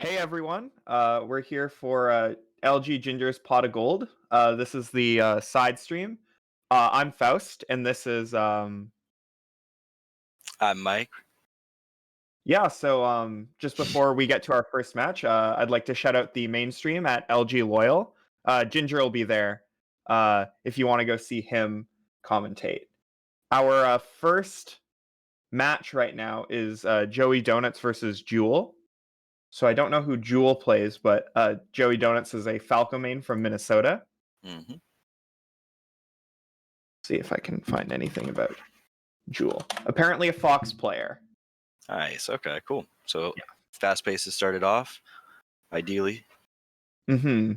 Hey everyone, we're here for LG Ginger's Pot of Gold. This is the side stream. I'm Faust, and this is I'm Mike. yeah. So just before we get to our first match, I'd like to shout out the main stream at LG Loyal. Ginger will be there if you want to go see him commentate. Our first match right now is Joey Donuts versus Gewl. So I don't know who Gewl plays, but Joey Donuts is a Falco main from Minnesota. hmm See if I can find anything about Gewl. Apparently a Fox player. Nice. Okay, cool. So Yeah. fast pace has started off, ideally. Mm-hmm.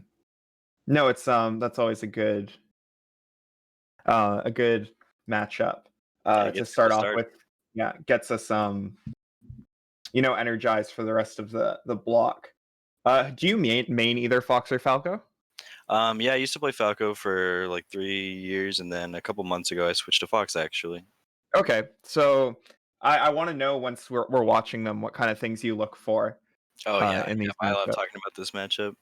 No, it's that's always a good matchup. Yeah, To get start people off started. with. Yeah, gets us energized for the rest of the block. Do you main either Fox or Falco? Yeah, I used to play Falco for like 3 years, and then a couple months ago I switched to Fox actually. Okay, so I want to know once we're watching them what kind of things you look for Oh yeah, in these I love matchups. talking about this matchup.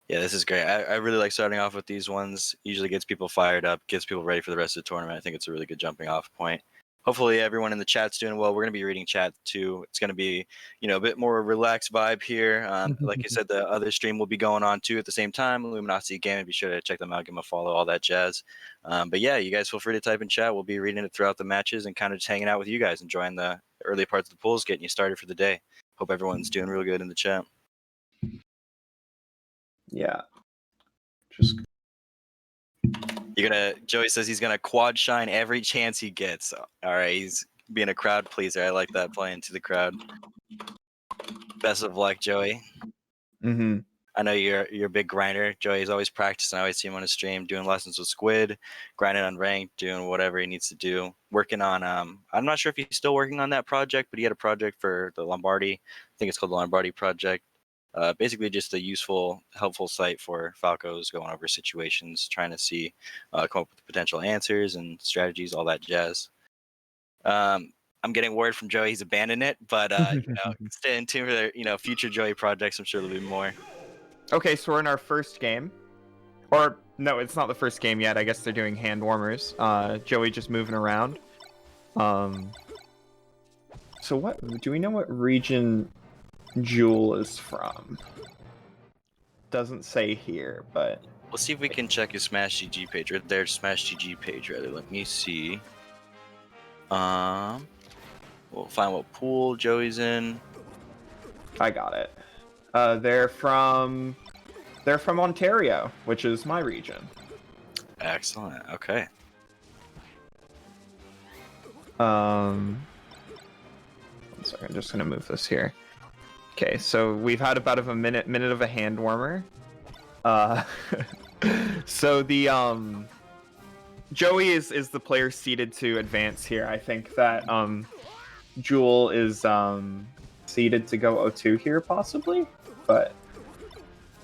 Yeah, this is great. I really like starting off with these ones. Usually gets people fired up, gets people ready for the rest of the tournament. I think it's a really good jumping off point. Hopefully everyone in the chat's doing well. We're going to be reading chat too. It's going to be, a bit more relaxed vibe here. Like you said, the other stream will be going on too at the same time. Luminosity Gaming. Be sure to check them out, give them a follow, all that jazz. But yeah, you guys feel free to type in chat. We'll be reading it throughout the matches and kind of just hanging out with you guys, enjoying the early parts of the pools, getting you started for the day. Hope everyone's doing real good in the chat. Yeah. Just Joey says he's gonna quad shine every chance he gets. All right, he's being a crowd pleaser. I like that, playing to the crowd. Best of luck, Joey. mm-hmm. I know you're a big grinder. Joey's always practicing. I always see him on his stream doing lessons with Squid, grinding on ranked, doing whatever he needs to do. Working on I'm not sure if he's still working on that project, but he had a project for the Lombardi. I think it's called the Lombardi Project. Basically just a useful, helpful site for Falcos going over situations, trying to see, come up with potential answers and strategies, all that jazz. I'm getting word from Joey he's abandoned it, but stay in tune for their, future Joey projects. I'm sure there'll be more. Okay, so we're in our first game. Or no, it's not the first game yet. I guess they're doing hand warmers. Joey just moving around. So what do we know what region Gewl is from? Doesn't say here, but We'll see if we can check his Smash GG page. Right there, Smash GG page. Rather, let me see. We'll find what pool Joey's in. I got it. They're from Ontario, which is my region. Excellent. Okay. One second, I'm just gonna move this here. Okay, so we've had about a minute of a hand warmer. So the Joey is the player seeded to advance here. I think that Gewl is seeded to go 0-2 here possibly, but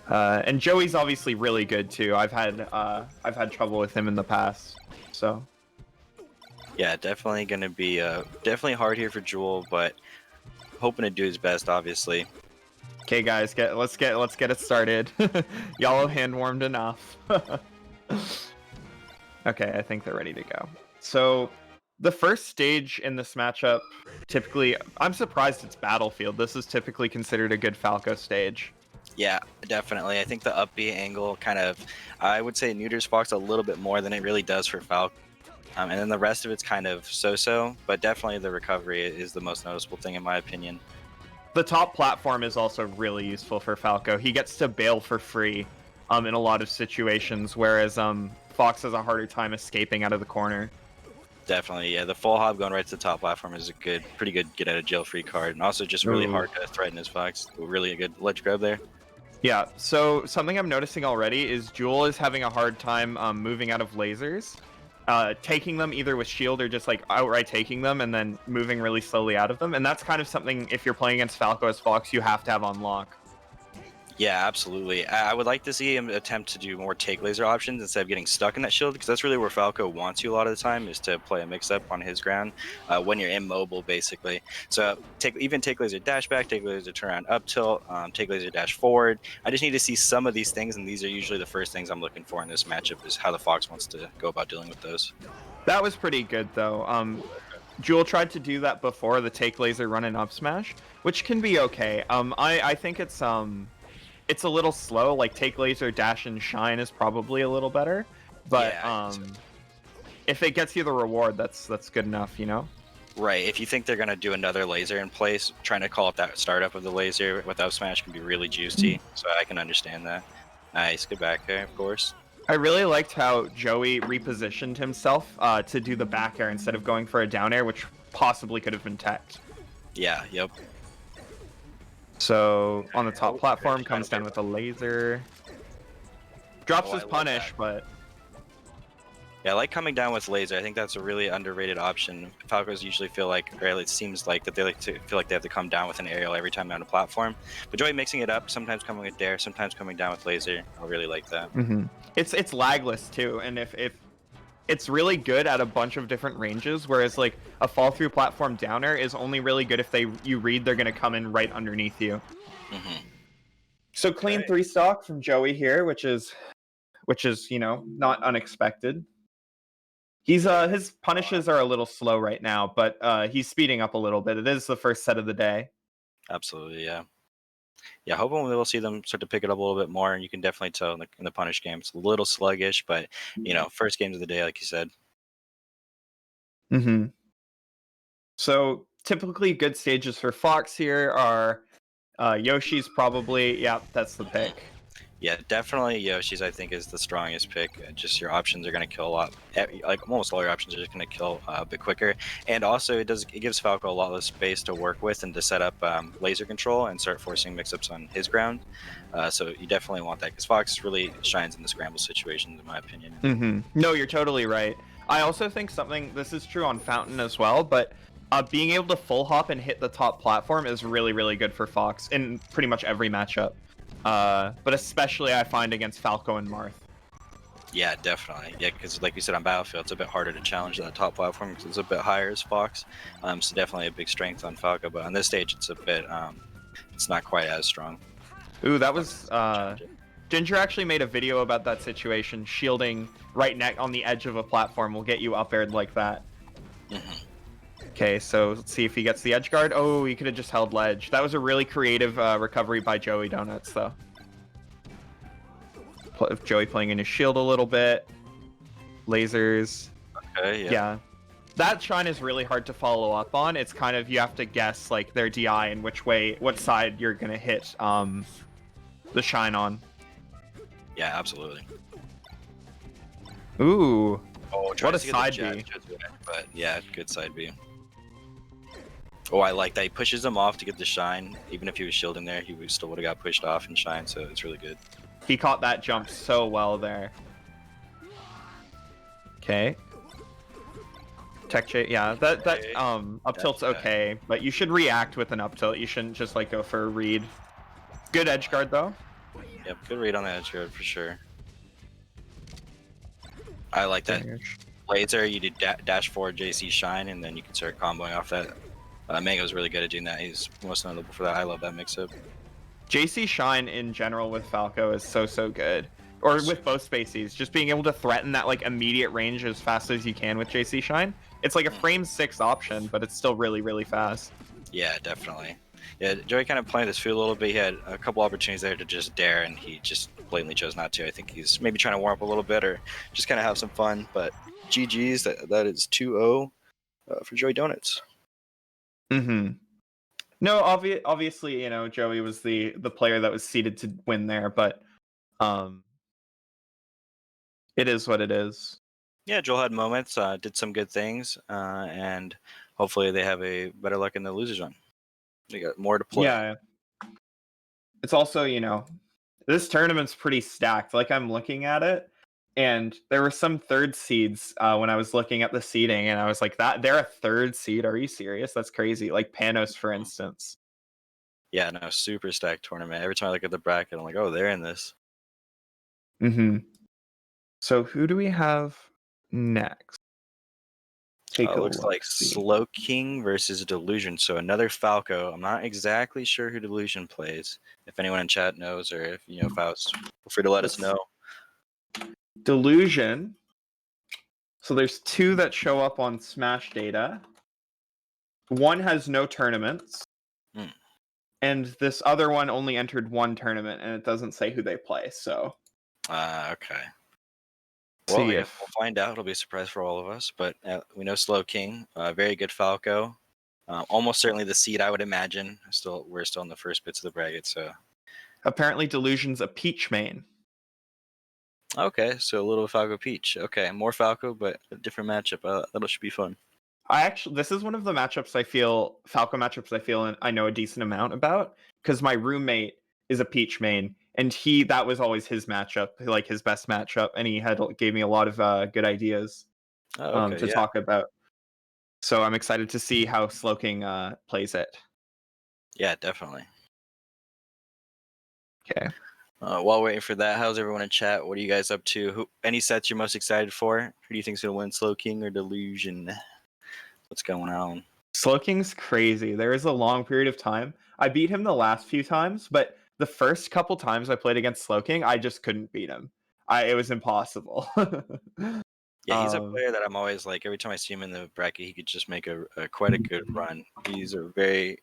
and Joey's obviously really good too. I've had trouble with him in the past, so Yeah, definitely gonna be definitely hard here for Gewl, but hoping to do his best, obviously. okay, guys, let's get it started. Y'all have hand warmed enough. Okay, I think they're ready to go. So the first stage in this matchup, typically, I'm surprised it's Battlefield. This is typically considered a good Falco stage. Yeah, definitely. I think the up B angle kind of, I would say, neuters Fox a little bit more than it really does for Falco. And then the rest of it's kind of so-so, but definitely the recovery is the most noticeable thing in my opinion. The top platform is also really useful for Falco. He gets to bail for free in a lot of situations, whereas Fox has a harder time escaping out of the corner. Definitely, yeah. The full hop going right to the top platform is a pretty good get out of jail free card, and also just really hard to threaten his Fox. Really a good ledge grab there. Yeah, so something I'm noticing already is Gewl is having a hard time moving out of lasers. Taking them either with shield or just like outright taking them and then moving really slowly out of them. And that's kind of something, if you're playing against Falco as Fox, you have to have on lock. Yeah, absolutely. I would like to see him attempt to do more take laser options instead of getting stuck in that shield, because that's really where Falco wants you a lot of the time, is to play a mix-up on his ground when you're immobile, basically. So take laser dash back, take laser turn around up tilt, take laser dash forward. I just need to see some of these things, and these are usually the first things I'm looking for in this matchup, is how the Fox wants to go about dealing with those. That was pretty good though. Gewl tried to do that before, the take laser run and up smash, which can be okay. I think it's a little slow. Like take laser dash and shine is probably a little better, but Yeah, if it gets you the reward, that's good enough, you know. right. If you think they're gonna do another laser in place, trying to call up that startup of the laser with up smash can be really juicy. So I can understand that. Nice, good back there, of course. I really liked how Joey repositioned himself to do the back air instead of going for a down air, which possibly could have been teched. Yeah, yep. So on the top platform, comes down with a laser. Drops Oh, his I love punish, that. but Yeah, I like coming down with laser. I think that's a really underrated option. Falcos usually feel like, or it seems like that they like to feel like they have to come down with an aerial every time on a platform. But Joey mixing it up, sometimes coming with dare, sometimes coming down with laser. I really like that. it's lagless too, and if it's really good at a bunch of different ranges, whereas like a fall through platform down air is only really good if you read they're gonna come in right underneath you. So clean Okay. 3 stock from Joey here, which is you know, not unexpected. He's his punishes are a little slow right now, but he's speeding up a little bit. It is the first set of the day. Absolutely, yeah. Yeah, hoping we'll see them start to pick it up a little bit more, and you can definitely tell in the punish game it's a little sluggish, but first games of the day, like you said. So typically good stages for Fox here are Yoshi's probably, yeah, that's the pick. Yeah, definitely Yoshi's, I think, is the strongest pick. Just your options are going to kill a lot. Like almost all your options are just going to kill a bit quicker. And also, it gives Falco a lot less space to work with and to set up laser control and start forcing mix-ups on his ground. So you definitely want that, because Fox really shines in the scramble situations, in my opinion. No, you're totally right. I also think this is true on Fountain as well, but being able to full hop and hit the top platform is really, really good for Fox in pretty much every matchup. But especially I find against Falco and Marth. Yeah, definitely. Yeah, because like we said on Battlefield, it's a bit harder to challenge that top platform because it's a bit higher as Fox. So definitely a big strength on Falco, but on this stage, it's a bit, it's not quite as strong. Ooh, that was Ginger actually made a video about that situation. Shielding right neck on the edge of a platform will get you up aired like that. Okay, so let's see if he gets the edge guard. Oh, he could have just held ledge. That was a really creative recovery by Joey Donuts, though. Joey playing in his shield a little bit. Lasers. Okay, Yeah. That shine is really hard to follow up on. It's kind of, you have to guess like their DI and what side you're gonna hit the shine on. Yeah, absolutely. Ooh. Oh, What a side B. But yeah, good side B. Oh, I like that. He pushes him off to get the shine. Even if he was shielding there, still would have got pushed off and shine, so it's really good. He caught that jump so well there. Okay. Tech chase, yeah. That up tilt's okay, but you should react with an up tilt. You shouldn't just like go for a read. Good edge guard though. Yep, good read on the edge guard for sure. I like that. Laser, you did dash forward JC shine, and then you can start comboing off that. Mango's really good at doing that. He's most notable for that. I love that mix-up. JC shine in general with Falco is so good. Or with both spacies, just being able to threaten that like immediate range as fast as you can with JC shine. It's like a frame 6 option, but it's still really fast. Yeah, definitely. Yeah, Joey kind of playing this field a little bit. He had a couple opportunities there to just dare, and he just blatantly chose not to. I think he's maybe trying to warm up a little bit or just kind of have some fun. But GG's, that is 2-0 for Joey Donuts. No, obviously, you know, Joey was the player that was seeded to win there, but it is what it is. Yeah, Joel had moments, did some good things, and hopefully they have a better luck in the losers run. They got more to play. Yeah. It's also, you know, this tournament's pretty stacked. Like I'm looking at it, and there were some third seeds when I was looking at the seeding, and I was like, "That they're a third seed? Are you serious? That's crazy." Like Panos, for instance. Yeah, no, super stacked tournament. Every time I look at the bracket, I'm like, oh, they're in this. So who do we have next? Take a Looks look. like Slowking versus Delusion. So another Falco. I'm not exactly sure who Delusion plays. If anyone in chat knows, or if Faust, feel free to let us know. Delusion. So there's 2 that show up on Smash data. One has no tournaments. And this other one only entered 1 tournament, and it doesn't say who they play, so. Okay. Well, we'll find out. It'll be a surprise for all of us, but we know Slowking, very good Falco. Almost certainly the seed, I would imagine. We're still in the first bits of the bracket, so. Apparently Delusion's a Peach main. Okay, so a little Falco Peach. Okay, more Falco, but a different matchup. That should be fun. This is one of the Falco matchups I feel and I know a decent amount about, because my roommate is a Peach main, and that was always his matchup, like his best matchup, and he gave me a lot of good ideas to talk about. So I'm excited to see how Slowking plays it. Yeah, definitely. Okay. While waiting for that, how's everyone in chat? What are you guys up to? Any sets you're most excited for? Who do you think's gonna win, Slowking or Delusion? What's going on? Slowking's crazy. There is a long period of time. I beat him the last few times, but the first couple times I played against Slowking, I just couldn't beat him. It was impossible. Yeah, he's a player that I'm always like, every time I see him in the bracket, he could just make quite a good run. He's a very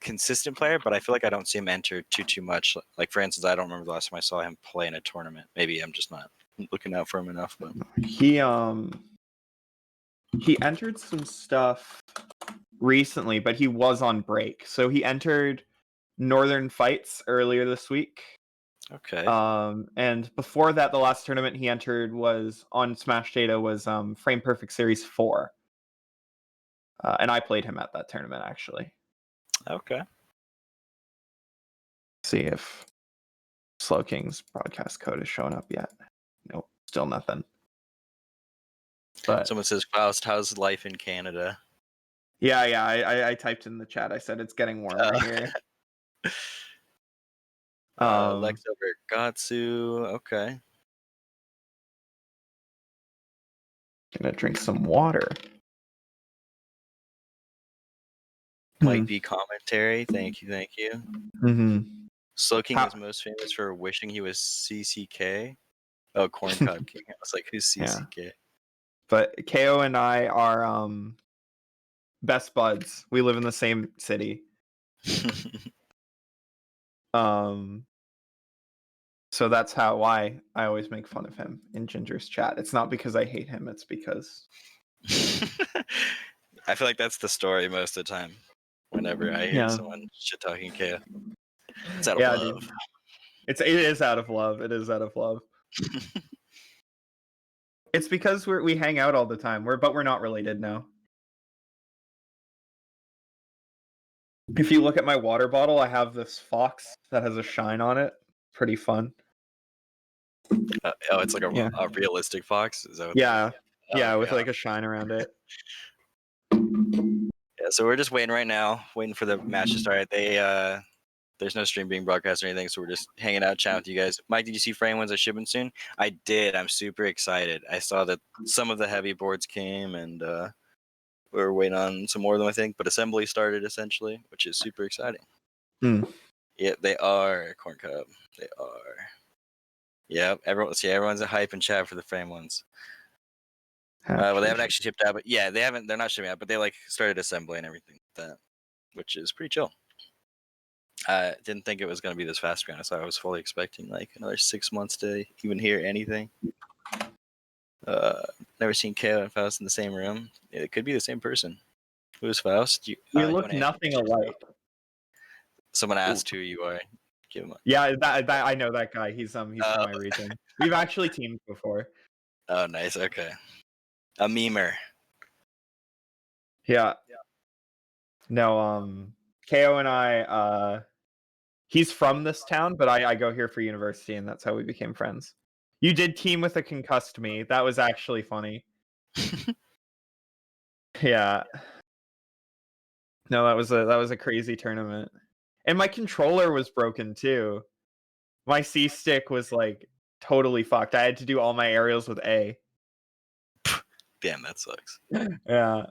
consistent player, but I feel like I don't see him enter too much. Like, for instance, I don't remember the last time I saw him play in a tournament. Maybe I'm just not looking out for him enough. But he entered some stuff recently, but he was on break. So he entered Northern Fights earlier this week. Okay. And before that, the last tournament he entered was on Smash Data was Frame Perfect Series 4. And I played him at that tournament, actually. Okay. See if Slowking's broadcast code is showing up yet. Nope, still nothing. But someone says, Faust, how's life in Canada? Yeah, I typed in the chat. I said it's getting warmer here. Lex over Gahtzu. Okay. Gonna drink some water. Mike B commentary. Thank you. Mm-hmm. Slowking is most famous for wishing he was CCK. Oh, Corncob King. I was like, who's CCK? Yeah. But KO and I are best buds. We live in the same city. So that's why I always make fun of him in Ginger's chat. It's not because I hate him, it's because I feel like that's the story most of the time. Whenever I hear someone shit talking KO. It's out of love. Dude. It is out of love. It is out of love. It's because we hang out all the time. But we're not related now. If you look at my water bottle, I have this fox that has a shine on it. Pretty fun. It's like a realistic fox? Is that what with like a shine around it. Yeah, so we're just waiting right now, waiting for the match to start. There's no stream being broadcast or anything, so we're just hanging out, chatting with you guys. Mike, did you see Frame Ones are shipping soon? I did. I'm super excited. I saw that some of the heavy boards came, and we're waiting on some more of them, I think. But assembly started, essentially, which is super exciting. Yeah, they are, Corn Cup. They are. Yep, everyone's a hype and chat for the Frame Ones. Well, they haven't actually shipped out, but they're not shipping out, but they started assembly and everything like that, which is pretty chill. I didn't think it was going to be this fast, to be honest. I was fully expecting another 6 months to even hear anything. Never seen KO and Faust in the same room. It could be the same person. Who's Faust? We look nothing alike. Someone asked who you are. Give him Yeah, that I know that guy. He's from my region. We've actually teamed before. Oh, nice. Okay. A memer. Yeah. No, KO and I, he's from this town, but I go here for university, and that's how we became friends. You did team with a concussed me. That was actually funny. Yeah. No, that was a crazy tournament. And my controller was broken too. My C stick was like totally fucked. I had to do all my aerials with A. Damn, that sucks. Yeah.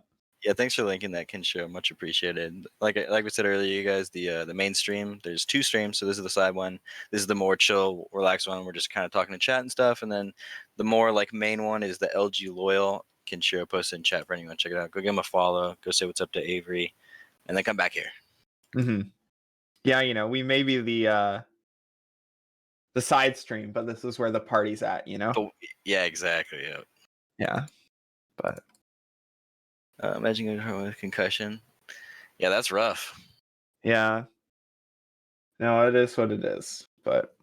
Yeah, thanks for linking that, Kinshiro. Much appreciated. Like we said earlier, you guys, the main stream, there's 2 streams. So this is the side one. This is the more chill, relaxed one. We're just kind of talking to chat and stuff. And then the more like main one is the LG Loyal. Kinshiro posted in chat for anyone. Check it out. Go give him a follow. Go say what's up to Avery, and then come back here. Mm-hmm. Yeah, you know, we may be the side stream, but this is where the party's at, you know? But, yeah, exactly. Yeah. Yeah. But imagine getting hurt with concussion. Yeah, that's rough. yeah. No, it is what it is. But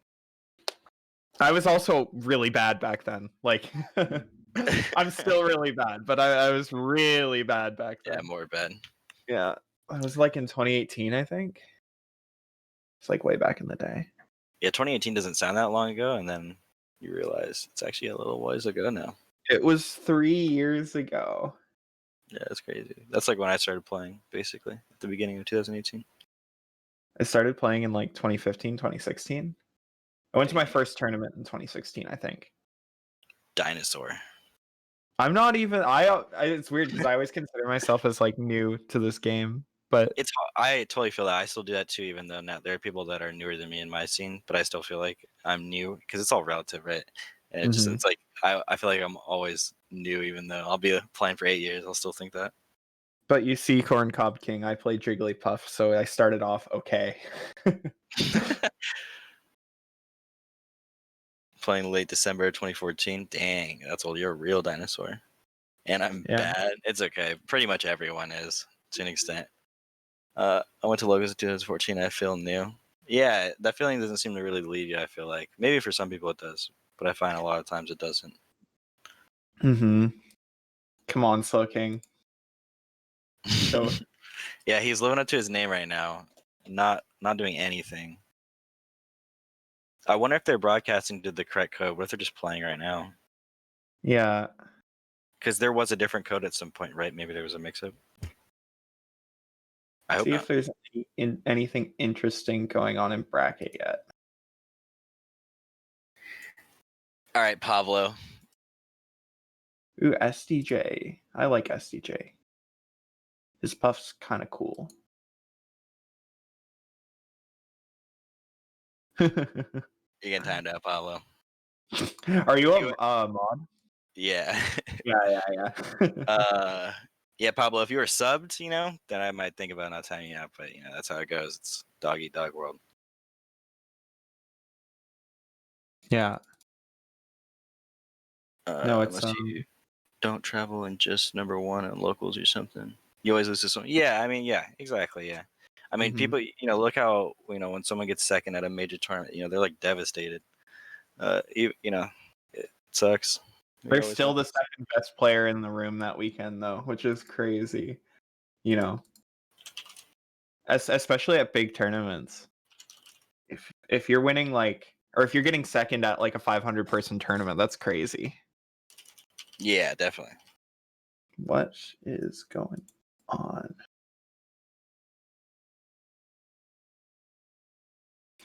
I was also really bad back then. Like, I'm still really bad, but I was really bad back then. Yeah, more bad. Yeah. I was like in 2018, I think. It's like way back in the day. Yeah, 2018 doesn't sound that long ago, and then you realize it's actually a little ways ago now. It was 3 years ago. Yeah, that's crazy. That's like when I started playing, basically, at the beginning of 2018. I started playing in like 2015, 2016. I went to my first tournament in 2016, I think. Dinosaur. I'm not even. It's weird because I always consider myself as like new to this game, but I totally feel that. I still do that too, even though now there are people that are newer than me in my scene, but I still feel like I'm new because it's all relative, right? And it's like I feel like I'm always new, even though I'll be playing for 8 years. I'll still think that. But you see, Corn Cob King, I played Jigglypuff, so I started off okay. Playing late December 2014. Dang, that's old. You're a real dinosaur. And I'm bad. It's okay. Pretty much everyone is to an extent. I went to Logos in 2014. I feel new. Yeah, that feeling doesn't seem to really leave you, I feel like. Maybe for some people it does, but I find a lot of times it doesn't. Mm-hmm. Come on, Slowking. So yeah, he's living up to his name right now. Not doing anything. I wonder if they're broadcasting to the correct code. What if they're just playing right now? Yeah. Because there was a different code at some point, right? Maybe there was a mix-up. I hope See not. if there's anything interesting going on in bracket yet. All right, Pablo. Ooh, SDJ. I like SDJ. His puff's kind of cool. You're getting timed out, Pablo. Are you a mod? Yeah. Yeah. Yeah, Pablo, if you were subbed, then I might think about not timing you out, but that's how it goes. It's dog eat dog world. Yeah. No, it's unless you don't travel and just number 1 on locals or something. You always lose to someone. Yeah, I mean, yeah, exactly, yeah. I mean, people, look how, when someone gets second at a major tournament, they're like devastated. It sucks. They're still the second best player in the room that weekend, though, which is crazy. Especially at big tournaments. If you're winning or if you're getting second at like a 500 person tournament, that's crazy. Yeah, definitely. What is going on?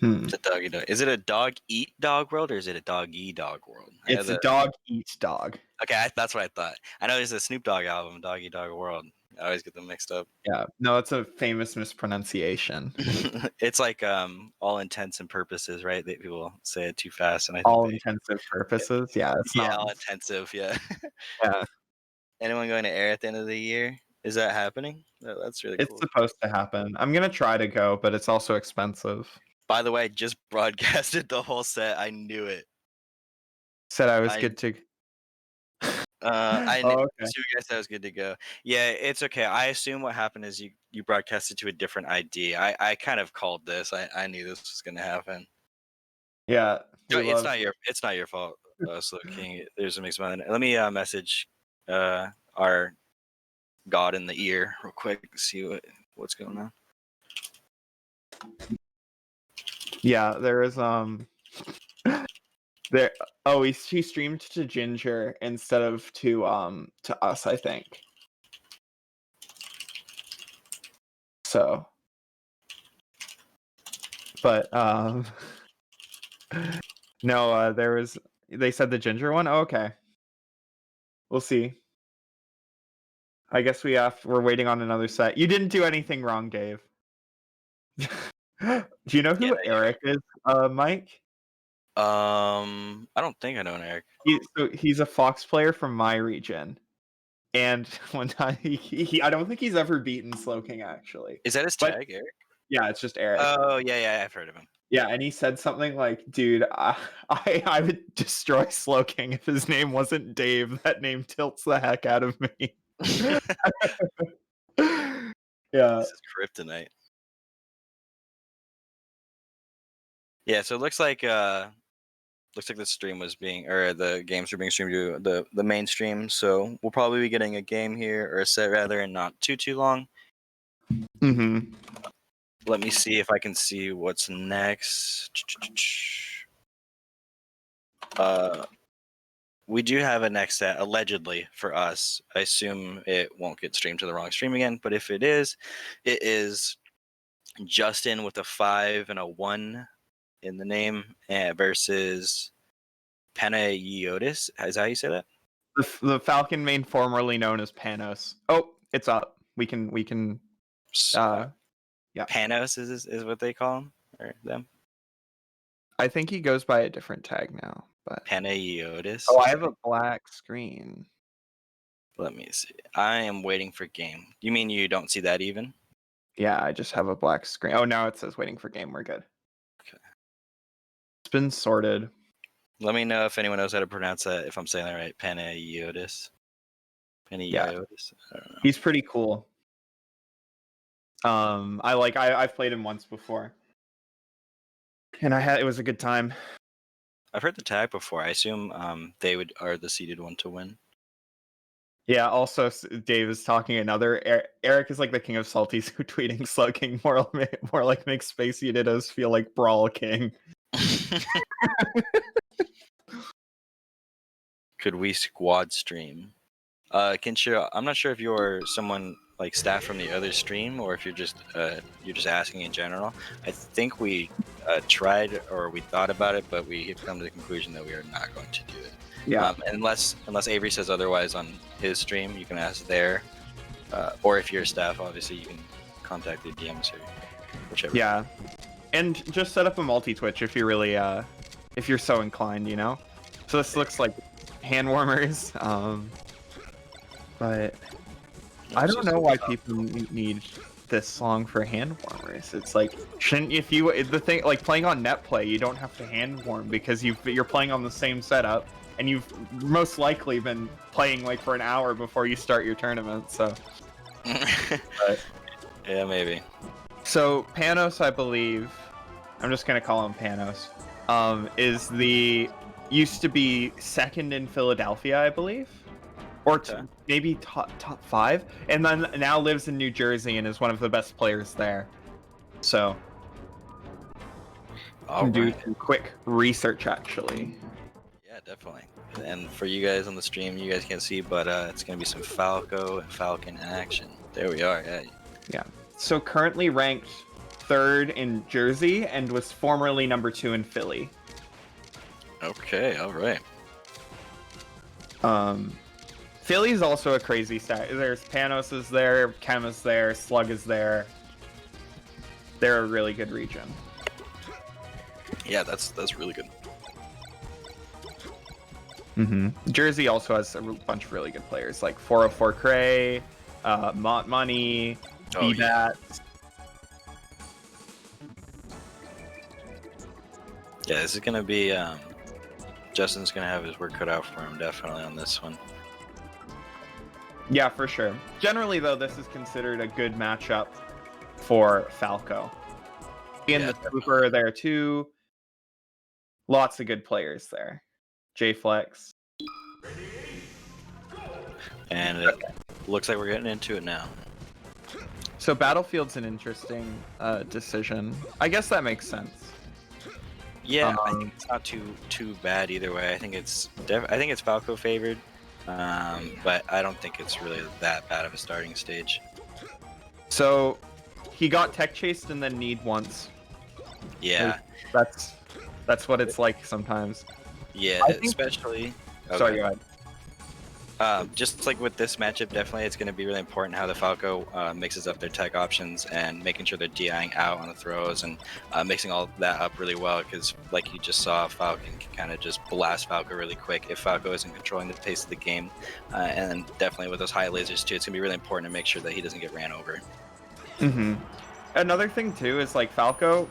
It's a doggy dog. Is it a dog eat dog world or is it a doggy dog world? It's a dog eats dog. Okay, that's what I thought. I know there's a Snoop Dogg album, Doggy Dog World. I always get them mixed up. Yeah, no, it's a famous mispronunciation. It's like all intents and purposes, right? That people say it too fast, and I all think intensive purposes. Yeah, it's not all intensive. Yeah. Yeah. Anyone going to air at the end of the year? Is that happening? That's really cool. It's supposed to happen. I'm gonna try to go, but it's also expensive. By the way, I just broadcasted the whole set. I knew it. Said I was good to. I knew you guys said I was good to go. Yeah, it's okay. I assume what happened is you broadcasted to a different ID. I kind of called this. I knew this was going to happen. Yeah, it's not your fault, Slowking. There's a mixed amount. Let me message our God in the ear real quick. See what's going on. Yeah, there is there. Oh, he streamed to Ginger instead of to us, I think. So But no, there was. They said the ginger one. Oh, okay, we'll see. I guess we're waiting on another set. You didn't do anything wrong, Dave. Do you know who Eric is, Mike? I don't think I know an Eric. He's a Fox player from my region, and one time I don't think he's ever beaten Slowking actually. Is that his tag, Eric? Yeah, it's just Eric. Oh yeah, I've heard of him. Yeah, and he said something like, "Dude, I would destroy Slowking if his name wasn't Dave. That name tilts the heck out of me." Yeah. This is kryptonite. Yeah, so it looks like the stream was being, or the games were being streamed to the main stream. So we'll probably be getting a game here, or a set rather, and not too long. Mm-hmm. Let me see if I can see what's next. We do have a next set, allegedly, for us. I assume it won't get streamed to the wrong stream again, but if it is Justin with a 5 and a 1 in the name versus Panayiotis. Is that how you say that? The Falcon main formerly known as Panos. Oh, it's up. We can yeah. Panos is what they call him or them. I think he goes by a different tag now, but Panayiotis. Oh, I have a black screen. Let me see. I am waiting for game. You mean you don't see that even? Yeah, I just have a black screen. Oh, now it says waiting for game. We're good. Okay. It's been sorted. Let me know if anyone knows how to pronounce that, if I'm saying that right. Panayiotis. Panayiotis? Yeah. I don't know. He's pretty cool. I've played him once before. And it was a good time. I've heard the tag before. I assume they are the seeded one to win. Yeah, also Dave is talking another. Eric is like the king of salties who tweeting Slowking more like makes Space Unidos feel like Brawl King. Could we squad stream? Kinshiro, I'm not sure if you're someone like staff from the other stream or if you're just asking in general. I think we tried or we thought about it, but we have come to the conclusion that we are not going to do it. Yeah. Unless Avery says otherwise on his stream, you can ask there. Or if you're staff, obviously you can contact the DMs or whichever. Yeah. And just set up a multi-Twitch if you're really if you're so inclined, you know? So this looks like hand warmers. But I don't know why people need this long for hand warmers. It's like, the thing, like playing on net play, you don't have to hand warm because you're playing on the same setup and you've most likely been playing like for an hour before you start your tournament. So but, yeah, maybe. So Panos, I believe, I'm just gonna call him Panos, is used to be second in Philadelphia, I believe. Or maybe top 5, and then now lives in New Jersey and is one of the best players there. So, do some quick research actually. Yeah, definitely. And for you guys on the stream, you guys can't see, but it's gonna be some Falco and Falcon action. There we are. Yeah. Yeah. So currently ranked 3rd in Jersey and was formerly number 2 in Philly. Okay. All right. Philly's also a crazy stack. There's Panos is there, Chem is there, Slug is there. They're a really good region. Yeah, that's really good. Jersey also has a bunch of really good players like 404 Cray, Mont Money, B-Bat. Yeah, this is gonna be Justin's gonna have his work cut out for him definitely on this one. Yeah, for sure. Generally, though, this is considered a good matchup for Falco. And the Super are there too. Lots of good players there. Jflex. And it looks like we're getting into it now. So Battlefield's an interesting decision. I guess that makes sense. Yeah, I think it's not too bad either way. I think it's Falco favored. But I don't think it's really that bad of a starting stage. So he got tech chased and then need once. Yeah. That's what it's like sometimes. Yeah, I think- especially. Sorry, go ahead. Just like with this matchup, definitely it's going to be really important how the Falco mixes up their tech options and making sure they're DIing out on the throws and mixing all that up really well. Because like you just saw, Falcon can kind of just blast Falco really quick if Falco isn't controlling the pace of the game. And definitely with those high lasers too, it's going to be really important to make sure that he doesn't get ran over. Another thing too is like Falco,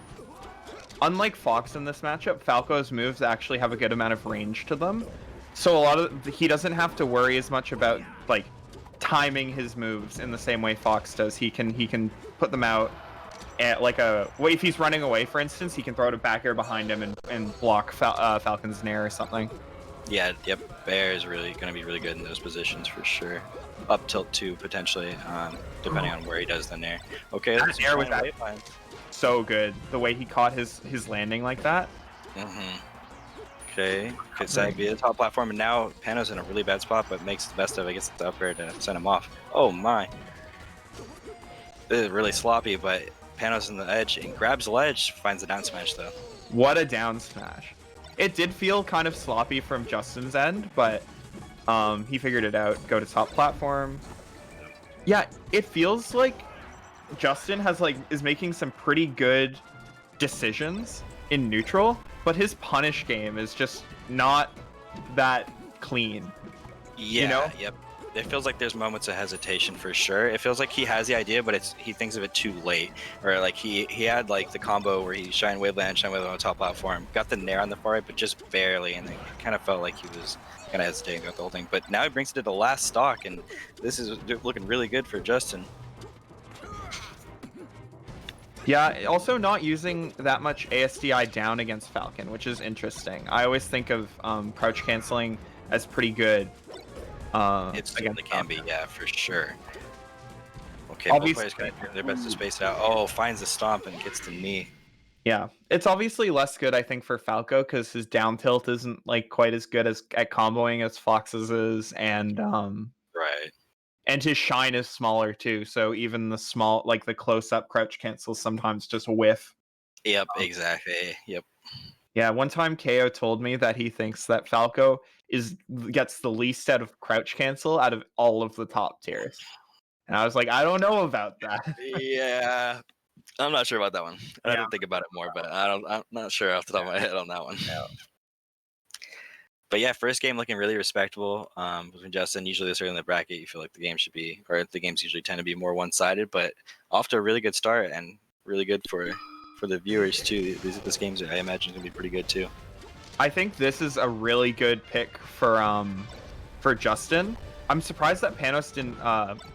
unlike Fox in this matchup, Falco's moves actually have a good amount of range to them. So he doesn't have to worry as much about like timing his moves in the same way Fox does. He can put them out at like if he's running away, for instance, he can throw it a back air behind him and block Falcon's nair or something. Yeah, yep. Bear is really going to be really good in those positions for sure. Up tilt 2 potentially, depending on where he does the nair. Okay, that nair was so good. The way he caught his landing like that. Okay, could Sag be the top platform, and now Pano's in a really bad spot, but makes the best of it, gets the up air to send him off. Oh my. This is really sloppy, but Pano's in the edge and grabs the ledge, finds the down smash though. What a down smash. It did feel kind of sloppy from Justin's end, but he figured it out. Go to top platform. Yeah, it feels like Justin is making some pretty good decisions in neutral, but his punish game is just not that clean. Yeah, you know? Yep. It feels like there's moments of hesitation for sure. It feels like he has the idea, but he thinks of it too late. Or like he had like the combo where he shine waveland on the top platform, got the nair on the far right, but just barely, and it kind of felt like he was kind of hesitating about the whole thing. But now he brings it to the last stock, and this is looking really good for Justin. Yeah, also not using that much ASDI down against Falcon, which is interesting. I always think of crouch canceling as pretty good. It certainly can be, yeah, for sure. Okay, Obviously, both players going to do their best to space it out. Oh, finds the stomp and gets the knee. Yeah, it's obviously less good, I think, for Falco because his down tilt isn't like quite as good at comboing as Fox's is, and right. And his shine is smaller too, so even the small, like the close-up crouch cancels sometimes just whiff. Yep, exactly. Yep. Yeah, one time KO told me that he thinks that Falco gets the least out of crouch cancel out of all of the top tiers. And I was like, I don't know about that. Yeah, I'm not sure about that one. I have to think about it more, but I'm not sure off the top of my head on that one. Yeah. But yeah, first game looking really respectable between Justin. Usually this early in the bracket, you feel like the game should be, or the games usually tend to be more one-sided, but off to a really good start and really good for the viewers too. This game's, I imagine, gonna be pretty good too. I think this is a really good pick for Justin. I'm surprised that Panos didn't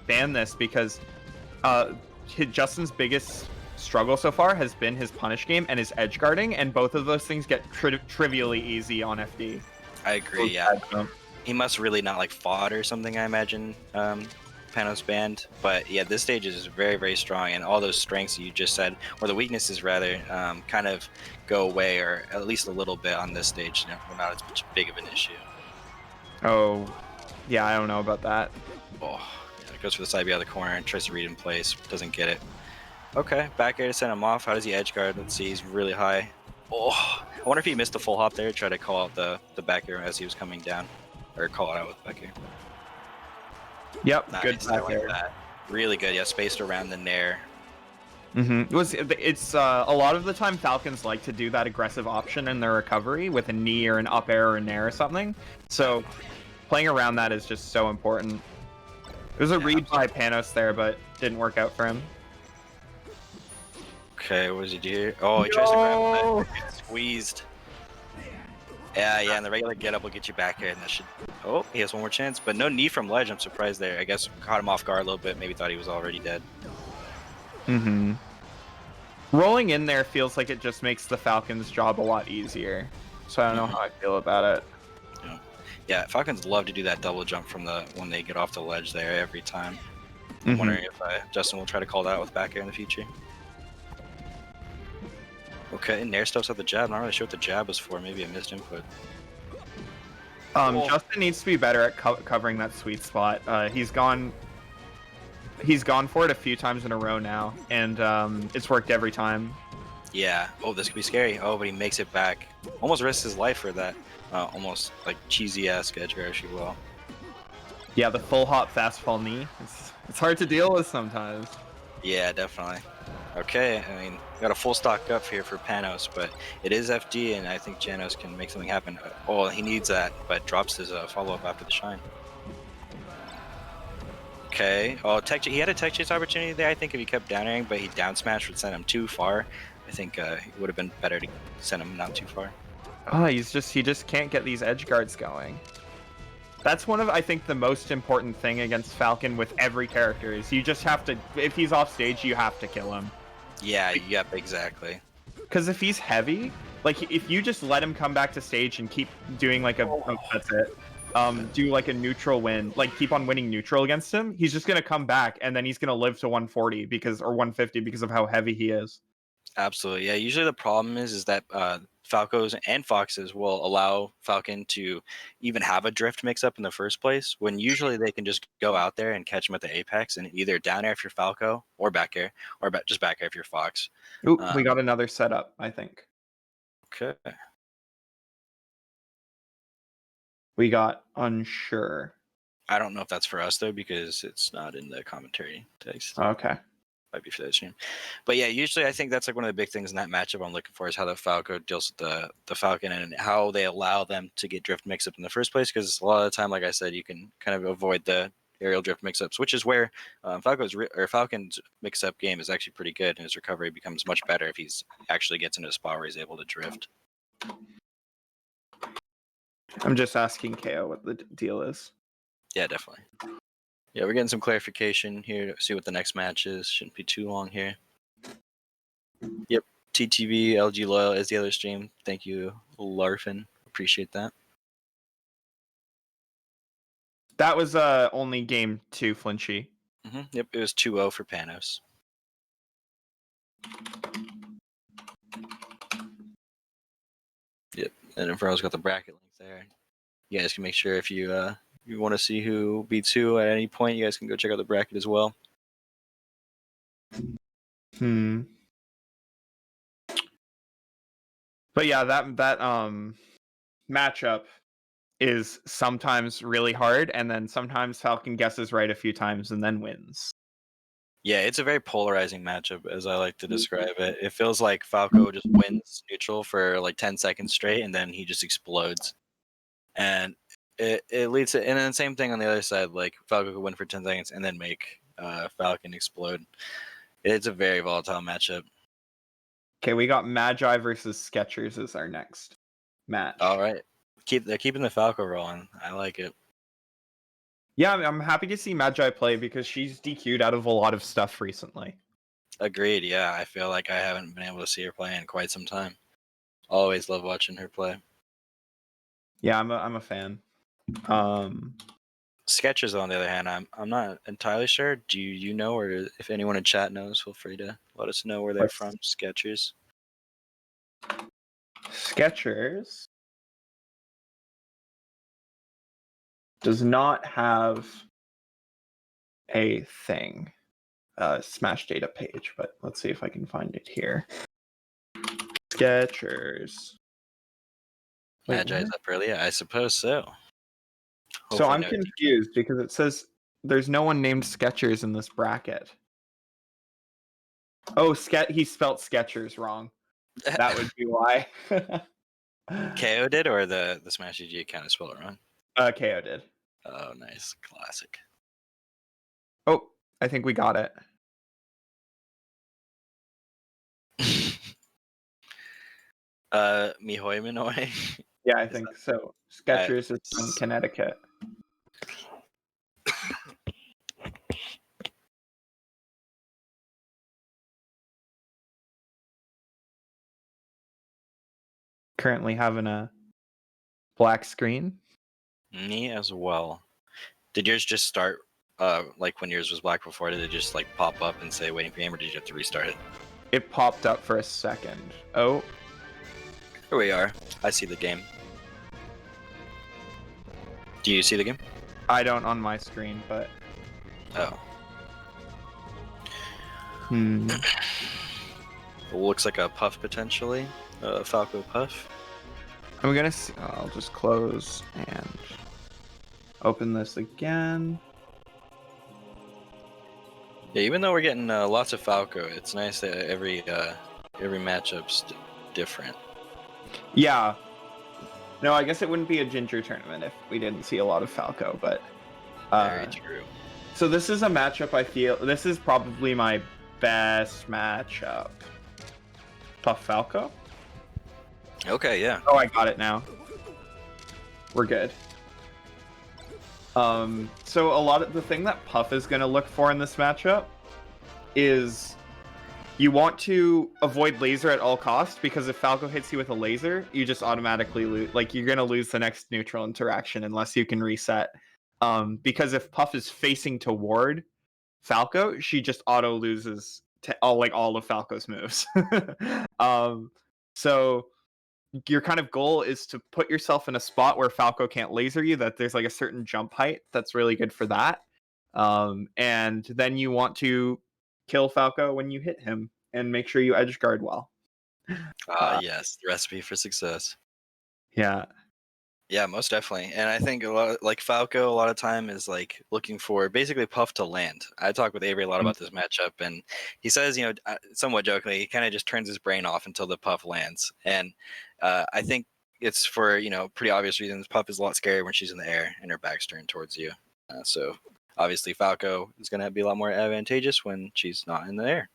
ban this because Justin's biggest struggle so far has been his punish game and his edge guarding, and both of those things get trivially easy on FD. I agree, yeah. He must really not like fought or something, I imagine, Panos banned. But yeah, this stage is very, very strong, and all those strengths you just said, or the weaknesses rather, kind of go away, or at least a little bit on this stage. Not as much big of an issue. Oh, yeah, I don't know about that. Oh, yeah, goes for the side behind the corner and tries to read in place, doesn't get it. Okay, back air to send him off. How does he edge guard? Let's see, he's really high. Oh, I wonder if he missed the full hop there, try to call out the back air as he was coming down, or call it out with back air. Yep, Nice, good back air. That. Really good, yeah, spaced around the nair. It's a lot of the time Falcons like to do that aggressive option in their recovery with a knee or an up air or a nair or something. So playing around that is just so important. It was a read by Panos there, but didn't work out for him. Okay, what does he do here? Oh, he tries to grab him, but squeezed. Yeah, and the regular get up will get you back here, and that should. Oh, he has one more chance, but no knee from ledge. I'm surprised there. I guess caught him off guard a little bit. Maybe thought he was already dead. Rolling in there feels like it just makes the Falcons' job a lot easier. So I don't know how I feel about it. Yeah, Falcons love to do that double jump from when they get off the ledge there every time. I'm wondering if Justin will try to call that with back air in the future. Okay, nair stuffs at the jab. Not really sure what the jab was for. Maybe a missed input. Justin needs to be better at covering that sweet spot. He's gone for it a few times in a row now, and it's worked every time. Yeah. Oh, this could be scary. Oh, but he makes it back. Almost risks his life for that. Almost like cheesy ass Skechers, if you will. Yeah, the full hop fast fall knee. It's hard to deal with sometimes. Yeah, definitely. Okay, I mean, got a full stock up here for Panos, but it is FD, and I think Janos can make something happen. Oh, he needs that, but drops his follow-up after the shine. Okay. Oh, he had a tech chase opportunity there, I think, if he kept down airing, but he down smash would send him too far. I think it would have been better to send him not too far. Oh, he just can't get these edge guards going. That's one of, I think, the most important thing against Falcon with every character is you just have to, if he's off stage, you have to kill him. Yeah, yep, exactly. Because if he's heavy, like if you just let him come back to stage and keep doing like that's it. Do like a neutral win, like keep on winning neutral against him, he's just gonna come back and then he's gonna live to 140 or 150 because of how heavy he is. Absolutely. Yeah, usually the problem is that Falcos and Foxes will allow Falcon to even have a drift mix up in the first place, when usually they can just go out there and catch him at the apex and either down air if you're Falco or back air, or just back air if you're Fox. Ooh, we got another setup, I think. Okay. We got unsure. I don't know if that's for us though, because it's not in the commentary text. Okay. Might be for that stream. But yeah, usually I think that's like one of the big things in that matchup I'm looking for is how the Falco deals with the Falcon and how they allow them to get drift mix-up in the first place, because a lot of the time, like I said, you can kind of avoid the aerial drift mix-ups, which is where Falcon's mix-up game is actually pretty good, and his recovery becomes much better if he's actually gets into a spot where he's able to drift. I'm just asking KO what the deal is. Yeah, definitely. Yeah, we're getting some clarification here to see what the next match is. Shouldn't be too long here. Yep, TTV LG Loyal is the other stream. Thank you, Larfin. Appreciate that. That was only game 2, Flinchy. Yep, it was 2-0 for Panos. Yep, and Inferno's got the bracket link there. You guys can make sure if you want to see who beats who at any point, you guys can go check out the bracket as well. But yeah, that matchup is sometimes really hard, and then sometimes Falcon guesses right a few times and then wins. Yeah, it's a very polarizing matchup, as I like to describe it. It feels like Falco just wins neutral for like 10 seconds straight, and then he just explodes. And it leads to, and then same thing on the other side, like Falco could win for 10 seconds and then make Falcon explode. It's a very volatile matchup. Okay, we got Magi versus Skechers as our next match. All right. They're keeping the Falco rolling. I like it. Yeah, I'm happy to see Magi play because she's DQ'd out of a lot of stuff recently. Agreed. Yeah, I feel like I haven't been able to see her play in quite some time. Always love watching her play. Yeah, I'm a fan. Skechers, on the other hand, I'm not entirely sure. Do you know, or if anyone in chat knows, feel free to let us know where they're from. Skechers. Skechers does not have a thing, Smash data page, but let's see if I can find it here. Skechers. Magi's up early? I suppose so. Hopefully so I'm confused because it says there's no one named Skechers in this bracket. Oh, he spelt Skechers wrong. That would be why. KO did, or the Smash GG account is spelled it wrong? KO did. Oh, nice. Classic. Oh, I think we got it. Mihoy Minoy? Yeah, I think so. Skechers is from Connecticut. Currently having a black screen. Me as well. Did yours just start like when yours was black before? Did it just like pop up and say waiting for game, or did you have to restart it? It popped up for a second. Oh. Here we are. I see the game. Do you see the game? I don't on my screen, but... Oh. looks like a Puff potentially, Falco Puff. I'm gonna. I'll just close and open this again. Yeah, even though we're getting lots of Falco, it's nice that every matchup's different. Yeah. No, I guess it wouldn't be a Ginger tournament if we didn't see a lot of Falco, but. Very true. So this is a matchup I feel. This is probably my best matchup. Puff Falco. Okay, yeah. Oh, I got it now. We're good. So a lot of the thing that Puff is going to look for in this matchup is you want to avoid laser at all costs, because if Falco hits you with a laser, you just automatically lose. Like, you're going to lose the next neutral interaction unless you can reset. Because if Puff is facing toward Falco, she just auto loses all of Falco's moves. So your kind of goal is to put yourself in a spot where Falco can't laser you, that there's like a certain jump height that's really good for that. And then you want to kill Falco when you hit him and make sure you edge guard well. Yes, the recipe for success. Yeah. Yeah, most definitely. And I think a lot, like Falco, a lot of time is like looking for basically Puff to land. I talk with Avery a lot about this matchup, and he says, you know, somewhat jokingly, he kind of just turns his brain off until the Puff lands. And I think it's for, you know, pretty obvious reasons. Puff is a lot scarier when she's in the air and her back's turned towards you. So obviously Falco is going to be a lot more advantageous when she's not in the air.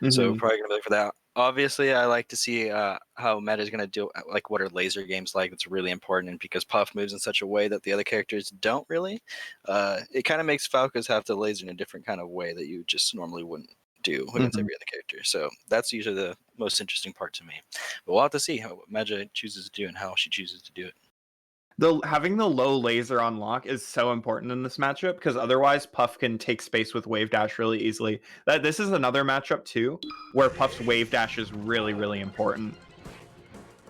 So probably going to look for that. Obviously, I like to see how meta is going to do, like what are laser games like. That's really important, and because Puff moves in such a way that the other characters don't really, it kind of makes Falcos have to laser in a different kind of way that you just normally wouldn't do against every other character. So that's usually the most interesting part to me. But we'll have to see how Magi chooses to do and how she chooses to do it. Having the low laser on lock is so important in this matchup, because otherwise Puff can take space with wave dash really easily. This is another matchup too where Puff's wave dash is really, really important.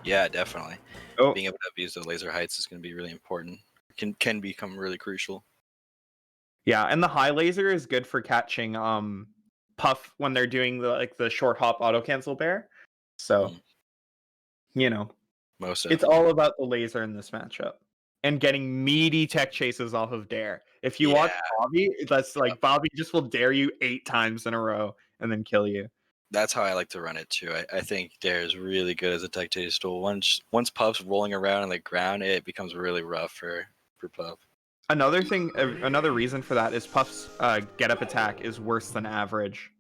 Yeah, definitely. Oh. Being able to abuse the laser heights is going to be really important. Can become really crucial. Yeah, and the high laser is good for catching Puff when they're doing the short hop auto cancel bear. So you know, most it's all about the laser in this matchup and getting meaty tech chases off of Dare. If you watch Bobby, that's like Bobby just will dare you 8 times in a row and then kill you. That's how I like to run it too. I think Dare is really good as a tech chase tool. Once Puff's rolling around on the ground, it becomes really rough for Puff. Another thing, another reason for that is Puff's get up attack is worse than average.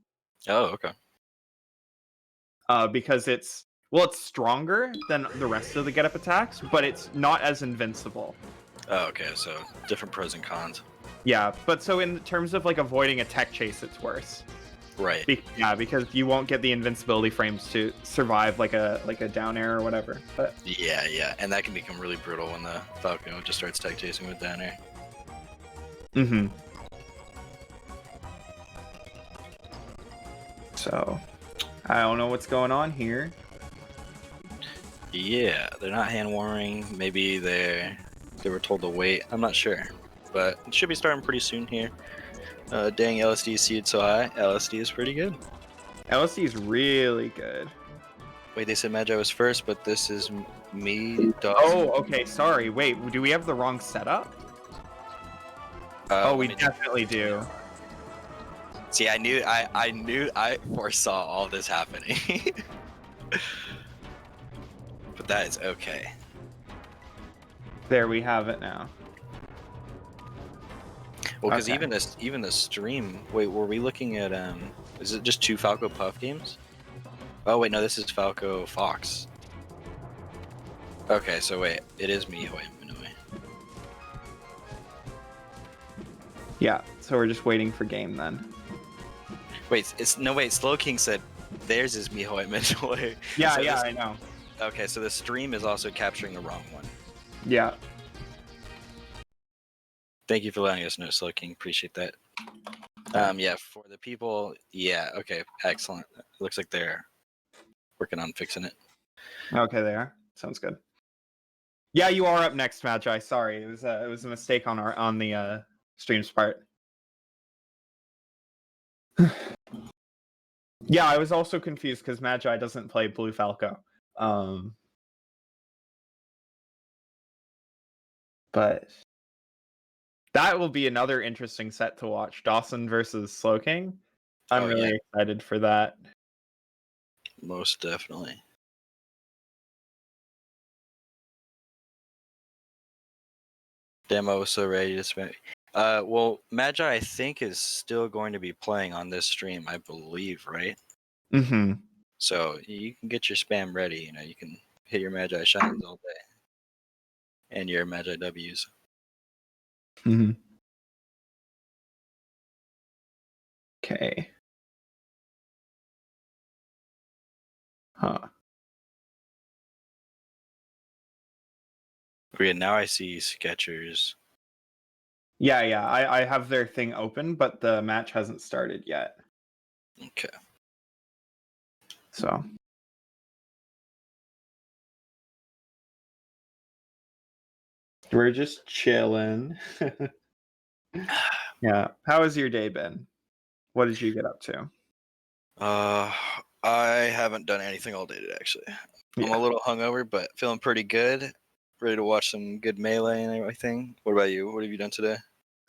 Oh, okay. Because it's stronger than the rest of the get up attacks, but it's not as invincible. Oh, okay. So different pros and cons. Yeah, but so in terms of like avoiding a tech chase, it's worse. Right. Yeah, because you won't get the invincibility frames to survive like a down air or whatever. But yeah, and that can become really brutal when the Falcon just starts tech chasing with down air. So I don't know what's going on here. Yeah, they're not hand warming. Maybe they were told to wait. I'm not sure, but it should be starting pretty soon here. Dang, LSD is seeded so high. LSD is pretty good. LSD is really good. Wait, they said Magi was first, but this is me, Dawson. Oh, okay. Sorry. Wait, do we have the wrong setup? We definitely do. See, I foresaw all this happening. But that is okay. There we have it now. Well, because even the stream. Wait, were we looking at is it just 2 Falco Puff games? Oh wait, no, this is Falco Fox. Okay, so wait, it is me. Yeah, so we're just waiting for game then. Wait, Slowking said theirs is Miho at Midway. Yeah, so I know. Okay, so the stream is also capturing the wrong one. Yeah. Thank you for letting us know, Slowking. Appreciate that. Yeah, for the people, yeah, okay, excellent. It looks like they're working on fixing it. Okay, they are. Sounds good. Yeah, you are up next, Magi. Sorry, it was a mistake on the stream's part. Yeah, I was also confused because Magi doesn't play Blue Falco. But that will be another interesting set to watch. Dawson versus Slowking. I'm really excited for that. Most definitely. Demo so ready to spend. Well, Magi I think is still going to be playing on this stream, I believe, right? Mm-hmm. So you can get your spam ready. You know, you can hit your Magi shines all day, and your Magi Ws. Mm-hmm. Okay. Huh. Okay, now I see Skechers. Yeah, I have their thing open, but the match hasn't started yet. Okay. So we're just chilling. Yeah. How has your day been? What did you get up to? I haven't done anything all day today, actually. I'm Yeah. a little hungover, but feeling pretty good. Ready to watch some good melee and everything. What about you? What have you done today?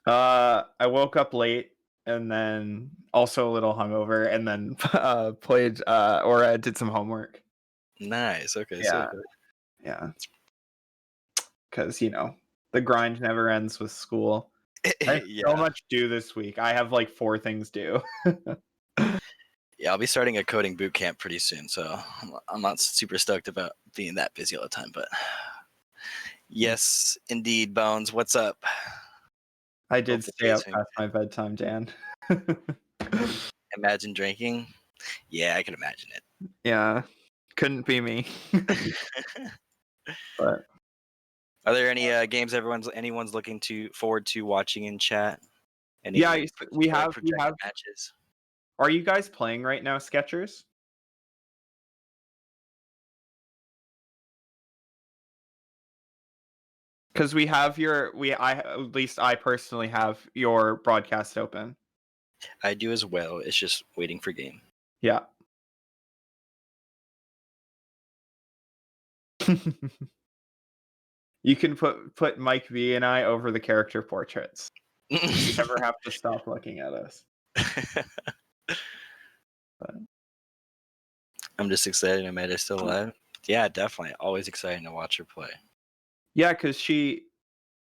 I woke up late and then also a little hungover and then played or did some homework. Nice. Okay. Yeah. So Yeah. Because, the grind never ends with school. I have so much due this week. I have like 4 things due. Yeah, I'll be starting a coding boot camp pretty soon, so I'm not super stoked about being that busy all the time. But yes, indeed, Bones. What's up? I did Hope the stay up day's been past my bedtime, Dan. Imagine drinking. Yeah, I can imagine it. Yeah. Couldn't be me. But Are there any games anyone's looking forward to watching in chat? Any yeah, we have projected matches? Are you guys playing right now, Skechers? Because we have at least I personally have your broadcast open. I do as well. It's just waiting for game. Yeah. You can put Mike V and I over the character portraits. You never have to stop looking at us. But I'm just excited. Amanda's still alive. Yeah, definitely. Always exciting to watch her play. yeah, because she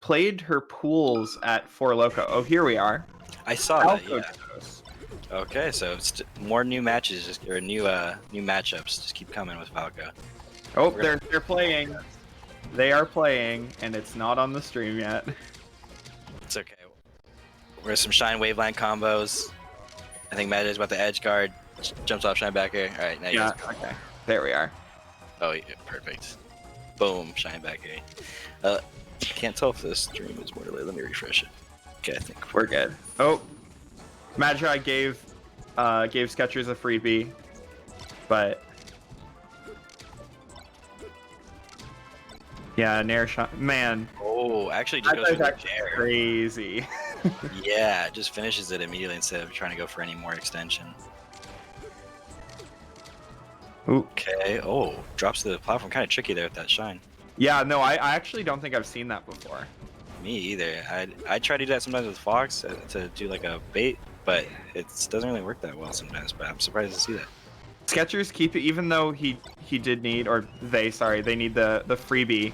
played her pools at Four Loco. Oh, here we are. I saw that. Yeah. Dose. Okay, so it's more new matches, or new matchups. Just keep coming with Falco. Oh, they're playing. They are playing, and it's not on the stream yet. It's okay. We're some Shine Waveland combos. I think Magi's about the edge guard. Jumps off Shine back here. All right, now you guys go. Okay. There we are. Oh, yeah, perfect. Boom, Shine back here. Can't tell if this stream is more delayed. Let me refresh it. Okay, I think We're good. Oh, Magi gave Skechers a freebie, but yeah, Nair shot. Man, Oh, actually, just that goes for is the actually Nair. crazy. Yeah, just finishes it immediately instead of trying to go for any more extension. Ooh. Okay. Oh, drops to the platform. Kind of tricky there with that Shine. Yeah, no, I actually don't think I've seen that before. Me either. I try to do that sometimes with Fox to do like a bait, but it doesn't really work that well sometimes. But I'm surprised to see that. Skechers keep it, even though he did need, or they need the freebie.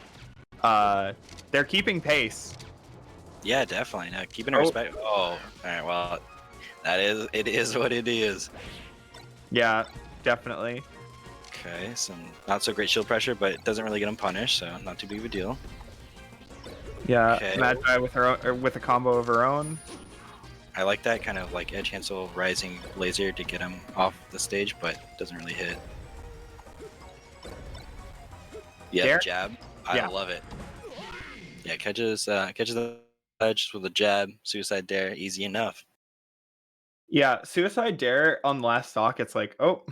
They're keeping pace. Yeah, definitely. No, keeping it respect. Oh, all right. Well, it is what it is. Yeah, definitely. Okay, some not so great shield pressure, but it doesn't really get him punished, so not too big of a deal. Yeah, Okay. Magi with her own, or with a combo of her own. I like that kind of like edge cancel rising laser to get him off the stage, but doesn't really hit. Yeah, Dare? jab. Yeah. I love it. Yeah, catches the edge with a jab, suicide dare, easy enough. Yeah, suicide dare on last stock. It's like, oh,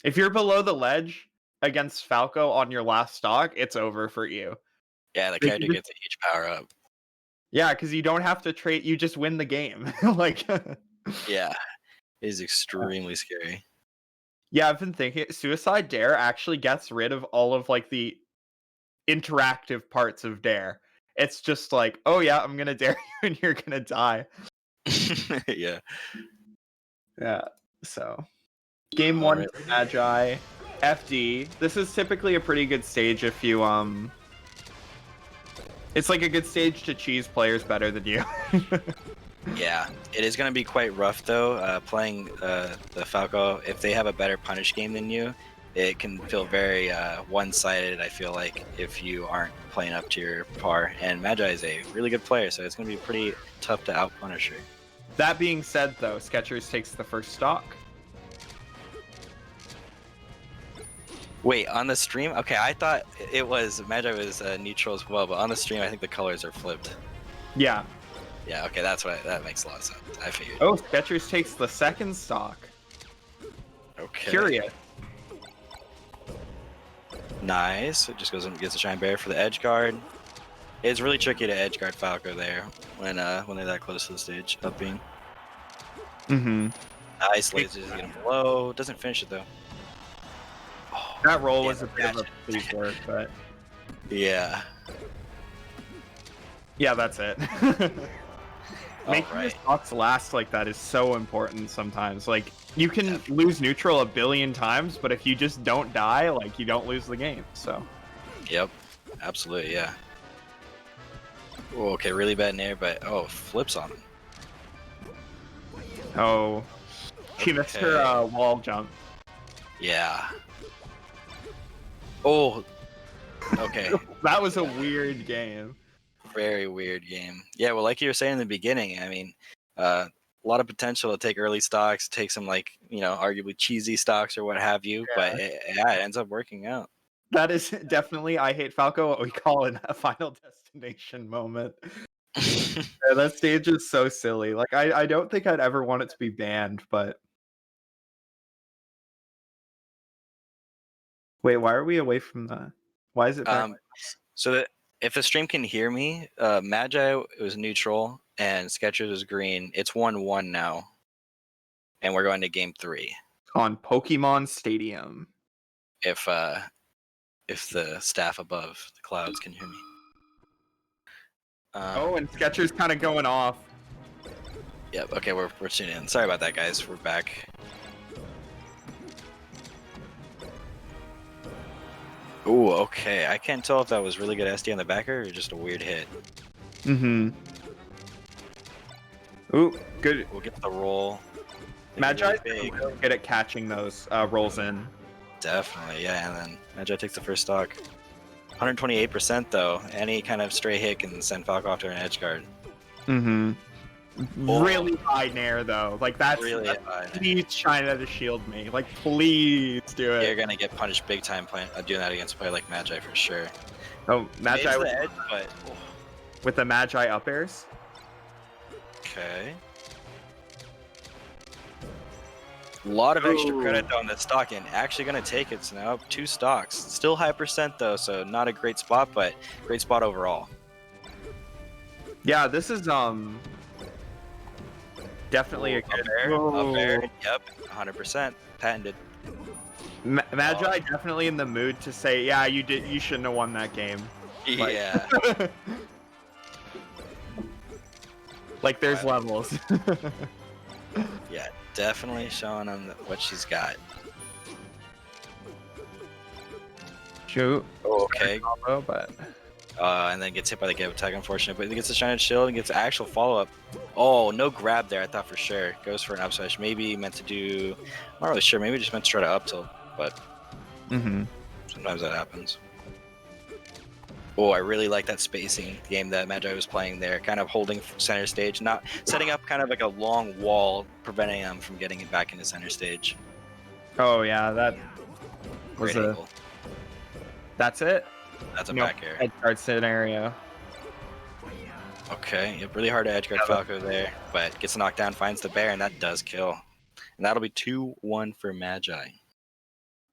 if you're below the ledge against Falco on your last stock, it's over for you. Yeah, the character gets a huge power up. Yeah, because you don't have to trade. You just win the game. Like, Yeah, it is extremely scary. Yeah, I've been thinking Suicide Dare actually gets rid of all of like the interactive parts of Dare. It's just like, oh yeah, I'm gonna dare you and you're gonna die. Yeah. Yeah. So game All 1 right. for Magi. FD. This is typically a pretty good stage if you it's like a good stage to cheese players better than you. Yeah, it is going to be quite rough though. Playing the Falco, if they have a better punish game than you, it can feel very one-sided. I feel like if you aren't playing up to your par, and Magi is a really good player, so it's going to be pretty tough to out-punish her. That being said, though, Skechers takes the first stock. Wait, on the stream? Okay, I thought it was Magi was neutral as well, but on the stream, I think the colors are flipped. Yeah. Yeah, okay, that makes a lot of sense. I figured. Oh, Skechers takes the second stock. Okay. Curious. Nice. It just goes and gets a Shine Bear for the edge guard. It's really tricky to edge guard Falco there when they're that close to the stage upping. Mm-hmm. Nice lasers get him low. Doesn't finish it though. Oh, That roll yeah, was a bit of a please work, but yeah. yeah, that's it. Making your stocks last like that is so important sometimes. Like, you can lose neutral a billion times, but if you just don't die, like, you don't lose the game, so. Yep. Absolutely, yeah. Oh, okay, really bad nair, but flips on him. Oh. She missed her wall jump. Yeah. Oh. Okay. That was a weird game. Very weird game. Yeah, well, like you were saying in the beginning, I mean, a lot of potential to take early stocks, take some like, arguably cheesy stocks or what have you, but it ends up working out. That is definitely, I hate Falco, what we call a final destination moment. Yeah, that stage is so silly. Like, I don't think I'd ever want it to be banned, but... Wait, why are we away from the... Why is it back? So that if the stream can hear me, Magi was neutral and Skechers was green. It's 1-1 now. And we're going to game 3. On Pokemon Stadium. If the staff above the clouds can hear me. Oh, and Skechers kind of going off. Yep, okay, we're tuning in. Sorry about that, guys. We're back. Ooh, okay. I can't tell if that was really good SD on the backer or just a weird hit. Mm-hmm. Ooh, good. We'll get the roll. Magi's really good at catching those rolls in. Definitely, yeah. And then Magi takes the first stock. 128% though. Any kind of stray hit can send Falco off to an edge guard. Mm-hmm. Really high nair though. Like that's really high. Please trying to shield me. Like please do it. You're gonna get punished big time doing that against a player like Magi for sure. Oh, Magi with the edge, but with the Magi up airs. Okay. A lot of extra credit though on the stock and actually gonna take it. So now 2 stocks. Still high percent though, so not a great spot, but great spot overall. Yeah, this is definitely a good up air. Yep, 100% patented. Magi definitely in the mood to say, yeah, you shouldn't have won that game. Yeah. Like there's levels. Yeah, definitely showing them what she's got. Shoot. Okay. Combo, but and then gets hit by the give attack, unfortunately. But he gets a Shining Shield and gets an actual follow-up. Oh, no grab there, I thought for sure. Goes for an up smash. Maybe meant to do... I'm not really sure. Maybe just meant to try to up tilt, but... Sometimes that happens. Oh, I really like that spacing game that Magi was playing there. Kind of holding center stage. Not setting up kind of like a long wall, preventing him from getting it back into center stage. Oh, yeah, that was Great angle. That's it? That's a back air. Edge guard scenario. Okay, yep, really hard to edge guard Falco there, but gets knocked down, finds the bear, and that does kill. And that'll be 2-1 for Magi.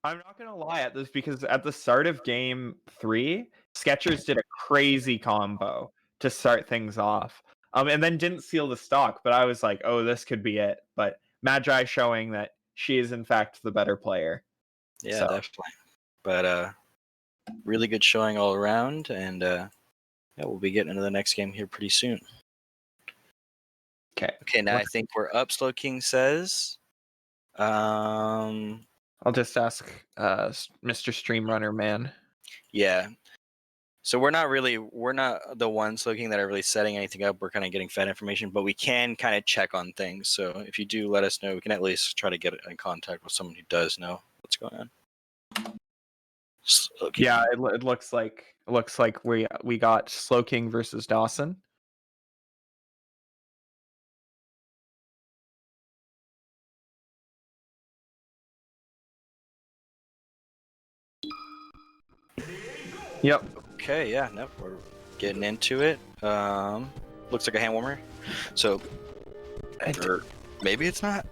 I'm not gonna lie at this because at the start of game 3, Skechers did a crazy combo to start things off. And then didn't seal the stock, but I was like, oh, this could be it. But Magi showing that she is in fact the better player. Yeah, So. definitely. But really good showing all around, and yeah, we'll be getting into the next game here pretty soon. Okay. Okay, now I think we're up. Slowking says. I'll just ask Mr. Streamrunner Man. Yeah. So we're not the ones looking that are really setting anything up. We're kind of getting fed information, but we can kind of check on things. So if you do let us know, we can at least try to get in contact with someone who does know what's going on. Slowking. Yeah, it looks like we got Slowking versus Dawson. Yep. Okay, yeah, nope, we're getting into it. Looks like a hand warmer. So, or maybe it's not.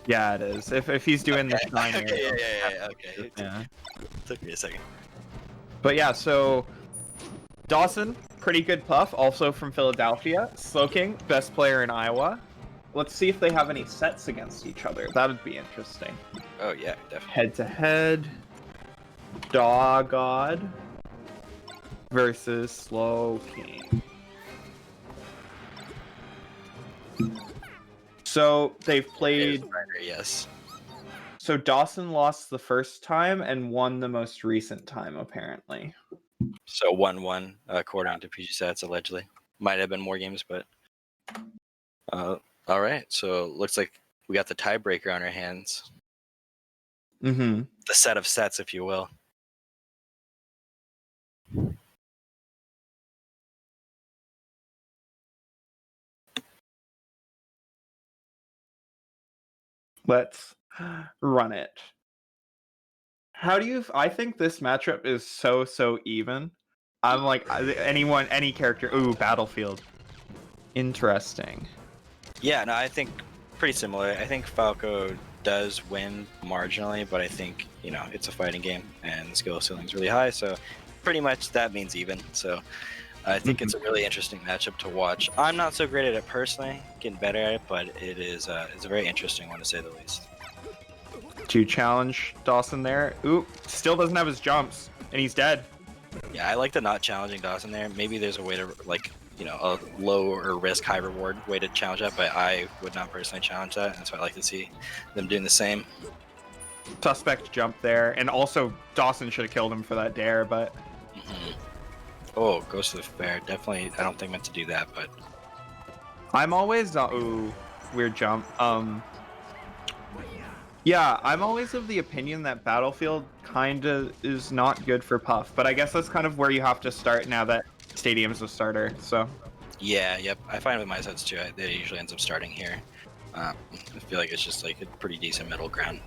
Yeah, it is. If he's doing the shine okay, arrow. okay. Yeah. Took me a second. But yeah, so Dawson, pretty good puff, also from Philadelphia. Slowking, best player in Iowa. Let's see if they have any sets against each other. That would be interesting. Oh yeah, definitely. Head to head. Dawgod versus Slowking. So they've played. Yes. So Dawson lost the first time and won the most recent time, apparently. So 1-1, according to PG Stats, allegedly. Might have been more games, but all right. So looks like we got the tiebreaker on our hands. Mm-hmm. The set of sets, if you will. Let's run it. How do you? I think this matchup is so even. I'm like any character. Ooh, Battlefield. Interesting. Yeah, no, I think pretty similar. I think Falco does win marginally, but I think, it's a fighting game and the skill ceiling is really high, so pretty much that means even. So I think it's a really interesting matchup to watch. I'm not so great at it personally, getting better at it, but it's a very interesting one to say the least. To challenge Dawson there. Ooh, still doesn't have his jumps, and he's dead. Yeah, I like the not challenging Dawson there. Maybe there's a way to, a lower risk, high reward way to challenge that, but I would not personally challenge that. That's why I like to see them doing the same. Suspect jump there, and also Dawson should have killed him for that dare, but. Oh, goes to the fair. Definitely, I don't think meant to do that, but. I'm always ooh, weird jump. Yeah, I'm always of the opinion that Battlefield kinda is not good for Puff, but I guess that's kind of where you have to start now that Stadium's a starter, so. Yeah, yep. I find with my sets too, they usually ends up starting here. I feel like it's just like a pretty decent middle ground.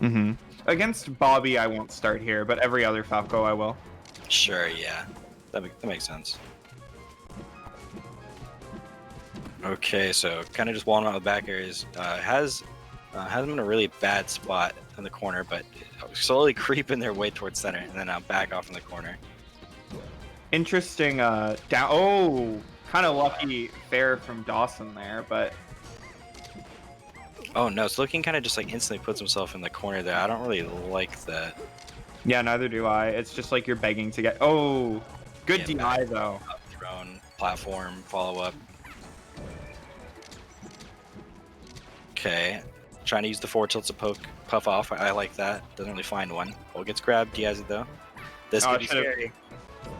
Mm-hmm. Against Bobby, I won't start here, but every other Falco I will. Sure, yeah. That makes sense. Okay, so kind of just walling out the back areas. Has them in a really bad spot in the corner, but slowly creeping their way towards center, and then back off in the corner. Interesting, down. Oh, kind of lucky fair from Dawson there, but. Oh no, Slowking kind of just like instantly puts himself in the corner there. I don't really like that. Yeah, neither do I. It's just like you're begging to get. Oh, good DI though. Thrown platform follow up. Okay, trying to use the forward tilt to poke Puff off. I like that. Doesn't really find one. Well, gets grabbed. DIs it though. This could be scary.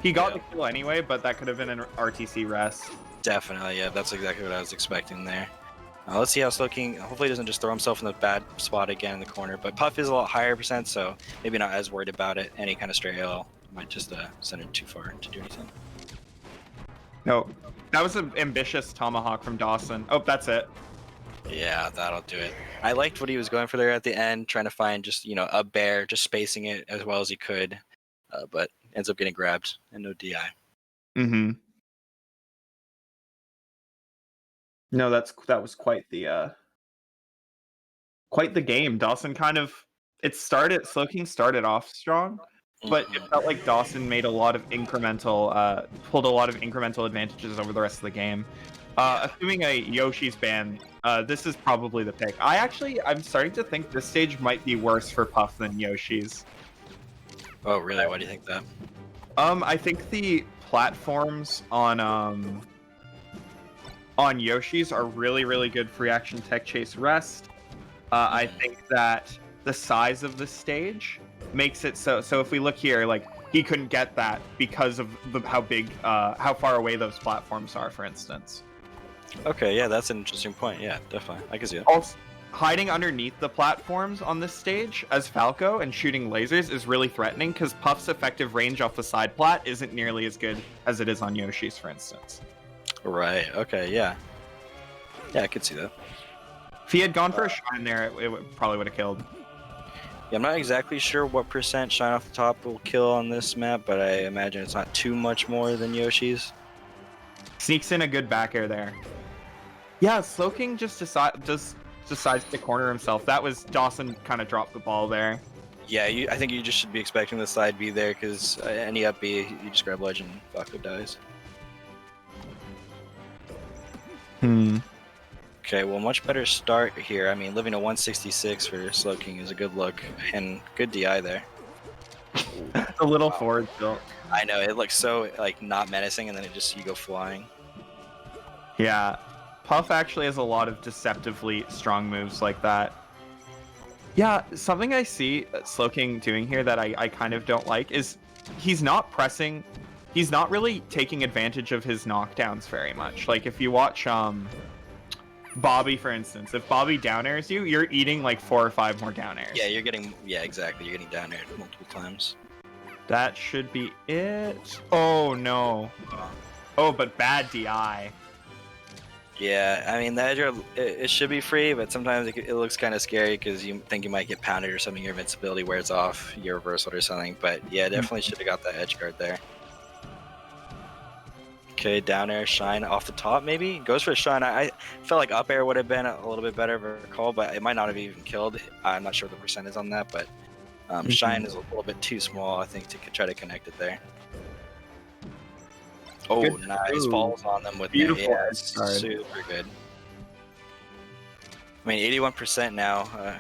He got the kill anyway, but that could have been an RTC rest. Definitely, yeah. That's exactly what I was expecting there. Let's see how Slowking, hopefully he doesn't just throw himself in the bad spot again in the corner. But Puff is a lot higher percent, so maybe not as worried about it. Any kind of straight AL might just send it too far to do anything. No, that was an ambitious tomahawk from Dawson. Oh, that's it. Yeah, that'll do it. I liked what he was going for there at the end, trying to find just, a bear, just spacing it as well as he could. But ends up getting grabbed and no DI. Mm-hmm. No, that was quite the game. Dawson kind of Slowking started off strong, but it felt like Dawson made a lot of incremental pulled a lot of incremental advantages over the rest of the game. Assuming a Yoshi's ban, this is probably the pick. I'm starting to think this stage might be worse for Puff than Yoshi's. Oh, really? Why do you think that? I think the platforms on Yoshi's are really, really good for reaction tech chase rest. I think that the size of the stage makes it so if we look here, like he couldn't get that because of how far away those platforms are, for instance. Okay, yeah, that's an interesting point. Yeah, definitely. I can see it. Also, hiding underneath the platforms on this stage as Falco and shooting lasers is really threatening because Puff's effective range off the side plat isn't nearly as good as it is on Yoshi's, for instance. Right. Okay. Yeah. Yeah, I could see that. If he had gone for a shine there, it probably would have killed. Yeah, I'm not exactly sure what percent shine off the top will kill on this map, but I imagine it's not too much more than Yoshi's. Sneaks in a good back air there. Yeah, Slowking just decides to corner himself. That was Dawson kind of dropped the ball there. Yeah, I think you just should be expecting the side B there, because any up B, you just grab ledge and Falco dies. Okay, well, much better start here. I mean, living a 166 for Slowking is a good look, and good DI there. A little forward tilt. I know, it looks so, like, not menacing, and then you go flying. Yeah. Puff actually has a lot of deceptively strong moves like that. Yeah, something I see Slowking doing here that I kind of don't like is he's not pressing. He's not really taking advantage of his knockdowns very much. Like, if you watch Bobby, for instance, if Bobby down airs you, you're eating like 4 or 5 more down airs. Yeah, exactly. You're getting down aired multiple times. That should be it. Oh, no. Oh, but bad DI. Yeah, I mean, the edge, it should be free, but sometimes it looks kind of scary because you think you might get pounded or something, your invincibility wears off, your reversal or something. But yeah, definitely should have got that edge guard there. Okay, down air, shine off the top maybe? Goes for a shine. I felt like up air would have been a little bit better of a call, but it might not have even killed. I'm not sure what the percent is on that, but shine is a little bit too small, I think, to try to connect it there. Oh, good. Nice. Falls on them with beautiful. Yeah, super good. I mean, 81% now.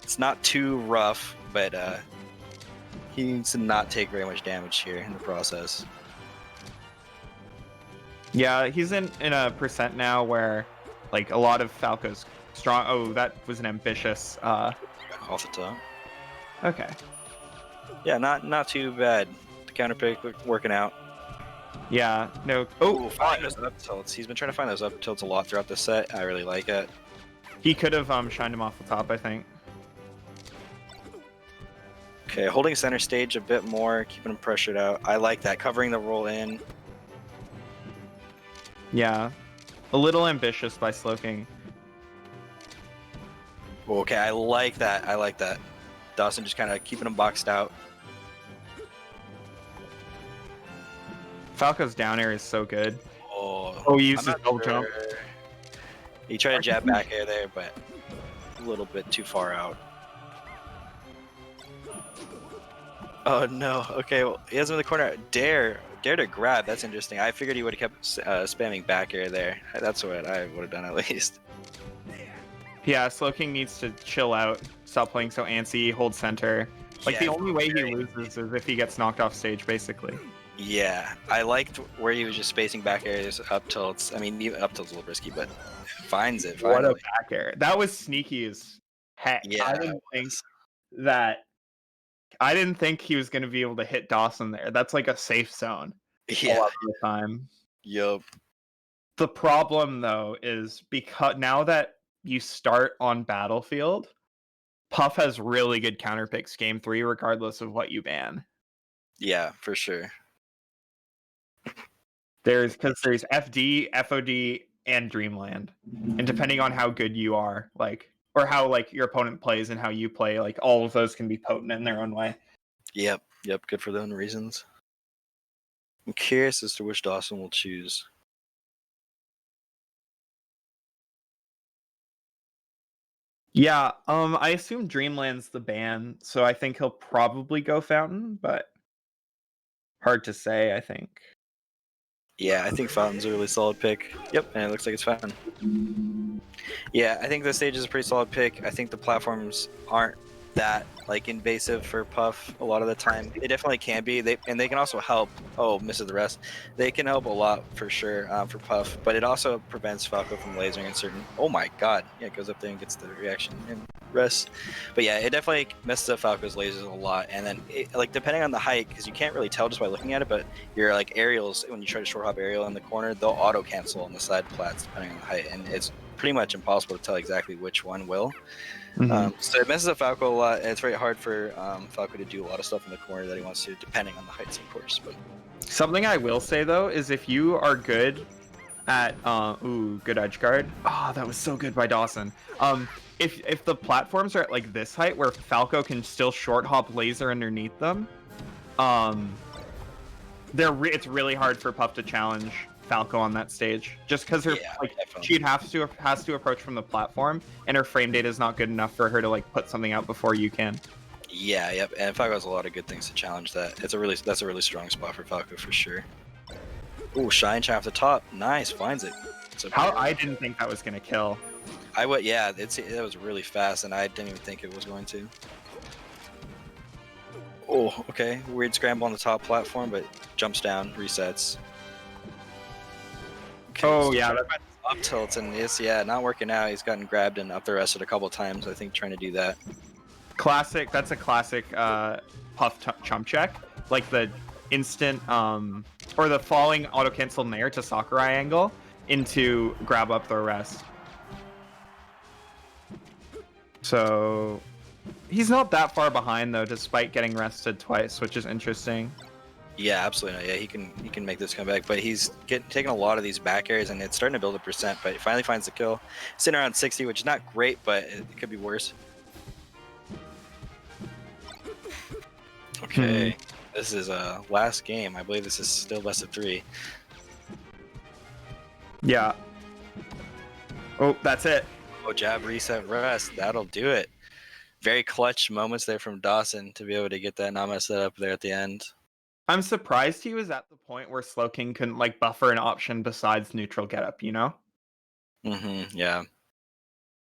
It's not too rough, but he needs to not take very much damage here in the process. Yeah, he's in a percent now where, like, a lot of Falco's strong. Oh, that was an ambitious. Off the top. Okay. Yeah, not too bad. The counter pick working out. Yeah, no. Oh, find those up tilts. He's been trying to find those up tilts a lot throughout the set. I really like it. He could have shined him off the top, I think. Okay, holding center stage a bit more, keeping him pressured out. I like that, covering the roll in. Yeah, a little ambitious by Slowking. Okay, I like that. I like that. Dawson just kind of keeping him boxed out. Falco's down air is so good. Oh, he used his double jump. He tried to jab back air there, but a little bit too far out. Oh no. Okay, well, he has him in the corner. Dare to grab. That's interesting. I figured he would have kept spamming back air there. That's what I would have done at least. Yeah, Slowking needs to chill out. Stop playing so antsy. Hold center. Like, yeah, the only way he loses is if he gets knocked off stage, basically. Yeah, I liked where he was just spacing back airs, up tilts. I mean, even up tilts a little risky, but finds it. Finally. What a back air! That was sneaky as heck. Yeah, I didn't think he was going to be able to hit Dawson there. That's like a safe zone. Yeah. A lot of the time. Yup. The problem though is because now that you start on Battlefield, Puff has really good counter picks game 3, regardless of what you ban. Yeah, for sure. There's FD, FOD, and Dreamland, and depending on how good you are, like, or how like your opponent plays and how you play, like, all of those can be potent in their own way. Yep, good for their own reasons. I'm curious as to which Dawson will choose. Yeah, I assume Dreamland's the ban, so I think he'll probably go Fountain, but hard to say, I think. Yeah, I think Fountain's a really solid pick. Yep, and it looks like it's Fountain. Yeah, I think the stage is a pretty solid pick. I think the platforms aren't that like invasive for Puff a lot of the time. They definitely can be. They can also help. Oh, misses the rest. They can help a lot for sure for Puff, but it also prevents Falco from lasering in certain. Oh my God! Yeah, it goes up there and gets the reaction and rest. But yeah, it definitely messes up Falco's lasers a lot. And then like depending on the height, because you can't really tell just by looking at it, but your like aerials when you try to short hop aerial in the corner, they'll auto cancel on the side plats depending on the height, and it's pretty much impossible to tell exactly which one will. So it messes up Falco a lot, and it's very hard for Falco to do a lot of stuff in the corner that he wants to, depending on the heights, of course. But Something I will say though is if you are good at good edge guard. Oh, that was so good by Dawson. If the platforms are at like this height where Falco can still short hop laser underneath them, it's really hard for Puff to challenge Falco on that stage, just because she has to approach from the platform, and her frame data is not good enough for her to like put something out before you can. Yeah, yep. And Falco has a lot of good things to challenge that. That's a really strong spot for Falco for sure. Ooh, Shine Chime off the top. Nice, finds it. How I didn't think that was gonna kill. Yeah, it was really fast, and I didn't even think it was going to. Oh, okay. Weird scramble on the top platform, but jumps down, resets. Okay, oh yeah, up tilts, and it's not working out. He's gotten grabbed and up the rested a couple times. I think trying to do that. Classic. That's a classic Puff chump check, like the instant or the falling auto cancel nair to Sakurai angle into grab up the rest. So he's not that far behind though, despite getting rested twice, which is interesting. Yeah, absolutely. Yeah, he can make this comeback, but he's taking a lot of these back airs, and it's starting to build a percent. But he finally finds the kill, sitting around 60, which is not great, but it could be worse. Okay, this is last game. I believe this is still best of 3. Yeah. Oh, that's it. Oh, jab, reset, rest. That'll do it. Very clutch moments there from Dawson to be able to get that not mess that up there at the end. I'm surprised he was at the point where Slowking couldn't like buffer an option besides neutral getup, you know? Yeah.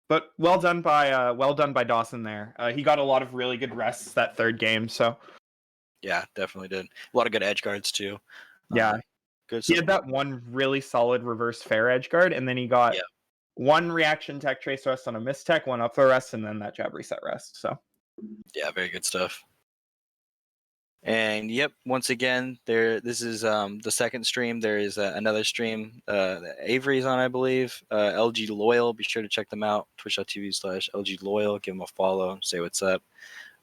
But well done by Dawson there. He got a lot of really good rests that third game, so Yeah, definitely did. A lot of good edge guards too. Yeah. Good. He had that one really solid reverse fair edge guard, and then he got one reaction tech trace rest on a miss tech, one up throw rest, and then that jab reset rest. So yeah, very good stuff. And yep, once again, this is the second stream. There is another stream Avery's on, I believe. LG Loyal, be sure to check them out. Twitch.tv/LG Loyal. Give them a follow, say what's up.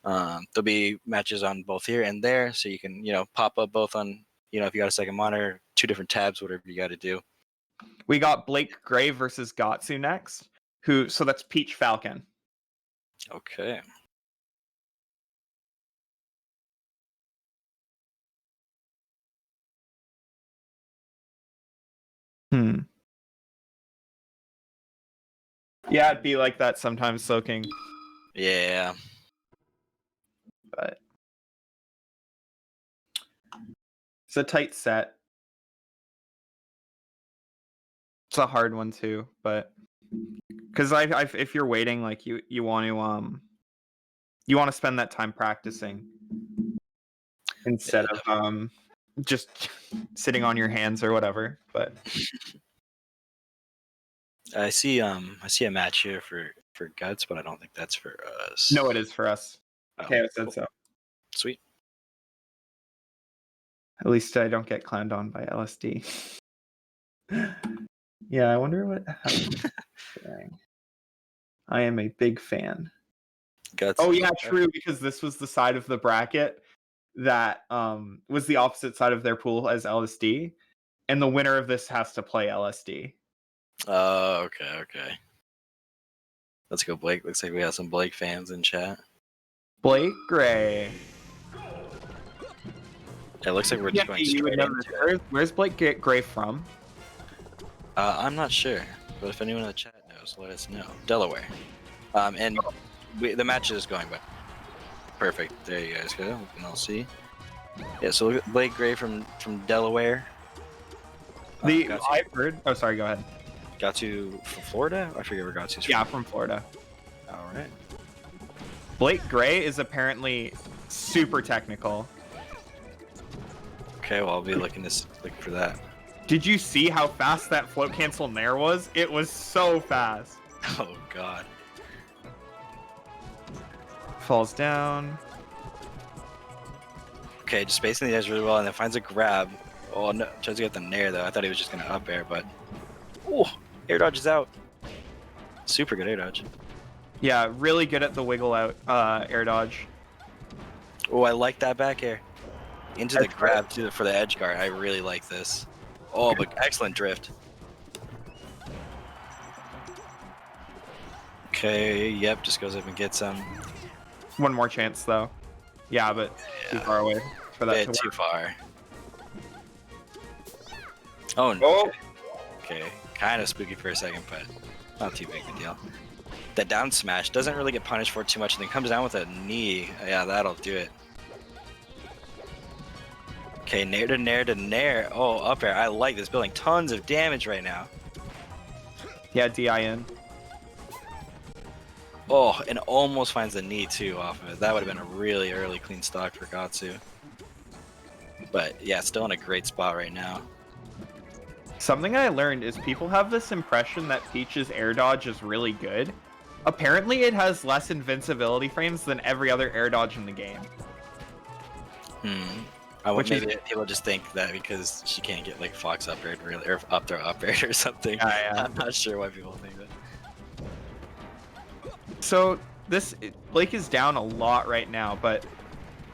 There'll be matches on both here and there, so you can pop up both on if you got a second monitor, 2 different tabs, whatever you got to do. We got Blake Gray versus Gahtzu next. So that's Peach Falcon. Okay. Yeah, it'd be like that sometimes, Slowking. Yeah. But it's a tight set. It's a hard one too, but because if you're waiting, like you want to spend that time practicing instead of just sitting on your hands or whatever. But I see a match here for Guts, but I don't think that's for us. No, it is for us. Okay, I said so. Sweet. At least I don't get clowned on by LSD. Yeah, I wonder what happened. I am a big fan. Guts. Oh yeah, true, because this was the side of the bracket that was the opposite side of their pool as LSD, and the winner of this has to play LSD. Oh, okay. Let's go, Blake. Looks like we have some Blake fans in chat. Blake Gray. It looks like we're just going straight into it. Where's Blake Gray from? I'm not sure, but if anyone in the chat knows, let us know. Delaware. And the match is going by. Perfect. There you guys go. We can all see. Yeah, so look at Blake Gray from Delaware. I've heard. Oh, sorry. Go ahead. Gahtzu from Florida? I forget where Gahtzu's from. Yeah, from Florida. All right. Blake Gray is apparently super technical. Okay, well, I'll be looking for that. Did you see how fast that float cancel nair was? It was so fast. Oh, God. Falls down. Okay, just spacing the edge really well, and then finds a grab. Oh, no. Tries to get the nair, though. I thought he was just going to up air, but... Oh, air dodge is out. Super good air dodge. Yeah, really good at the wiggle out air dodge. Oh, I like that back air. Into the grab, too, for the edge guard. I really like this. Oh, but excellent drift. Okay, yep, just goes up and gets him. One more chance, though. Yeah, but too far away for that to work. Too far. Oh, no. Oh. Okay, kind of spooky for a second, but not too big a deal. That down smash doesn't really get punished for too much, and then comes down with a knee. Yeah, that'll do it. Okay, nair to nair to nair. Oh, up air. I like this, building tons of damage right now. Yeah, DIN. Oh, and almost finds the knee too off of it. That would have been a really early clean stock for Gahtzu. But yeah, still in a great spot right now. Something I learned is people have this impression that Peach's air dodge is really good. Apparently it has less invincibility frames than every other air dodge in the game. Maybe people just think that because she can't get like Fox up air really, or up throw up air or something. Yeah. I'm not sure why people think that. So Blake is down a lot right now, but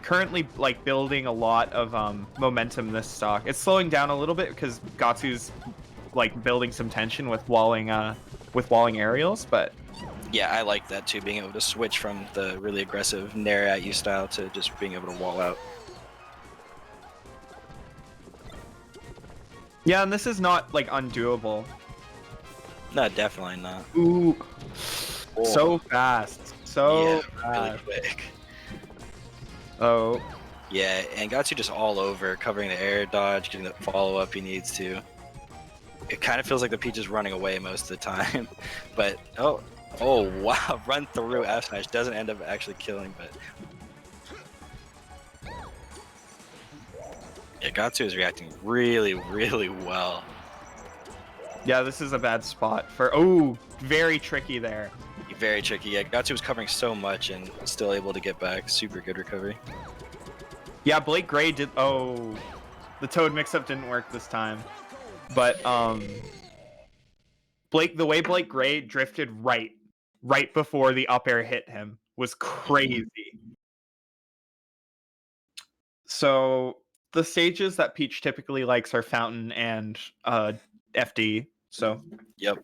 currently like building a lot of momentum this stock. It's slowing down a little bit because Gahtzu's like building some tension with walling aerials, but yeah, I like that too, being able to switch from the really aggressive nair at you style to just being able to wall out. Yeah, and this is not like undoable. No, definitely not. Ooh. Oh. So fast. So fast. Really quick. Oh. Yeah, and Gahtzu just all over, covering the air dodge, getting the follow-up he needs to. It kind of feels like the Peach is running away most of the time. But, oh wow, run through F smash. Doesn't end up actually killing, but... Yeah, Gahtzu is reacting really, really well. Yeah, this is a bad spot for... Oh, very tricky there. Very tricky. Yeah, Gahtzu was covering so much and still able to get back. Super good recovery. Yeah, Blake Gray did... Oh, the Toad mix-up didn't work this time. But, the way Blake Gray drifted right before the up air hit him was crazy. So, the stages that Peach typically likes are Fountain and FD. So, yep.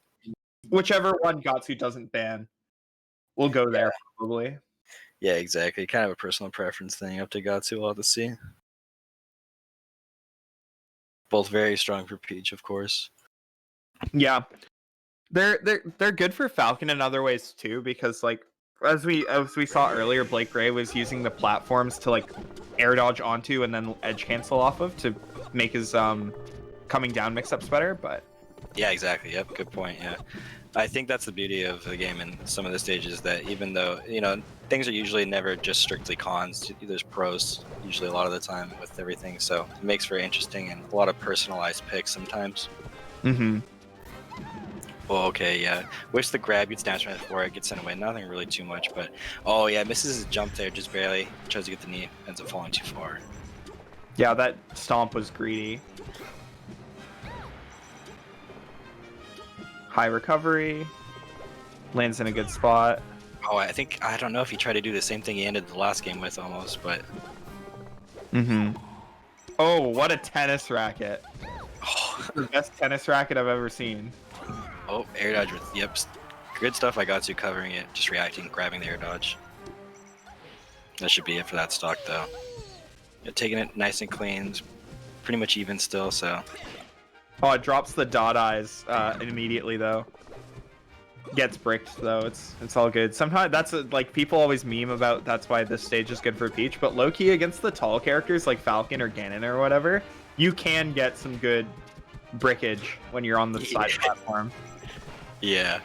Whichever one Gahtzu doesn't ban, we'll go there probably. Yeah, exactly. Kind of a personal preference thing. Up to Gahtzu, we'll have to see. Both very strong for Peach, of course. Yeah, they're good for Falcon in other ways too, because like as we saw earlier, Blake Gray was using the platforms to like air dodge onto and then edge cancel off of to make his coming down mix-ups better. But yeah, exactly. Yep, good point. Yeah, I think that's the beauty of the game in some of the stages, that even though, you know, things are usually never just strictly cons, there's pros usually a lot of the time with everything, so it makes for interesting and a lot of personalized picks sometimes. Oh, okay, yeah. Wish the grab gets down before it gets sent away. Nothing really too much, but oh yeah, misses his jump there just barely. Tries to get the knee, ends up falling too far. Yeah, that stomp was greedy. High recovery. Lands in a good spot. Oh, I don't know if he tried to do the same thing he ended the last game with almost, but... Oh, what a tennis racket. The best tennis racket I've ever seen. Oh, air dodge with, yep. Good stuff. I got to covering it, just reacting, grabbing the air dodge. That should be it for that stock, though. Yeah, taking it nice and clean. Pretty much even still, so... Oh, it drops the dot eyes immediately, though. Gets bricked, though. It's all good. Sometimes that's like people always meme about that's why this stage is good for Peach, but low-key against the tall characters like Falcon or Ganon or whatever, you can get some good brickage when you're on the side platform. Yeah.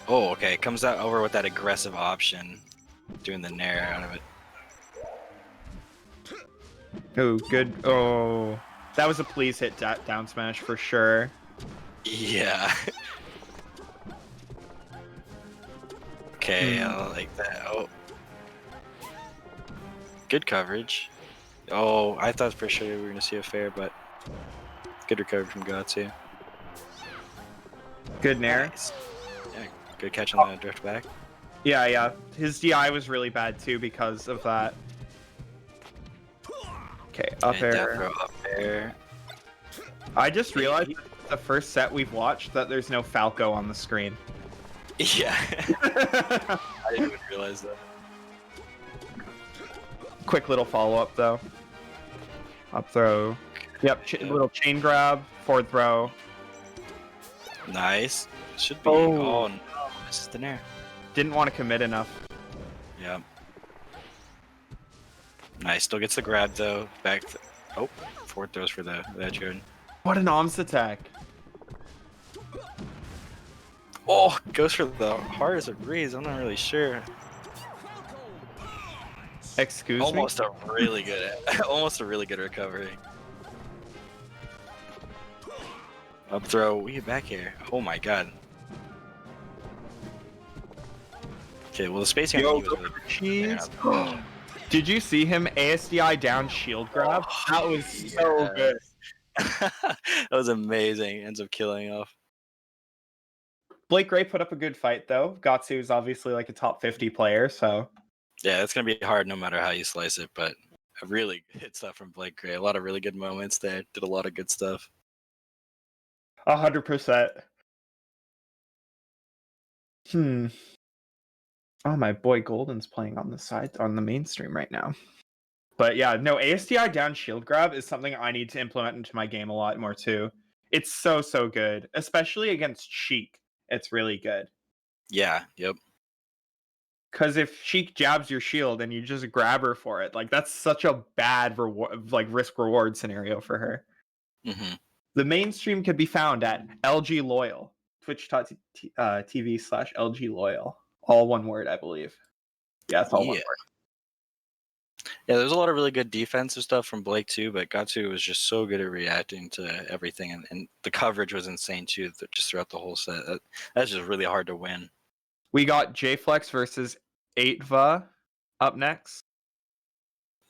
Oh, okay. Comes out over with that aggressive option, doing the nair out of it. Oh, good. Oh, that was a please hit down smash for sure. Yeah. Okay, I like that. Oh. Good coverage. Oh, I thought for sure we were going to see a fair, but good recovery from Gahtzu. Good nair. Nice. Yeah, good catch on the drift back. Yeah, yeah. His DI was really bad too because of that. Okay, up air. Up air. I just realized the first set we've watched that there's no Falco on the screen. Yeah. I didn't even realize that. Quick little follow-up though. Up throw. Yep, little chain grab, forward throw. Nice. Should be. Oh no, this is the nair. Didn't want to commit enough. Yep. Nice. Still gets the grab though. Back. Oh, forward throws for the edge guard. What an OMS attack. Oh, goes for the hardest of reads. I'm not really sure. Excuse me? Almost a really good recovery. Up throw, we get back here. Oh my god. Okay, well the spacing on was cheese. Did you see him ASDI down shield grab? That was so good. That was amazing. Ends up killing off. Blake Gray put up a good fight though. Gahtzu is obviously like a top 50 player, so yeah, it's gonna be hard no matter how you slice it, but a really good stuff from Blake Gray. A lot of really good moments there. Did a lot of good stuff. 100%. Oh, my boy Golden's playing on the side on the mainstream right now. But yeah, no, ASDI down shield grab is something I need to implement into my game a lot more too. It's so good, especially against Sheik. It's really good. Yeah, yep. Because if Sheik jabs your shield and you just grab her for it, like that's such a bad risk reward scenario for her. Mm-hmm. The mainstream could be found at LG Loyal, twitch.tv/LG Loyal. All one word, I believe. Yeah, it's all one word. Yeah, there's a lot of really good defensive stuff from Blake too, but Gahtzu was just so good at reacting to everything, and the coverage was insane too, just throughout the whole set. That's just really hard to win. We got Jflex versus 8va up next.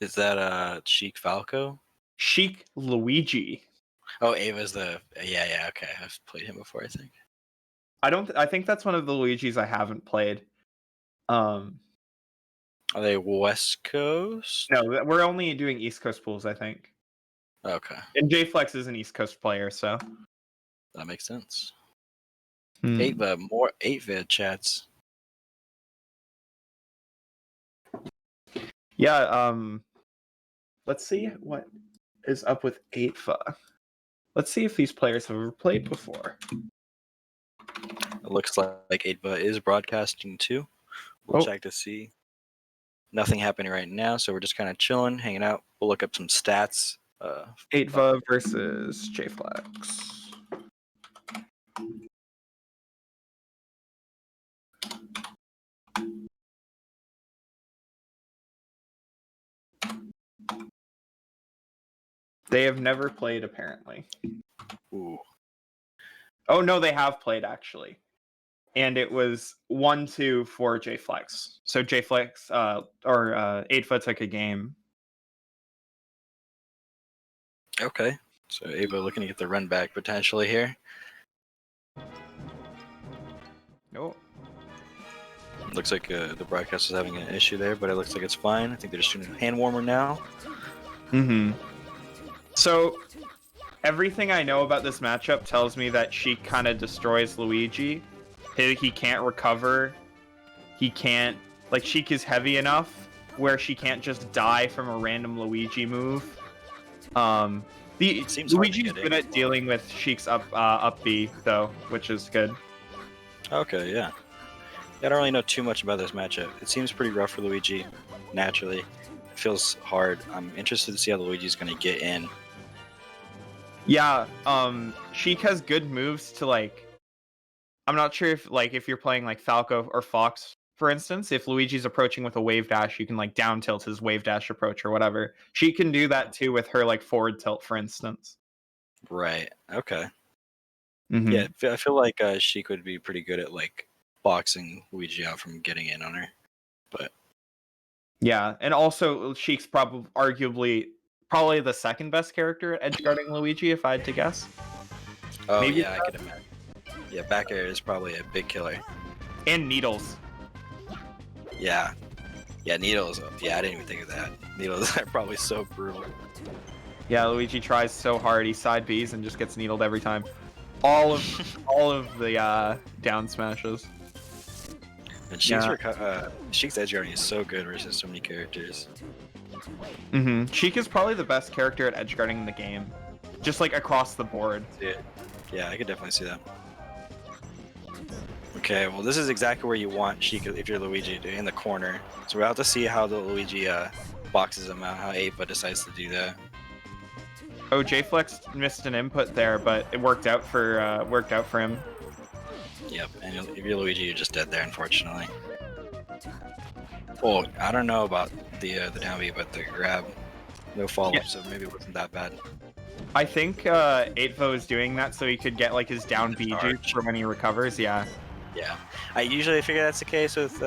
Is that Sheik Falco? Sheik Luigi. Oh, Ava's yeah, okay. I've played him before, I think. I think that's one of the Luigis I haven't played. Are they West Coast? No, we're only doing East Coast pools, I think. Okay. And Jflex is an East Coast player, so that makes sense. 8va, more 8va chats. Yeah, let's see what is up with 8va. Let's see if these players have ever played before. It looks like 8va is broadcasting too. We'll check to see. Nothing happening right now, so we're just kind of chilling, hanging out. We'll look up some stats. 8va versus Jflex. They have never played, apparently. Ooh. Oh, no, they have played, actually. And it was 1-2 for Jflex. So Jflex, 8va took a game. Okay. So 8va looking to get the run back potentially here. Nope. Looks like the broadcast is having an issue there, but it looks like it's fine. I think they're just doing a hand warmer now. So everything I know about this matchup tells me that Sheik kind of destroys Luigi. He can't recover. He can't... Like, Sheik is heavy enough where she can't just die from a random Luigi move. Luigi's good at dealing with Sheik's up B, though, which is good. Okay, yeah. I don't really know too much about this matchup. It seems pretty rough for Luigi, naturally. It feels hard. I'm interested to see how Luigi's going to get in. Yeah, Sheik has good moves to like. I'm not sure if you're playing like Falco or Fox, for instance, if Luigi's approaching with a wave dash, you can like down tilt his wave dash approach or whatever. She can do that too with her like forward tilt, for instance. Right. Okay. Mm-hmm. Yeah, I feel like she could be pretty good at like boxing Luigi out from getting in on her. But Yeah, and also Sheik's arguably the second best character at edgeguarding Luigi, if I had to guess. oh Maybe yeah, I could imagine. Yeah, back air is probably a big killer. and needles. Yeah. Yeah, needles. Yeah, I didn't even think of that. Needles are probably so brutal. Yeah, Luigi tries so hard, he side Bs and just gets needled every time. All of the down smashes. And Sheik's edge guarding is so good versus so many characters. Mm-hmm. Sheik is probably the best character at edgeguarding in the game. Just like across the board. Yeah, I could definitely see that. Okay, well this is exactly where you want Sheik if you're Luigi, in the corner. So we'll have to see how the Luigi boxes him out, how Ava decides to do that. Oh, Jflex missed an input there, but it worked out for him. Yep, and if you're Luigi, you're just dead there, unfortunately. Well, I don't know about the down B, but the grab, no follow-up, so maybe it wasn't that bad. I think 8vo is doing that so he could get like his down B juice for when he recovers. Yeah. Yeah, I usually figure that's the case with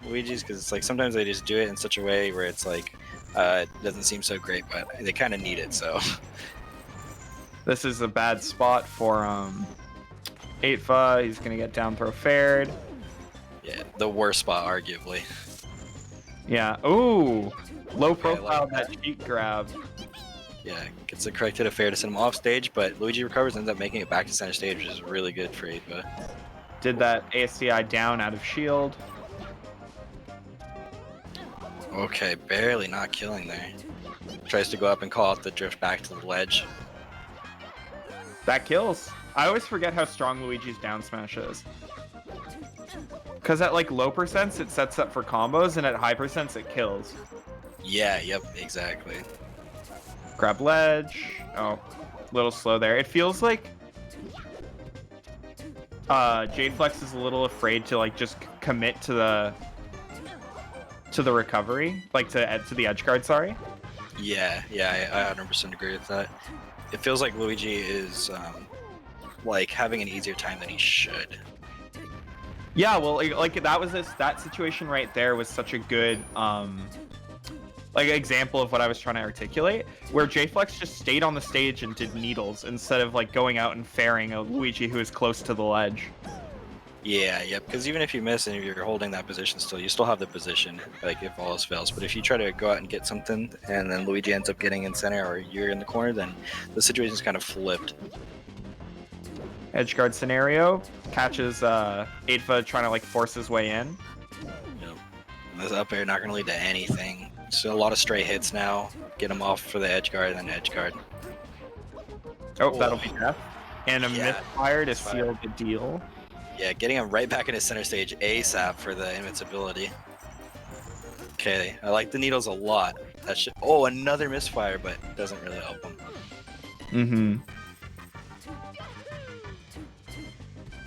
Luigi's because it's like sometimes they just do it in such a way where it's like it doesn't seem so great, but they kind of need it. So this is a bad spot for 8vo. He's gonna get down throw fared. yeah, the worst spot arguably. Yeah. Ooh, low Okay, profile like that cheek grab. Yeah, gets the correct hit of fair to send him off stage, but Luigi recovers and ends up making it back to center stage, which is really good for Ava. Did that ASDI down out of shield. Okay, barely not killing there. Tries to go up and call out the drift back to the ledge. That kills. I always forget how strong Luigi's down smash is. Because at like low percents, it sets up for combos, and at high percents, it kills. Yeah, yep, exactly. Grab ledge. Oh, a little slow there. It feels like Jflex is a little afraid to like just commit to the recovery, like to the edge guard. Sorry. Yeah, I 100% agree with that. It feels like Luigi is like having an easier time than he should. Yeah, well, like that was that situation right there was such a good like example of what I was trying to articulate, where Jflex just stayed on the stage and did needles instead of like going out and fairing a Luigi who is close to the ledge. Yeah, yep. Because even if you miss and if you're holding that position still, you still have the position, like if all else fails. But if you try to go out and get something, and then Luigi ends up getting in center, or you're in the corner, then the situation's kind of flipped. Edge guard scenario catches 8vo trying to like force his way in. Yep. This up air not going to lead to anything. So a lot of stray hits now. Get him off for the edge guard, and then edge guard. Oh, that'll be death. And a Yeah, misfire to seal the deal. Yeah, getting him right back into center stage ASAP for the invincibility. Okay, I like the needles a lot. That should. Oh, another misfire, but doesn't really help him. Mm-hmm.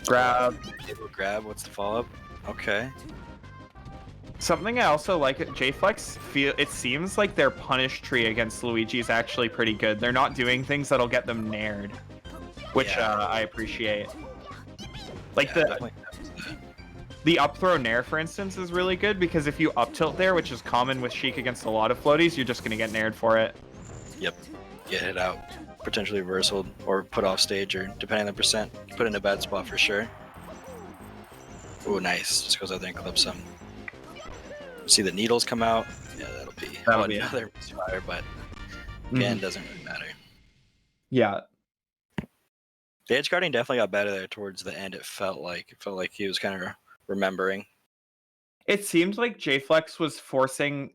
Grab. Grab. What's the follow-up? Okay. Something I also like at Jflex, it seems like their punish tree against Luigi is actually pretty good. They're not doing things that'll get them nared, which I appreciate. Like the up throw nair, for instance, is really good because if you up tilt there, which is common with Sheik against a lot of floaties, you're just gonna get nared for it. Yep. Get hit out. Potentially reversaled or put off stage, or depending on the percent, put in a bad spot for sure. Oh, nice. Just goes out there and clips him. See the needles come out. Yeah, that'll be another misfire, but again, doesn't really matter. Yeah. The edge guarding definitely got better there towards the end. It felt like he was kind of remembering. It seemed like Jflex was forcing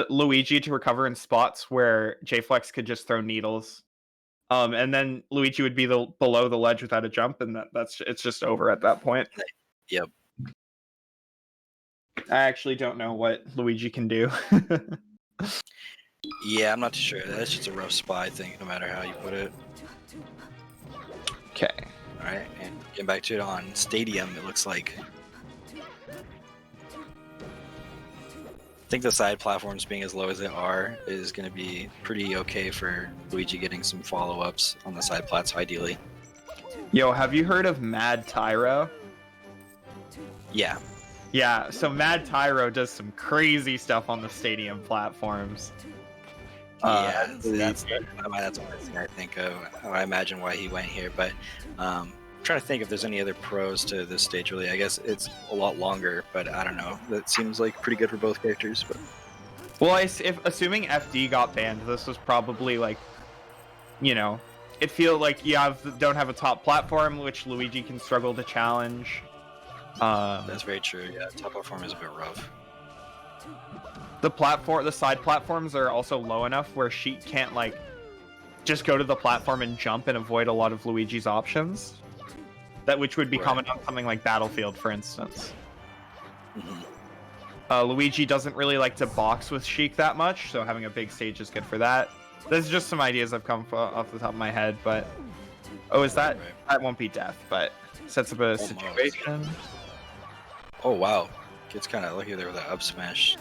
Luigi to recover in spots where Jflex could just throw needles. And then Luigi would be below the ledge without a jump, and it's just over at that point. Yep. I actually don't know what Luigi can do. Yeah, I'm not too sure. That's just a rough spot, I think, no matter how you put it. Okay. All right, and getting back to it on Stadium, it looks like. I think the side platforms being as low as they are is going to be pretty okay for Luigi getting some follow-ups on the side plats, ideally. Yo, have you heard of Mad Tyro? Yeah. Yeah, so Mad Tyro does some crazy stuff on the Stadium platforms. Yeah, that's the first thing I think of. I imagine why he went here, but I'm trying to think if there's any other pros to this stage. Really, I guess it's a lot longer, but I don't know. That seems like pretty good for both characters. But Well, if assuming FD got banned, this was probably like, you know, it feels like you don't have a top platform, which Luigi can struggle to challenge. that's very true. Yeah, top platform is a bit rough. The side platforms are also low enough where Sheik can't like just go to the platform and jump and avoid a lot of Luigi's options. Which would be common on something like Battlefield, for instance. Luigi doesn't really like to box with Sheik that much, so having a big stage is good for that. There's just some ideas I've come off the top of my head, but that won't be death, but sets up a situation. Oh wow, kid's kind of lucky there with that up smash.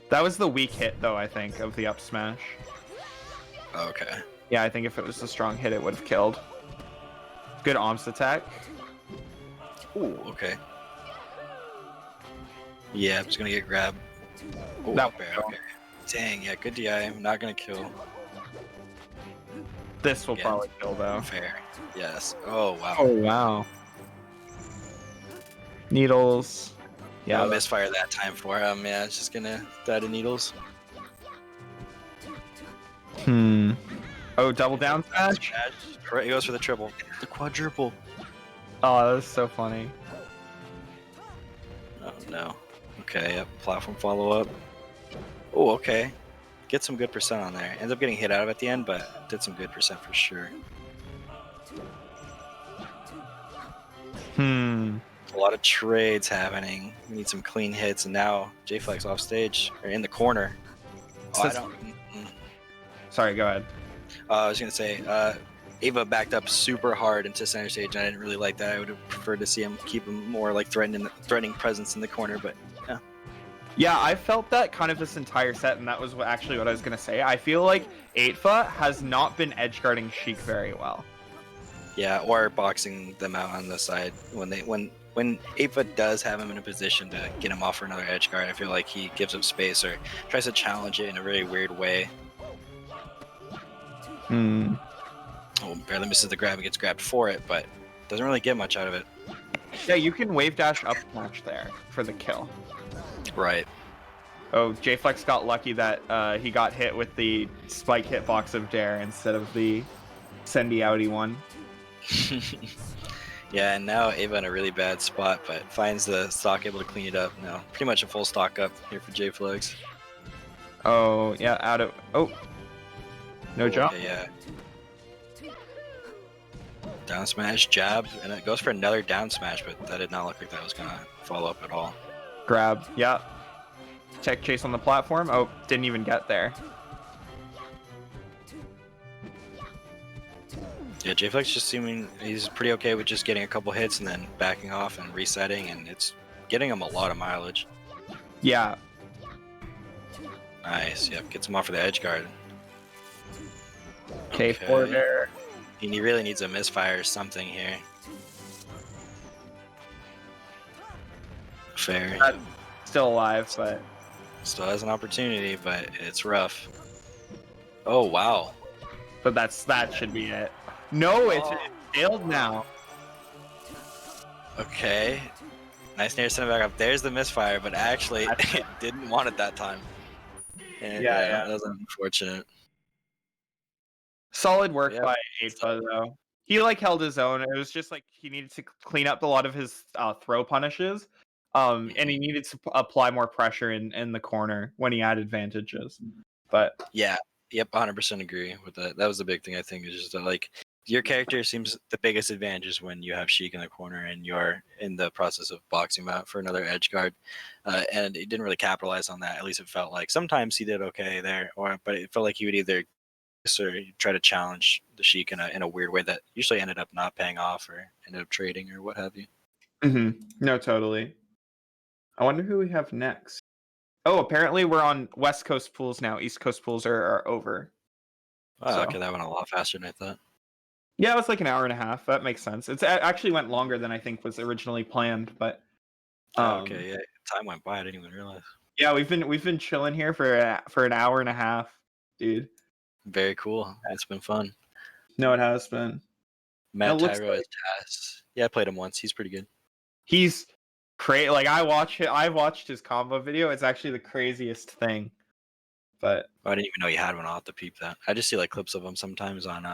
That was the weak hit, though, I think, of the up smash. Okay. Yeah, I think if it was a strong hit, it would have killed. Good Omps attack. Ooh, okay. Yeah, I'm just gonna get grabbed. Oh, okay. Dang, yeah, good DI. I'm not gonna kill. This will probably kill, though. Fair. Yes. Oh, wow. Oh, wow. Needles. Yeah, no misfire that time for him. Yeah, it's just gonna die to needles. Oh, double down smash? He goes for the triple. The quadruple. Oh, that was so funny. Oh, no. Okay, yep. Platform follow-up. Oh, okay. Get some good percent on there. Ends up getting hit out of at the end, but did some good percent for sure. A lot of trades happening. We need some clean hits, and now Jflex off stage, or in the corner. Oh, I don't... Sorry, go ahead. I was going to say, Ava backed up super hard into center stage, and I didn't really like that. I would have preferred to see him keep him more like threatening presence in the corner, but yeah. Yeah, I felt that kind of this entire set, and that was actually what I was going to say. I feel like Jflex has not been edgeguarding Sheik very well. Yeah, or boxing them out on the side. When Jflex does have him in a position to get him off for another edge guard, I feel like he gives up space or tries to challenge it in a very weird way. Oh, barely misses the grab and gets grabbed for it, but doesn't really get much out of it. Yeah, you can wave dash up smash there for the kill. Right. Oh, Jflex got lucky that he got hit with the spike hitbox of Dare instead of the Sendy outy one. Yeah, and now Ava in a really bad spot, but finds the stock able to clean it up. Now, pretty much a full stock up here for Jflex. Oh, yeah, no jump. Okay, yeah. Down smash, jab, and it goes for another down smash, but that did not look like that was going to follow up at all. Grab, yeah. Tech chase on the platform. Oh, didn't even get there. Yeah, Jflex just seeming he's pretty okay with just getting a couple hits and then backing off and resetting, and it's getting him a lot of mileage. Yeah. Nice. Yep, gets him off for the edge guard. Okay, forward air. He really needs a misfire or something here. Fair. Still alive, but still has an opportunity, but it's rough. Oh wow. But that should be it. No, it's failed now. Okay. Nice near center back up. There's the misfire, but actually it didn't want it that time. And yeah, that was unfortunate. Solid work by Jflex though. He held his own. It was just he needed to clean up a lot of his throw punishes. And he needed to apply more pressure in the corner when he had advantages. But yeah, yep, 100% agree with that. That was the big thing I think is just that Your character seems the biggest advantage is when you have Sheik in the corner and you're in the process of boxing him out for another edge guard. And he didn't really capitalize on that. At least it felt like sometimes he did okay there, but it felt like he would either try to challenge the Sheik in a weird way that usually ended up not paying off or ended up trading or what have you. No, totally. I wonder who we have next. Oh, apparently we're on West Coast pools now. East Coast pools are over. Oh, okay, that went a lot faster than I thought. Yeah, it was like an hour and a half. That makes sense. It actually went longer than I think was originally planned, but okay, yeah, time went by. I didn't even realize. Yeah, we've been chilling here for an hour and a half, dude. Very cool. It's been fun. No, it has been. Matt Tyro as Tass. Yeah, I played him once. He's pretty good. He's crazy. Like I watched his combo video. It's actually the craziest thing. But I didn't even know you had one. I'll have to peep that. I just see like clips of him sometimes on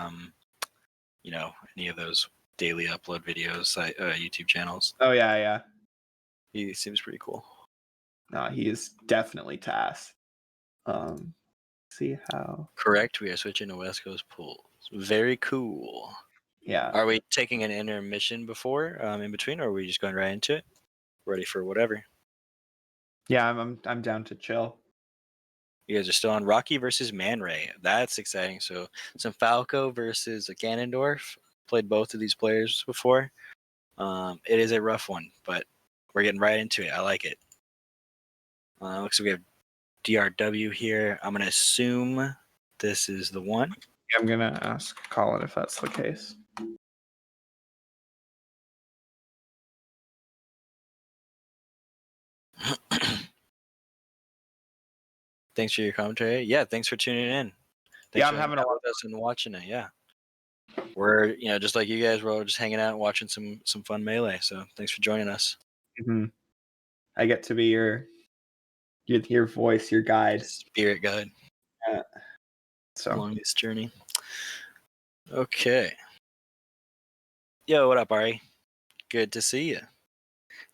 any of those daily upload videos, YouTube channels. Oh yeah. He seems pretty cool. No, he is definitely Tass. See how. Correct. We are switching to West Coast pools. Very cool. Yeah. Are we taking an intermission before, in between, or are we just going right into it? Ready for whatever. Yeah, I'm down to chill. You guys are still on Rocky versus ManRay. That's exciting. So some Falco versus Ganondorf. Played both of these players before. It is a rough one, but we're getting right into it. I like it. Looks like we have DRW here. I'm gonna assume this is the one. I'm gonna ask Colin if that's the case. Thanks for your commentary. Yeah, thanks for tuning in. Yeah, I'm having a lot of us and watching it. Yeah, we're just like you guys. We're all just hanging out and watching some fun melee. So thanks for joining us. I get to be your voice, your guide, spirit guide. Yeah. So along this journey. Okay. Yo, what up, Ari? Good to see you.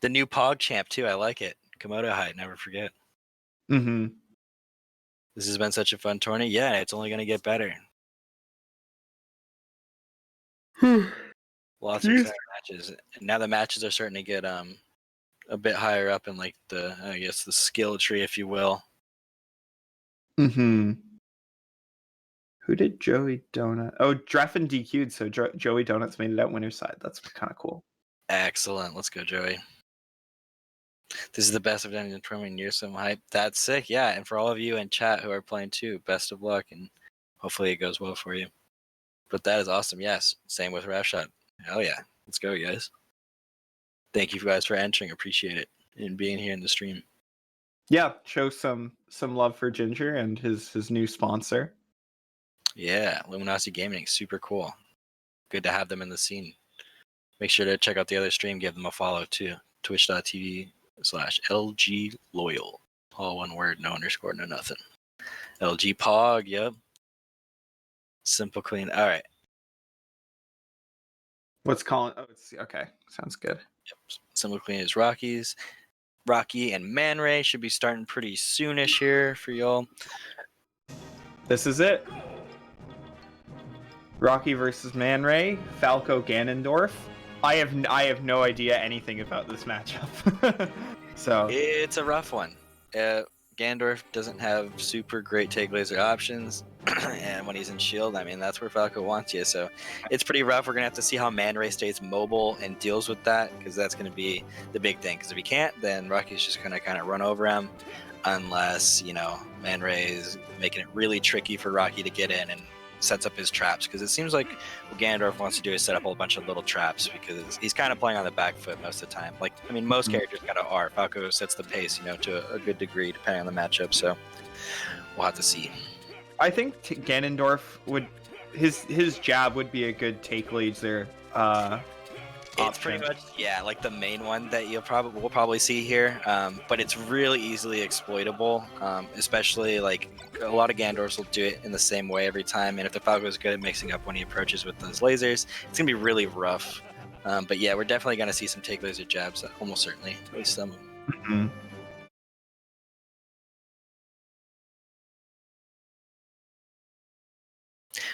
The new Pog champ too. I like it. Komodo height. Never forget. This has been such a fun tournament. Yeah, it's only going to get better. Lots of exciting matches. And now the matches are starting to get a bit higher up in like the skill tree, if you will. Who did Joey Donut? Oh, Dreffen DQ'd, so Joey Donuts made it out winner's side. That's kind of cool. Excellent. Let's go, Joey. This is the best I've done in a tournament in years. Some hype. That's sick. Yeah, and for all of you in chat who are playing too, best of luck, and hopefully it goes well for you. But that is awesome. Yes, same with Rafshot. Hell yeah. Let's go, guys. Thank you guys for entering. Appreciate it and being here in the stream. Yeah, show some love for Ginger and his new sponsor. Yeah, Luminosity Gaming, super cool. Good to have them in the scene. Make sure to check out the other stream. Give them a follow too. Twitch.tv/LGLoyal. All one word, no underscore, no nothing. LG Pog, yep. Simple, clean. All right. What's calling? Oh, it's okay. Sounds good. Yep. Simple, clean is Rockies. Rocky and ManRay should be starting pretty soonish here for y'all. This is it. Rocky versus ManRay, Falco Ganondorf. I have no idea anything about this matchup. So it's a rough one. Ganondorf doesn't have super great take laser options, and when he's in shield, I mean, that's where Falco wants you. So it's pretty rough. We're gonna have to see how ManRay stays mobile and deals with that, because that's gonna be the big thing. Because if he can't, then Rocky's just gonna kind of run over him, unless ManRay is making it really tricky for Rocky to get in and sets up his traps, because it seems like what Ganondorf wants to do is set up a bunch of little traps, because he's kind of playing on the back foot most of the time. Like, I mean, most characters kind of are. Falco sets the pace, to a good degree, depending on the matchup. So we'll have to see. I think Ganondorf would his jab would be a good take laser. It's pretty much, yeah, like the main one that we'll probably see here, but it's really easily exploitable, especially like a lot of Ganondorfs will do it in the same way every time, and if the Falco is good at mixing up when he approaches with those lasers, it's gonna be really rough. But yeah, we're definitely gonna see some take laser jabs, almost certainly, at least some.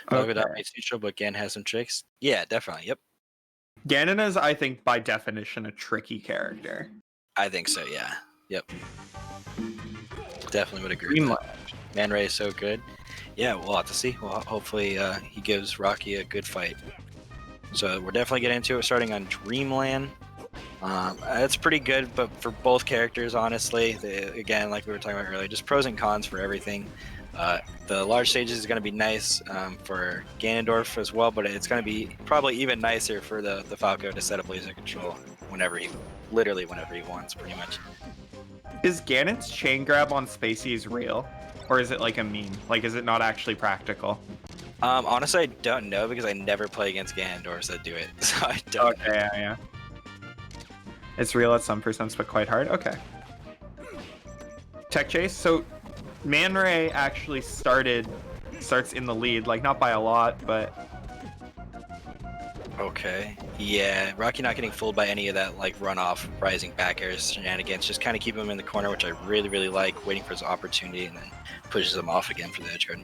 Falco Okay. dominates neutral, but Gan has some tricks. Yeah, definitely. Yep. Ganon is, I think, by definition, a tricky character. I think so, yeah. Yep. Definitely would agree with Dreamland. that. ManRay is so good. Yeah, we'll have to see. Well, hopefully he gives Rocky a good fight. So we're definitely getting into it, starting on Dreamland. It's pretty good, but for both characters, honestly, again, like we were talking about earlier, just pros and cons for everything. The large stages is going to be nice for Ganondorf as well, but it's going to be probably even nicer for the Falco to set up laser control whenever he wants, pretty much. Is Ganon's chain grab on Spaceys real? Or is it like a meme? Like, is it not actually practical? Honestly, I don't know because I never play against Ganondorfs that do it, so I don't know. Yeah. It's real at some percents, but quite hard. Okay. Tech chase. So, ManRay actually starts in the lead, like not by a lot, but Okay. Yeah, Rocky not getting fooled by any of that like runoff, rising back air shenanigans. Just kind of keep him in the corner, which I really, really like, waiting for his opportunity, and then pushes him off again for the edge guard.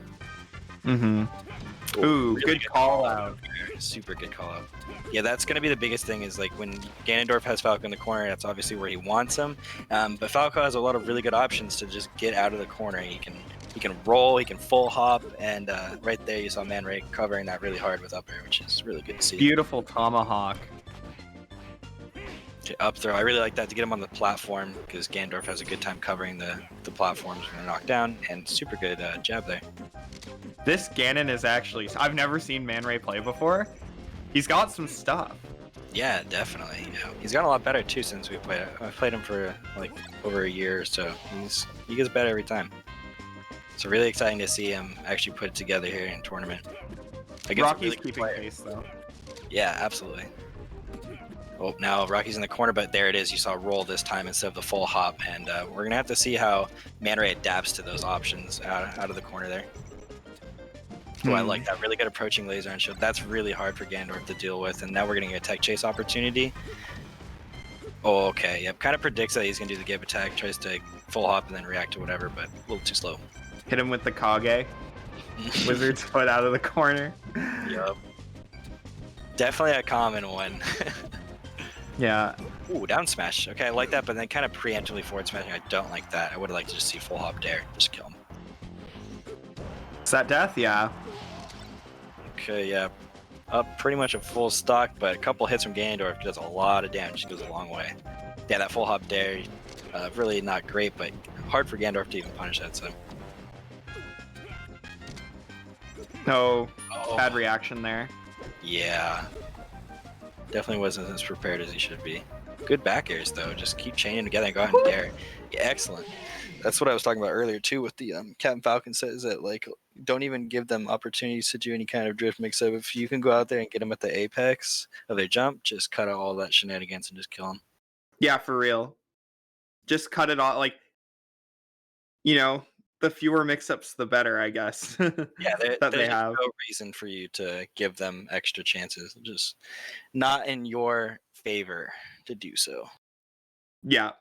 Ooh, really good call out. Super good call out. Yeah, that's going to be the biggest thing is like when Ganondorf has Falco in the corner, that's obviously where he wants him. But Falco has a lot of really good options to just get out of the corner. He can roll, he can full hop, and right there you saw ManRay covering that really hard with up air, which is really good to see. Beautiful tomahawk. Up throw, I really like that to get him on the platform because Ganondorf has a good time covering the platforms when they're knocked down, and super good jab there. This Ganon is actually, I've never seen ManRay play before. He's got some stuff. Yeah, definitely. Yeah. He's gotten a lot better too since we played. I've played him for like over a year or so. He gets better every time. So really exciting to see him actually put it together here in tournament. Rocky's really keeping pace though. Yeah, absolutely. Oh, now Rocky's in the corner, but there it is. You saw roll this time instead of the full hop, and we're gonna have to see how ManRay adapts to those options out of the corner there. Oh, I like that. Really good approaching laser and shield. That's really hard for Ganondorf to deal with, and now we're getting a tech chase opportunity. Oh, okay. Yep. Kind of predicts that he's gonna do the give attack, tries to full hop and then react to whatever, but a little too slow. Hit him with the Kage. Wizard's foot out of the corner. Yup. Definitely a common one. Yeah. Ooh, down smash. Okay, I like that, but then kind of preemptively forward smashing. I don't like that. I would have liked to just see full hop dare. Just kill him. Is that death? Yeah. Okay, yeah. Up pretty much a full stock, but a couple hits from Ganondorf does a lot of damage. Goes a long way. Yeah, that full hop dare, really not great, but hard for Ganondorf to even punish that, so. No, bad reaction there. Yeah. Definitely wasn't as prepared as he should be. Good back airs, though. Just keep chaining together and go out and dare. Yeah, excellent. That's what I was talking about earlier, too, with the Captain Falcon says that, like, don't even give them opportunities to do any kind of drift mix-up. If you can go out there and get them at the apex of their jump, just cut out all that shenanigans and just kill them. Yeah, for real. Just cut it off. Like, you know, the fewer mix-ups, the better, I guess. Yeah, that there's they have. no reason for you to give them extra chances. Just not in your favor to do so. Yeah.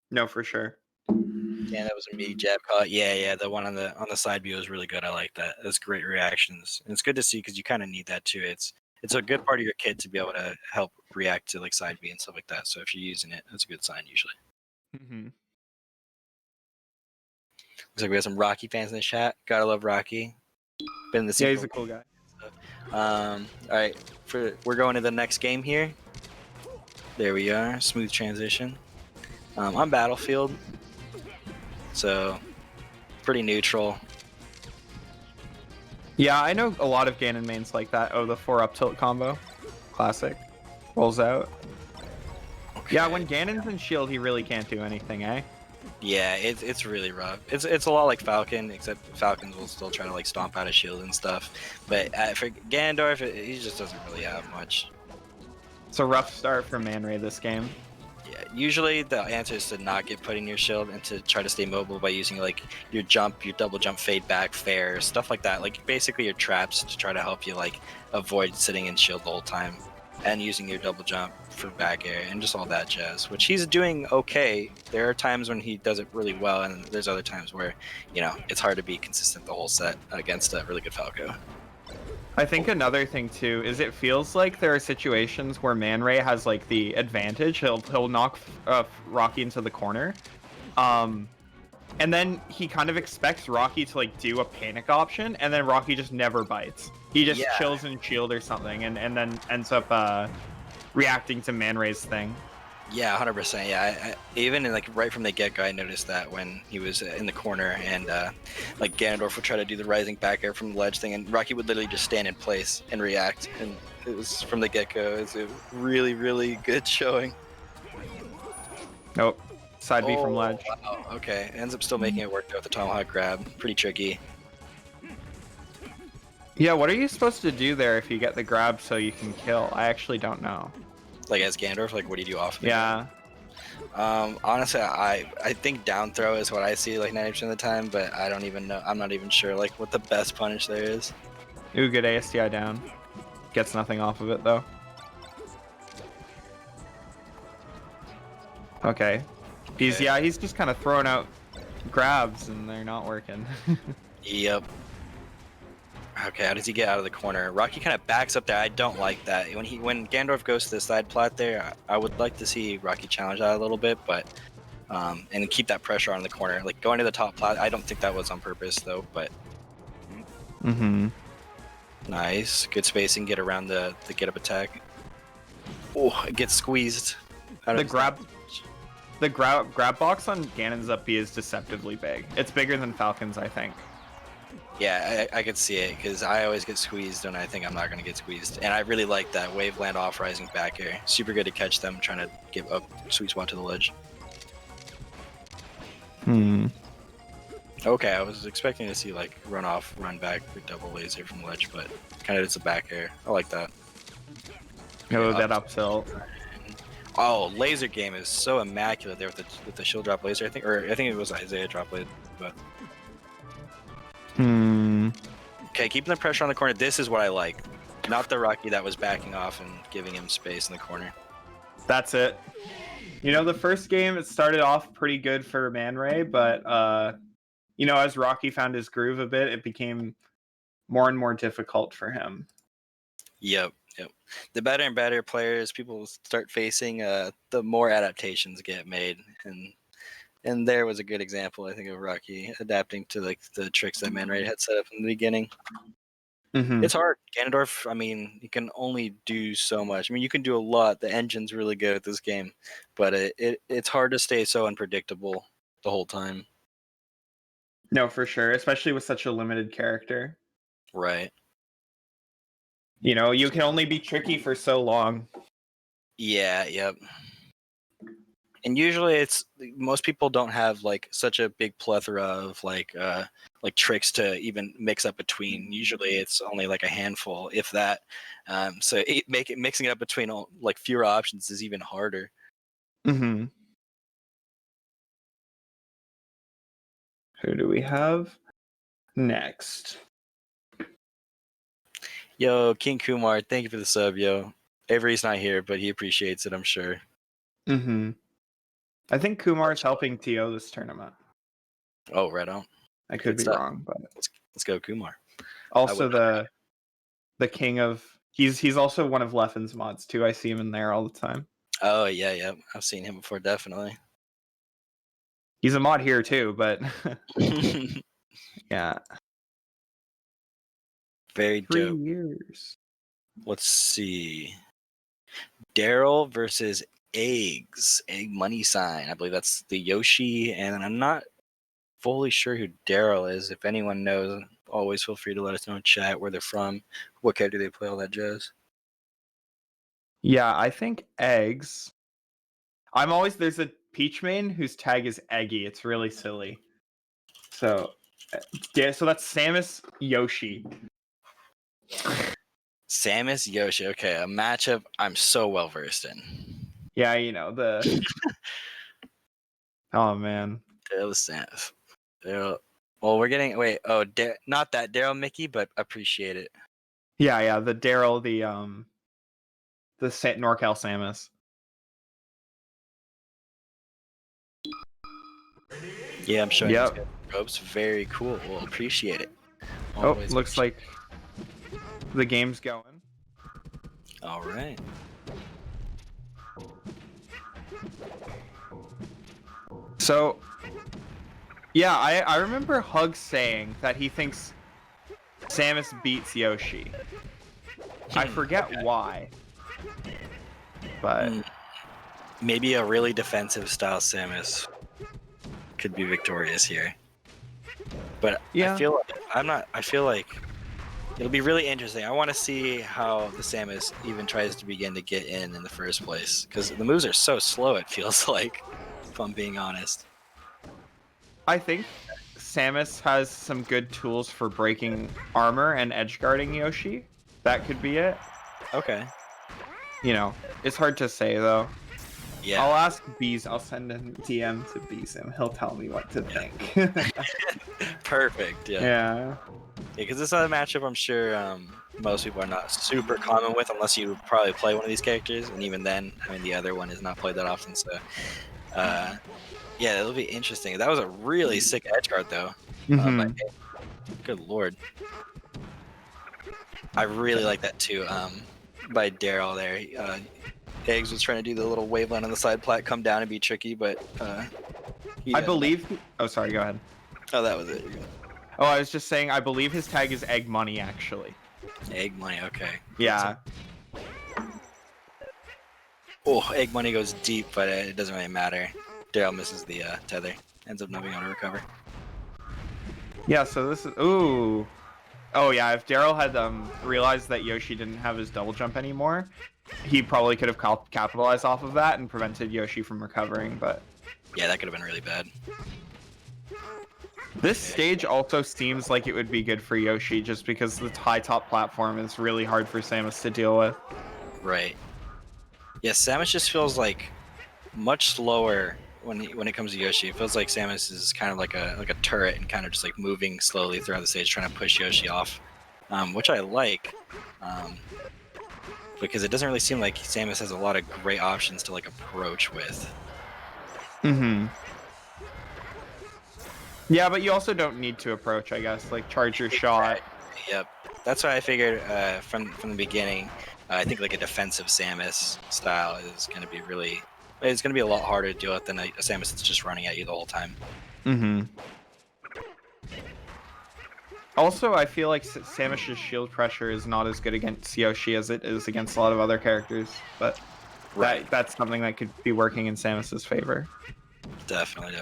No, for sure. Yeah, that was a me jab call. Yeah, the one on the side view was really good. I like that. That's great reactions, and it's good to see because you kind of need that too. It's a good part of your kit to be able to help react to like side B and stuff like that. So if you're using it, that's a good sign usually. Mm-hmm. Looks like we have some Rocky fans in the chat. Gotta love Rocky. Been in the scene. Yeah, he's a cool guy. All right, we're going to the next game here. There we are. Smooth transition. I'm Battlefield, so pretty neutral. Yeah, I know a lot of Ganon mains like that. Oh, the 4 up tilt combo. Classic. Rolls out. Okay. Yeah, when Ganon's in shield, he really can't do anything, eh? Yeah, it's really rough. It's a lot like Falcon, except Falcons will still try to like stomp out of shield and stuff. But for Ganondorf, he just doesn't really have much. It's a rough start for ManRay this game. Yeah, usually the answer is to not get put in your shield and to try to stay mobile by using like your jump, your double jump, fade back, fair, stuff like that. Like basically your traps to try to help you like avoid sitting in shield the whole time, and using your double jump for back air and just all that jazz, which he's doing okay. There are times when he does it really well, and there's other times where, you know, it's hard to be consistent the whole set against a really good Falco. I think another thing too is it feels like there are situations where ManRay has like the advantage. He'll knock Rocky into the corner, and then he kind of expects Rocky to like do a panic option, and then Rocky just never bites. He just Yeah. chills in shield or something, and then ends up reacting to ManRay's thing. Yeah, 100%. Yeah, I even in, like right from the get-go, I noticed that when he was in the corner and like Ganondorf would try to do the rising back air from the ledge thing, and Rocky would literally just stand in place and react. And it was from the get-go. It was a really, really good showing. Nope. Side B from ledge. Wow. Okay, ends up still making it work though with the tomahawk grab. Pretty tricky. Yeah, what are you supposed to do there if you get the grab so you can kill? I actually don't know. Like as Ganondorf, like what do you do off? Yeah. Honestly, I think down throw is what I see like 90% of the time, but I don't even know. I'm not even sure like what the best punish there is. Ooh, good ASTI down. Gets nothing off of it though. Okay. He's just kind of throwing out grabs and they're not working. Yep. Okay, how does he get out of the corner? Rocky kind of backs up there. I don't like that. When Gandorf goes to the side plat there, I would like to see Rocky challenge that a little bit, but and keep that pressure on the corner. Like going to the top plat, I don't think that was on purpose though, but nice. Good spacing, get around the get up attack. Oh, it gets squeezed. The grab box on Ganon's up B is deceptively big. It's bigger than Falcon's, I think. Yeah, I could see it because I always get squeezed and I think I'm not going to get squeezed. And I really like that wave land off rising back air. Super good to catch them trying to give up sweet spot to the ledge. Okay, I was expecting to see like run off, run back, with double laser from ledge, but kind of it's a back air. I like that. Oh, that up tilt. Oh, laser game is so immaculate there with the shield drop laser. I think it was Isaiah drop laser, but. Okay, keeping the pressure on the corner. This is what I like. Not the Rocky that was backing off and giving him space in the corner. That's it. You know, the first game, it started off pretty good for ManRay, but, you know, as Rocky found his groove a bit, it became more and more difficult for him. Yep. The better and better players people start facing, the more adaptations get made. And there was a good example, I think, of Rocky adapting to like the tricks that ManRay had set up in the beginning. It's hard. Ganondorf, I mean, you can only do so much. I mean, you can do a lot. The engine's really good at this game, but it's hard to stay so unpredictable the whole time. No, for sure, especially with such a limited character. Right. You know, you can only be tricky for so long. Yeah, yep. And usually it's most people don't have like such a big plethora of like tricks to even mix up between. Usually it's only like a handful, if that. So mixing it up between like fewer options is even harder. Who do we have next? Yo, King Kumar, thank you for the sub, yo. Avery's not here, but he appreciates it, I'm sure. I think Kumar's helping TO this tournament. Oh, right on. I could be wrong, but let's go Kumar. Also the king of he's also one of Leffen's mods too. I see him in there all the time. Oh yeah. I've seen him before, definitely. He's a mod here too, but yeah. Very dope. 3 years. Let's see. Darrel versus Eggs. Egg money sign. I believe that's the Yoshi, and I'm not fully sure who Darrel is. If anyone knows, always feel free to let us know in chat where they're from, what character they play, all that jazz. Yeah, I think Eggs. There's a Peach main whose tag is Eggy. It's really silly. So that's Samus Yoshi. Samus Yoshi. Okay, a matchup I'm so well versed in. Yeah, you know the. Oh man. Darrel Samus. Darrel. Well, we're getting not that Darrel Mickey, but appreciate it. Yeah, the Darrel, the NorCal Samus. Yeah, I'm showing these ropes. Very cool. We'll appreciate it. Always looks like The game's going. All right. So, yeah, I remember Hug saying that he thinks Samus beats Yoshi. I forget why. But maybe a really defensive style Samus could be victorious here. But yeah. I feel like it'll be really interesting. I want to see how the Samus even tries to begin to get in the first place, because the moves are so slow, it feels like, if I'm being honest. I think Samus has some good tools for breaking armor and edge guarding Yoshi. That could be it. Okay. You know, it's hard to say though. Yeah. I'll ask Bees. I'll send a DM to Bees him. He'll tell me what to think. Perfect. Yeah. Yeah. Because this other matchup, I'm sure most people are not super common with, unless you probably play one of these characters, and even then, I mean, the other one is not played that often. So, yeah, it'll be interesting. That was a really sick edge guard, though. Good lord. I really like that too. By Darrel there. Eggs was trying to do the little waveland on the side plat, come down and be tricky, but I believe. Oh, sorry. Go ahead. Oh, that was it. Oh, I was just saying. I believe his tag is Egg Money, actually. Egg Money. Okay. Yeah. Oh, Egg Money goes deep, but it doesn't really matter. Darrel misses the tether. Ends up not being able to recover. Yeah. So this is. Ooh. Oh yeah. If Darrel had realized that Yoshi didn't have his double jump anymore, he probably could have capitalized off of that and prevented Yoshi from recovering. But yeah, that could have been really bad. This stage also seems like it would be good for Yoshi, just because the high top platform is really hard for Samus to deal with. Right. Yeah, Samus just feels like much slower when it comes to Yoshi. It feels like Samus is kind of like a turret and kind of just like moving slowly throughout the stage, trying to push Yoshi off, which I like, because it doesn't really seem like Samus has a lot of great options to like approach with. Yeah, but you also don't need to approach, I guess. Like, charge your shot. Yep. That's why I figured from the beginning, I think like a defensive Samus style is going to be really... It's going to be a lot harder to deal with than a Samus that's just running at you the whole time. Also, I feel like Samus's shield pressure is not as good against Yoshi as it is against a lot of other characters. But that's something that could be working in Samus's favor. Definitely.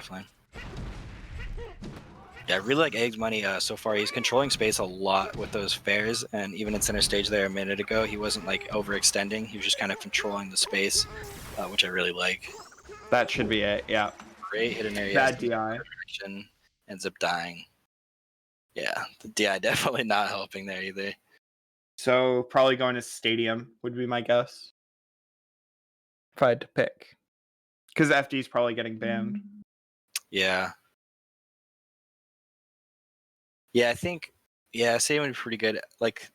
Yeah, I really like Egg's Money so far. He's controlling space a lot with those fairs, and even in center stage there a minute ago, he wasn't like overextending. He was just kind of controlling the space, which I really like. That should be it, yeah. Great hidden area. Bad DI. Ends up dying. Yeah, the DI definitely not helping there either. So probably going to Stadium would be my guess. If I had to pick. Because FD's probably getting banned. Yeah. Yeah, I think, Stadium would be pretty good. Like,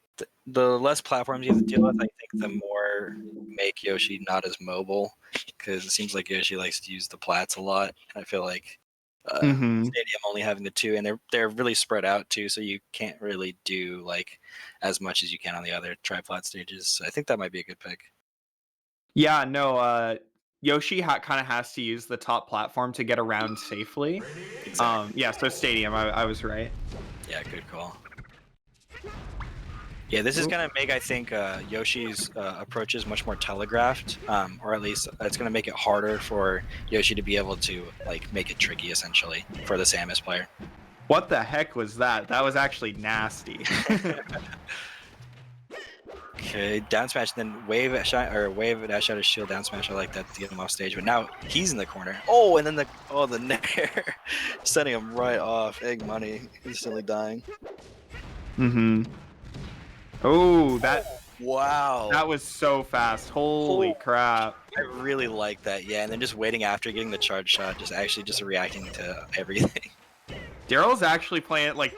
the less platforms you have to deal with, I think the more make Yoshi not as mobile, because it seems like Yoshi likes to use the plats a lot. And I feel like Stadium only having the two, and they're really spread out too, so you can't really do like as much as you can on the other tri-plat stages. So I think that might be a good pick. Yeah, no, Yoshi kind of has to use the top platform to get around safely. Exactly. Yeah, so Stadium, I was right. Yeah, good call. Yeah, this is going to make, I think, Yoshi's approaches much more telegraphed, or at least it's going to make it harder for Yoshi to be able to like make it tricky, essentially, for the Samus player. What the heck was that? That was actually nasty. Okay, down smash, then wave dash out his shield, down smash. I like that to get him off stage, but now he's in the corner. Oh, and then the nair, sending him right off. Egg Money instantly dying. Oh, that! Wow, that was so fast. Holy crap! I really like that. Yeah, and then just waiting after getting the charge shot, just reacting to everything. Darrel's actually playing it like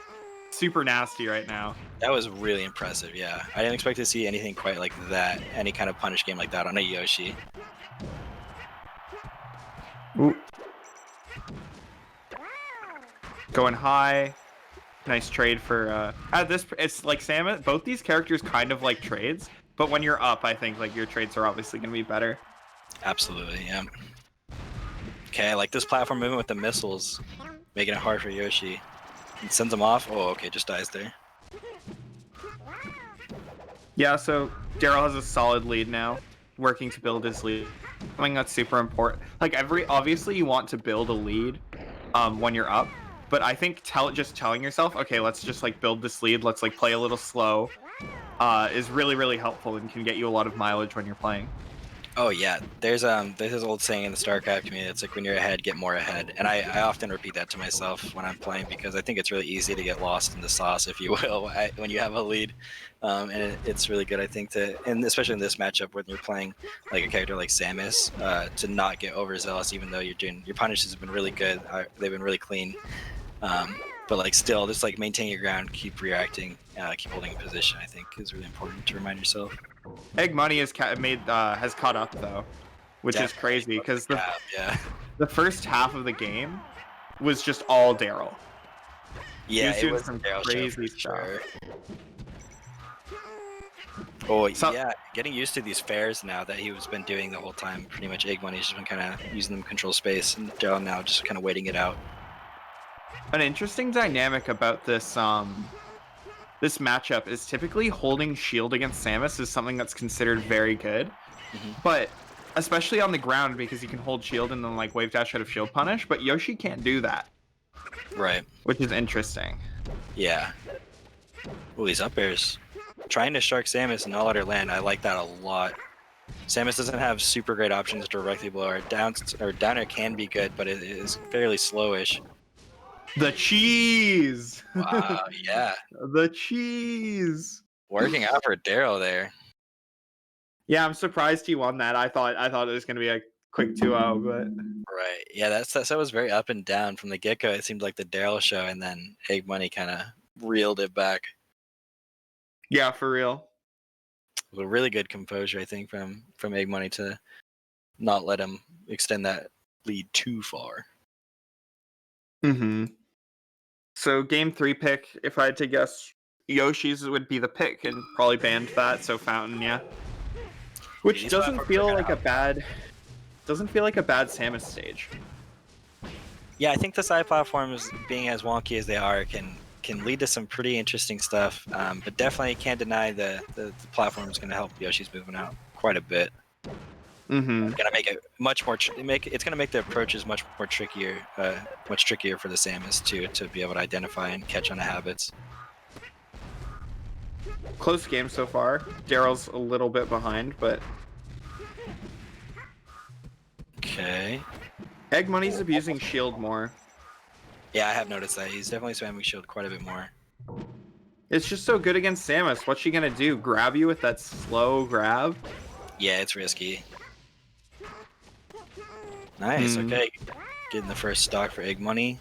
super nasty right now. That was really impressive. Yeah, I didn't expect to see anything quite like that. Any kind of punish game like that on a Yoshi. Ooh. Going high. Nice trade for it's like Samus. Both these characters kind of like trades, but when you're up, I think like your trades are obviously going to be better. Absolutely, yeah. Okay, I like this platform movement with the missiles, making it hard for Yoshi. It sends him off. Oh, okay, just dies there. Yeah, so Darrel has a solid lead now, working to build his lead. I think that's super important. Like obviously you want to build a lead when you're up, but I think just telling yourself, okay, let's just like build this lead, let's like play a little slow, is really, really helpful and can get you a lot of mileage when you're playing. Oh yeah, there's this old saying in the StarCraft community. It's like when you're ahead, get more ahead, and I often repeat that to myself when I'm playing because I think it's really easy to get lost in the sauce, if you will, when you have a lead, and it's really good I think and especially in this matchup when you're playing like a character like Samus, to not get overzealous even though your punishes have been really good. They've been really clean. But like still, just like maintain your ground, keep reacting, keep holding a position. I think is really important to remind yourself. Egg Money has caught up though, which is crazy because the first half of the game was just all Darrel. Yeah, he was doing some crazy stuff. Sure. Oh yeah, getting used to these fairs now that he's been doing the whole time. Pretty much Egg Money's just been kind of using them to control space, and Darrel now just kind of waiting it out. An interesting dynamic about this this matchup is typically holding shield against Samus is something that's considered very good, but especially on the ground because you can hold shield and then like wave dash out of shield punish, but Yoshi can't do that. Right. Which is interesting. Yeah. Oh, these up airs. Trying to shark Samus and not let her land. I like that a lot. Samus doesn't have super great options directly below her. Down air can be good, but it is fairly slowish. The cheese! Wow, yeah. The cheese! Working out for Darrel there. Yeah, I'm surprised he won that. I thought it was going to be a quick 2-0, but... Right. Yeah, that was very up and down. From the get-go, it seemed like the Darrel show, and then Egg Money kind of reeled it back. Yeah, for real. It was a really good composure, I think, from Egg Money to not let him extend that lead too far. So game 3 pick, if I had to guess, Yoshi's would be the pick, and probably banned that. So Fountain, yeah. Which doesn't feel like a bad Samus stage. Yeah, I think the side platforms, being as wonky as they are, can lead to some pretty interesting stuff. But definitely can't deny the platform is going to help Yoshi's movement out quite a bit. It's gonna make it much more. It's gonna make the approaches much trickier for the Samus to be able to identify and catch on the habits. Close game so far. Darrel's a little bit behind, but okay. Egg Money's abusing shield more. Yeah, I have noticed that he's definitely spamming shield quite a bit more. It's just so good against Samus. What's she gonna do? Grab you with that slow grab? Yeah, it's risky. Nice, okay. Getting the first stock for Egg Money.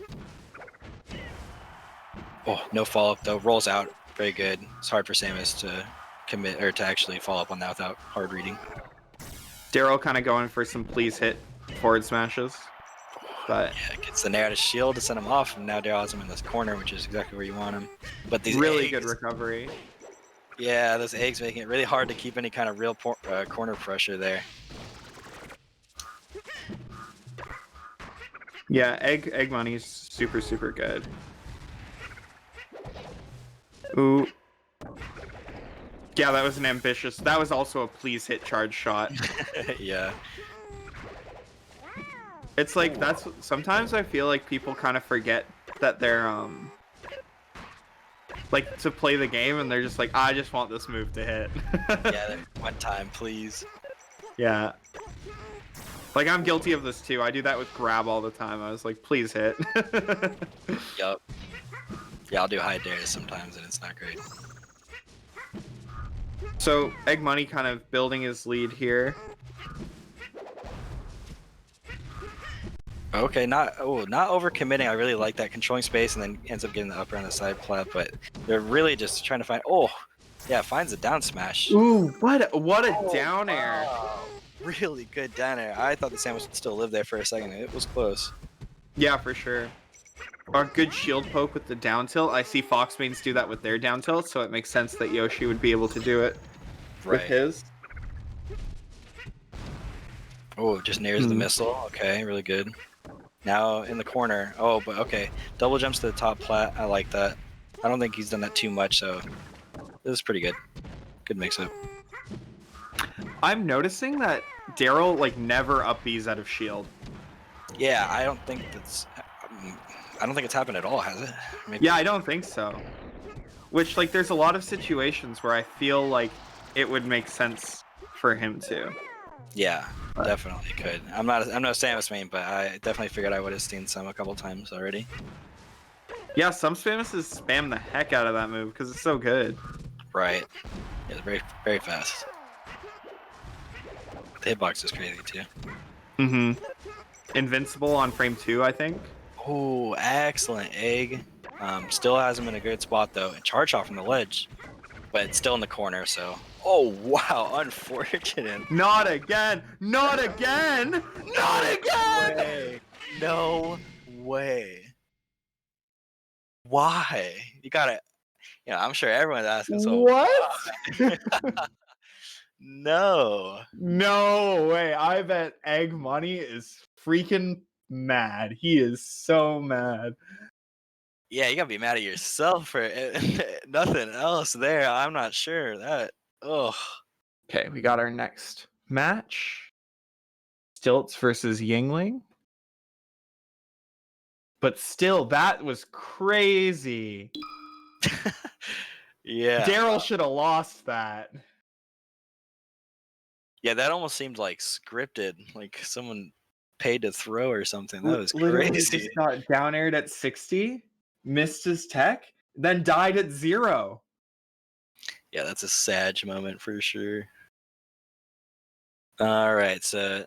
Oh, no follow-up though. Rolls out. Very good. It's hard for Samus to commit or to actually follow up on that without hard reading. Darrel kind of going for some please hit forward smashes. But yeah, gets the nair out of shield to send him off, and now Darrel has him in this corner, which is exactly where you want him. But these really eggs, good recovery. Yeah, those eggs making it really hard to keep any kind of real corner pressure there. Yeah, Egg Money's super good. Ooh. Yeah, that was an ambitious. That was also a please hit charge shot. Yeah. It's like sometimes I feel like people kind of forget that they're like to play the game and they're just like, I just want this move to hit. Yeah, one time, please. Yeah. Like, I'm guilty of this too. I do that with grab all the time. I was like, please hit. Yup. Yeah, I'll do high dares sometimes and it's not great. So, Egg Money kind of building his lead here. Okay, not overcommitting. I really like that, controlling space and then ends up getting the upper on the side plat, but they're really just trying to find. Oh, yeah, finds a down smash. Ooh, what a down air! Wow. Really good down air. I thought the Samus would still live there for a second. It was close. Yeah, for sure. a good shield poke with the down tilt. I see Fox mains do that with their down tilt, so it makes sense that Yoshi would be able to do it with his. Oh, just nares the missile. Okay, really good. Now in the corner. Oh, but okay. Double jumps to the top plat. I like that. I don't think he's done that too much, so this is pretty good. Good mix-up. I'm noticing that Darrel like never up Bs out of shield. Yeah, I don't think it's happened at all, has it? Maybe. Yeah, I don't think so. Which, like, there's a lot of situations where I feel like it would make sense for him to. Yeah, definitely could. I'm not a Samus main, but I definitely figured I would have seen some a couple times already. Yeah, some Spamuses spam the heck out of that move because it's so good. Right. Yeah, it's very, very fast. The hitbox is crazy too. Mm-hmm. Invincible on frame 2, I think. Oh, excellent egg. Still has him in a good spot though, and charge off from the ledge, but it's still in the corner. So, oh wow, unfortunate. Not again! Not again! Not again! No way. Why? You gotta. I'm sure everyone's asking. So what? No. No way. I bet Egg Money is freaking mad. He is so mad. Yeah, you gotta be mad at yourself for nothing else there. I'm not sure that. Oh. Okay, we got our next match. Stilts versus Yingling. But still, that was crazy. Yeah. Darrel should have lost that. Yeah, that almost seemed like scripted, like someone paid to throw or something. That was Literally crazy. just got down aired at 60, missed his tech, then died at 0. Yeah, that's a sad moment for sure. All right, so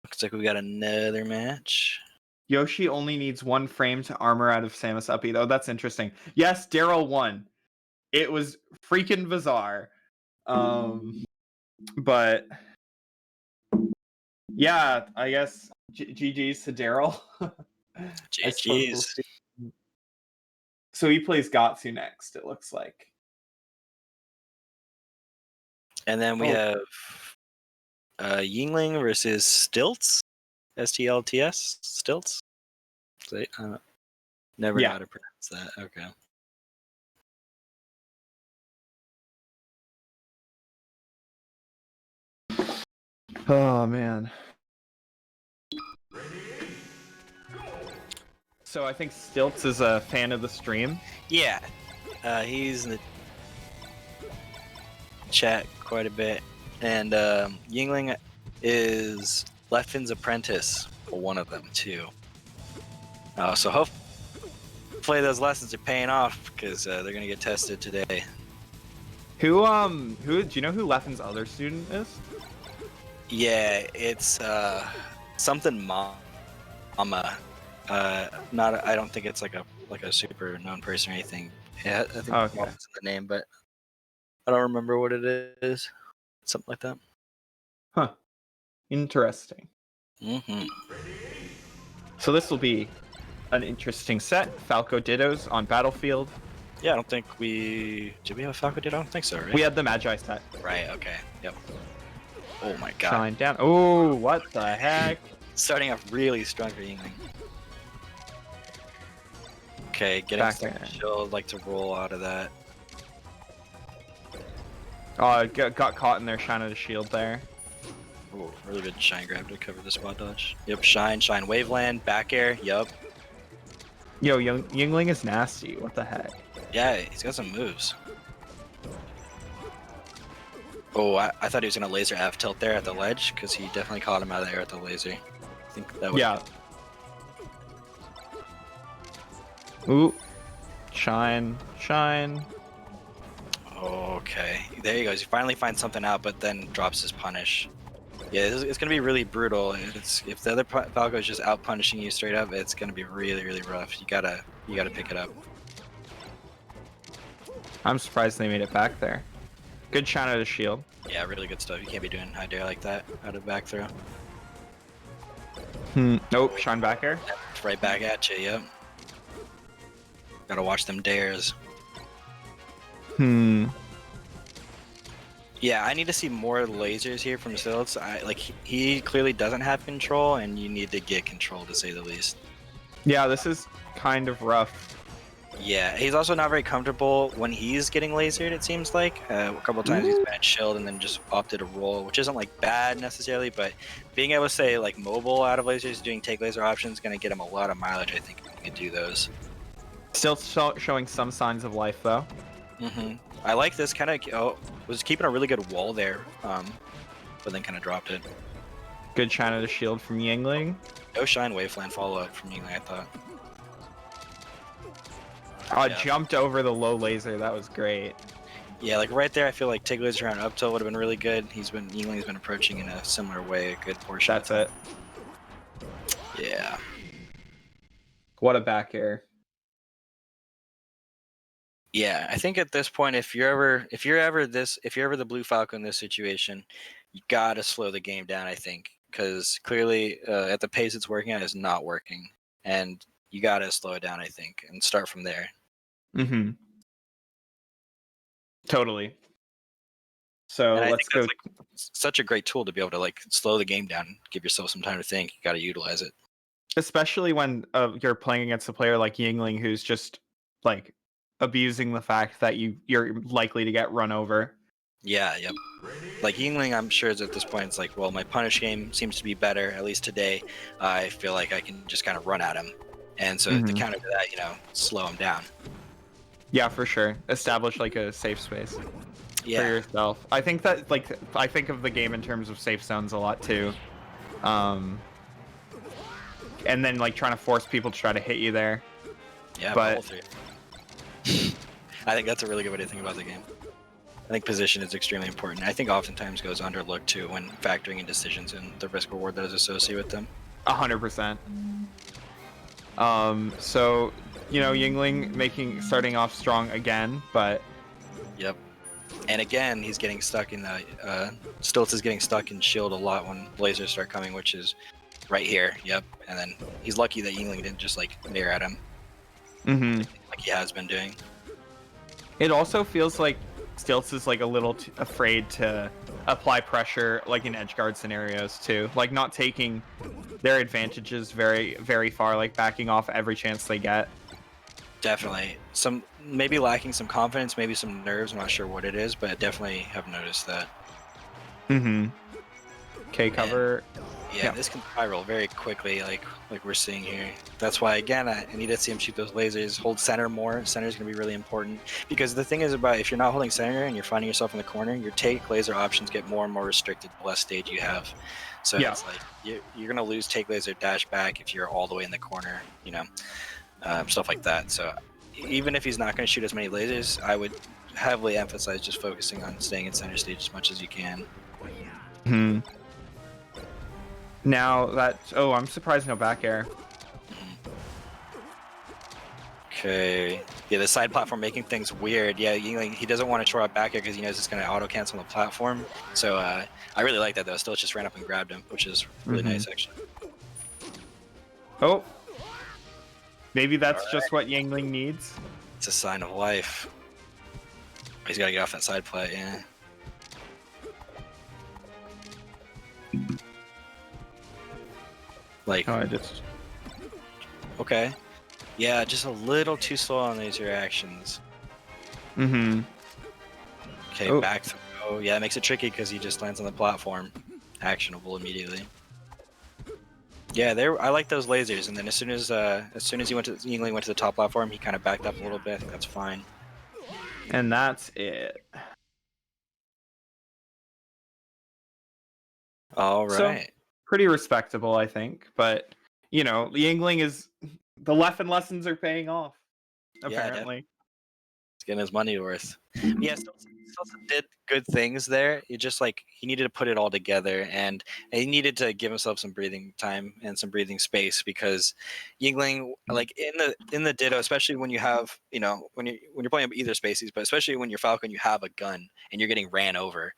looks like we got another match. Yoshi only needs 1 frame to armor out of Samus Uppy, though. That's interesting. Yes, Darrel won. It was freaking bizarre. But yeah, I guess GG's to Darrel. GG's. So he plays Gahtzu next, it looks like. And then we have Yingling versus STLTS. STLTS? STLTS? Never know how to pronounce that. Okay. Oh, man. So I think Stilts is a fan of the stream. Yeah. He's in the chat quite a bit. And Yingling is Leffin's apprentice, for one of them, too. So hopefully those lessons are paying off, because they're going to get tested today. Who do you know who Leffin's other student is? Yeah, it's something Mama. I don't think it's like a super known person or anything. Yeah, I think Mama's in the name, but I don't remember what it is. Something like that. Huh. Interesting. Mm-hmm. So this will be an interesting set. Falco Dittos on Battlefield. Yeah, I don't think did we have a Falco Ditto? I don't think so, right? We had the Magi set. Right, okay. Yep. Oh my god. Shine down. Oh, what the heck? Starting off really strong for Yingling. Okay, getting shield, like to roll out of that. Oh, got caught in their shine of the shield there. Oh, really good shine grab to cover the spot dodge. Yep, shine, waveland, back air, yup. Yo, Yingling is nasty. What the heck? Yeah, he's got some moves. Oh, I thought he was gonna laser F tilt there at the ledge, because he definitely caught him out of the air at the laser. I think that was. Yeah. Ooh. Shine. Okay, there he goes. He finally finds something out, but then drops his punish. Yeah, it's gonna be really brutal. If the other Falco is just out punishing you straight up, it's gonna be really, really rough. You gotta pick it up. I'm surprised they made it back there. Good shine out of shield. Yeah, really good stuff. You can't be doing high dare like that out of back throw. Nope, shine back air. Right back at you. Yep. Gotta watch them dares. Yeah, I need to see more lasers here from Silts. He clearly doesn't have control, and you need to get control to say the least. Yeah, this is kind of rough. Yeah, he's also not very comfortable when he's getting lasered, it seems like. A couple of times he's been at shield and then just opted to roll, which isn't like bad necessarily, but being able to say like mobile out of lasers, doing take laser options is going to get him a lot of mileage, I think, if he can do those. Still showing some signs of life, though. I like this kind of, was keeping a really good wall there, but then kind of dropped it. Good China to shield from Yingling. No Shine Waveland follow-up from Yingling, I thought. Jumped over the low laser. That was great. Yeah, like right there, I feel like take laser around up tilt would have been really good. Yingling's been approaching in a similar way a good portion. That's it. Yeah. What a back air. Yeah, I think at this point, if you're ever the Blue Falcon in this situation, you gotta slow the game down. I think because clearly at the pace it's working at is not working, and you gotta slow it down. I think and start from there. Totally. So let's go. That's such a great tool to be able to like slow the game down, give yourself some time to think. You gotta utilize it, especially when you're playing against a player like Yingling who's just like abusing the fact that you're likely to get run over. Yeah, yep. Like Yingling, I'm sure is at this point it's like, well, my punish game seems to be better, at least today. I feel like I can just kind of run at him, and so the counter to that, slow him down. Yeah, for sure. Establish like a safe space for yourself. I think that I think of the game in terms of safe zones a lot too. And then like trying to force people to try to hit you there. Yeah, but I think that's a really good way to think about the game. I think position is extremely important. I think oftentimes goes underlooked too when factoring in decisions and the risk reward that is associated with them. 100%. So Yingling starting off strong again, but yep. And again, he's getting stuck in STLTS is getting stuck in shield a lot when lasers start coming, which is right here. Yep. And then he's lucky that Yingling didn't just like mirror at him. Like he has been doing. It also feels like STLTS is like a little afraid to apply pressure like in edgeguard scenarios too, like not taking their advantages very, very far, like backing off every chance they get. Definitely. Maybe lacking some confidence, maybe some nerves, I'm not sure what it is, but I definitely have noticed that. Okay, cover. Yeah, this can spiral very quickly, like we're seeing here. That's why, again, I need to see him shoot those lasers, hold center more. Center is going to be really important. Because the thing is about if you're not holding center and you're finding yourself in the corner, your take laser options get more and more restricted the less stage you have. So it's like you're going to lose take laser dash back if you're all the way in the corner, stuff like that. So even if he's not going to shoot as many lasers, I would heavily emphasize just focusing on staying in center stage as much as you can. Now that I'm surprised no back air. Okay. Yeah, the side platform making things weird. Yeah, he doesn't want to throw out back air because he knows it's going to auto cancel on the platform. So I really like that though. Still just ran up and grabbed him, which is really nice actually. Oh. Maybe that's just what Yingling needs. It's a sign of life. He's got to get off that side plat, yeah. Like, okay. Yeah, just a little too slow on these reactions. Okay, back throw. Yeah, it makes it tricky because he just lands on the platform. Actionable immediately. Yeah, I like those lasers, and then as soon as Yingling went to the top platform, he kind of backed up a little bit. I think that's fine. And that's it. All right. So, pretty respectable, I think. But Yingling is the Leffen lessons are paying off. Apparently, he's getting his money worth. Yeah, also did good things there. It just like he needed to put it all together, and he needed to give himself some breathing time and some breathing space because yingling, like in the Ditto, especially when you have when you're playing either species, but especially when you're Falco and you have a gun and you're getting ran over,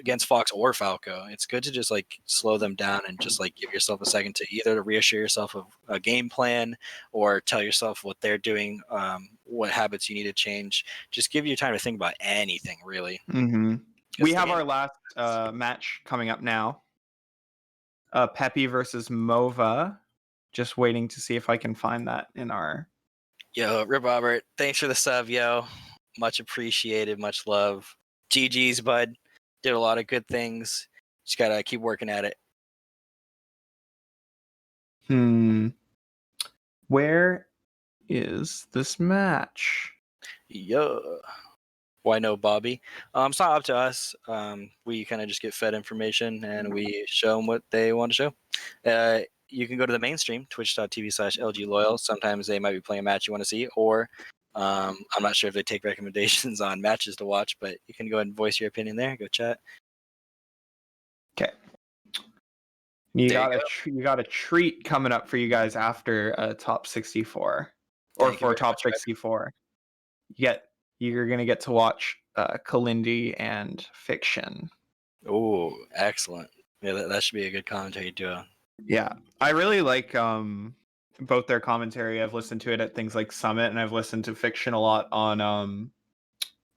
against Fox or Falco. It's good to just like slow them down and just like give yourself a second to either to reassure yourself of a game plan or tell yourself what they're doing, what habits you need to change. Just give you time to think about anything, really. We have our last match coming up now. Pappi versus Mova. Just waiting to see if I can find that in our... Yo, Rip Robert, thanks for the sub, yo. Much appreciated, much love. GG's, bud. Did a lot of good things. Just gotta keep working at it. Where is this match? Yo. Why no, Bobby? It's not up to us. We kind of just get fed information and we show them what they want to show. You can go to the mainstream, twitch.tv/LGLoyal. Sometimes they might be playing a match you want to see, or I'm not sure if they take recommendations on matches to watch, but you can go ahead and voice your opinion there. Go chat. Okay. You got a treat coming up for you guys after top 64, or for top 64. You're gonna get to watch Kalindi and Fiction. Oh, excellent! Yeah, that should be a good commentary duo. Yeah, I really like both their commentary. I've listened to it at things like Summit, and I've listened to Fiction a lot on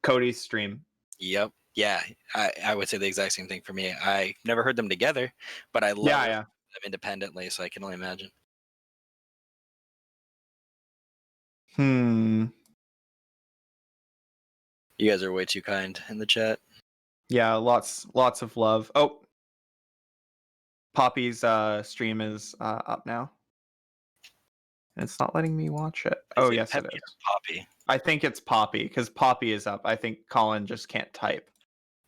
Cody's stream. Yep. Yeah, I would say the exact same thing for me. I never heard them together, but I love them independently, so I can only imagine. You guys are way too kind in the chat. Yeah, lots of love. Oh, Poppy's stream is up now. And it's not letting me watch it. Oh, yes, it is. Pappi. I think it's Pappi, because Pappi is up. I think Colin just can't type.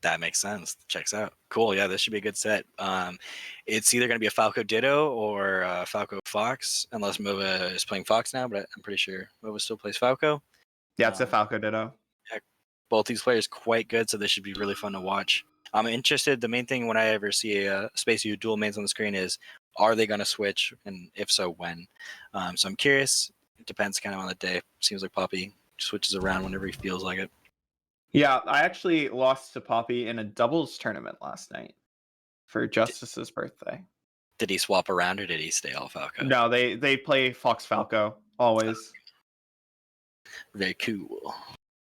That makes sense. Checks out. Cool. Yeah, this should be a good set. It's either going to be a Falco Ditto or a Falco Fox, unless Mova is playing Fox now, but I'm pretty sure Mova still plays Falco. Yeah, it's a Falco Ditto. Yeah, both these players quite good, so this should be really fun to watch. I'm interested. The main thing when I ever see a Space U dual mains on the screen is, are they going to switch, and if so, when? So I'm curious. It depends kind of on the day. Seems like Pappi switches around whenever he feels like it. Yeah, I actually lost to Pappi in a doubles tournament last night for Justice's birthday. Did he swap around or did he stay all Falco? No, they play Fox Falco always. Very cool.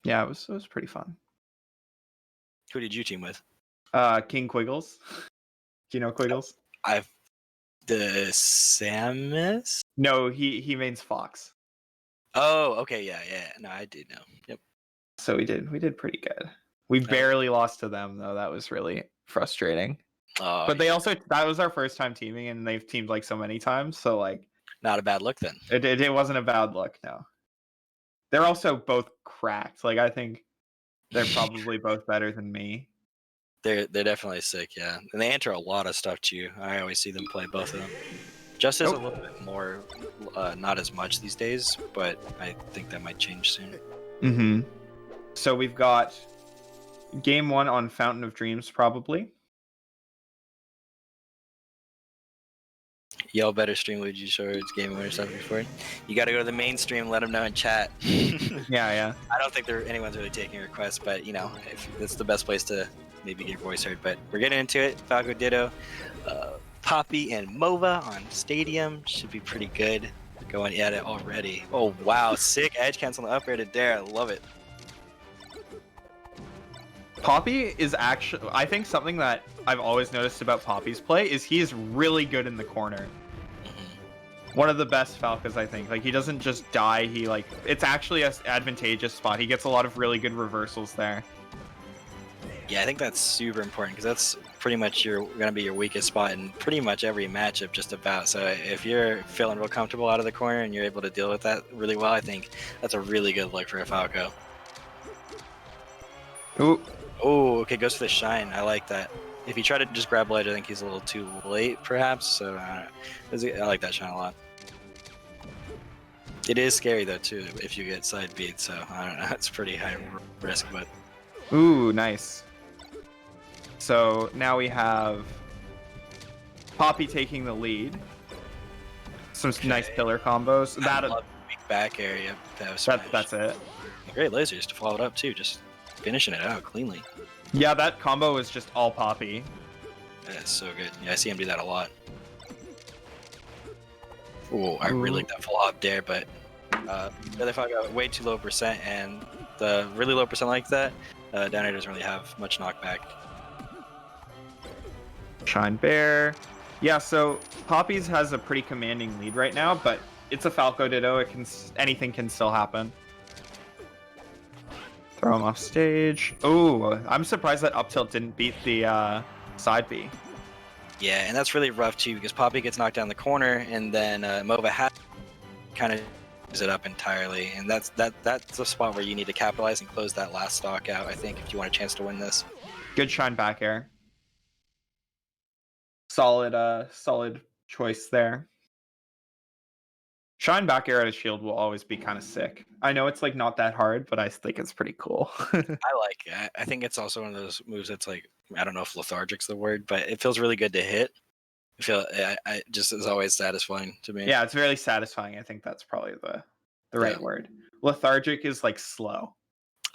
Yeah, it was pretty fun. Who did you team with? King Quiggles. Do you know Quiggles? The Samus? No, he mains Fox. Oh, okay, yeah. No, I did know. Yep. So we did pretty good. We barely lost to them though. That was really frustrating. Oh, but they also, that was our first time teaming, and they've teamed like so many times. So like, not a bad look then. It wasn't a bad look. No. They're also both cracked. Like I think they're probably both better than me. They're definitely sick, yeah. And they enter a lot of stuff too. I always see them play both of them. Justice a little bit more, not as much these days, but I think that might change soon. So we've got game 1 on Fountain of Dreams, probably. Y'all better stream Luigi Shorts Game Winner stuff before. You got to go to the mainstream, let them know in chat. Yeah. I don't think anyone's really taking requests, but if it's the best place to maybe get your voice heard. But we're getting into it. Falco Ditto, Pappi and Mova on Stadium should be pretty good. Going at it already. Oh wow, sick edge cancel on the up air to Darrel. I love it. Pappi is actually, I think something that I've always noticed about Poppy's play is he is really good in the corner. One of the best Falcos, I think. Like, he doesn't just die, it's actually an advantageous spot. He gets a lot of really good reversals there. Yeah, I think that's super important, because that's pretty much going to be your weakest spot in pretty much every matchup, just about. So if you're feeling real comfortable out of the corner and you're able to deal with that really well, I think that's a really good look for a Falco. Ooh. Oh, okay, goes for the shine. I like that. If you try to just grab ledge, I think he's a little too late, perhaps. So I like that shine a lot. It is scary though too if you get side beat. So I don't know. It's pretty high risk, but Ooh, nice. So now we have Pappi taking the lead. Some nice pillar combos. I love the weak back area. That's it. Great lasers to follow it up too, just finishing it out cleanly. Yeah, that combo was just all Pappi. That's so good. Yeah, I see him do that a lot. Oh, I really like that full hop there, but the other five got way too low percent, and the really low percent like that, down air doesn't really have much knockback. Shine Bear. Yeah, so Pappi's has a pretty commanding lead right now, but it's a Falco Ditto. Anything can still happen. Throw him off stage. Oh, I'm surprised that up tilt didn't beat the side B. Yeah, and that's really rough too, because Pappi gets knocked down the corner, and then Mova has kind of gives it up entirely, and that's the spot where you need to capitalize and close that last stock out, I think, if you want a chance to win this. Good shine back air. Solid choice there. Shine back air at a shield will always be kind of sick. I know it's like not that hard, but I think it's pretty cool. I like it. I think it's also one of those moves that's like, I don't know if lethargic's the word, but it feels really good to hit. I just is always satisfying to me. Yeah, it's really satisfying. I think that's probably the right word. Lethargic is like slow.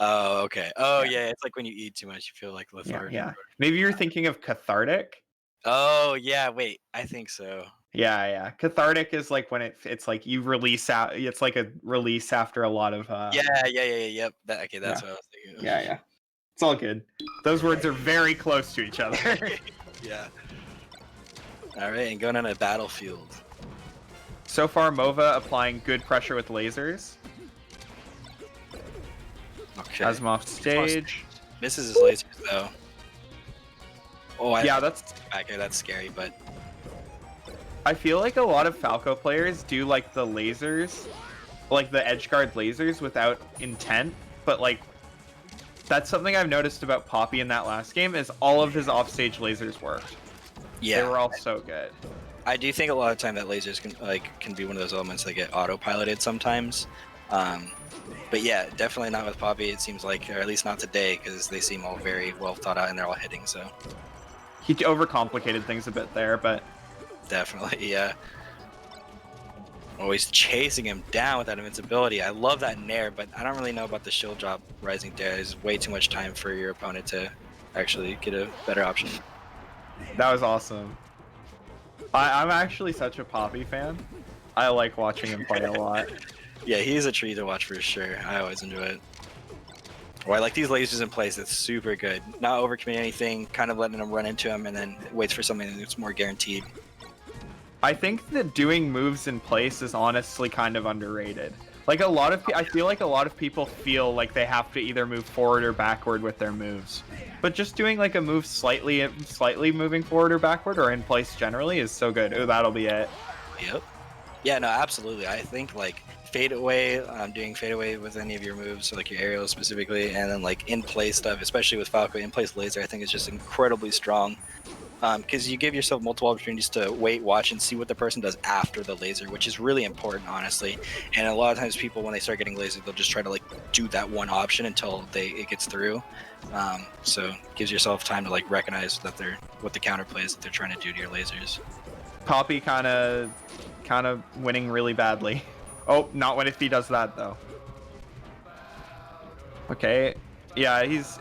Oh, okay. Oh, yeah. It's like when you eat too much, you feel like lethargic. Yeah. Maybe you're thinking of cathartic. Oh, yeah. Wait, I think so. Yeah. Cathartic is like when it's like you release out. It's like a release after a lot of. Yeah. Yep. Okay, that's what I was thinking. Yeah. It's all good. Those words are very close to each other. Yeah. All right, and going on a battlefield. So far, Mova applying good pressure with lasers. Okay. Has him off stage. Misses his lasers though. Oh, that's back there. That's scary, but I feel like a lot of Falco players do like the lasers, like the edge guard lasers without intent, but like that's something I've noticed about Pappi in that last game is all of his offstage lasers worked. Yeah, they were all so good. I do think a lot of time that lasers can be one of those elements that get autopiloted sometimes. But yeah, definitely not with Pappi. It seems like, or at least not today, because they seem all very well thought out and they're all hitting. So he overcomplicated things a bit there, but definitely, yeah. Always chasing him down with that invincibility. I love that nair, but I don't really know about the shield drop rising there. There's way too much time for your opponent to actually get a better option. That was awesome. I'm actually such a Pappi fan. I like watching him play a lot. Yeah, he's a treat to watch for sure. I always enjoy it. Or I like these lasers in place. That's super good. Not overcommitting anything, kind of letting him run into him, and then waits for something that's more guaranteed. I think that doing moves in place is honestly kind of underrated. Like I feel like a lot of people feel like they have to either move forward or backward with their moves. But just doing like a move slightly moving forward or backward or in place generally is so good. Oh, that'll be it. Yep. Yeah, no, absolutely. I think like fade away, doing fade away with any of your moves, so like your aerials specifically, and then like in place stuff, especially with Falco, in place laser, I think is just incredibly strong. Because you give yourself multiple opportunities to wait, watch, and see what the person does after the laser, which is really important, honestly. And a lot of times people, when they start getting laser, they'll just try to like do that one option until it gets through. So it gives yourself time to like recognize that what the counterplay is that they're trying to do to your lasers. Pappi kind of winning really badly. Oh, not when if he does that though. Okay, yeah, he's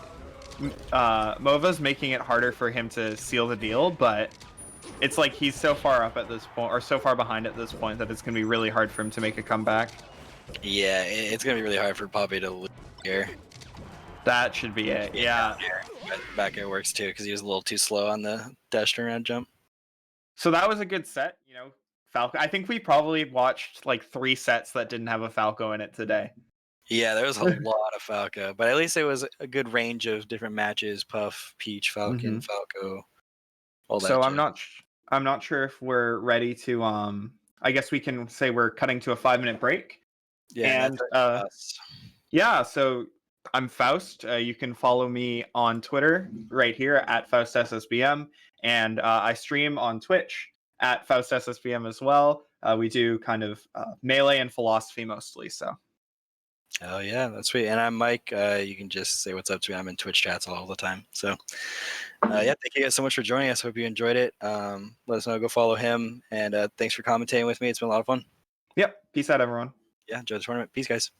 Mova's making it harder for him to seal the deal, but it's like he's so far up at this point, or so far behind at this point, that it's gonna be really hard for him to make a comeback. Yeah, it's gonna be really hard for Pappi to lose here. That should be it. Yeah. But back air works too because he was a little too slow on the dash turnaround jump. So that was a good set, you know. Falco. I think we probably watched like 3 sets that didn't have a Falco in it today. Yeah, there was a lot of Falco, but at least it was a good range of different matches: Puff, Peach, Falcon, Falco, all that. So I'm not sure if we're ready to I guess we can say we're cutting to a 5-minute break. Yeah, and yeah, so I'm Faust. You can follow me on Twitter right here at FaustSSBM, and I stream on Twitch at FaustSSBM as well. We do kind of melee and philosophy mostly. So Oh yeah, that's sweet. And I'm Mike. You can just say what's up to me. I'm in Twitch chats all the time. So yeah, thank you guys so much for joining us. Hope you enjoyed it. Let us know. Go follow him. And thanks for commentating with me. It's been a lot of fun. Yep. Peace out, everyone. Yeah, enjoy the tournament. Peace, guys.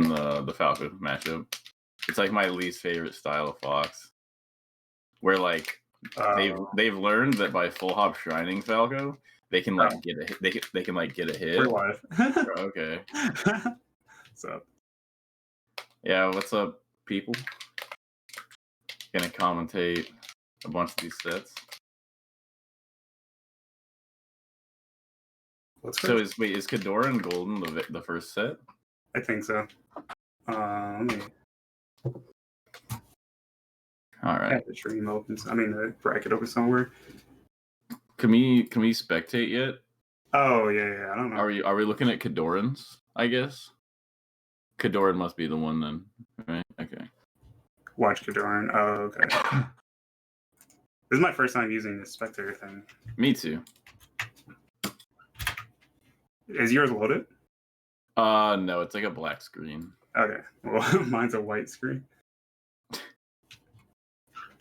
in the Falco matchup. It's like my least favorite style of Fox, where like they've learned that by full hop shrining Falco, they can like get a they can like get a hit. We're live. Okay. So yeah, what's up, people? Gonna commentate a bunch of these sets. So is KoDiRiN Golden the first set? I think so. Let me. All right. The stream opens. I mean, the bracket open somewhere. Can we spectate yet? Oh yeah. I don't know. Are we looking at KoDiRiN's? I guess. KoDiRiN must be the one then, right? Okay. Watch KoDiRiN. Oh, okay. This is my first time using this spectator thing. Me too. Is yours loaded? No, it's like a black screen. Okay. Well, mine's a white screen.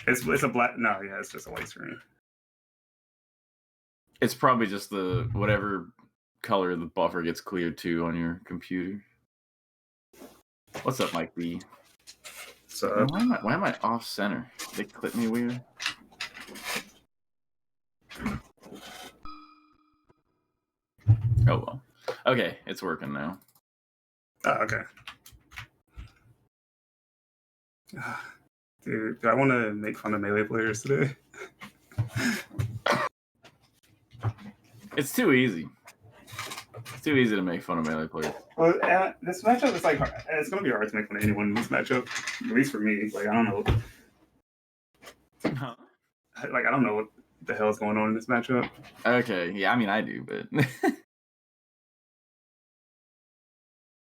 It's a black. No, yeah, it's just a white screen. It's probably just the whatever color the buffer gets cleared to on your computer. What's up, Mike B? So why am I off center? They clip me weird. Oh well. Okay, it's working now. Oh, okay. Dude, do I want to make fun of melee players today? It's too easy. It's too easy to make fun of melee players. Well, this matchup is like it's gonna be hard to make fun of anyone in this matchup. At least for me. Like I don't know. Huh? Like I don't know what the hell is going on in this matchup. Okay, yeah, I mean I do, but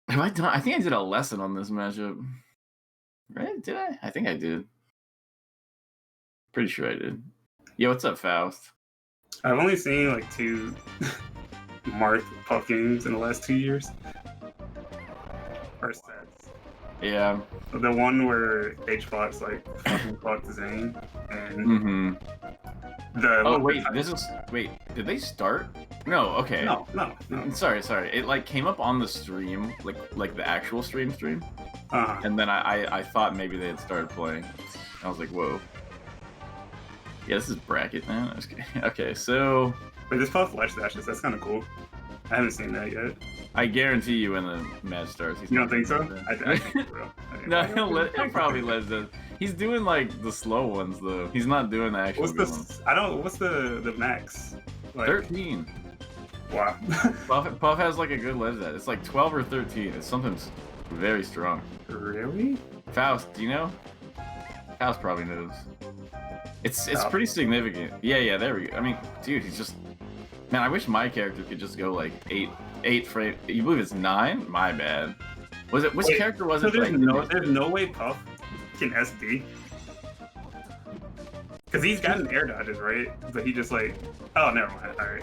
have I done? I think I did a lesson on this matchup. Right? Did I? I think I did. Pretty sure I did. Yeah, what's up, Faust? I've only seen like 2 marked puff games in the last 2 years. Or sets. Yeah. The one where H-Fox like fucking fucked Zane and wait, did they start? No, okay. No. Sorry. It like came up on the stream, like the actual stream. And then I thought maybe they had started playing. I was like, whoa. Yeah, this is bracket, man. Okay, so Wait, this puff ledge dashes, that's kinda cool. I haven't seen that yet. I guarantee you when the match starts. You don't think so? I think it's real. No, he'll probably ledge dash. He's doing like the slow ones though. He's not doing the actual good ones. What's the max? Like, 13. Wow. Puff has like a good ledge dash. It's like 12 or 13. It's something very strong. Really? Faust, do you know? Faust probably knows. It's pretty significant. Yeah, there we go. I mean, dude, he's just... Man, I wish my character could just go like 8 frame... You believe it's 9? My bad. Was it... Which character was it? There's no way Puff can SD? Because he's gotten air dodges, right? But he just like... Oh, never mind. Alright.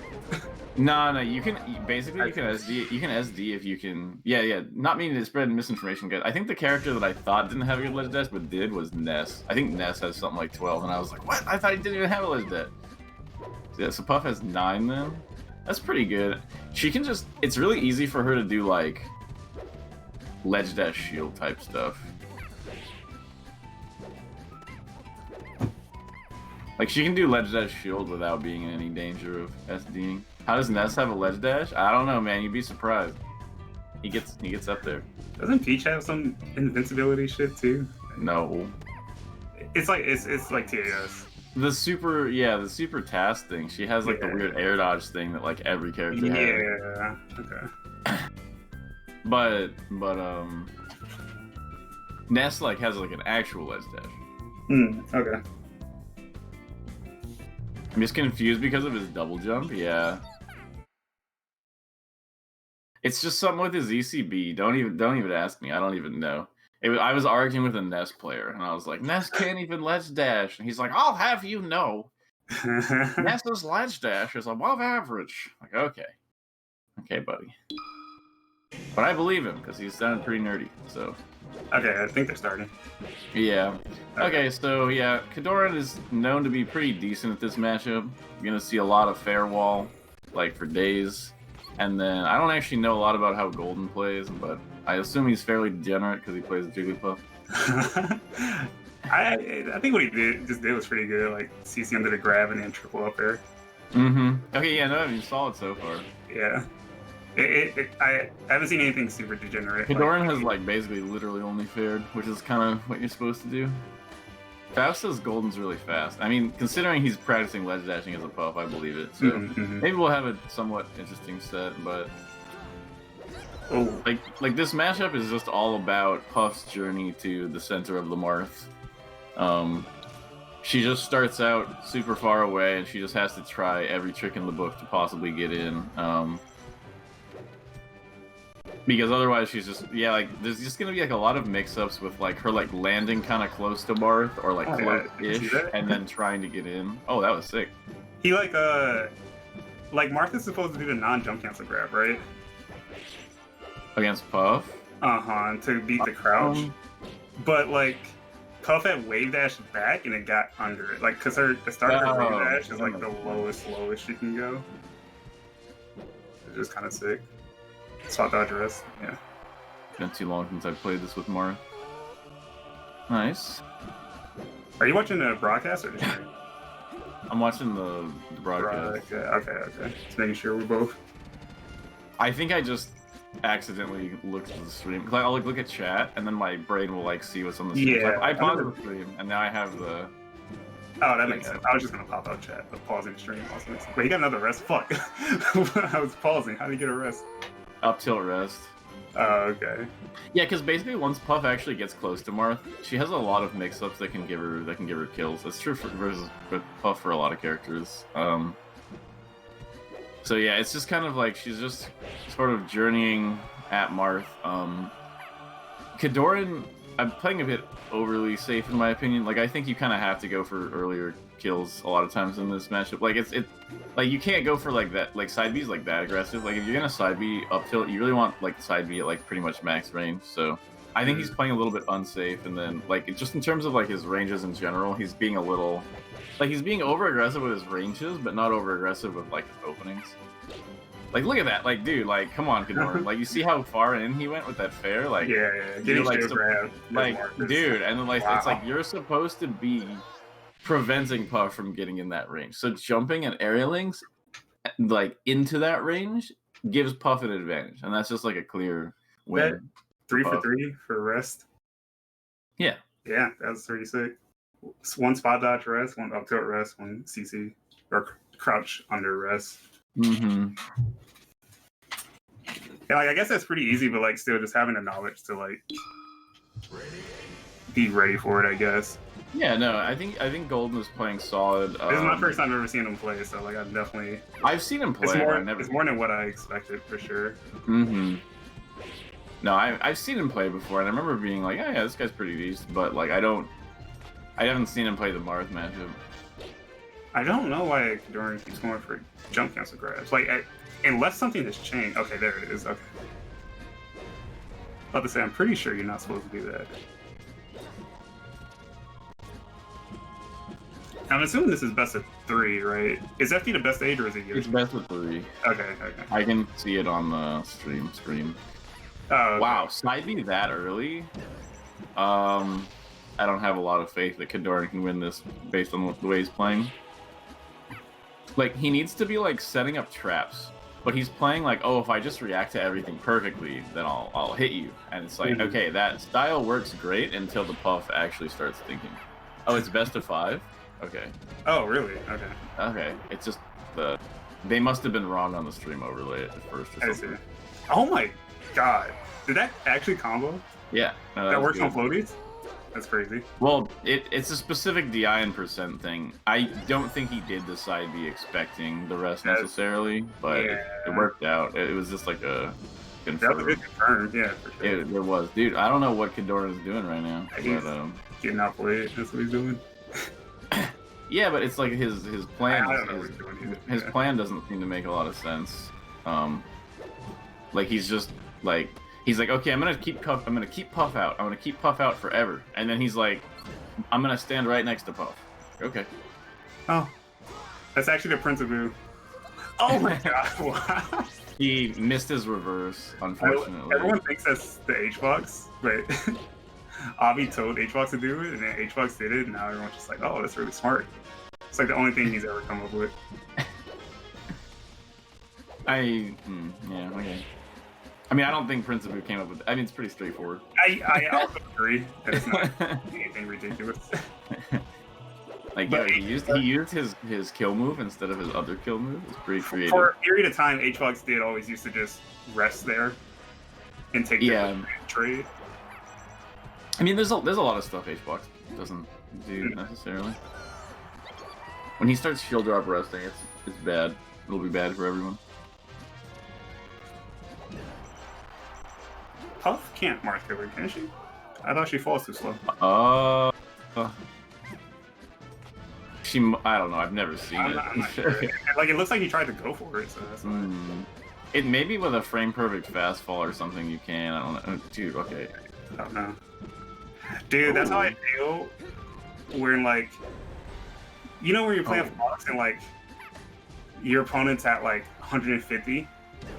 No, you can... Basically, you can SD... You can SD if you can... Yeah. Not meaning to spread misinformation, guys. I think the character that I thought didn't have a good ledge dash, but did, was Ness. I think Ness has something like 12, and I was like, what? I thought he didn't even have a ledge dash. So, yeah, so Puff has 9 then. That's pretty good. She can just... It's really easy for her to do, like... ledge dash shield type stuff. Like, she can do ledge dash shield without being in any danger of SDing. How does Ness have a ledge dash? I don't know, man. You'd be surprised. He gets up there. Doesn't Peach have some invincibility shit too? No. It's like TAS. The super task thing. She has like the weird air dodge thing that like every character has. Yeah. Okay. But Ness like has like an actual ledge dash. Okay. I'm just confused because of his double jump. Yeah. It's just something with his ECB. Don't even ask me. I don't even know. I was arguing with a Ness player, and I was like, Ness can't even ledge dash. And he's like, I'll have you know, Ness's ledge dash is above average. Like, okay, buddy. But I believe him because he's sounded pretty nerdy. So. Okay, I think they're starting. Yeah. Okay, so yeah, KoDiRiN is known to be pretty decent at this matchup. You're gonna see a lot of fair wall, like for days. And then I don't actually know a lot about how Golden plays, but I assume he's fairly degenerate because he plays Jigglypuff. I think what he did was pretty good. Like CC under the grab and then triple up air. Okay, yeah, no, I mean, solid so far. Yeah. I haven't seen anything super degenerate. KoDiRiN has like basically literally only fared, which is kind of what you're supposed to do. Faust says Golden's really fast. I mean, considering he's practicing ledge dashing as a puff, I believe it. So maybe we'll have a somewhat interesting set, but like this matchup is just all about Puff's journey to the center of the Marth. She just starts out super far away, and she just has to try every trick in the book to possibly get in. Because otherwise she's just, yeah, like, there's just gonna be, like, a lot of mix-ups with, like, her, like, landing kind of close to Marth, or, like, close-ish, and then trying to get in. Oh, that was sick. He, like Marth is supposed to do the non-jump cancel grab, right? Against Puff? To beat the crouch. But, like, Puff had wave dash back, and it got under it. Like, because the start of her wave dash is, like, the lowest she can go. It's just kind of sick. Spot dodge rest, yeah. It's been too long since I've played this with Marth. Nice. Are you watching the broadcast or the stream? I'm watching the broadcast. Okay. Just making sure we're both. I think I just accidentally looked at the stream. Because I'll look at chat, and then my brain will like see what's on the stream. Yeah. I paused the stream, and now I have the... Oh, that makes sense. I was just gonna pop out chat, but pausing the stream also makes sense. Wait, you got another rest? Fuck. I was pausing. How do you get a rest? Up tilt rest. Oh, okay. Yeah, because basically once Puff actually gets close to Marth, she has a lot of mix-ups that can give her kills. That's true for Puff for a lot of characters. So yeah, it's just kind of like she's just sort of journeying at Marth. KoDiRiN, I'm playing a bit overly safe in my opinion. Like I think you kind of have to go for earlier kills a lot of times in this matchup. Like like you can't go for like that, like side B's like that aggressive. Like if you're gonna side B up tilt, you really want like side B at like pretty much max range. So I think he's playing a little bit unsafe, and then like just in terms of like his ranges in general, he's being a little like he's being over aggressive with his ranges, but not over aggressive with like his openings. Like look at that, like dude, like come on, KoDiRiN. Like you see how far in he went with that fair, like getting like, grab, like dude, and then like it's like you're supposed to be preventing Puff from getting in that range. So jumping and aerialings like into that range gives Puff an advantage, and that's just like a clear win. That 3 for 3 for rest. Yeah, that's pretty sick. One spot dodge rest, one up tilt rest, one CC or crouch under rest. Mm-hmm. Yeah, like I guess that's pretty easy, but like still just having the knowledge to like be ready for it, I guess. Yeah, no, I think Golden is playing solid. This is my first time ever seeing him play, so like I've seen him play. It's more than what I expected for sure. Mm-hmm. No, I've seen him play before, and I remember being like, oh, yeah, this guy's pretty decent, but like I haven't seen him play the Marth matchup. I don't know why KoDiRiN keeps going for jump cancel grabs. Like, unless something has changed. Okay, there it is. Okay. I was about to say, I'm pretty sure you're not supposed to do that. I'm assuming this is best of 3, right? Is FD the best age, or is it yours? It's best of 3. Okay. I can see it on the stream. Oh, okay. Wow, side B that early? I don't have a lot of faith that KoDiRiN can win this based on the way he's playing. Like, he needs to be, like, setting up traps. But he's playing like, oh, if I just react to everything perfectly, then I'll hit you. And it's like, okay, that style works great until the Puff actually starts thinking. Oh, it's best of 5? Okay. Oh, really? Okay. Okay. It's just they must have been wrong on the stream overlay at first or something. I see. Oh my god. Did that actually combo? Yeah. No, that works on floaties? That's crazy. Well, it's a specific DI and percent thing. I don't think he did the side B expecting the rest necessarily, but it worked out. It was just like a confirm. That was a good confirm, yeah, for sure. There was. Dude, I don't know what KoDiRiN is doing right now. He's getting outplayed. That's what he's doing. Yeah, but it's like his plan. His plan doesn't seem to make a lot of sense. Like he's just like he's like, okay, I'm gonna keep Puff out. I'm gonna keep Puff out forever, and then he's like, I'm gonna stand right next to Puff. Okay. Oh, that's actually the principle. Oh my god! Wow. He missed his reverse, unfortunately. Everyone thinks that's the H-Box, but Avi told H-Box to do it, and then H-Box did it, and now everyone's just like, oh, that's really smart. It's like the only thing he's ever come up with. Yeah, okay. I mean, I don't think Prince Abu came up with. I mean, it's pretty straightforward. I also agree that it's not anything ridiculous. Like, But he used his kill move instead of his other kill move. It's pretty creative. For a period of time, H-Box did always used to just rest there and take the trade. I mean, there's a lot of stuff H-Box doesn't do necessarily. When he starts shield drop resting, it's bad. It'll be bad for everyone. Puff can't mark her, can she? I thought she falls too slow. I don't know. I've never seen it. I'm not sure. Like, it looks like he tried to go for it, so that's why. It may be with a frame perfect fast fall or something you can. I don't know. Dude, okay. I don't know. Dude, that's how I feel when, like, you know, when you're playing Fox and, like, your opponent's at, like, 150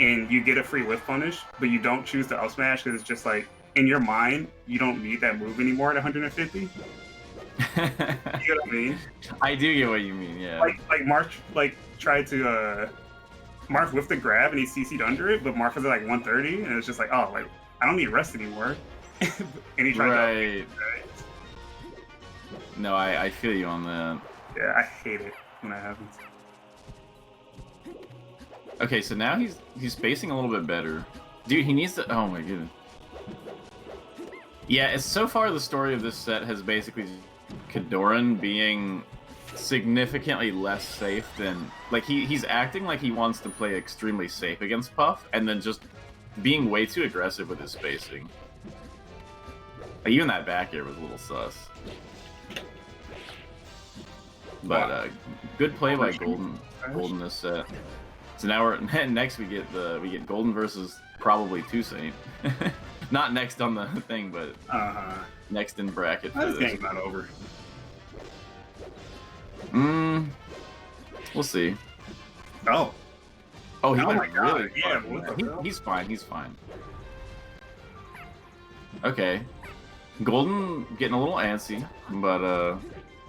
and you get a free whiff punish, but you don't choose to up smash because it's just, like, in your mind, you don't need that move anymore at 150. You know what I mean? I do get what you mean, yeah. Like Mark, like, tried to, Mark whiffed the grab and he CC'd under it, but Mark was at, like, 130, and it's just like, oh, like, I don't need rest ananymore. And he tried to... Right. No, I feel you on that. Yeah, I hate it when that happens. Okay, so now he's spacing a little bit better. Dude, he needs to... Oh my goodness. Yeah, it's so far the story of this set has basically KoDiRiN being significantly less safe than... Like, he's acting like he wants to play extremely safe against Puff, and then just being way too aggressive with his spacing. Like, even that back air was a little sus. But good play by Golden this set. So now we're next we get Golden versus probably Toussaint. Not next on the thing, but next in bracket for this. Game's not over. We'll see. Oh, he went my God. really far. He's fine. He's fine. Okay, Golden getting a little antsy, but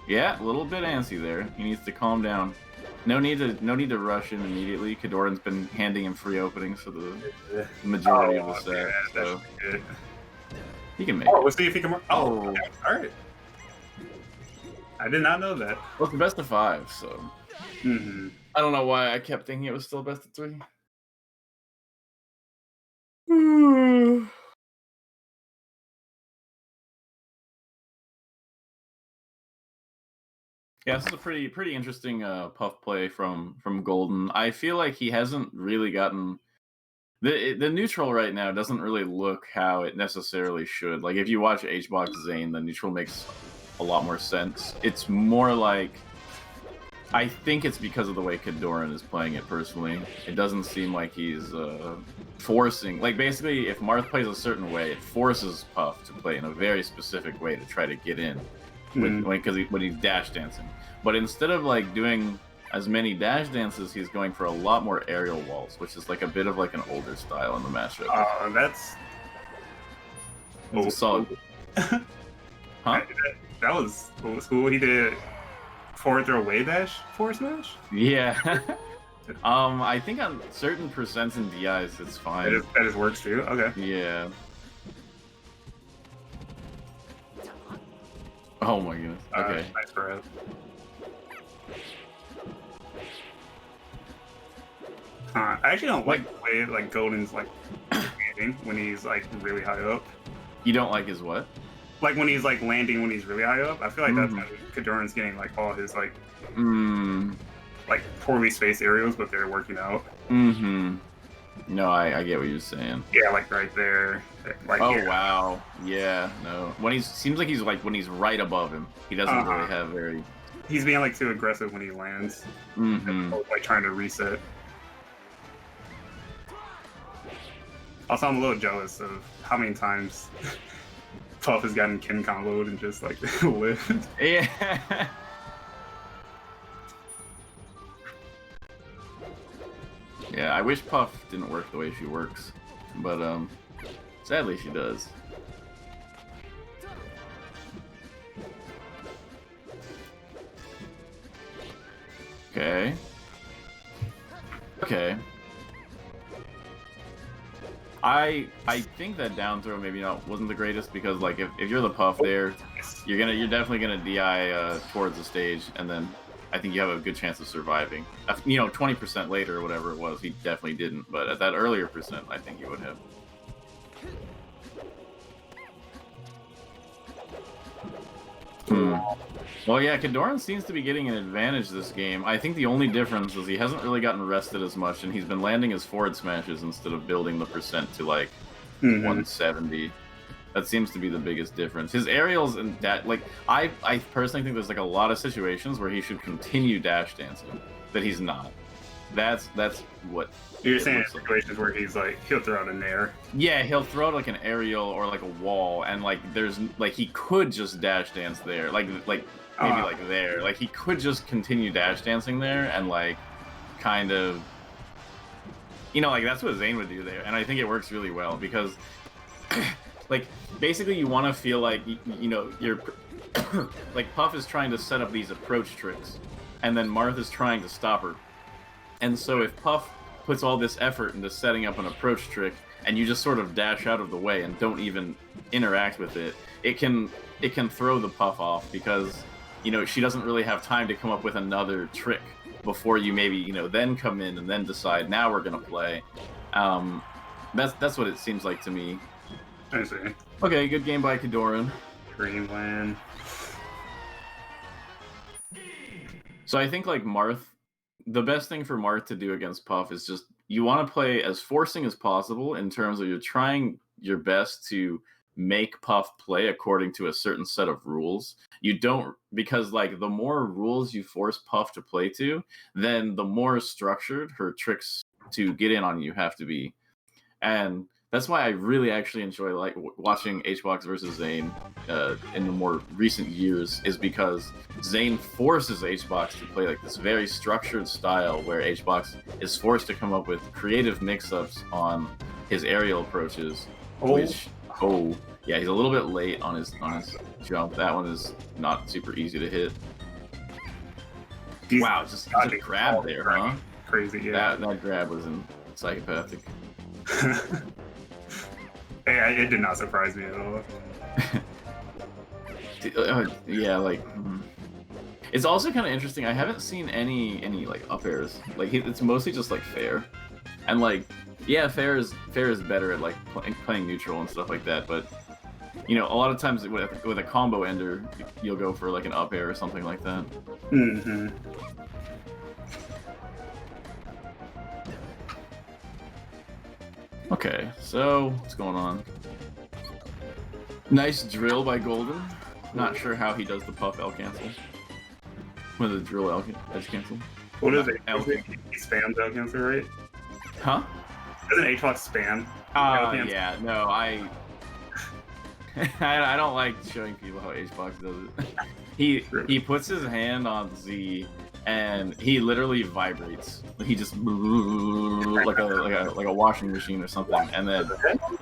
yeah, a little bit antsy there. He needs to calm down. No need to rush in immediately. KoDiRiN's been handing him free openings for the majority of the set, yeah, so good. He can make it. Let's see if he can. Oh, okay. All right. I did not know that. Well, it's the best of 5, so I don't know why I kept thinking it was still best of 3. Yeah, this is a pretty interesting Puff play from Golden. I feel like he hasn't really gotten the neutral right now doesn't really look how it necessarily should. Like if you watch HBox Zane, the neutral makes a lot more sense. It's more like I think it's because of the way KoDiRiN is playing it personally. It doesn't seem like he's forcing. Like basically, if Marth plays a certain way, it forces Puff to play in a very specific way to try to get in. When he's dash dancing, but instead of like doing as many dash dances, he's going for a lot more aerial walls, which is like a bit of like an older style in the matchup. That's solid. Huh? That was cool. He did forward throw wave dash forward smash. Yeah. I think on certain percents in DIs, it's fine. That just works too. Okay. Yeah. Oh my goodness. Okay. Nice grab. I actually don't like the way like Golden's like landing when he's like really high up. You don't like his what? Like when he's like landing when he's really high up. I feel like that's when KoDiRiN's getting like all his like like poorly spaced aerials, but they're working out. No, I get what you're saying. Yeah, like right there. Like here. Wow. Yeah. No. When seems like he's like when he's right above him, he doesn't really have very. He's being like too aggressive when he lands. Like trying to reset. Also, I'm a little jealous of how many times Puff has gotten Kin comboed and just like lived. Yeah. Yeah, I wish Puff didn't work the way she works, but sadly she does. Okay. Okay. I think that down throw maybe wasn't the greatest because like if you're the Puff there, you're definitely gonna DI towards the stage, and then I think you have a good chance of surviving. You know, 20% later or whatever it was, he definitely didn't, but at that earlier percent, I think he would have. Well, yeah, KoDiRiN seems to be getting an advantage this game. I think the only difference is he hasn't really gotten rested as much, and he's been landing his forward smashes instead of building the percent to, like, 170. That seems to be the biggest difference. His aerials and that, like, I personally think there's, like, a lot of situations where he should continue dash dancing, that he's not. That's what... You're saying situations where he's like, he'll throw out an air. Yeah, he'll throw out like an aerial or like a wall, and like there's like he could just dash dance there, like maybe like there, like he could just continue dash dancing there and like kind of, you know, like that's what Zane would do there, and I think it works really well because like basically you want to feel like you know you're like Puff is trying to set up these approach tricks, and then Martha's trying to stop her, and so if Puff puts all this effort into setting up an approach trick, and you just sort of dash out of the way and don't even interact with it, it can throw the Puff off because, you know, she doesn't really have time to come up with another trick before you maybe, you know, then come in and then decide, now we're gonna play. That's what it seems like to me. I see. Okay, good game by KoDiRiN. Dreamland. So I think like Marth, the best thing for Marth to do against Puff is just, you want to play as forcing as possible in terms of you're trying your best to make Puff play according to a certain set of rules. You don't, because like the more rules you force Puff to play to, then the more structured her tricks to get in on you have to be. And that's why I really actually enjoy like watching HBox versus Zane in the more recent years, is because Zane forces HBox to play like this very structured style where HBox is forced to come up with creative mix-ups on his aerial approaches, which yeah, he's a little bit late on his jump. That one is not super easy to hit. Wow, just a grab there, huh? Crazy, yeah. That grab was psychopathic. Hey, it did not surprise me at all. Yeah, like it's also kind of interesting. I haven't seen any like up airs. Like it's mostly just like fair, and like yeah, fair is better at like playing neutral and stuff like that. But you know, a lot of times with a combo ender, you'll go for like an up air or something like that. Okay, so what's going on? Nice drill by Golden. Not sure how he does the Puff L cancel. With a drill edge cancel. What is it? He spams L cancel, right? Huh? Doesn't HBox spam? Yeah, no, I don't like showing people how HBox does it. He puts his hand on Z and he literally vibrates. He just like a washing machine or something, and then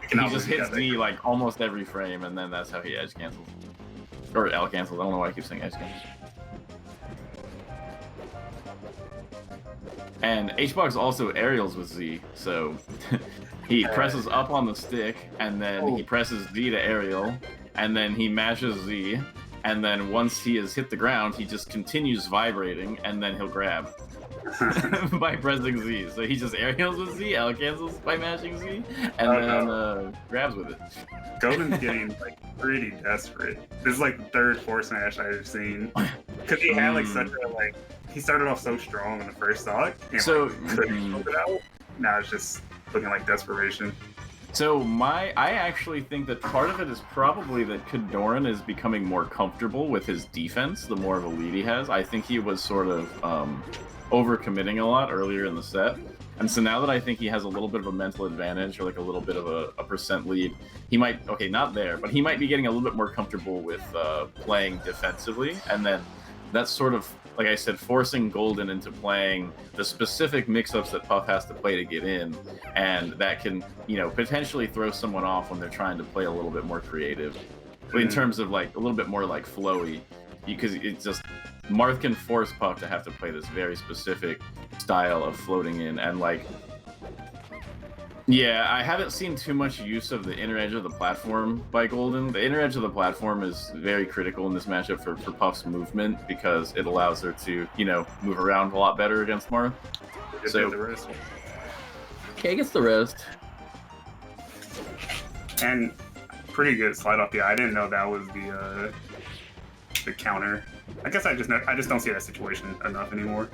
he just hits Z like almost every frame, and then that's how he edge cancels or L cancels. I don't know why I keep saying edge cancels. And HBox also aerials with Z, so he presses up on the stick, and then he presses Z to aerial, and then he mashes Z. And then once he has hit the ground, he just continues vibrating, and then he'll grab by pressing Z. So he just aerials with Z, L cancels by mashing Z, and then grabs with it. Golden's getting like pretty desperate. This is like the third force smash I've seen, because he had like such a like. He started off so strong in the first stock, and so couldn't hold it out. Now it's just looking like desperation. So I actually think that part of it is probably that KoDiRiN is becoming more comfortable with his defense the more of a lead he has. I think he was sort of overcommitting a lot earlier in the set. And so now that I think he has a little bit of a mental advantage or like a little bit of a percent lead, he might, okay, not there, but he might be getting a little bit more comfortable with playing defensively. And then that's sort of, like I said, forcing Golden into playing the specific mix-ups that Puff has to play to get in, and that can, potentially throw someone off when they're trying to play a little bit more creative, in terms of like a little bit more like flowy, because it's just Marth can force Puff to have to play this very specific style of floating in, and like. Yeah, I haven't seen too much use of the inner edge of the platform by Golden. The inner edge of the platform is very critical in this matchup for Puff's movement, because it allows her to, move around a lot better against Marth. So, okay, gets the rest. And pretty good slide off the eye. I didn't know that was the counter. I guess I just don't see that situation enough anymore.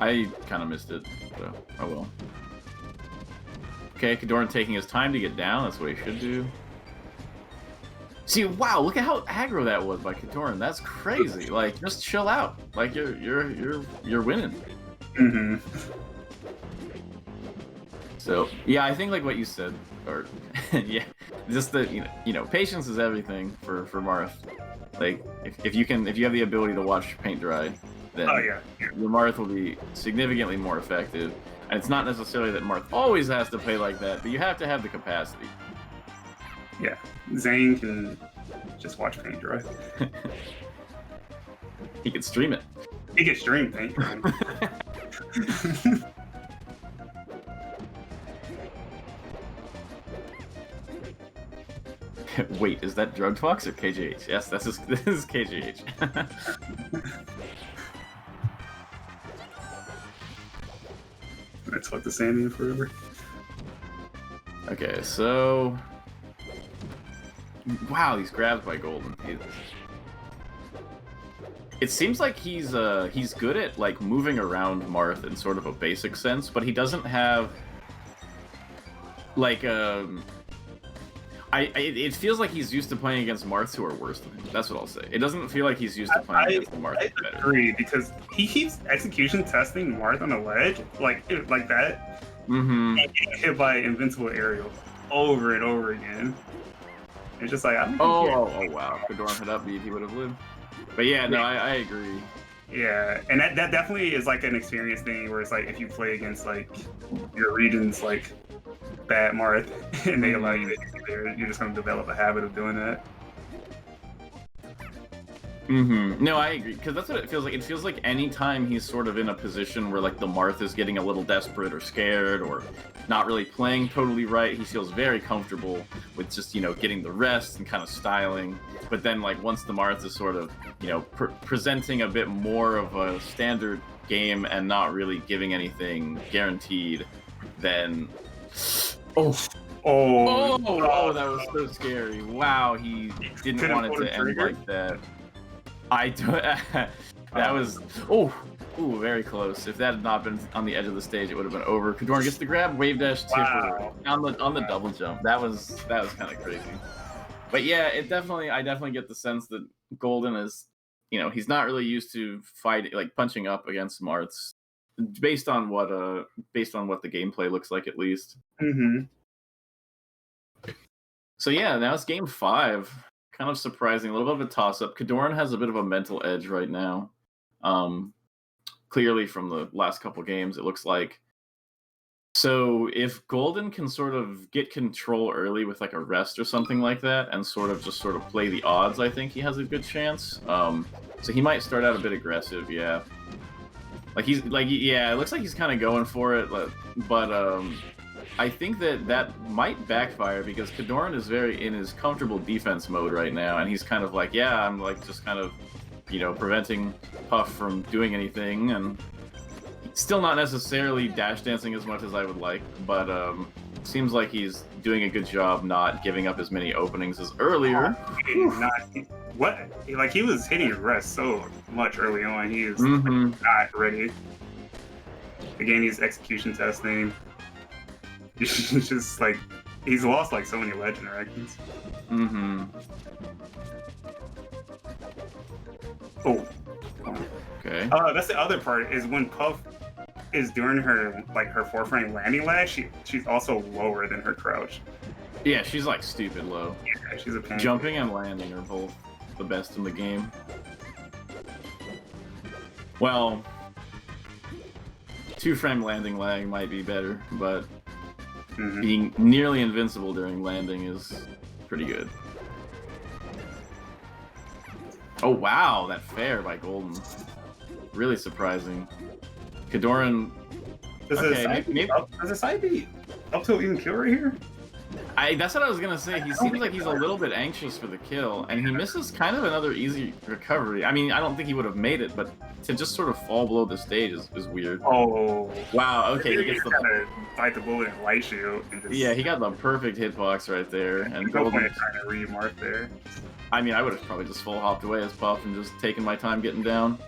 I kind of missed it, so I will. Okay, KoDiRiN taking his time to get down. That's what he should do. See, wow, look at how aggro that was by KoDiRiN. That's crazy. Like, just chill out. Like, you're winning. Mm-hmm. So yeah, I think like what you said, or yeah, just the patience is everything for Marth. Like, if you have the ability to watch paint dry, then your Marth will be significantly more effective. And it's not necessarily that Marth always has to play like that, but you have to have the capacity. Yeah, Zane can just watch paint dry. He can stream it. He can stream paint dry. Wait, is that Drug Fox or KGH? Yes, this is KGH. Let's let the sand in forever. Okay, so wow, these grabs by Golden. It seems like he's good at like moving around Marth in sort of a basic sense, but he doesn't have like it feels like he's used to playing against Marths who are worse than him. That's what I'll say. It doesn't feel like he's used to playing against the Marths better. I agree, because he keeps execution testing Marth on the ledge like that. Mm-hmm. And getting hit by invincible aerial over and over again. It's just like oh wow. If KoDiRiN had upbeat, he would have lived. But yeah, no, I agree. Yeah, and that definitely is like an experience thing where it's like if you play against like your region's like bad Marth and they allow you to do there, you're just gonna develop a habit of doing that. Mm-hmm. No, I agree, because that's what it feels like. It feels like anytime he's sort of in a position where like the Marth is getting a little desperate or scared or not really playing totally right, he feels very comfortable with just, getting the rest and kind of styling. But then like once the Marth is sort of, presenting a bit more of a standard game and not really giving anything guaranteed, then oh, that was so scary. Wow, he didn't want it to end like that. That was very close. If that had not been on the edge of the stage, it would have been over. KoDiRiN gets the grab, wave dash tipper on the double jump. That was kind of crazy. But yeah, I definitely get the sense that Golden is, he's not really used to fighting, like punching up against Marths, based on what the gameplay looks like, at least. Mm-hmm. So yeah, now it's game 5. Kind of surprising, a little bit of a toss-up. KoDiRiN has a bit of a mental edge right now. Clearly from the last couple games, it looks like. So if Golden can sort of get control early with like a rest or something like that, and sort of play the odds, I think he has a good chance. So he might start out a bit aggressive, yeah. It looks like he's kind of going for it, but I think that might backfire, because KoDiRiN is very in his comfortable defense mode right now, and he's kind of like, yeah, I'm like just kind of, preventing Puff from doing anything, and still not necessarily dash dancing as much as I would like, but seems like he's doing a good job not giving up as many openings as earlier. He was hitting rest so much early on. He is not ready. Again, he's execution testing. It's just like he's lost like so many ledge interactions. Mm-hmm. Oh. Okay. That's the other part, is when Puff is doing her four frame landing lag, she's also lower than her crouch. Yeah, she's like stupid low. Yeah, she's a pain. Jumping and landing are both the best in the game. Well, 2-frame landing lag might be better, but being nearly invincible during landing is pretty good. Oh wow, that fair by Golden. Really surprising. KoDiRiN. Does the side be up to even kill right here? That's what I was gonna say. He seems like he's a little bit anxious for the kill, and he misses kind of another easy recovery. I mean, I don't think he would have made it, but to just sort of fall below the stage is weird. Oh. Wow, okay, he gets the fight the bullet and light shield. And just... Yeah, he got the perfect hitbox right there. And no point trying to remark there. I mean, I would have probably just full hopped away as Puff and just taken my time getting down.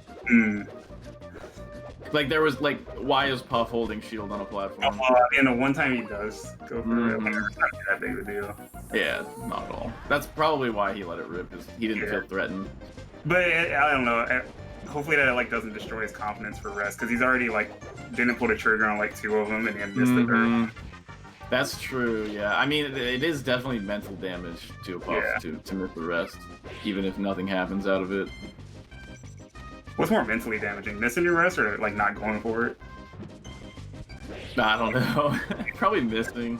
Like, there was, like, why is Puff holding shield on a platform? And the one time he does go for it, like, it's not that big of a deal. Yeah, not at all. That's probably why he let it rip, is he didn't feel threatened. But, I don't know, hopefully that, like, doesn't destroy his confidence for rest, because he's already, like, didn't pull the trigger on, like, 2 of them, and then missed the third. That's true, yeah. I mean, it is definitely mental damage to a Puff to miss the rest, even if nothing happens out of it. What's more mentally damaging, missing your rest or like not going for it? I don't know. Probably missing.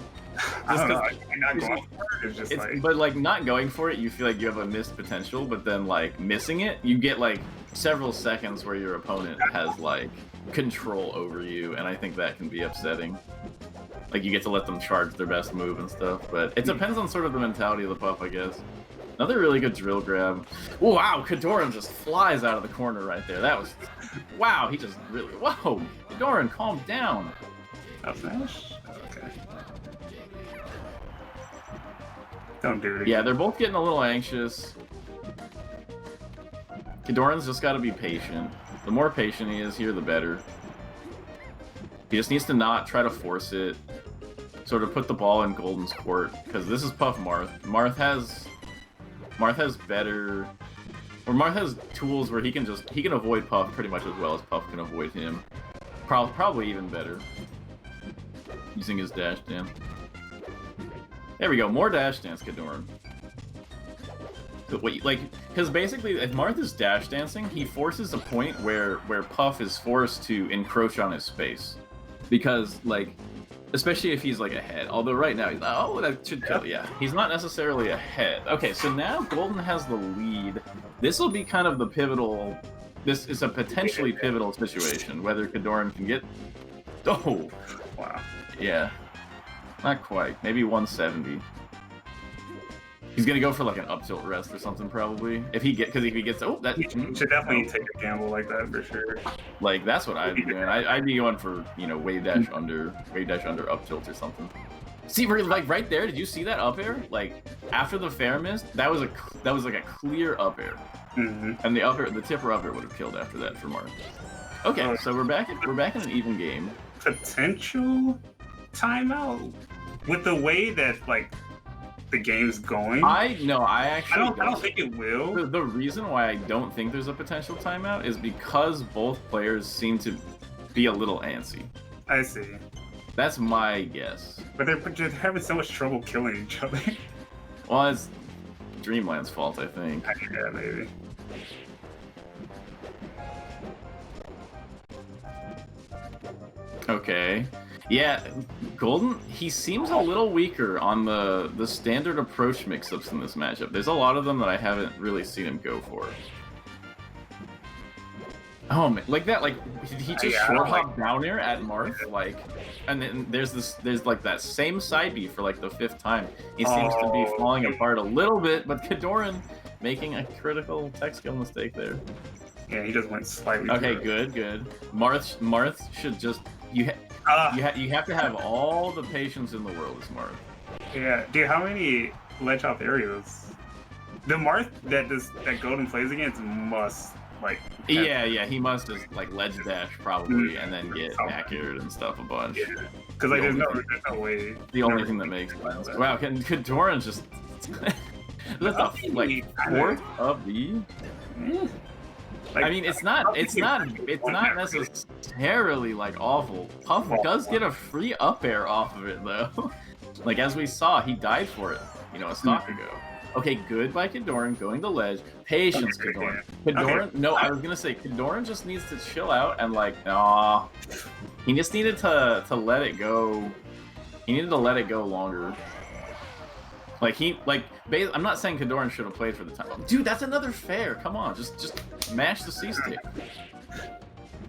I don't know. Not going for it is just like... But like not going for it, you feel like you have a missed potential, but then like missing it, you get like several seconds where your opponent has like control over you, and I think that can be upsetting. Like you get to let them charge their best move and stuff, but it depends on sort of the mentality of the Puff, I guess. Another really good drill grab. Oh, wow, KoDiRiN just flies out of the corner right there. That was... Wow, he just really... Whoa, KoDiRiN, calm down. Up smash? Okay. Don't do it again. Yeah, they're both getting a little anxious. KoDiRiN's just got to be patient. The more patient he is here, the better. He just needs to not try to force it. Sort of put the ball in Golden's court, because this is Puff Marth. Marth has better, or Marth has tools where he can avoid Puff pretty much as well as Puff can avoid him. Probably even better. Using his dash dance. There we go, more dash dance, KoDiRiN. Wait, like, because basically, if Marth is dash dancing, he forces a point where Puff is forced to encroach on his space. Because, like, especially if he's like ahead. Although right now, oh, that should kill. Yeah, he's not necessarily ahead. Okay, so now Golden has the lead. This will be kind of the pivotal. This is a potentially pivotal situation. Whether KoDiRiN can get. Oh, wow. Yeah, not quite. Maybe 170. He's gonna go for like an up tilt rest or something probably. If he gets, that he should definitely take a gamble like that for sure. Like that's what I'd be doing. I'd be going for wave dash under up tilt or something. See, like right there, did you see that up air? Like after the fair miss, that was like a clear up air, and the tipper up air would have killed after that for Mark. Okay, so we're back in an even game. Potential timeout with the way that like the game's going. I don't think it will. The reason why I don't think there's a potential timeout is because both players seem to be a little antsy. I see. That's my guess. But they're having so much trouble killing each other. Well, it's Dreamland's fault, I think. Yeah, maybe. Okay. Yeah, Golden, he seems a little weaker on the standard approach mix-ups in this matchup. There's a lot of them that I haven't really seen him go for. Oh man, like that, like he just short hop down air at Marth, like, and then there's like that same side B for like the 5th time. He seems to be falling apart a little bit, but KoDiRiN making a critical tech skill mistake there. Yeah, he just went slightly. Okay, good. Marth should just you have to have all the patience in the world as Marth. Yeah, dude, how many ledge hop areas? The Marth that Golden plays against must like. Yeah, he must just like ledge dash probably, and then get accurate and stuff a bunch. Yeah, because like there's no way. The only thing that makes sense. Wow, KoDiRiN just that's like 4th of the. Like, I mean, it's not necessarily like awful. Puff does get a free up air off of it though. Like as we saw, he died for it, a stock ago. Okay, good by KoDiRiN, going to ledge. Patience, KoDiRiN. KoDiRiN, no, I was gonna say, KoDiRiN just needs to chill out and like, aw. He just needed to let it go. He needed to let it go longer. Like, I'm not saying KoDiRiN should have played for the time. Dude, that's another fair. Come on, just mash the C stick.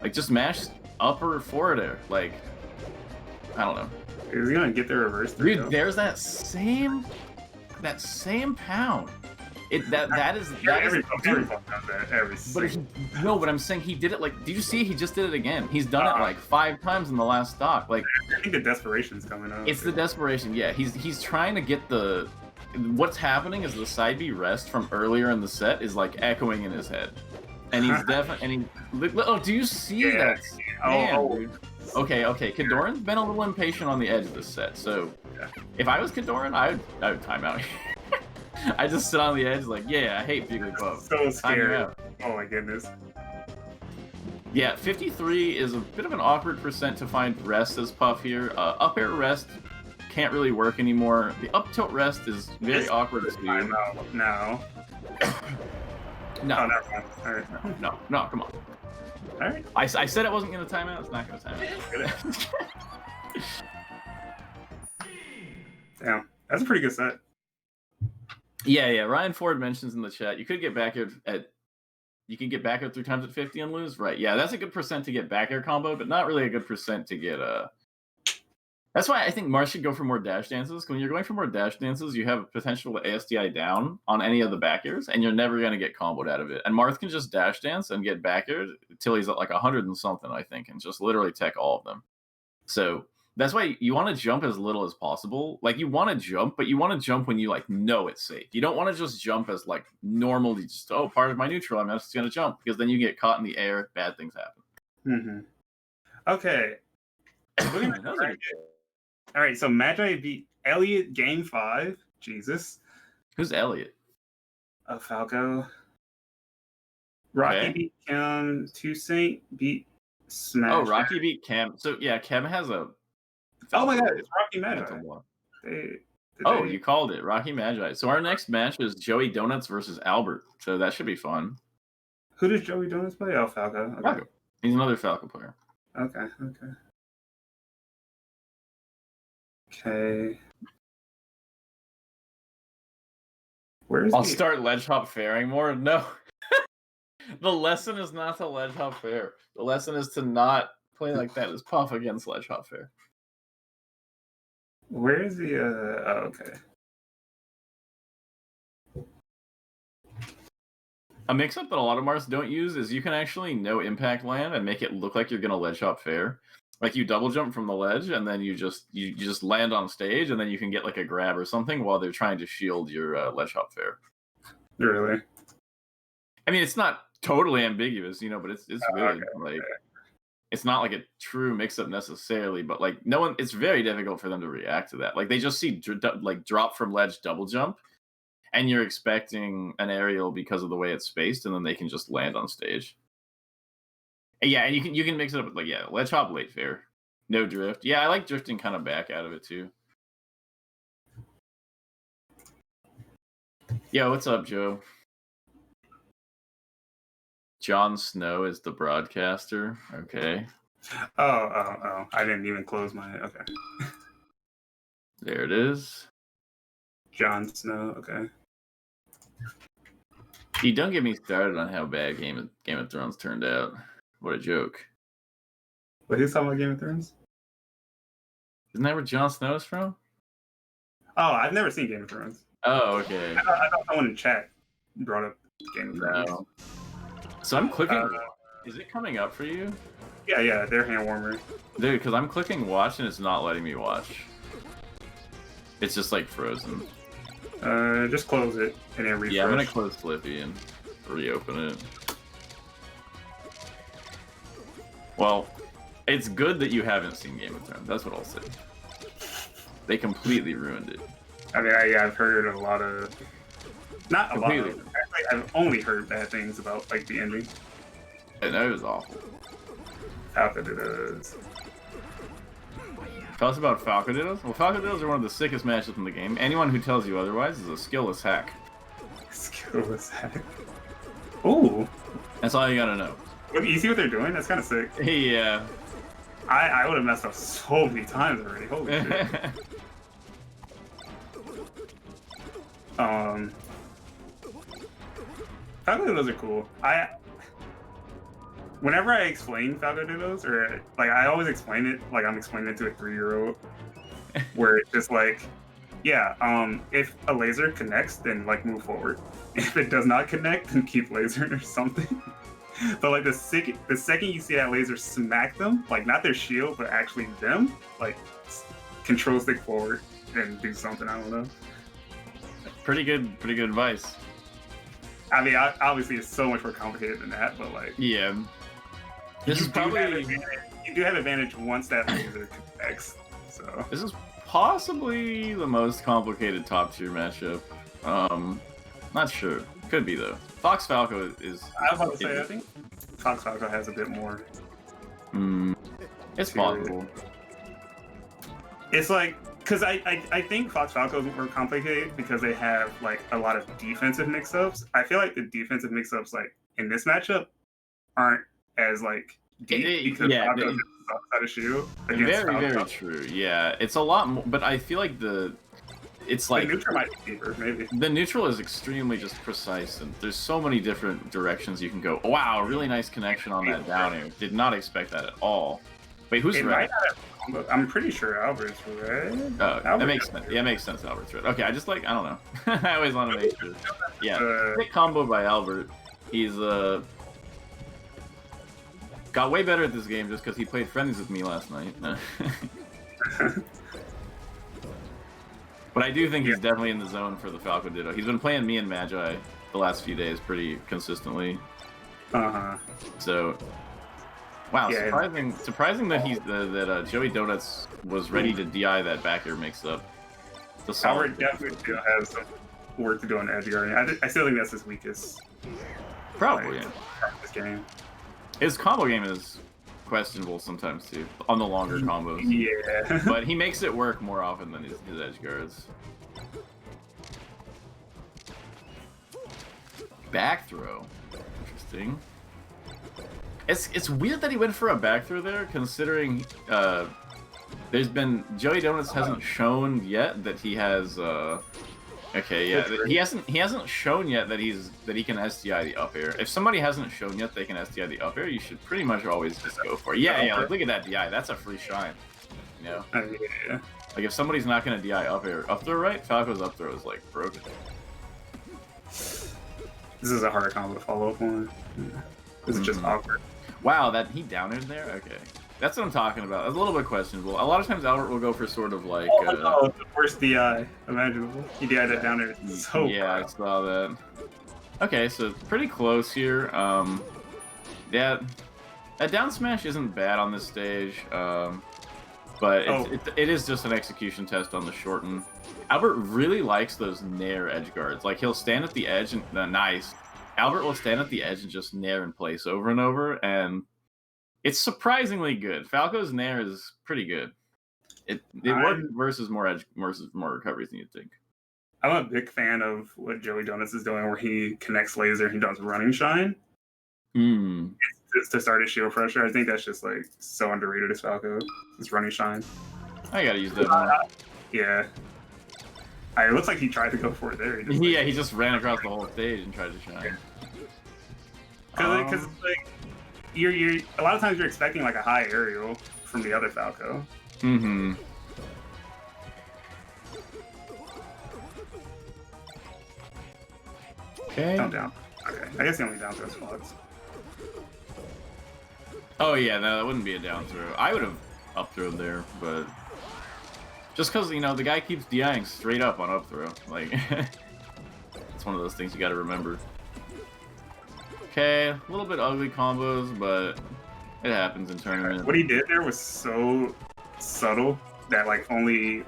Like, just mash up or forward air. Like, I don't know. Is he gonna get the reverse? Dude, there's that same pound. That is every does that. But I'm saying he did it like. Did you see? He just did it again. He's done it like 5 times in the last stock. Like, I think the desperation's coming up. It's the desperation. Yeah, he's trying to get the. What's happening is the side B rest from earlier in the set is like echoing in his head, and he's definitely. Oh, do you see that? Man, dude. Okay. KoDiRiN's been a little impatient on the edge of this set, so if I was KoDiRiN, I would time out. I just sit on the edge like, yeah, I hate Jigglypuff. So scary. Oh my goodness. Yeah, 53 is a bit of an awkward percent to find rest as Puff here. Up air rest can't really work anymore. The up tilt rest is very awkward to do. No. No. Oh, never mind. All right. No, come on. All right. I said it wasn't going to time out. It's not going to time out. Damn, that's a pretty good set. Yeah. Ryan Ford mentions in the chat you could get back at you can get back air 3 times at 50 and lose. Right? Yeah, that's a good percent to get back air combo, but not really a good percent to get That's why I think Mars should go for more dash dances. When you're going for more dash dances, you have potential to ASDI down on any of the back airs, and you're never going to get comboed out of it. And Marth can just dash dance and get back aired until he's at like 100 and something, I think, and just literally tech all of them. So that's why you want to jump as little as possible. Like, you want to jump, but you want to jump when you like know it's safe. You don't want to just jump as like normal. You just, part of my neutral, I'm just going to jump, because then you get caught in the air, bad things happen. Mm-hmm. Okay. All right, so Magi beat Elliot game 5. Jesus. Who's Elliot? Falco. Rocky beat Cam. Toussaint beat Smash. Oh, Rocky beat Cam. So yeah, Cam has a. Oh my God, it's Rocky Magi. You called it, Rocky Magi. So our next match is Joey Donuts versus Albert. So that should be fun. Who does Joey Donuts play? Oh, Falco. Okay. Falco. He's another Falco player. Okay. I'll start ledge hop fairing more. No. The lesson is not to ledge hop fair. The lesson is to not play like that as Puff against ledge hop fair. Where is the okay. A mix-up that a lot of Mars don't use is you can actually no impact land and make it look like you're gonna ledge hop fair. Like, you double jump from the ledge, and then you just land on stage, and then you can get like a grab or something while they're trying to shield your ledge hop fair. Really? I mean, it's not totally ambiguous, but it's good. Okay. Like, it's not like a true mix-up necessarily, but like it's very difficult for them to react to that. Like, they just see like drop from ledge double jump, and you're expecting an aerial because of the way it's spaced, and then they can just land on stage. Yeah, and you can mix it up with like ledge hop late fair, no drift. Yeah, I like drifting kind of back out of it too. Yo, what's up, Joe? Jon Snow is the broadcaster. Okay. Oh! I didn't even close my. Okay. There it is. Jon Snow. Okay. You don't get me started on how bad Game of Thrones turned out. What a joke. But who's talking about Game of Thrones? Isn't that where Jon Snow is from? Oh, I've never seen Game of Thrones. Oh, okay. I thought someone in chat brought up Game of Thrones. No. So I'm clicking. Is it coming up for you? Yeah, they're hand warmer. Dude, because I'm clicking watch and it's not letting me watch. It's just like frozen. Just close it and then refresh. Yeah, I'm gonna close Flippy and reopen it. Well, it's good that you haven't seen Game of Thrones. That's what I'll say. They completely ruined it. I mean, I've heard a lot of... Not a lot of... Actually, I've only heard bad things about, like, the ending. I know it was awful. Falcaditos. Tell us about Falcaditos? Well, Falcaditos are one of the sickest matchups in the game. Anyone who tells you otherwise is a skillless hack. What was that? Ooh. That's all you gotta know. Look, you see what they're doing? That's kind of sick. Yeah. I would have messed up so many times already. Holy shit. Falco Dittos are cool. Whenever I explain Falco Dittos, or like I always explain it like I'm explaining it to a 3-year-old, where it's just like, yeah, if a laser connects, then like move forward. If it does not connect, then keep lasering or something. But like the second you see that laser smack them, like not their shield, but actually them, like control stick forward and do something. I don't know. Pretty good advice. I mean, obviously it's so much more complicated than that, but like, yeah, this is probably you do have advantage once that laser connects. So this is possibly the most complicated top tier matchup. Not sure. Could be though. Fox Falco is. I was about to say, I think Fox Falco has a bit more. It's possible. It's like, because I think Fox Falcos were complicated because they have like a lot of defensive mix-ups. I feel like the defensive mix-ups like in this matchup aren't as like deep because Falco just sucks out of shield. Very true. Yeah, it's a lot more, but I feel like it's like the neutral might be deeper, maybe. The neutral is extremely just precise, and there's so many different directions you can go. Wow, really nice connection on that down air. Did not expect that at all. Wait, who's red? I'm pretty sure Albert's red. That makes sense. Yeah, it makes sense. Albert's red. Okay, I just like, I don't know. I always want to make sure. Yeah, quick combo by Albert. He's got way better at this game just because he played friendlies with me last night. But I do think he's definitely in the zone for the Falco Ditto. He's been playing me and Magi the last few days pretty consistently. So, wow, surprising that that Joey Donuts was ready to DI that back air mix-up. Albert definitely still has some work to do on edge guarding. I still think that's his weakest. Probably, yeah. This game. His combo game is questionable sometimes too on the longer combos. Yeah. But he makes it work more often than his edge guards. Back throw. Interesting. It's weird that he went for a back throw there, considering there's been Joey Donuts hasn't shown yet that he has okay, yeah, he hasn't shown yet that he can SDI the up air. If somebody hasn't shown yet they can SDI the up air, you should pretty much always just go for it. Yeah, like, look at that DI. That's a free shine. You know? Yeah. Like if somebody's not gonna DI up air, up throw right, Falco's up throw is like broken. This is a hard combo to follow up on. This is just awkward. Wow, that he down aired there? Okay. That's what I'm talking about. It's a little bit questionable. A lot of times Albert will go for sort of like... the worst DI imaginable. He DI'd that down there so yeah, I saw that. Okay, so pretty close here. Yeah, a down smash isn't bad on this stage, but it is just an execution test on the shorten. Albert really likes those nair edge guards. Like, he'll stand at the edge and... nice. Albert will stand at the edge and just nair in place over and over, and... it's surprisingly good. Falco's nair is pretty good. It works versus more recoveries than you'd think. I'm a big fan of what Joey Donuts is doing, where he connects laser, he does running shine. It's to start his shield pressure. I think that's just like so underrated as Falco. It's running shine. I gotta use that more. Yeah. It looks like he tried to go for it there. He just ran across the whole stage and tried to shine. Because like. You're a lot of times you're expecting like a high aerial from the other Falco. Okay. Down. Okay. I guess the only down throw is Fox. Oh yeah, no, that wouldn't be a down throw. I would have up thrown there, but just because the guy keeps DIing straight up on up throw, like it's one of those things you got to remember. Okay, a little bit ugly combos, but it happens in tournaments. What he did there was so subtle that only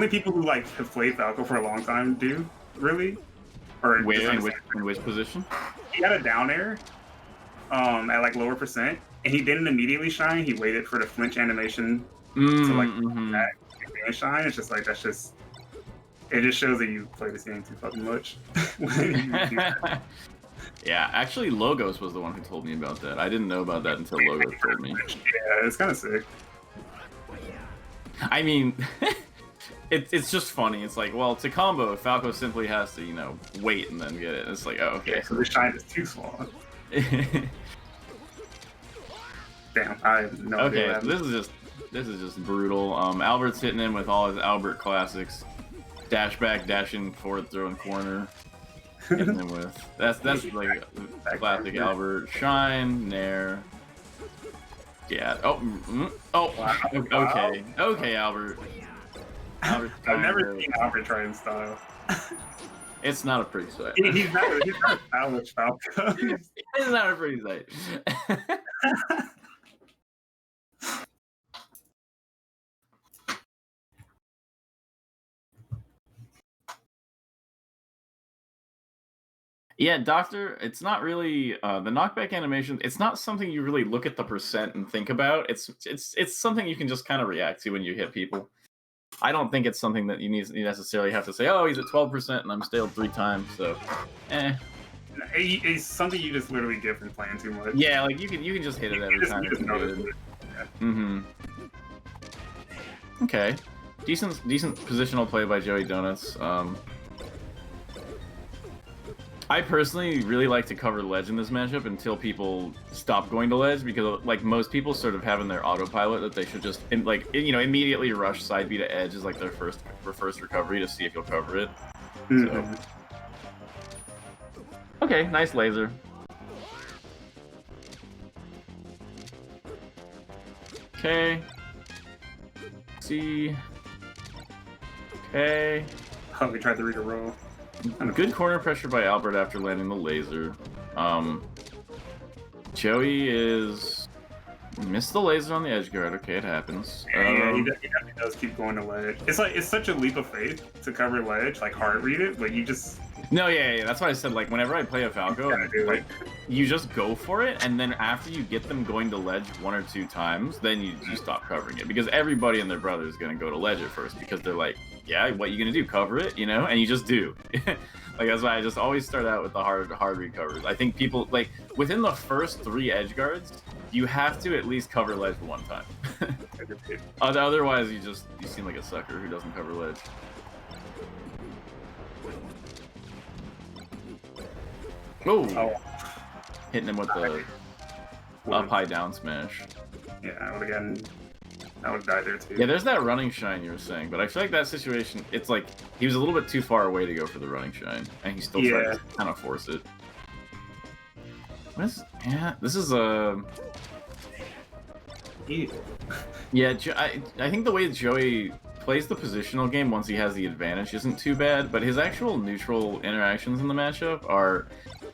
people who have played Falco for a long time do, really. Or in which position? He had a down air at lower percent, and he didn't immediately shine. He waited for the flinch animation to back and shine. It's just that's just It just shows that you play this game too fucking much. Yeah, actually, Logos was the one who told me about that. I didn't know about that until Logos told me. Yeah, it's kind of sick. I mean, it's just funny. It's like, well, to combo, Falco simply has to, you know, wait and then get it. It's like, oh, okay. Yeah, so the shine is too small. Damn, I have no idea. Okay, this is just brutal. Albert's hitting him with all his Albert classics. Dash back, dashing forward, throwing corner. Hitting him with that's like classic Albert. Shine, Nair. Yeah. Oh. Okay. Okay, Albert. I've never seen Albert try in style. It's not a pretty sight. He's not a stylish Falco. It's not a pretty sight. Yeah, Doctor, it's not really the knockback animation. It's not something you really look at the percent and think about. It's something you can just kind of react to when you hit people. I don't think it's something that you necessarily have to say, oh, he's at 12% and I'm staled 3 times, so It's something you just literally get from playing too much. Yeah, like you can just hit it every time. It's good. Yeah. Okay. Decent positional play by Joey Donuts. I personally really like to cover ledge in this matchup until people stop going to ledge, because like most people sort of have in their autopilot that they should just immediately rush side B to edge as like their first recovery to see if you'll cover it. So. Okay, nice laser. Okay. See. Okay. Oh, we tried to read a roll. Good corner pressure by Albert after landing the laser. Joey is missed the laser on the edge guard. Okay, it happens. Yeah, he does keep going to ledge. It's such a leap of faith to cover ledge, like hard read it, but you just. No, yeah, that's why I said, like, whenever I play a Falco, like, you just go for it, and then after you get them going to ledge 1 or 2 times, then you stop covering it, because everybody and their brother is going to go to ledge at first, because they're like, yeah, what you going to do, cover it, you know, and you just do. Like, that's why I just always start out with the hard read covers. I think people, like, within the first 3 edge guards, you have to at least cover ledge 1 time. Otherwise, you seem like a sucker who doesn't cover ledge. Oh, hitting him with the up high down smash. Yeah, I would have died there too. Yeah, there's that running shine you were saying, but I feel like that situation, it's like he was a little bit too far away to go for the running shine, and he still tried to kind of force it. This is a. Yeah, I think the way Joey plays the positional game once he has the advantage isn't too bad, but his actual neutral interactions in the matchup are.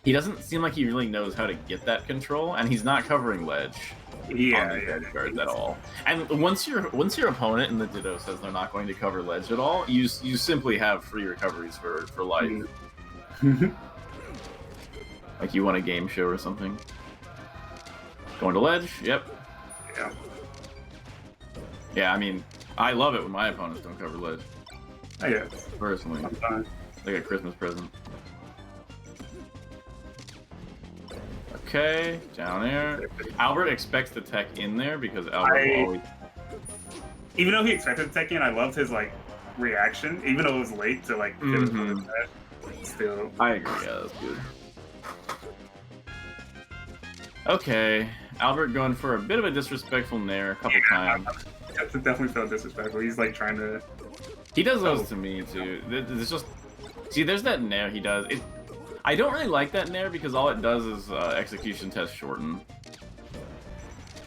He doesn't seem like he really knows how to get that control, and he's not covering ledge on the edge guards at all. And once your opponent in the Ditto says they're not going to cover ledge at all, you simply have free recoveries for life. Like you won a game show or something. Going to ledge, yep. Yeah. Yeah, I mean, I love it when my opponents don't cover ledge. I guess. Personally. Sometimes. Like a Christmas present. Okay, down there. Albert expects the tech in there because Albert will always. Even though he expected the tech in, I loved his like reaction. Even though it was late to like pivot for the tech. Still. I agree. Yeah, that's good. Okay, Albert going for a bit of a disrespectful nair a couple times. That definitely felt disrespectful. He's like trying to. He does those to me too. It's just see, there's that nair he does. I don't really like that nair because all it does is execution test shorten.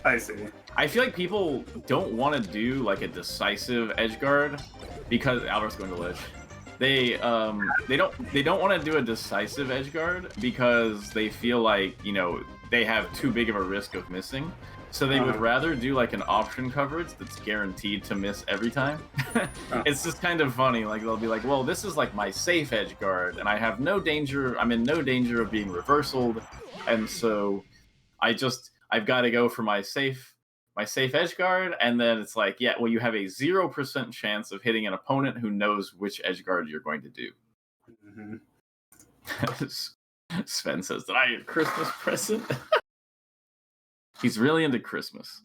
I see. I feel like people don't want to do like a decisive edge guard because Albert's going to ledge. They don't want to do a decisive edge guard because they feel like, you know, they have too big of a risk of missing. So they would rather do like an option coverage that's guaranteed to miss every time. It's just kind of funny. Like they'll be like, well, this is like my safe edge guard and I have no danger. I'm in no danger of being reversaled. And so I've got to go for my safe my safe edge guard, and then it's like, yeah, well, you have a 0% chance of hitting an opponent who knows which edge guard you're going to do. Sven says, "Did I get a Christmas present?" He's really into Christmas.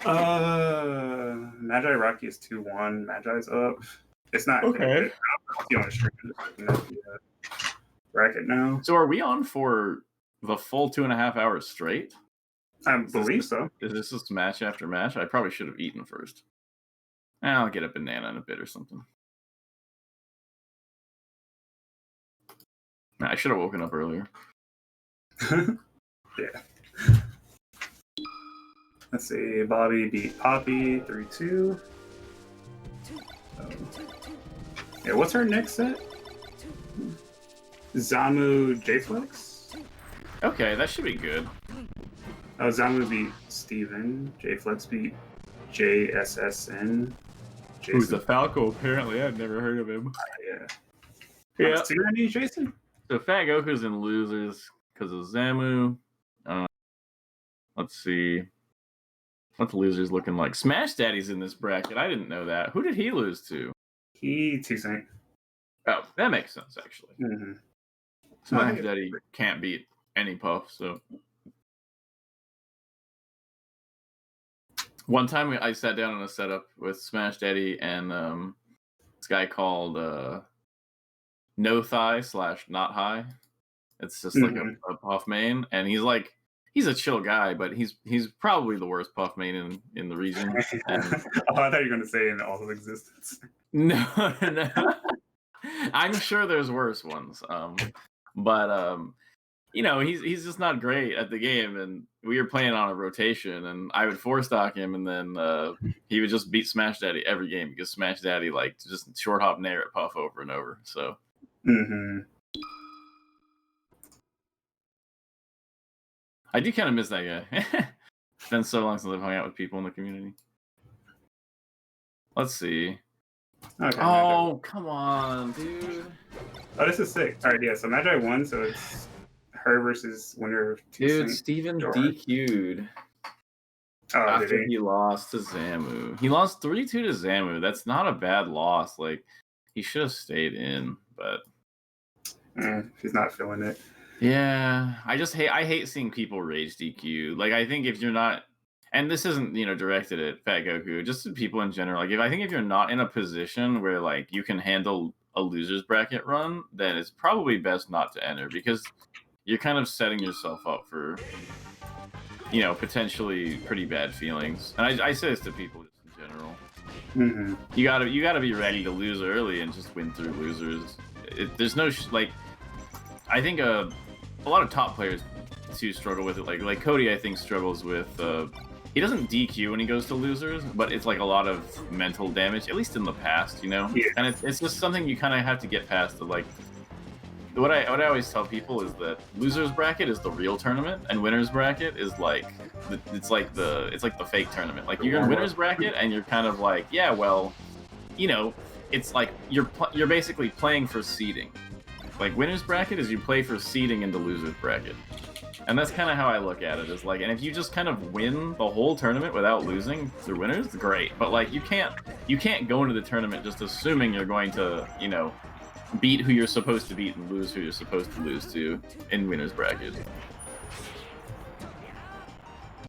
Magi Rocky is 2-1. Magi's up. It's not Okay. You want to stream bracket now. So are we on for the full 2.5 hours straight? I believe so. Is this just match after match? I probably should have eaten first. I'll get a banana in a bit or something. I should have woken up earlier. Yeah. Let's see. Bobby beat Pappi 3-2. Yeah, what's her next set? Zamu Jflex? Okay, that should be good. Oh, Zamu beat Steven. Jflex beat JSSN. Who's the Falco, apparently. I've never heard of him. Yeah. Yeah. What's your name, Jason? So Fat Goku's in losers because of Zamu. Let's see. What the losers looking like? Smash Daddy's in this bracket. I didn't know that. Who did he lose to? He T-Sync. Oh, that makes sense, actually. Mm-hmm. Smash Daddy can't beat any Puff, so. One time I sat down in a setup with Smash Daddy and this guy called No Thigh / Not High. It's just like a Puff main, and he's like, he's a chill guy, but he's probably the worst Puff main in the region. And, I thought you were going to say in all of existence. No. I'm sure there's worse ones. But you know, he's just not great at the game, and we were playing on a rotation, and I would 4-stock him, and then he would just beat Smash Daddy every game because Smash Daddy like to just short hop nair at Puff over and over. So. I do kind of miss that guy. It's been so long since I've hung out with people in the community. Let's see. Okay, oh, come on, dude. Oh, this is sick. All right, yeah, so Magi won, so it's her versus winner of Dude, Steven DQ'd after he lost to Zamu. He lost 3-2 to Zamu. That's not a bad loss. Like, he should have stayed in, but... she's not feeling it. Yeah, I hate seeing people rage DQ. Like, I think if you're not, and this isn't, you know, directed at Fat Goku, just to people in general. Like, I think if you're not in a position where like you can handle a losers bracket run, then it's probably best not to enter because you're kind of setting yourself up for, you know, potentially pretty bad feelings. And I say this to people just in general. You gotta be ready to lose early and just win through losers. There's no like. I think a lot of top players too struggle with it. Like Cody, I think struggles with. He doesn't DQ when he goes to losers, but it's like a lot of mental damage, at least in the past, you know. Yeah. And it's just something you kind of have to get past. Like what I always tell people is that losers bracket is the real tournament, and winners bracket is like it's like the fake tournament. Like you're in winners bracket, and you're kind of like, yeah, well, you know, it's like you're basically playing for seeding. Like, winners bracket is you play for seeding into losers bracket. And that's kind of how I look at it, is like, and if you just kind of win the whole tournament without losing through winners, great. But like, you can't go into the tournament just assuming you're going to, you know, beat who you're supposed to beat and lose who you're supposed to lose to in winners bracket.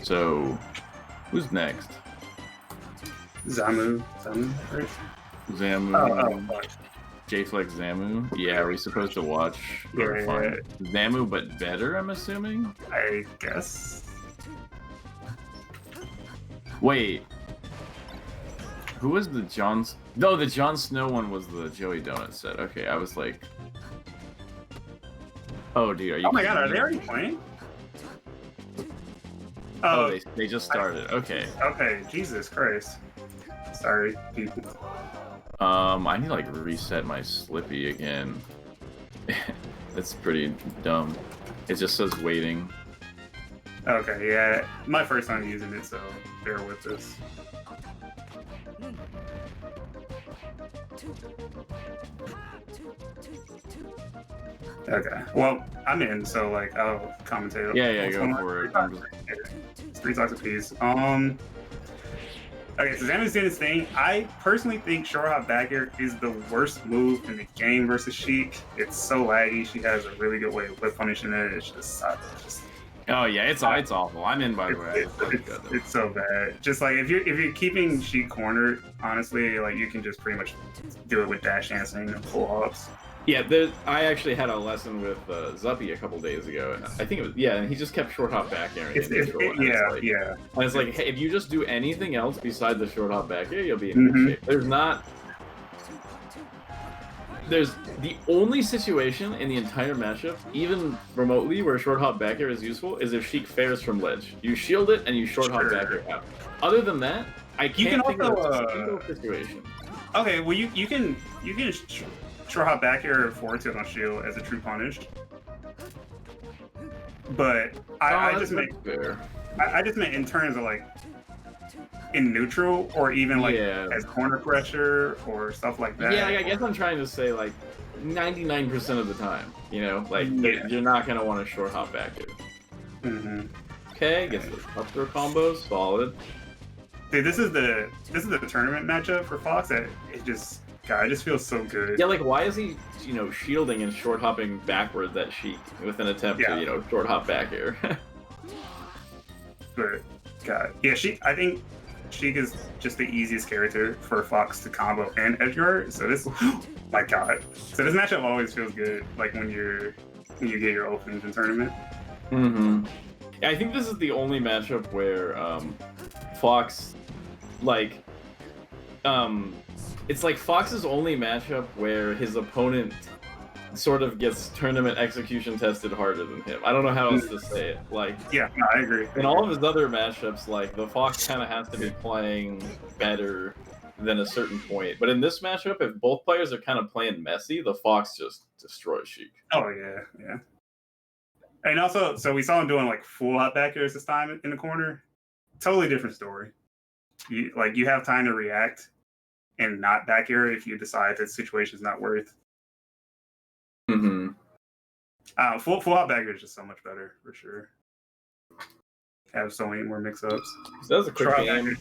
So, who's next? Zamu, right? Zamu. Jflex Zamu. Yeah, are we supposed to watch? Yeah. Zamu, but better, I'm assuming? I guess. Wait. Who was the Jon... No, the Jon Snow one was the Joey Donut set. Okay, I was like... Oh, dude, are you... Oh my god, are they already playing? Oh, they just started. Okay. Okay, Jesus Christ. Sorry, people. I need to like reset my Slippy again. That's pretty dumb. It just says waiting. Okay, yeah. My first time using it, so bear with us. Okay. Well, I'm in, so like I'll commentate. Yeah, go for it. 3 stocks apiece. Okay, so Zamu's doing his thing. I personally think short hop back air is the worst move in the game versus Sheik. It's so laggy. She has a really good way of whip punishing it. It's just Oh yeah, it's awful. I'm in, by the way. It's so bad. Just like if you're keeping Sheik cornered, honestly, like you can just pretty much do it with dash dancing and pull hops. Yeah, I actually had a lesson with Zuppy a couple days ago, and I think it was and he just kept short hop back air. Yeah. And it's like, hey, if you just do anything else besides the short hop back air, you'll be in good shape. There's the only situation in the entire matchup, even remotely, where short hop back air is useful is if Sheik fares from ledge. You shield it and you short hop back air out. Other than that, I can't think of a single situation. Okay, well you can short hop back air forward tilt on shield as a true punish. But I just meant in terms of like in neutral or even like as corner pressure or stuff like that. Yeah, I guess I'm trying to say like 99% of the time, you know, like you're not gonna want to short hop back here. Okay, gets the up throw combo, solid. Dude, this is the tournament matchup for Fox that it just feels so good. Yeah, like why is he, you know, shielding and short hopping backwards at Sheik with an attempt to, you know, short hop back here? But God, yeah, I think Sheik is just the easiest character for Fox to combo and edgeguard. So this, my God, so this matchup always feels good. Like when you get your openings in tournament. I think this is the only matchup where Fox, like, it's like Fox's only matchup where his opponent sort of gets tournament execution tested harder than him. I don't know how else to say it. Like, yeah, no, I agree. In all of his other matchups, like the Fox kind of has to be playing better than a certain point. But in this matchup, if both players are kind of playing messy, the Fox just destroys Sheik. Oh yeah. And also, so we saw him doing like full hop back airs this time in the corner. Totally different story. You have time to react and not back air if you decide that the situation's not worth. Full hop back air is just so much better for sure. Have so many more mix-ups. So that was a quick game.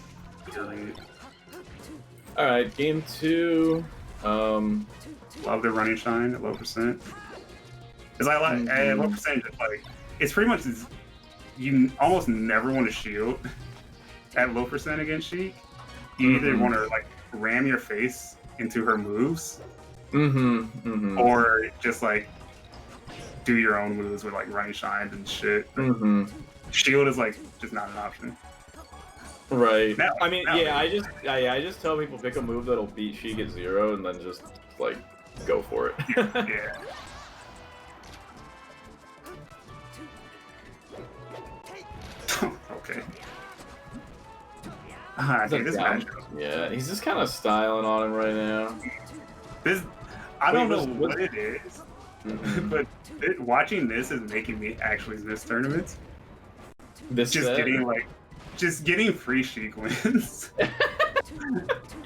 All right, game 2. Love the running shine at low percent. Because I like at low percent, like it's pretty much you almost never want to shield at low percent against Sheik. You either want to like ram your face into her moves, or just like do your own moves with like running shines and shit. Shield is like just not an option. Right. I just tell people pick a move that'll beat Sheik at 0 and then just like go for it. Yeah. Okay. Dude, this matchup. Yeah, he's just kind of styling on him right now. I don't know what it is, but watching this is making me actually miss tournaments. Just getting free Sheik wins.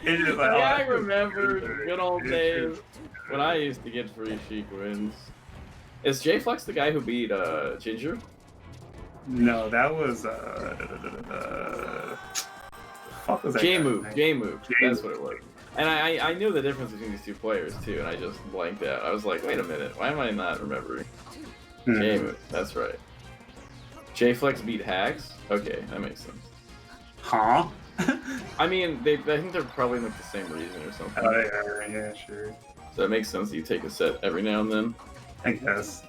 It's just like, I remember the good old days when I used to get free Sheik wins. Is Jflex the guy who beat Ginger? No, that was fuck was that? Jmu. That's what it was. And I knew the difference between these two players too, and I just blanked out. I was like, wait a minute, why am I not remembering? Jmu, that's right. Jflex beat Hacks? Okay, that makes sense. Huh? I mean, I think they're probably like the same reason or something. Oh yeah, sure. So it makes sense that you take a set every now and then. I guess.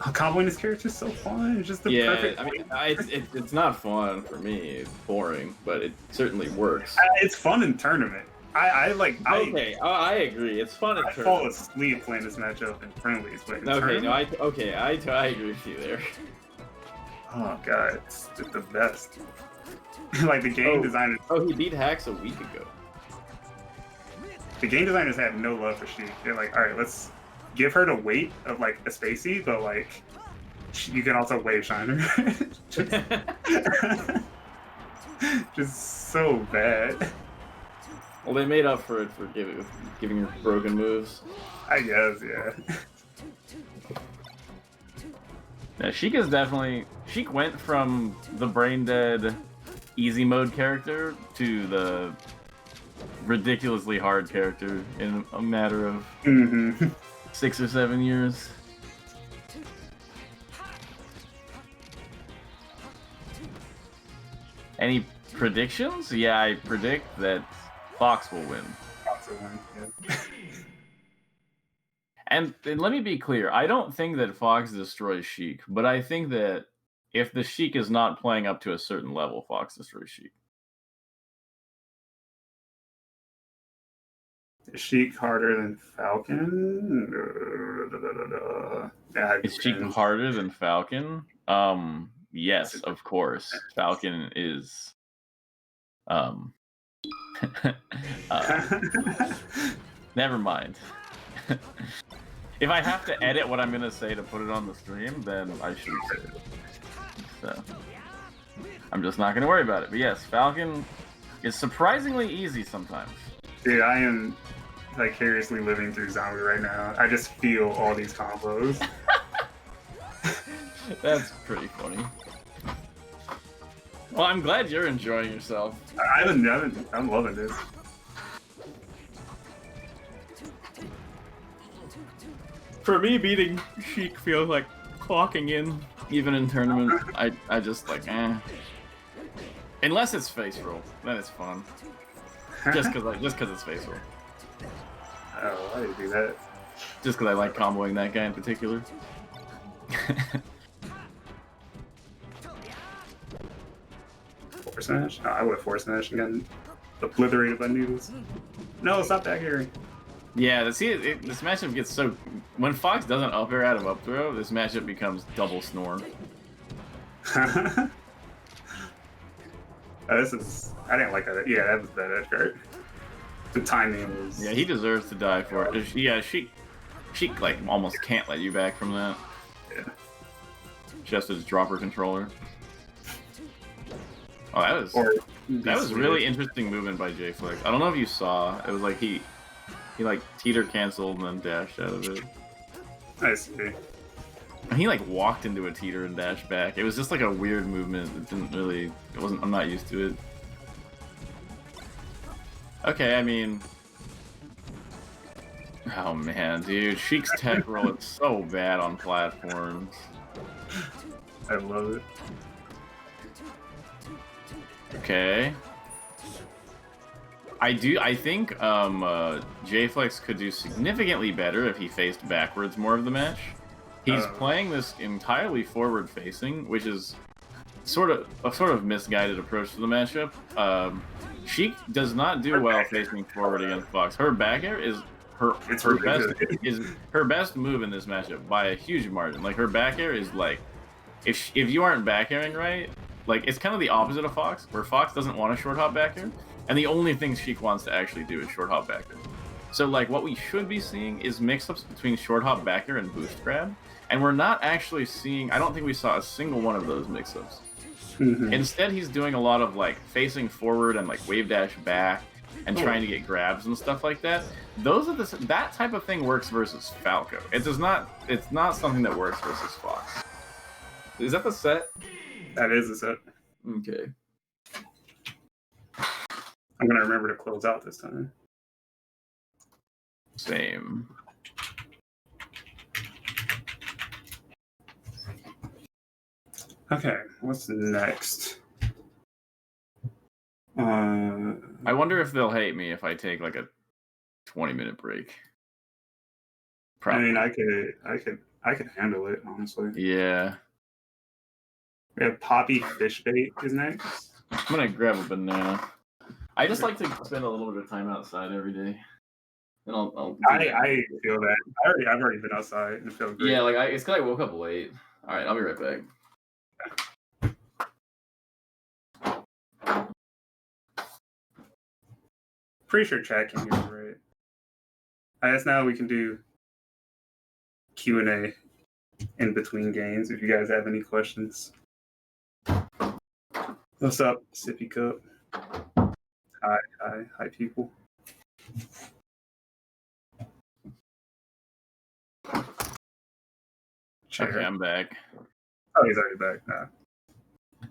Comboing this character is so fun. It's just the perfect. I mean, it's not fun for me. It's boring, but it certainly works. It's fun in tournament. I agree. It's fun in tournament. I fall asleep playing this matchup in friendlies, but in tournament, I agree with you there. Oh god, it's the best. Like the game designers. Oh, he beat Hacks a week ago. The game designers have no love for Sheik. They're like, all right, let's give her the weight of like a Spacey, but like you can also wave shine her. just so bad. Well, they made up for it for giving her broken moves. I guess, yeah. Yeah, Sheik is definitely Sheik went from the brain dead easy mode character to the ridiculously hard character in a matter of 6 or 7 years. Any predictions? Yeah, I predict that Fox will win. Fox will win, yeah. And let me be clear, I don't think that Fox destroys Sheik, but I think that if the Sheik is not playing up to a certain level, Fox destroys Sheik. Is Sheik harder than Falcon? Yeah, Is Sheik harder than Falcon? Yes, of course. Falcon is never mind. If I have to edit what I'm gonna say to put it on the stream, then I should say it. So I'm just not gonna worry about it. But yes, Falcon is surprisingly easy sometimes. Dude, I am vicariously living through Zamu right now. I just feel all these combos. That's pretty funny. Well, I'm glad you're enjoying yourself. I'm loving this. For me, beating Sheik feels like clocking in, even in tournament. I just like, Unless it's face roll, then it's fun. Just cause it's face roll. Oh, I didn't do that. Just cause I like comboing that guy in particular. Force smash? No, I would have force smash and gotten obliterated by noodles. No, stop back here. Yeah, this matchup gets so... When Fox doesn't up air out of up throw, this matchup becomes double snore. This is... I didn't like that. Yeah, that was bad edge guard. The timing was... Yeah, he deserves to die for it. Yeah, she like almost can't let you back from that. Yeah. Just as dropper controller. Oh, that was really interesting movement by Jflex. I don't know if you saw. It was like he like teeter canceled and then dashed out of it. I see. And he like walked into a teeter and dashed back. It was just like a weird movement. It didn't really. It wasn't. I'm not used to it. Okay, I mean. Oh man, dude, Sheik's tech roll is so bad on platforms. I love it. Okay. I think Jflex could do significantly better if he faced backwards more of the match. He's playing this entirely forward facing, which is sort of misguided approach to the matchup. Sheik does not do well facing forward against Fox. Her back air is her best move in this matchup by a huge margin. Like her back air is like, if you aren't back airing right, like it's kind of the opposite of Fox, where Fox doesn't want a short hop back air, and the only thing Sheik wants to actually do is short hop back air. So like what we should be seeing is mix-ups between short hop back air and boost grab, and we're not actually seeing. I don't think we saw a single one of those mix-ups. Instead, he's doing a lot of like facing forward and like wave dash back and trying to get grabs and stuff like that. Those are that type of thing works versus Falco. It does not. It's not something that works versus Fox. Is that the set? That is the set. Okay. I'm gonna remember to close out this time. Same. Okay, what's next? I wonder if they'll hate me if I take like a 20-minute break. Probably. I mean, I could handle it, honestly. Yeah. We have Pappi Fishbait is next. I'm gonna grab a banana. I just like to spend a little bit of time outside every day. And I feel that. I've already been outside and it feels great. Yeah, like it's because I woke up late. All right, I'll be right back. Pretty sure chat can hear me right. I guess now we can do Q&A in between games if you guys have any questions. What's up, Sippy Cup? Hi, people. Okay, I'm back. Oh, he's already back. Nah.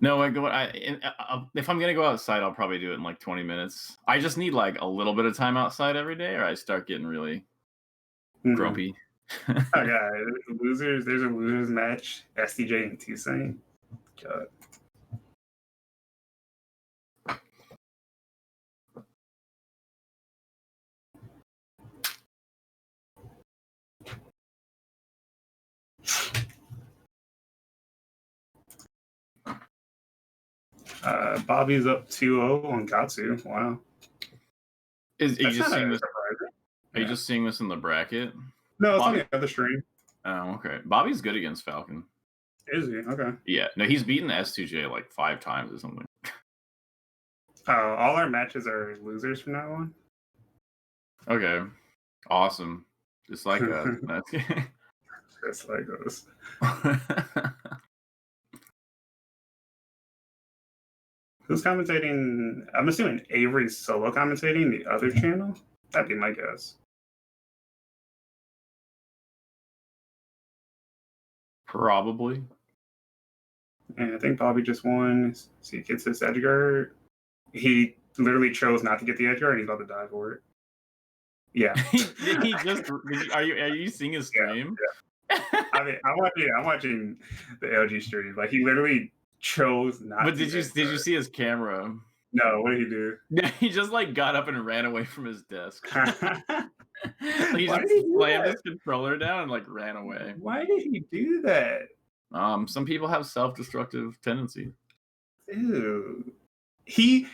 No, if I'm gonna go outside, I'll probably do it in like 20 minutes. I just need like a little bit of time outside every day, or I start getting really grumpy. Oh god, losers. There's a losers match. STJ and Toussaint. God. Bobby's up 2-0 on Gahtzu. Wow. Are you just seeing this? Surprising. Are you just seeing this in the bracket? No, it's Bobby? on the other stream. Oh, okay. Bobby's good against Falcon. Is he? Okay. Yeah. No, he's beaten S2J like 5 times or something. All our matches are losers from now on. Okay. Awesome. Just like that. Just like those. Who's commentating? I'm assuming Avery's solo commentating the other channel. That'd be my guess. Probably. And I think Bobby just won. So he gets this edge guard. He literally chose not to get the edge guard, and he's about to die for it. Yeah. Did he just? Are you seeing his stream? Yeah. I mean, I'm watching the LG stream. Like he literally chose not. But did you see his camera? No. What did he do? Yeah, he just like got up and ran away from his desk. He Why just did he do slammed that? his controller down and like ran away. Why did he do that? Some people have self-destructive tendencies. Ew. He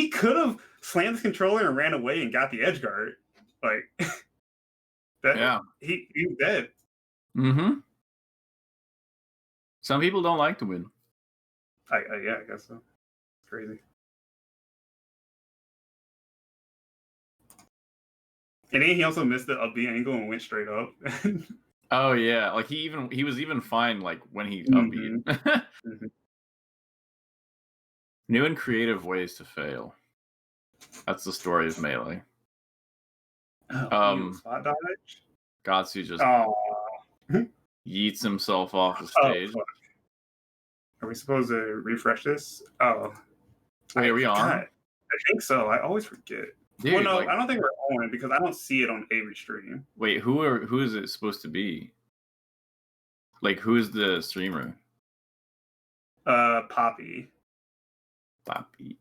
could have slammed the controller and ran away and got the edge guard. Like that. Yeah. He's dead. Mm-hmm. Some people don't like to win. Yeah, I guess so. It's crazy. And then he also missed the up B angle and went straight up. Oh yeah, like he was even fine like when he upbeat. Mm-hmm. New and creative ways to fail. That's the story of Melee. Spot dodge? Gahtzu just yeets himself off the stage. Fuck. Are we supposed to refresh this? Oh. Wait, are we on? God, I think so. I always forget. Dude, well, no, like, I don't think we're on because I don't see it on Avery's stream. wait, who is it supposed to be? Like, who is the streamer? Pappi. Pappi.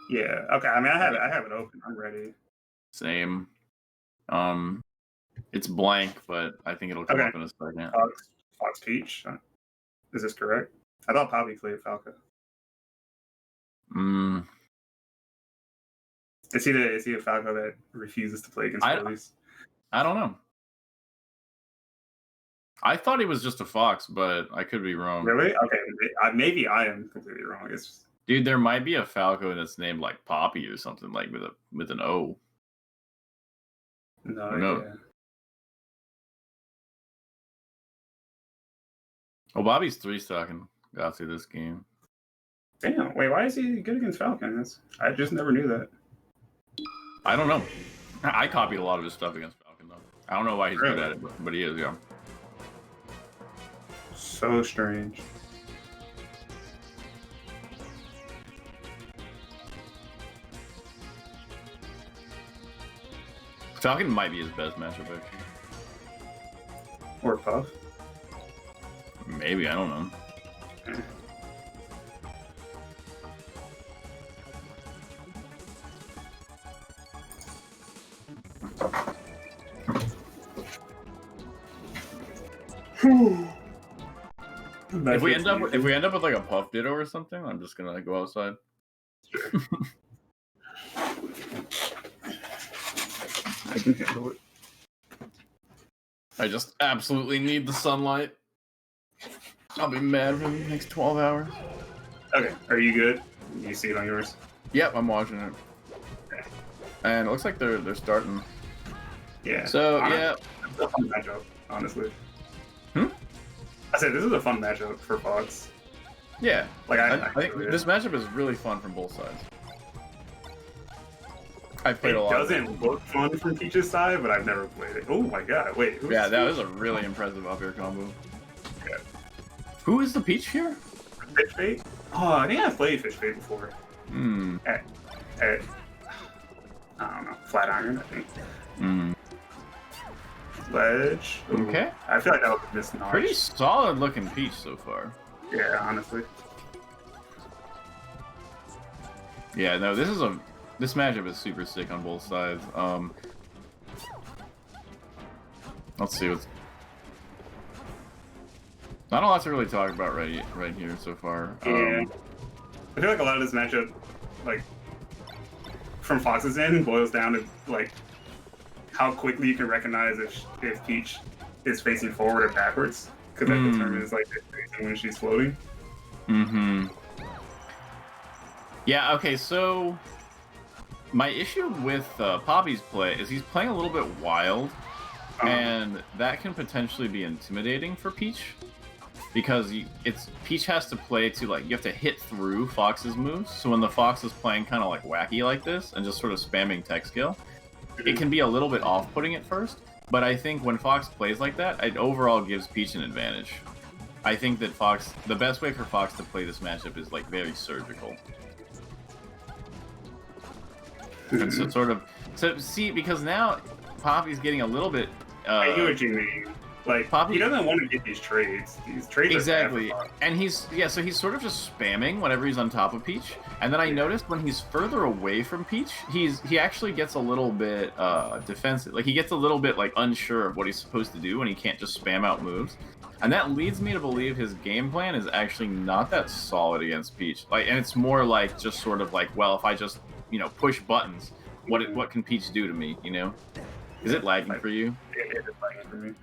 Yeah. Okay. I mean, I have it open. I'm ready. Same. It's blank, but I think it'll come up in a second. Fox Peach. Is this correct? I thought Pappi played Falco. Is he a Falco that refuses to play against police? I don't know. I thought he was just a Fox, but I could be wrong. Really? Okay. Maybe I am completely wrong. Dude, there might be a Falco that's named like Pappi or something, like with an O. No. Oh, Bobby's 3-stocking Gahtzu this game. Damn. Wait, why is he good against Falcon? I just never knew that. I don't know. I copied a lot of his stuff against Falcon, though. I don't know why he's good at it, but he is, yeah. So strange. Falcon might be his best matchup, actually. Or Puff. Maybe, I don't know. If we end up with like a Puff Ditto or something, I'm just gonna like go outside. Sure. I can handle it. I just absolutely need the sunlight. I'll be mad for the next 12 hours. Okay, are you good? You see it on yours? Yep, I'm watching it. Okay. And it looks like they're starting. Yeah. So yeah. It's a fun matchup, honestly. Hmm? I said this is a fun matchup for Fox. Yeah. Like I think this matchup is really fun from both sides. I've played a lot. It doesn't look fun from Peach's side, but I've never played it. Oh my god, wait. Yeah, that was a really impressive up air combo. Yeah. Who is the Peach here? Fishbait? Oh, I think I've played Fishbait before. Hmm. At I don't know, Flat Iron, I think. Hmm. Ledge. Ooh. Okay. I feel like that was a misnotch. Pretty solid looking Peach so far. Yeah, honestly. Yeah, no, this matchup is super sick on both sides. Let's see what's not a lot to really talk about right here so far. Yeah. I feel like a lot of this matchup, like from Fox's end, boils down to like how quickly you can recognize if Peach is facing forward or backwards, because that determines like when she's floating. Mm-hmm. Yeah. Okay. So my issue with Pappi's play is he's playing a little bit wild, and that can potentially be intimidating for Peach. Because Peach has to play to, like, you have to hit through Fox's moves. So when the Fox is playing kind of like wacky like this and just sort of spamming tech skill, it can be a little bit off-putting at first. But I think when Fox plays like that, it overall gives Peach an advantage. I think that the best way for Fox to play this matchup is like very surgical. And so see, because now Pappi's getting a little bit. I hear what you mean. Like, Pappi, he doesn't want to get these trades. These trades exactly, and so he's sort of just spamming whenever he's on top of Peach. And then I noticed when he's further away from Peach, he actually gets a little bit defensive. Like he gets a little bit like unsure of what he's supposed to do, and he can't just spam out moves. And that leads me to believe his game plan is actually not that solid against Peach. Like, and it's more like just sort of like, well, if I just push buttons, what can Peach do to me? Is it lagging for you? It is lagging for me.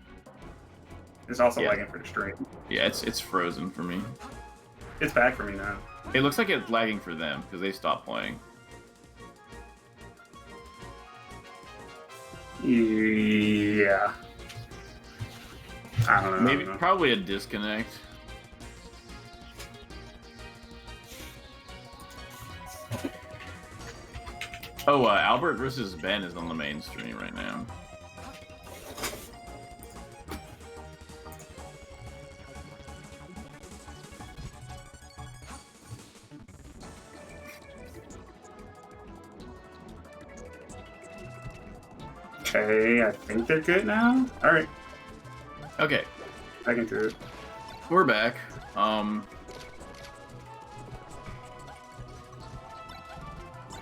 It's also lagging for the stream. Yeah, it's frozen for me. It's back for me now. It looks like it's lagging for them because they stopped playing. Yeah. I don't know. Probably a disconnect. Oh, Albert versus Ben is on the main stream right now. Okay, I think they're good now. All right. Okay. I can do it. We're back.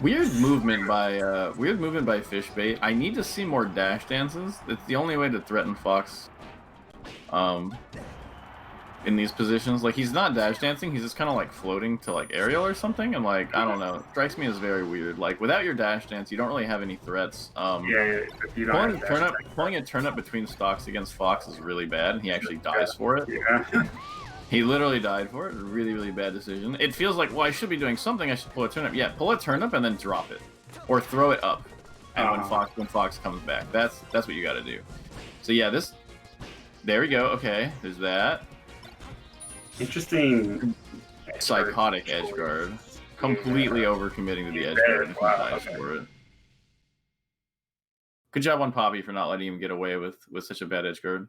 Weird movement by Fishbait. I need to see more dash dances. It's the only way to threaten Fox. In these positions, like he's not dash dancing, he's just kind of like floating to like aerial or something, and like I don't know, it strikes me as very weird. Like without your dash dance, you don't really have any threats. Pulling a turnip between stocks against Fox is really bad, and he actually dies for it. Yeah. He literally died for it. Really, really bad decision. It feels like, well, I should be doing something. I should pull a turnip. Yeah, pull a turnip and then drop it, or throw it up. And when Fox comes back, that's what you got to do. So yeah, there we go. Okay, there's that. Interesting. Psychotic edgeguard. Completely overcommitting to the edgeguard and he dies for it. Good job on Pappi for not letting him get away with such a bad edgeguard.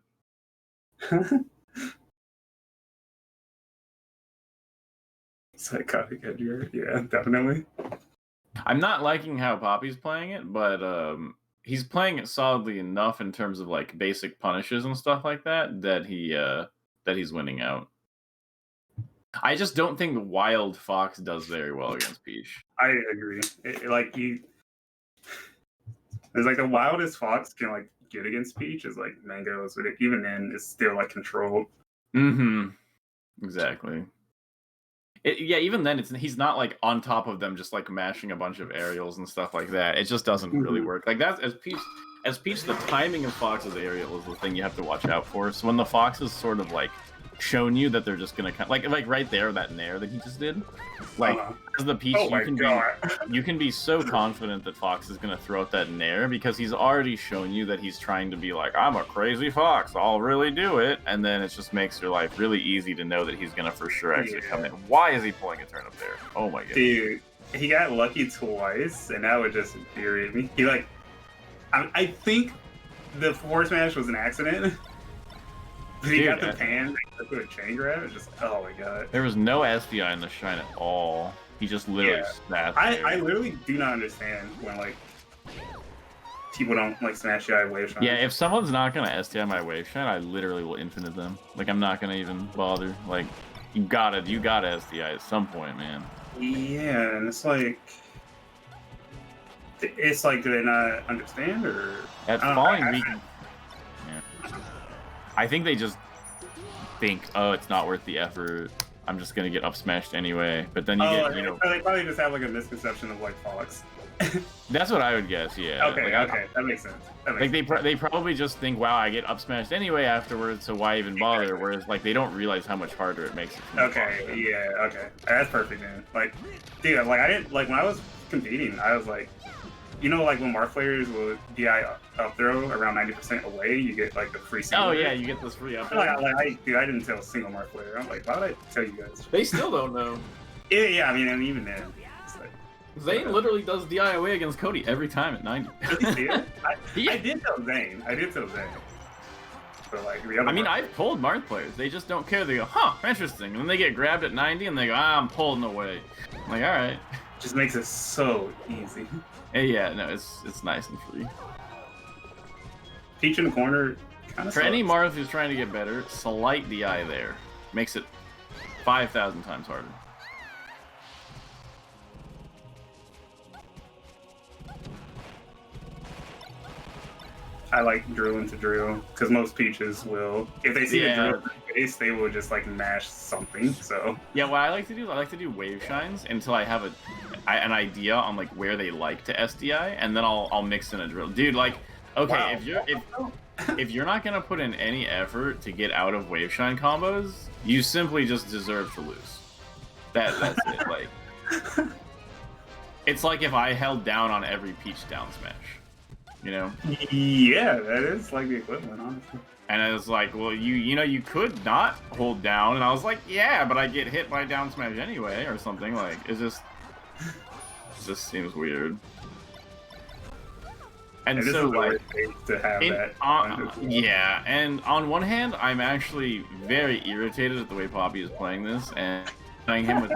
Psychotic edgeguard, yeah, definitely. I'm not liking how Pappi's playing it, but he's playing it solidly enough in terms of like basic punishes and stuff like that that he's winning out. I just don't think Wild Fox does very well against Peach. I agree. It's like the wildest Fox can like get against Peach is like Mangoes, but even then it's still like controlled. Mm-hmm. Exactly. Even then he's not like on top of them just like mashing a bunch of aerials and stuff like that. It just doesn't really work. Like that's as Peach, the timing of Fox's aerial is the thing you have to watch out for. So when the Fox is sort of like shown you that they're just gonna like right there, that nair that he just did, like as the Peach, you can be so confident that Fox is gonna throw out that nair because he's already shown you that he's trying to be like, I'm a crazy Fox, I'll really do it, and then it just makes your life really easy to know that he's gonna for sure actually come in. Why is he pulling a turnip there? Oh my god, dude, he got lucky twice, and that would just infuriate me. He like, I think the forward smash was an accident. But he got the pan, with a chain grab, and just, oh my god. There was no SDI in the shrine at all. He just literally sat there. I literally do not understand when, like, people don't, like, smash the eye wave shine. Yeah, if someone's not gonna SDI my wave shine, I literally will infinite them. Like, I'm not gonna even bother. Like, you gotta SDI at some point, man. Yeah, and it's like, do they not understand, or? At falling weak. Yeah. I think they just think, oh, it's not worth the effort. I'm just gonna get up smashed anyway. But then you know. They probably just have like a misconception of like Fox. That's what I would guess. Yeah. Okay. Like, okay, that makes sense. They probably just think, wow, I get up smashed anyway afterwards, so why even bother? Whereas like they don't realize how much harder it makes it. Okay. Yeah. Okay. That's perfect, man. Like, dude, like I didn't like when I was competing, I was like, you know, like when Mark players will DI up throw around 90% away, you get like the free single. Oh yeah, you get this free up throw. I didn't tell a single Mark player. I'm like, why would I tell you guys? They still don't know. Yeah, I mean, and even then, it's like, Zane literally does DI away against Cody every time at 90. Does he see it? I did tell Zane. But like the other I mean, I've pulled Marth players. They just don't care. They go, huh, interesting. And then they get grabbed at 90 and they go, I'm pulling away. I'm like, all right. Just makes it so easy. Yeah, no, it's nice and free. Peach in the corner kind of For any Marth who's trying to get better, slight DI there. Makes it 5,000 times harder. I like drill into drill because most Peaches will, if they see the drill face, they will just like mash something. So yeah, what I like to do wave shines until I have an idea on like where they like to SDI, and then I'll mix in a drill. Dude, like, okay, wow. if you're not gonna put in any effort to get out of wave shine combos, you simply just deserve to lose. That's it. Like, it's like if I held down on every Peach down smash. You know? Yeah, that is like the equivalent, honestly. And I was like, well, you could not hold down, and I was like, yeah, but I get hit by down smash anyway, or something. Like, it just seems weird. And so, like, to have that. Yeah, and on one hand, I'm actually very irritated at the way Pappi is playing this, and playing him with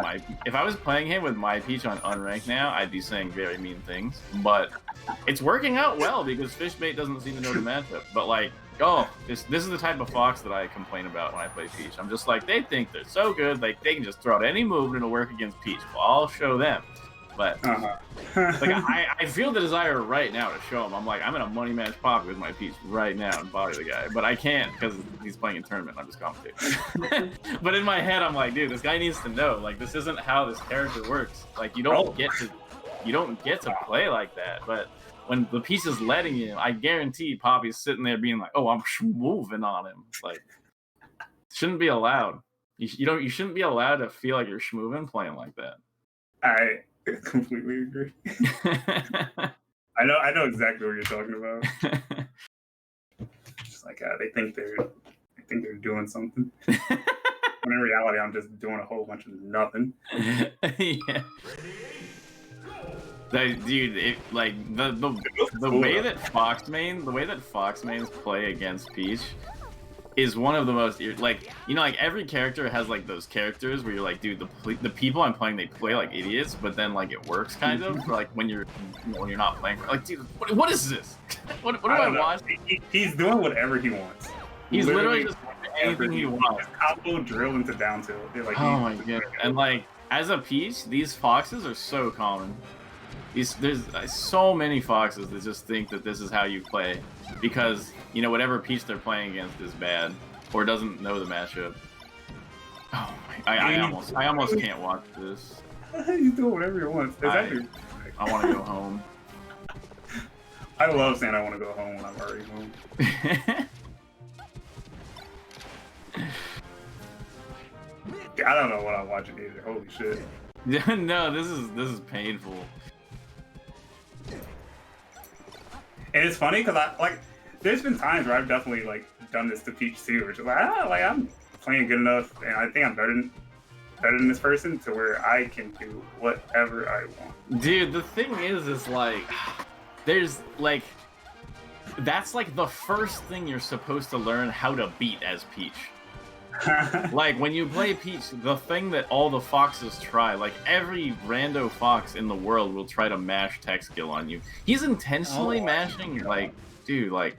if I was playing him with my Peach on unranked now, I'd be saying very mean things. But it's working out well because Fishbait doesn't seem to know the matchup. But like, this is the type of Fox that I complain about when I play Peach. I'm just like, they think they're so good, like they can just throw out any move and it'll work against Peach. Well, I'll show them. But like, I feel the desire right now to show him. I'm like, I'm in a money match Pappi with my Peach right now and body the guy, but I can't because he's playing in tournament. I'm just commentating. But in my head, I'm like, dude, this guy needs to know. Like, this isn't how this character works. Like, you don't get to play like that. But when the Peach is letting you, I guarantee Poppy's sitting there being like, oh, I'm moving on him. It's like, shouldn't be allowed. You shouldn't be allowed to feel like you're schmoving playing like that. I completely agree. I know exactly what you're talking about. Just like they think they're doing something. When in reality, I'm just doing a whole bunch of nothing. Yeah. Dude, like the way that Fox mains play against Peach is one of the most, like, you know, like every character has like those characters where you're like, dude, the people I'm playing, they play like idiots, but then like it works kind of for like when you're not playing, like, dude, what is this? what do I watch? He's doing whatever he wants. He's literally just doing anything he wants. Combo drill into down tilt. Like, oh my god! And like as a Peach, these Foxes are so common. There's so many Foxes that just think that this is how you play because, you know, whatever Peach they're playing against is bad or doesn't know the matchup. Oh my! I almost can't watch this. He's doing whatever he wants. I want to go home. I love saying I want to go home when I'm already home. I don't know what I'm watching either. Holy shit! No, this is painful. And it's funny because there's been times where I've definitely like done this to Peach too, which is like, I'm playing good enough, and I think I'm better than this person to where I can do whatever I want. Dude, the thing is like, there's like, that's like the first thing you're supposed to learn how to beat as Peach. Like, when you play Peach, the thing that all the foxes try, like, every rando fox in the world will try to mash tech skill on you. He's intentionally mashing, like, dude, like,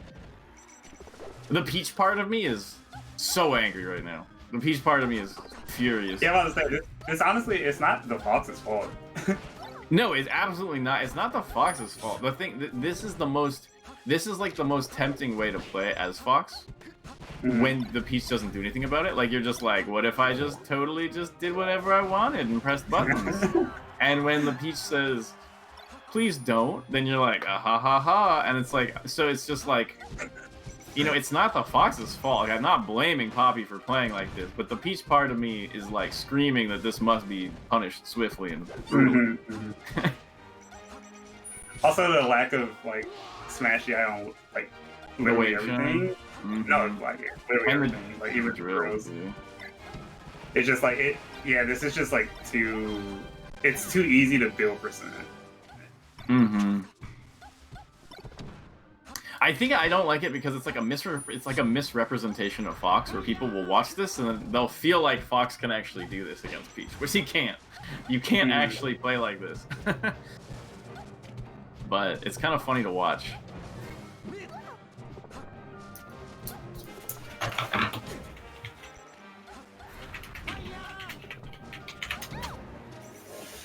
the Peach part of me is so angry right now. The Peach part of me is furious. Yeah, I was saying, this honestly, it's not the fox's fault. No, it's absolutely not. It's not the fox's fault. The thing, this is like the most tempting way to play as Fox. When the Peach doesn't do anything about it. Like, you're just like, what if I just totally just did whatever I wanted and pressed buttons? And when the Peach says, please don't, then you're like, ah, ha ha ha. And it's like, so it's just like, you know, it's not the Fox's fault. Like, I'm not blaming Pappi for playing like this, but the Peach part of me is like screaming that this must be punished swiftly and brutally. Also, the lack of, like, Smash DI on, like, literally everything. No, like, literally everything. Like, even drills. It's just like, this is just like it's too easy to build percent. I think I don't like it because it's like a misrepresentation of Fox, where people will watch this and they'll feel like Fox can actually do this against Peach, which he can't. You can't actually play like this. But it's kind of funny to watch.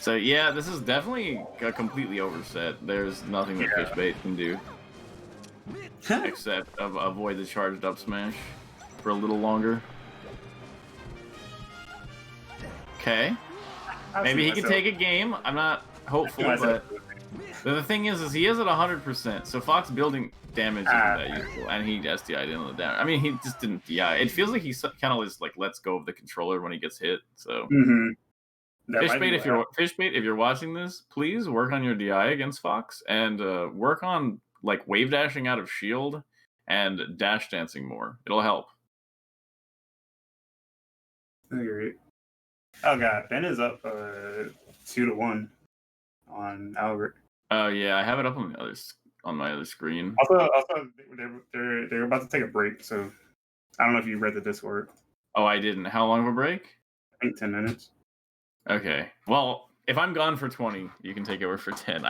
So yeah, this is definitely a completely overset. There's nothing that Fishbait can do except avoid the charged up smash for a little longer. Okay, maybe he can take a game. I'm not hopeful, but the thing is he is at 100%. So Fox building damage isn't that useful, and he SDI'd into the damage. I mean, he just didn't DI. It feels like he kind of just like lets go of the controller when he gets hit. So. Fishbait, if you're watching this, please work on your DI against Fox and work on like wave dashing out of shield and dash dancing more. It'll help. Oh god, Ben is up 2-1 on Albert. Oh yeah, I have it up on my other screen. Also, they're about to take a break, so I don't know if you read the Discord. Oh, I didn't. How long of a break? I think 10 minutes. Okay. Well, if I'm gone for 20, you can take over for 10.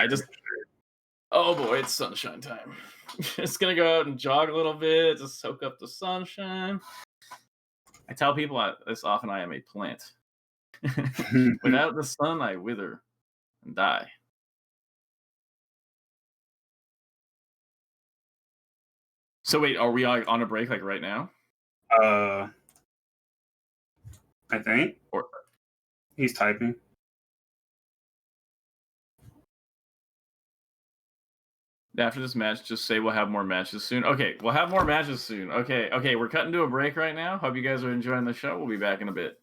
Oh boy, it's sunshine time. Just gonna go out and jog a little bit, just soak up the sunshine. I tell people this often I am a plant. Without the sun, I wither and die. So wait, are we on a break like right now? I think. Or he's typing. After this match, just say we'll have more matches soon. Okay, we'll have more matches soon. Okay, we're cutting to a break right now. Hope you guys are enjoying the show. We'll be back in a bit.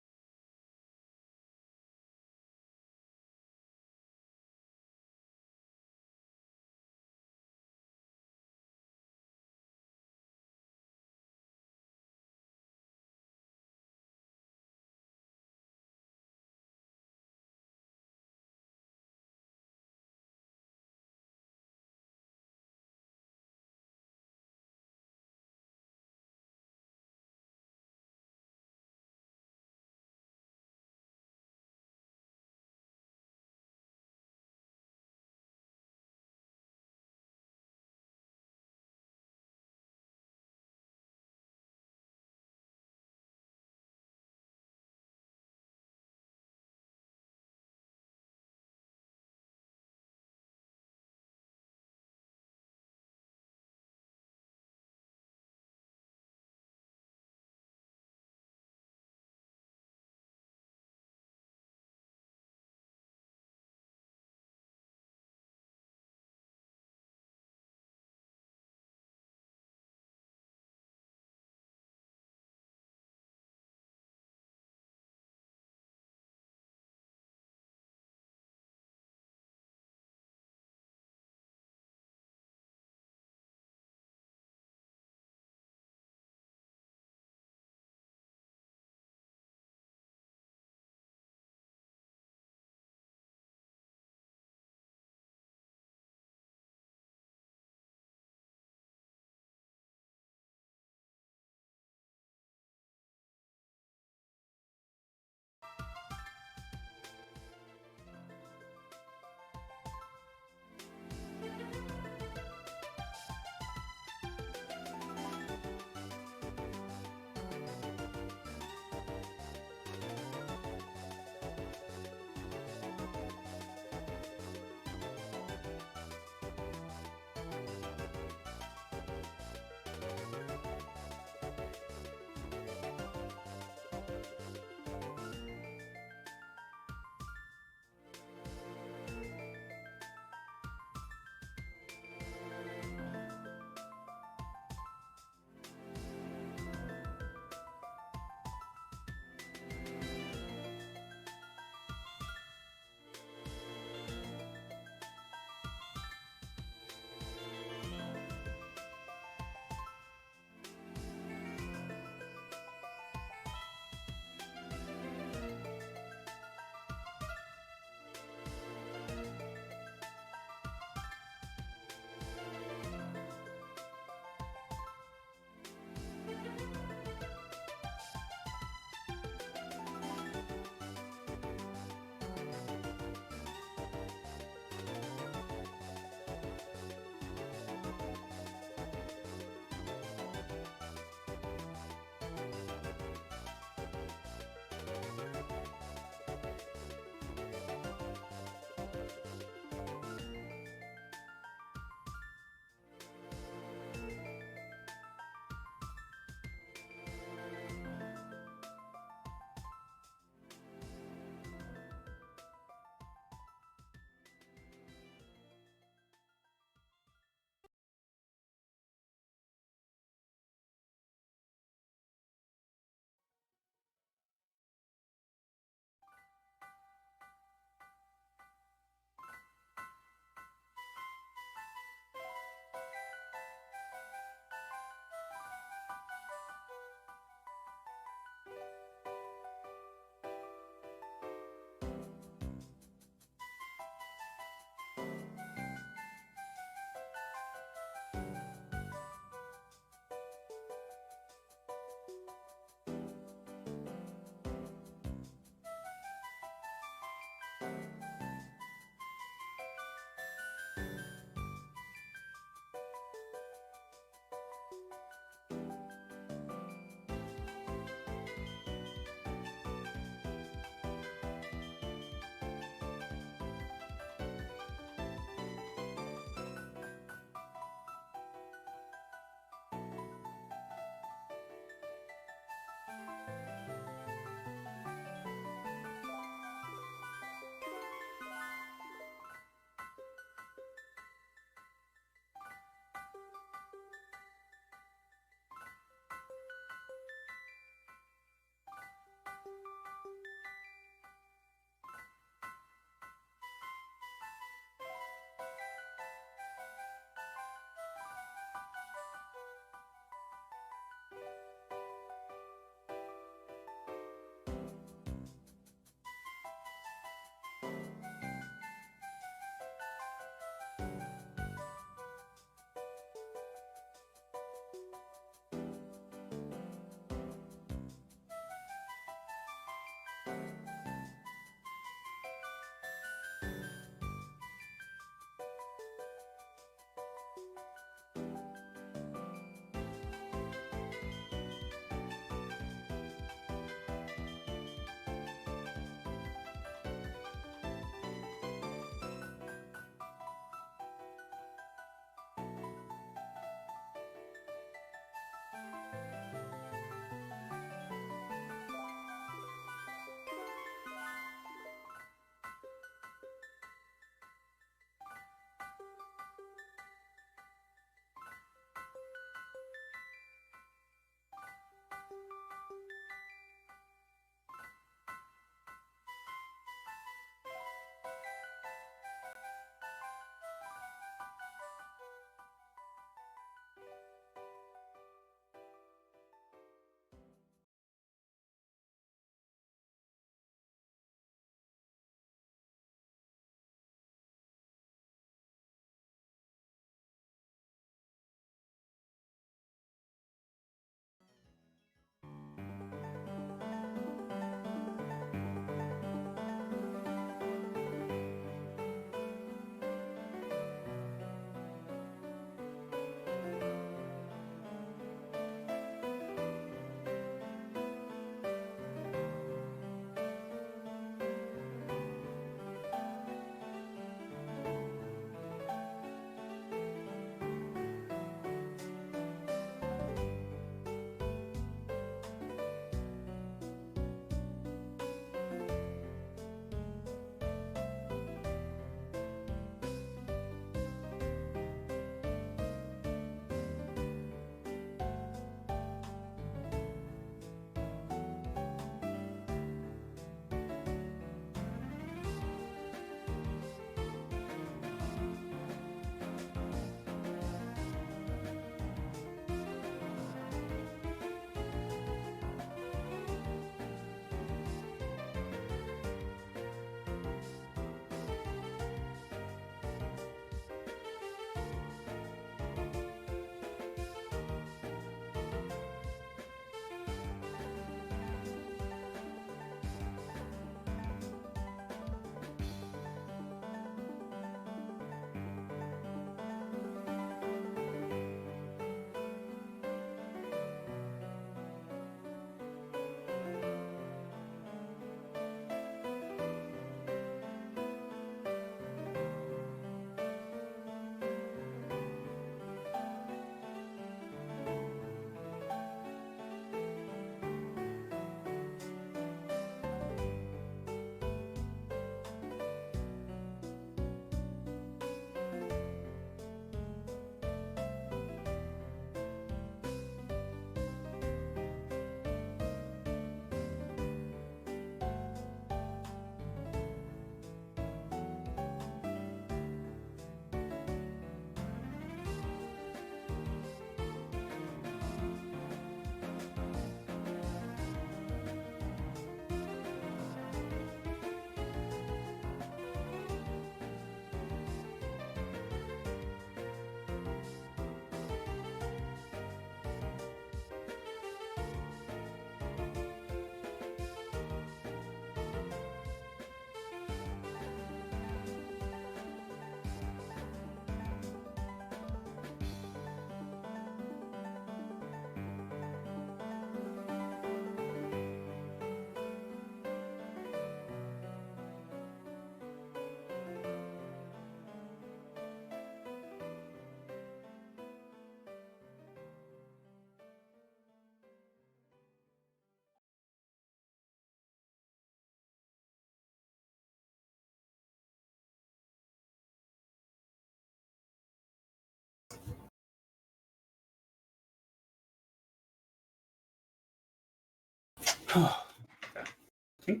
Okay.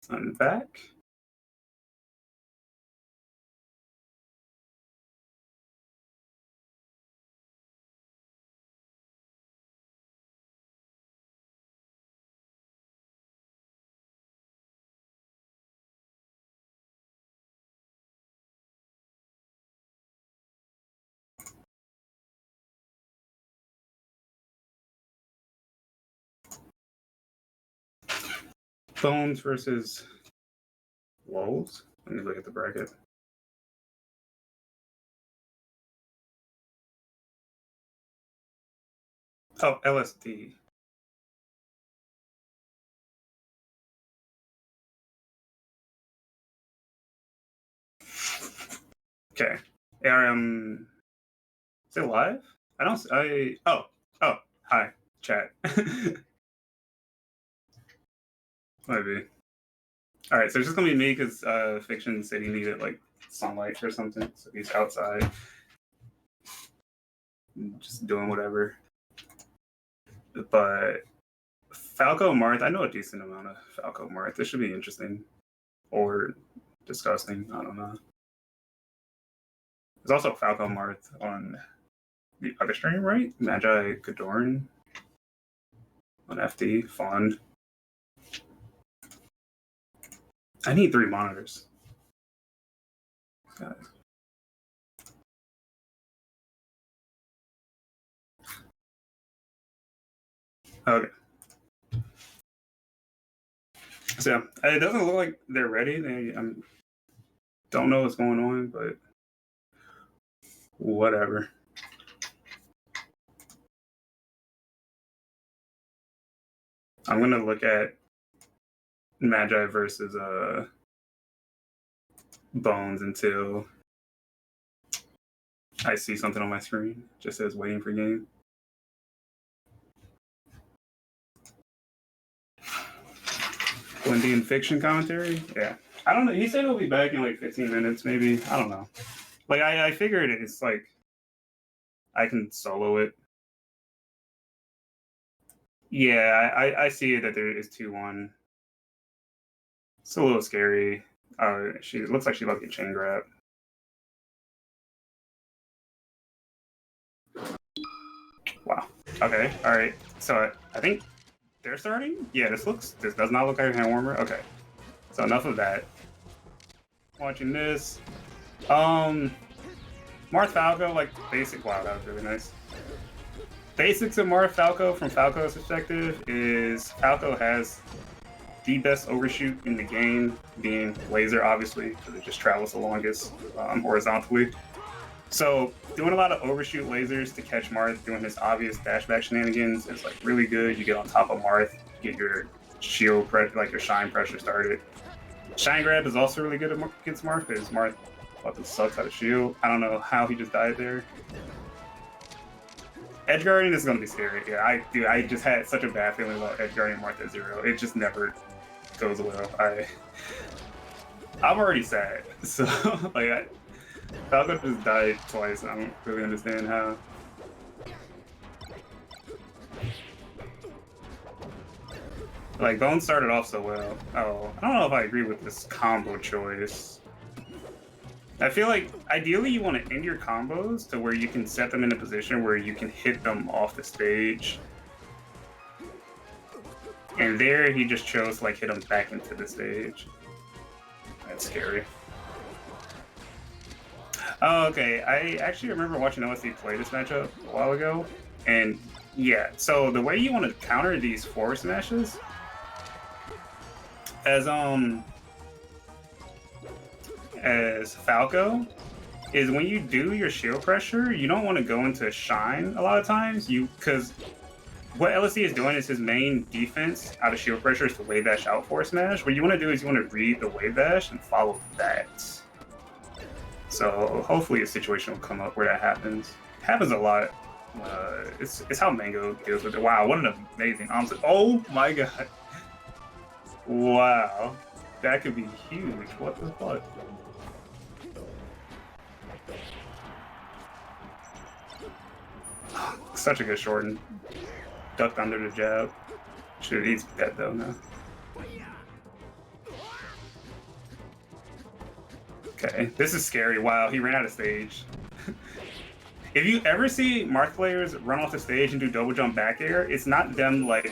I'm back. Bones versus Wolves. Let me look at the bracket. Oh, LSD. Okay. Is it live? Oh, hi, chat. Maybe. All right, so it's just gonna be me because Fiction said he needed like sunlight or something, so he's outside, just doing whatever. But Falco Marth, I know a decent amount of Falco Marth. This should be interesting or disgusting. I don't know. There's also Falco Marth on the other stream, right? Magi KoDiRiN on FD. Fun. I need 3 monitors. Okay. So it doesn't look like they're ready. Don't know what's going on, but whatever. I'm gonna look at Magi versus Bones until I see something on my screen. Just says waiting for game. Wendy and Fiction commentary? Yeah. I don't know. He said he'll be back in like 15 minutes, maybe. I don't know. Like, I figured it's like I can solo it. Yeah, I see that there is 2-1. It's a little scary. She looks like she about to get chain grab. Wow. Okay. All right. So I think they're starting. Yeah. This does not look like a hand warmer. Okay. So enough of that. Watching this. Marth Falco, like basic. Wow, that was really nice. Basics of Marth Falco from Falco's perspective is Falco has the best overshoot in the game, being laser, obviously, because it just travels the longest horizontally. So doing a lot of overshoot lasers to catch Marth, doing his obvious dashback shenanigans is like really good. You get on top of Marth, get your shield pressure, like your shine pressure started. Shine grab is also really good against Marth because Marth fucking sucks out of shield. I don't know how he just died there. Edge guarding is gonna be scary. Yeah, I just had such a bad feeling about edge guarding Marth at 0. It just never goes well. I'm already sad. So like Falco just died twice. I don't really understand how. Like Bones started off so well. Oh, I don't know if I agree with this combo choice. I feel like ideally you want to end your combos to where you can set them in a position where you can hit them off the stage. And there he just chose to like hit them back into the stage. That's scary. Oh, okay. I actually remember watching LSD play this matchup a while ago. And yeah, so the way you want to counter these forward smashes as Falco is when you do your shield pressure, you don't want to go into shine a lot of times. Because what LSD is doing is his main defense out of shield pressure is to wave dash out forward smash. What you want to do is you want to read the wave dash and follow that. So hopefully a situation will come up where that happens. It happens a lot. It's how Mango deals with it. Wow, what an amazing onset. Oh my god. Wow. That could be huge. What the fuck? Such a good shorten. Ducked under the jab. Should he's dead though now. Okay, this is scary. Wow, he ran out of stage. If you ever see Marth players run off the stage and do double jump back air, it's not them like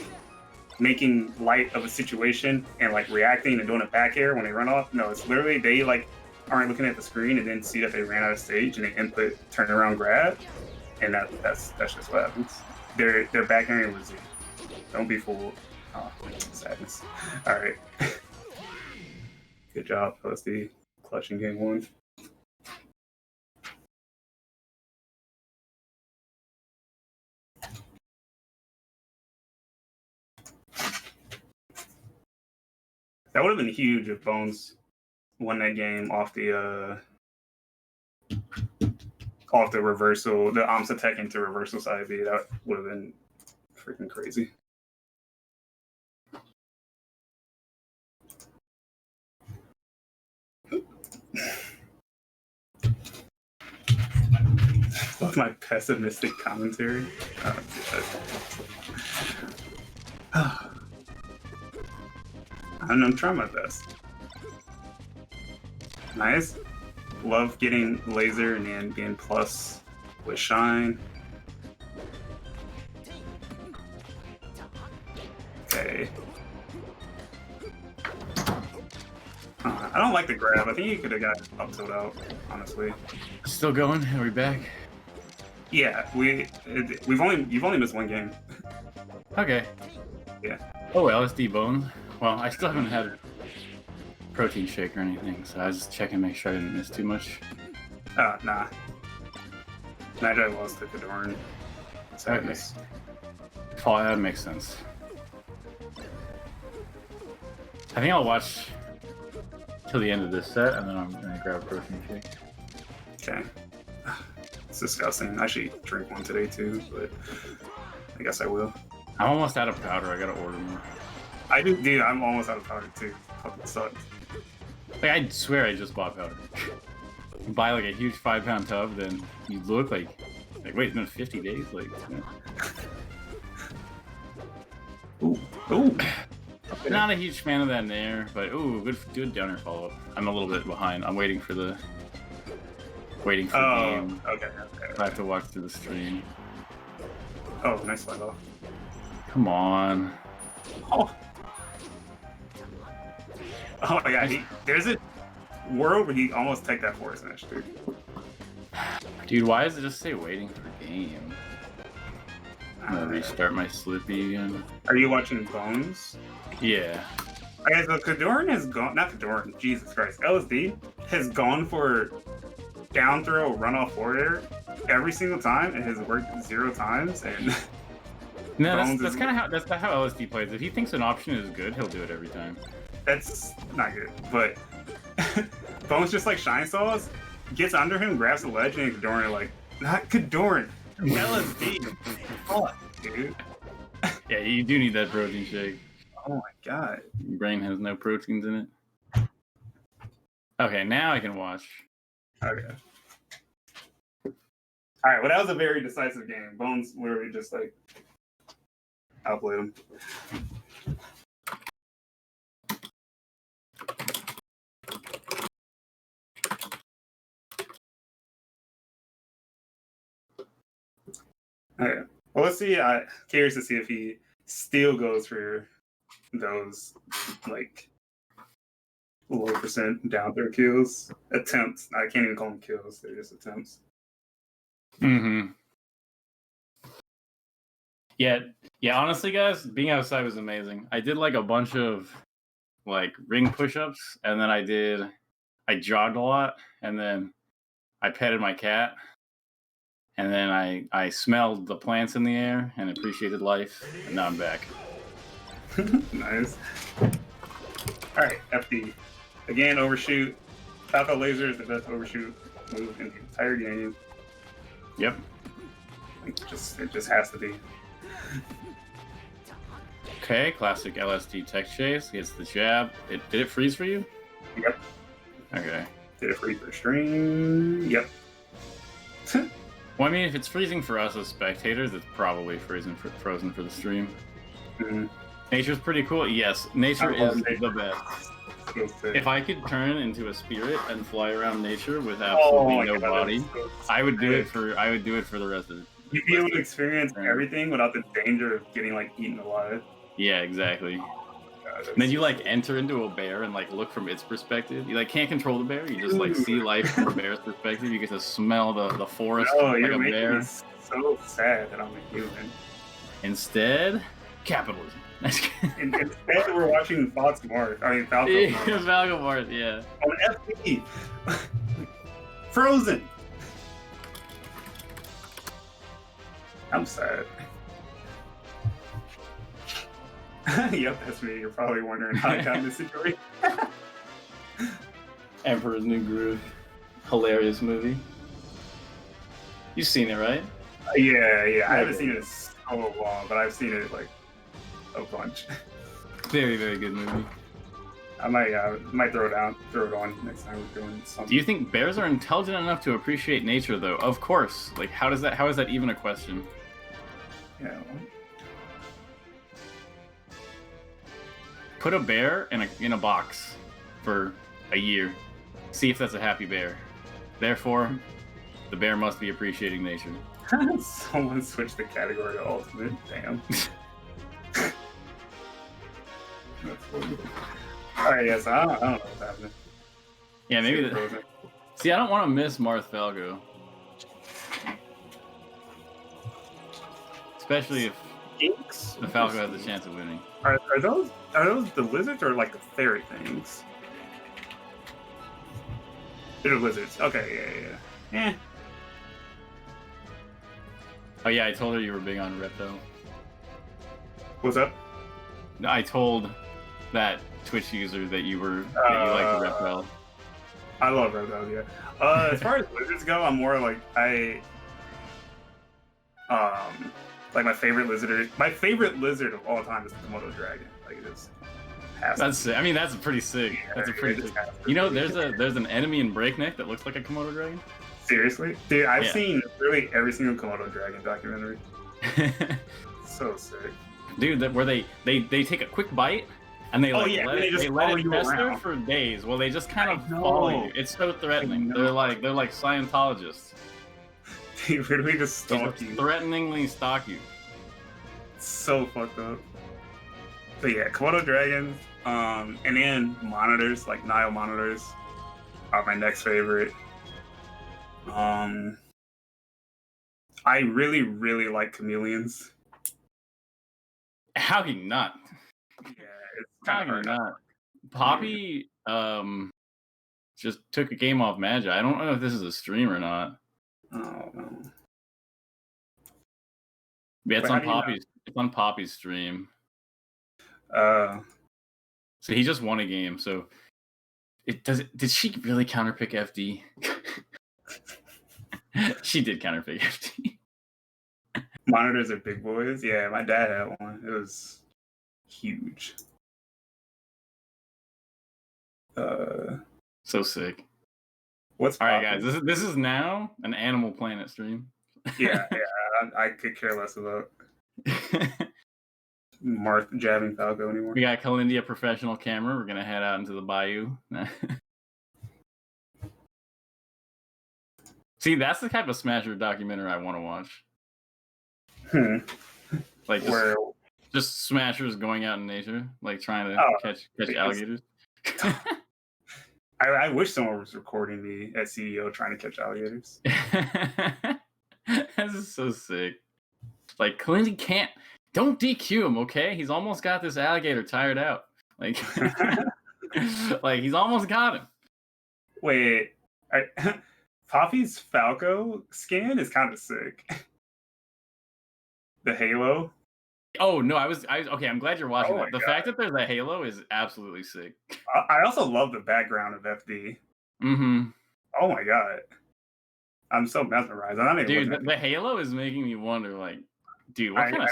making light of a situation and like reacting and doing a back air when they run off. No, it's literally they like aren't looking at the screen and then see that they ran out of stage and they input turn around grab, and that's just what happens. They're back airing with Z. Don't be fooled. Oh, sadness. All right. Good job, LSD. Clutching game 1. That would have been huge if Bones won that game off the reversal, the Amsa Tech into reversal side B. That would have been freaking crazy. Love my pessimistic commentary. I'm trying my best. Nice. Love getting laser and then being plus with shine. Okay. I don't like the grab. I think he could have got up tilted out, honestly. Still going? Are we back? Yeah, you've only missed one game. Okay. Yeah. Oh, LSD bone. Well, I still haven't had a protein shake or anything, so I was just checking to make sure I didn't miss too much. Nah. Magi lost to KoDiRiN. Okay. Oh, that makes sense. I think I'll watch till the end of this set, and then I'm gonna grab a protein shake. Okay. It's disgusting. I should drink one today too, but I guess I will. I'm almost out of powder. I gotta order more. Dude, I'm almost out of powder too. Fucking sucks. Like, I swear I just bought powder. You buy like a huge 5-pound tub, then you look like wait, it's been 50 days? Like, Ooh. Okay. Not a huge fan of that nair, but ooh, good downer follow-up. I'm a little bit behind. I'm waiting for the game. Okay. I have to walk through the stream. Oh, nice slide off. Come on. Oh my god, there's a world where he almost take that forward smash, dude. Dude, why does it just say waiting for game? I'm gonna restart my Slippy again. Are you watching Bones? Yeah. Okay, so KoDiRiN has gone, not KoDiRiN, Jesus Christ, LSD has gone for down throw, run off forward air every single time and has worked 0 times, and no, that's kind of how LSD plays. If he thinks an option is good, he'll do it every time. That's not good, but Bones just like Shine Saws, gets under him, grabs the ledge, and KoDiRiN like, not KoDiRiN, LSD. Fuck, dude. Yeah, you do need that protein shake. Oh my god. Your brain has no proteins in it. Okay, now I can watch. Okay. Alright, well that was a very decisive game. Bones literally just like outplayed him. Okay. Well, let's see. I'm curious to see if he still goes for those like low percent down throw kills. Attempts. I can't even call them kills. They're just attempts. Mm-hmm. Yeah, honestly, guys, being outside was amazing. I did like a bunch of like ring push-ups, and then I jogged a lot, and then I petted my cat, and then I smelled the plants in the air and appreciated life, and now I'm back. Nice. Alright, FD. Again, overshoot. Falco laser is the best overshoot move in the entire game. Yep. It just has to be. Okay, classic LSD tech chase. Gets the jab. Did it freeze for you? Yep. Okay. Did it freeze for stream? Yep. Well, I mean, if it's freezing for us as spectators, it's probably frozen for the stream. Mm-hmm. Nature's pretty cool. Yes, nature I love is nature. the best. So sick. If I could turn into a spirit and fly around nature with Oh absolutely my no God, body, that's so I would do it sick. for. I would do it for the rest of. You'd be able to experience Yeah. everything without the danger of getting like eaten alive. Yeah, exactly. God, And then you so like sick. enter into a bear and like look from its perspective. You like can't control the bear. You just like see life from a bear's perspective. You get to smell the forest No, like you're a making bear. me so sad that I'm a human. Instead, capitalism. And instead, we're watching Fox Mars. I mean, Falco Mars Falco Mars, yeah. on FB. Frozen. I'm sad. Yep, that's me. You're probably wondering how I got in this situation. Emperor's New Groove. Hilarious movie. You've seen it, right? Yeah. I haven't seen it in so long, but I've seen it like a bunch. Very, very good movie. I might throw it on next time we're doing something. Do you think bears are intelligent enough to appreciate nature, though? Of course. Like, how is that even a question? Yeah. Put a bear in a box for a year. See if that's a happy bear. Therefore, the bear must be appreciating nature. Someone switched the category to ultimate. Damn. That's funny. Alright, yes, I don't know what's happening. Yeah, maybe. See, I don't want to miss Marth Falco. Especially if Inks? the Falco has a chance of winning. Are those the lizards or like the fairy things? They're lizards. Okay, yeah. Oh yeah, I told her you were big on Reptile. What's up? I told that Twitch user that you like the Reptile. I love reptiles, yeah. As far as lizards go, I'm more like like my favorite lizard of all time is the Komodo dragon. Like it is. That's sick. I mean, that's pretty sick. That's a pretty sick. You know, there's an enemy in Breakneck that looks like a Komodo dragon. Seriously, dude, I've seen really every single Komodo dragon documentary. So sick, dude. Where they take a quick bite and they let it fester for days. Well, they just kind of follow you. It's so threatening. They're like Scientologists. They literally just stalk you. Threateningly stalk you. It's so fucked up. But yeah, Komodo dragons, and then monitors, like Nile monitors, are my next favorite. I really, really like chameleons. How can you not? Yeah, it's How kind can of you hard. not? Pappi just took a game off Magi. I don't know if this is a stream or not. Oh no. Yeah, it's Wait, on Pappi's. It's on Pappi's stream. So he just won a game. So did she really counterpick FD? She did counterpick FD. Monitors are big boys. Yeah, my dad had one. It was huge. So sick. What's all right, guys? This is now an Animal Planet stream. Yeah. I could care less about Marth jabbing Falco anymore. We got Kalindia professional camera. We're gonna head out into the bayou. See, that's the type of Smasher documentary I want to watch. Like just Smashers going out in nature, like trying to catch alligators. I wish someone was recording me at CEO trying to catch alligators. This is so sick. Like, Kalindy don't DQ him, okay? He's almost got this alligator tired out. Like, like he's almost got him. Wait, Pappi's Falco skin is kind of sick. The halo. Oh no, I was okay. I'm glad you're watching that. The God. fact that there's a halo is absolutely sick. I also love the background of FD. Mm-hmm. Oh my god, I'm so mesmerized. Dude, the halo is making me wonder. Like, dude, what kind of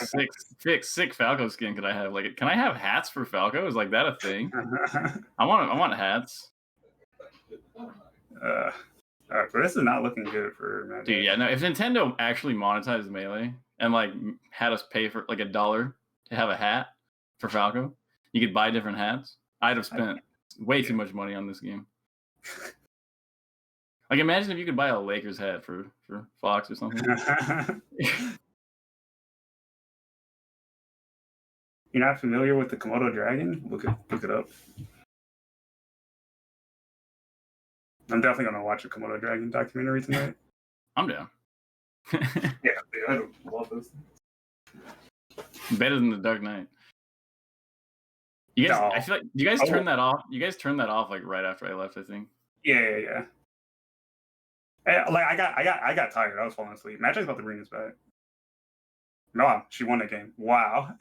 sick Falco skin could I have? Like, can I have hats for Falco? Is like that a thing? I want hats. But this is not looking good for Magi. Dude, yeah, no. If Nintendo actually monetized Melee and like had us pay for like $1 to have a hat, for Falco. You could buy different hats. I'd have spent way too much money on this game. Like, imagine if you could buy a Lakers hat for Fox or something. You're not familiar with the Komodo dragon? Look it up. I'm definitely gonna watch a Komodo dragon documentary tonight. I'm down. Yeah, I love those things. Better than the Dark Knight. You guys, No. I feel like you guys turned that off. You guys turned that off like right after I left, I think. Yeah. Like I got tired. I was falling asleep. Magi's about to bring us back. No, she won the game. Wow.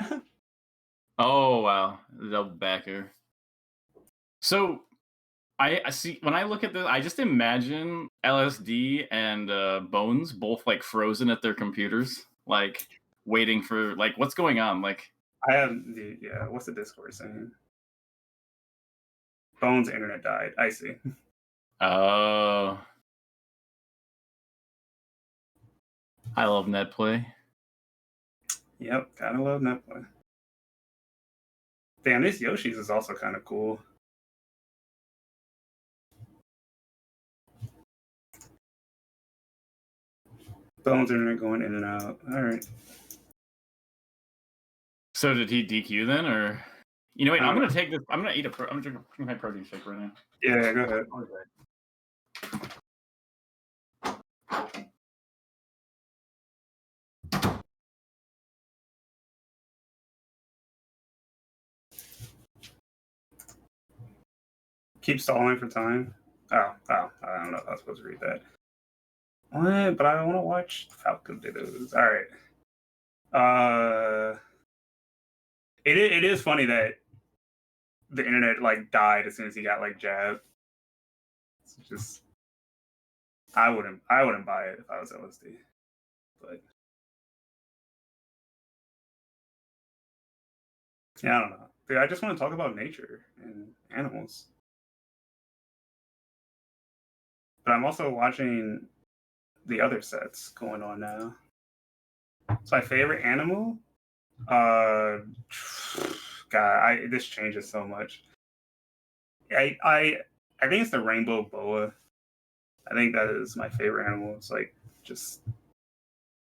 Oh wow, the double backer. So I see when I look at this, I just imagine LSD and Bones both like frozen at their computers, like waiting for like what's going on. Like I have what's the Discord saying? Bones' internet died. I see. Oh, I love net play. Yep, gotta love net play. Damn, this Yoshi's is also kind of cool. Bones internet going in and out. All right. So did he DQ then, or you know? Wait, I'm gonna take this. I'm gonna eat I'm gonna drink my protein shake right now. Yeah, go ahead. Keep stalling for time. Oh, I don't know if I was supposed to read that. What? But I want to watch Falco videos. All right. It is funny that the internet like died as soon as he got like jabbed. It's just I wouldn't buy it if I was LSD. But yeah, I don't know. Dude, I just want to talk about nature and animals. But I'm also watching the other sets going on now. So my favorite animal, God, this changes so much. I think it's the rainbow boa. I think that is my favorite animal. It's like just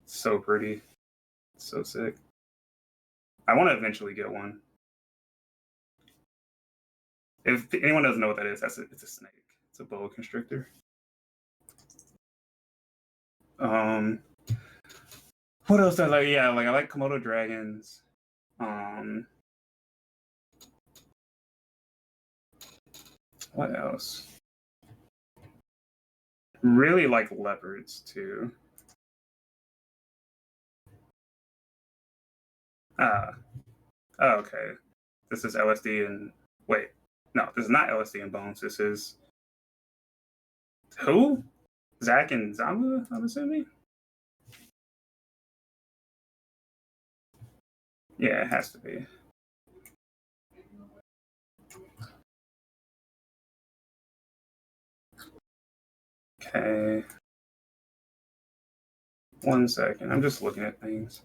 so pretty, so sick. I want to eventually get one. If anyone doesn't know what that is, it's a snake. It's a boa constrictor. What else I like? Yeah, like I like Komodo dragons. What else? Really like leopards too. Okay. This is LSD and wait, no, this is not LSD and Bones. This is who? Zach and Zamu, I'm assuming. Yeah, it has to be. Okay. 1 second. I'm just looking at things.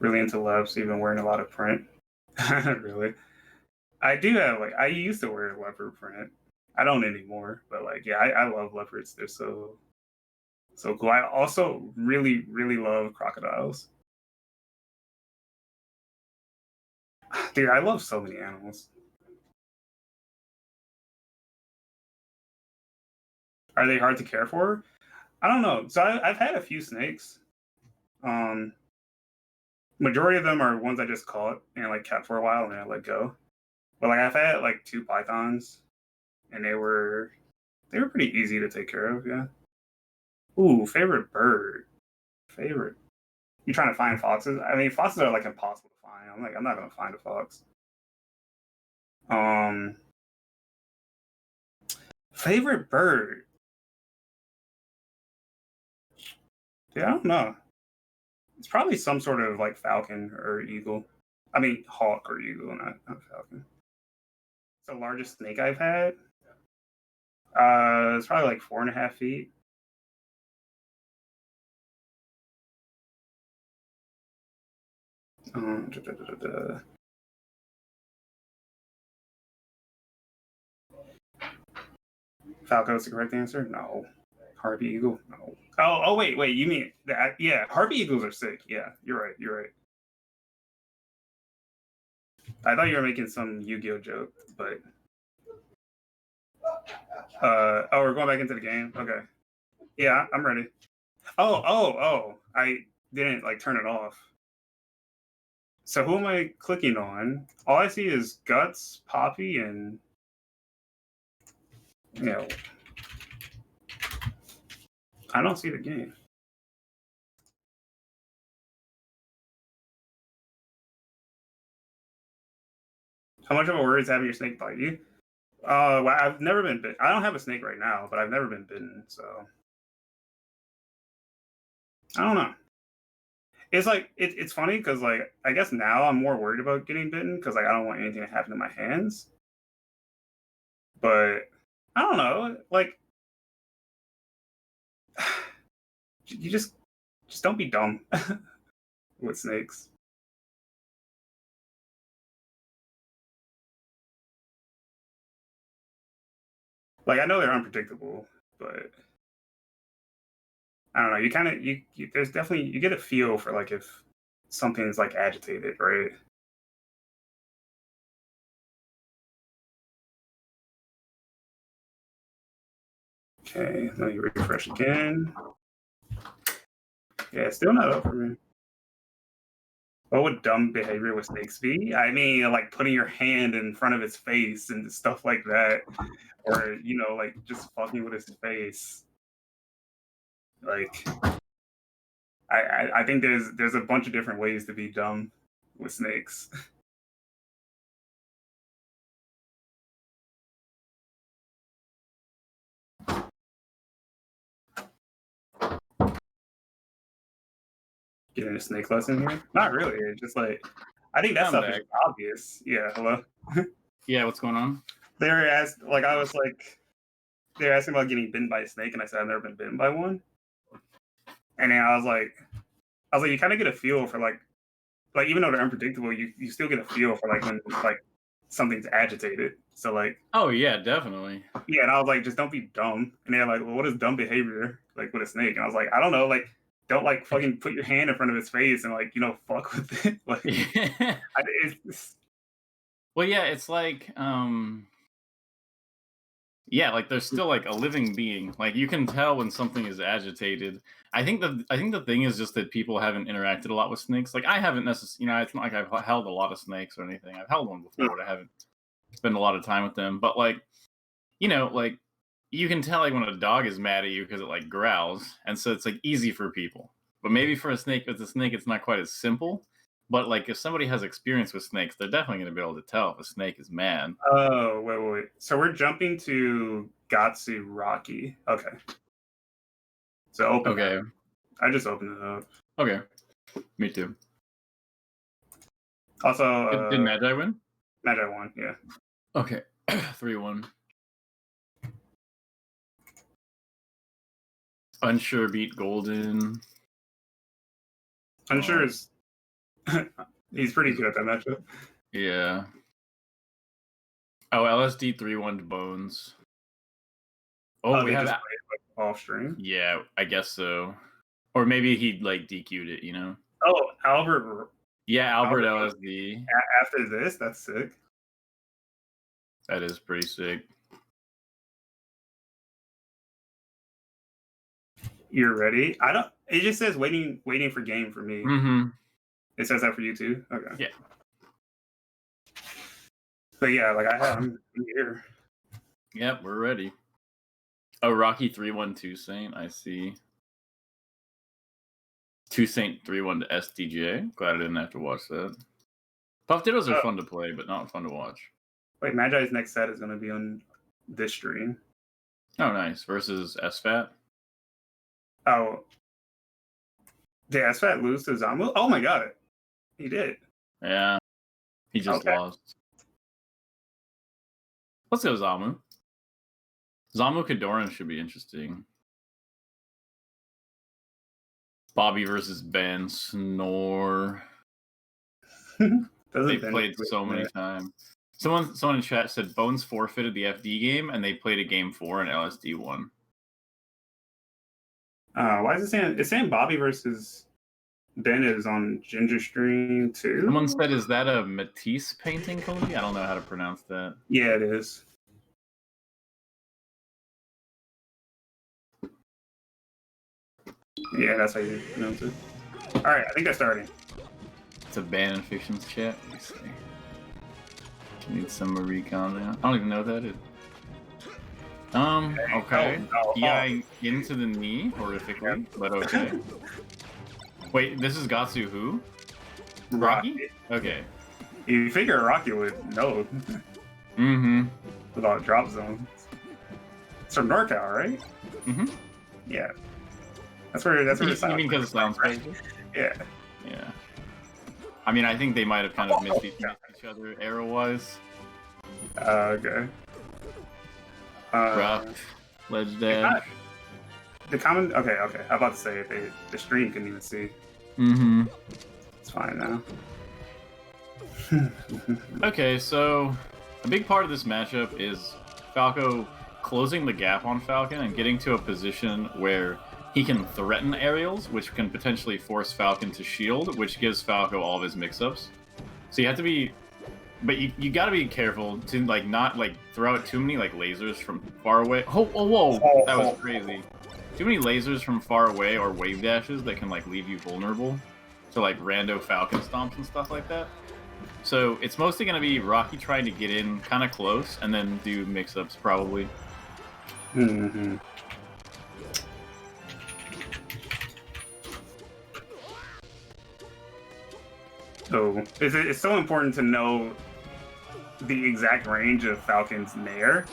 Really into leopards, even wearing a lot of print. Really? I do have I used to wear leopard print. I don't anymore, but yeah, I love leopards. They're so cool. I also really love crocodiles. Dude, I love so many animals. Are they hard to care for? I don't know. So I've had a few snakes. Majority of them are ones I just caught and kept for a while and then I let go. But I've had 2 pythons, and they were pretty easy to take care of. Yeah. Ooh, favorite bird. Favorite. You trying to find foxes? I mean, foxes are impossible to find. I'm not gonna find a fox. Favorite bird. Yeah, I don't know. It's probably some sort of falcon or eagle. I mean, hawk or eagle, not falcon. It's the largest snake I've had. It's probably 4.5 feet. Da, da, da, da, da. Falco is the correct answer? No. Harpy Eagle? No. Oh, wait. You mean that? Yeah, Harpy Eagles are sick. Yeah, you're right. I thought you were making some Yu-Gi-Oh joke, but we're going back into the game. Okay. Yeah, I'm ready. Oh. I didn't like turn it off. So who am I clicking on? All I see is Guts, Pappi, and I don't see the game. How much of a worry is having your snake bite you? Well, I've never been bitten. I don't have a snake right now, but I've never been bitten, so I don't know. It's like it's funny because like I guess now I'm more worried about getting bitten because like I don't want anything to happen to my hands. But I don't know, like you just don't be dumb with snakes. Like I know they're unpredictable, but I don't know. You kind of you there's definitely you get a feel for like if something's like agitated, right? Okay, let me refresh again. Yeah, it's still not up for me. What would dumb behavior with snakes be? I mean, like putting your hand in front of its face and stuff like that, or like just fucking with his face. Like, I think there's a bunch of different ways to be dumb with snakes. Getting a snake lesson here? Not really. It's just like I think that stuff is obvious. Yeah. Hello. Yeah. What's going on? They were asked they were asking about getting bitten by a snake, and I said I've never been bitten by one. And then I was like, you kind of get a feel for like even though they're unpredictable, you still get a feel for like when like something's agitated. So like, oh yeah, definitely. Yeah, and I was like, just don't be dumb. And they're like, well, what is dumb behavior like with a snake? And I was like, I don't know, like don't like fucking put your hand in front of its face and like fuck with it. Like, well, yeah, it's like yeah, like there's still like a living being. Like you can tell when something is agitated. I think the thing is just that people haven't interacted a lot with snakes. Like I haven't necessarily, it's not like I've held a lot of snakes or anything. I've held one before, but I haven't spent a lot of time with them. But like, like you can tell like when a dog is mad at you because it like growls, and so it's like easy for people. But maybe for a snake, with a snake, it's not quite as simple. But like if somebody has experience with snakes, they're definitely going to be able to tell if a snake is mad. Oh, wait. So we're jumping to Gahtzu Rocky. Okay. So open. Okay. I just opened it up. Okay. Me too. Also, did Magi win? Magi won, yeah. Okay. 3-1. Unsure beat Golden. Unsure is he's pretty good at that matchup. Yeah. Oh, LSD 3-1 to Bones. Oh, we have just played, off stream. Yeah, I guess so. Or maybe he like DQ'd it, Oh, Albert. Yeah, Albert LSD. After this, that's sick. That is pretty sick. You're ready? It just says waiting for game for me. Mm-hmm. It says that for you too? Okay. Yeah. But yeah, like I'm here. Yep, we're ready. Oh, Rocky 3-1 2 Saint, I see. 2 Saint 3-1 to SDJ. Glad I didn't have to watch that. Puff Dittos are fun to play, but not fun to watch. Wait, Magi's next set is going to be on this stream. Oh, nice. Versus SFAT? Oh. Did SFAT lose to Zamu? Oh my god. He did. Yeah. He just lost. Let's go Zamu. Zamu KoDiRiN should be interesting. Bobby versus Ben Snore. They played so many times. Someone in chat said Bones forfeited the FD game, and they played a game 4 and LSD won. Why is it saying? It's saying Bobby versus Ben is on Ginger Stream too. Someone said, "Is that a Matisse painting, Cody?" I don't know how to pronounce that. Yeah, it is. Yeah, that's how you pronounce it. All right, I think that's starting. It's a ban in Fiction's chat. Let me see. Need some recon there. I don't even know what that is. Okay. Yeah, into the knee, horrifically, but okay. Wait, this is Gahtzu who? Rocky? Okay. You figure Rocky would know. Mm-hmm. Without drop zone. It's from NorCal, right? Mm-hmm. Yeah. That's where it sounds. You mean because it sounds crazy? Yeah. Yeah. I mean, I think they might have kind of missed each other arrow-wise. Okay. Rough. Ledge dash. The common. Okay. I'm about to say it. The stream couldn't even see. Mm-hmm. It's fine now. Okay, so a big part of this matchup is Falco closing the gap on Falcon and getting to a position where he can threaten aerials, which can potentially force Falcon to shield, which gives Falco all of his mix-ups. So you have to be... But you gotta be careful to like not like throw out too many like lasers from far away. Whoa, that was crazy. Too many lasers from far away or wave dashes that can like leave you vulnerable to like rando Falcon stomps and stuff like that. So it's mostly gonna be Rocky trying to get in kind of close and then do mix-ups probably. Mm-hmm. So it's so important to know the exact range of Falcon's nair,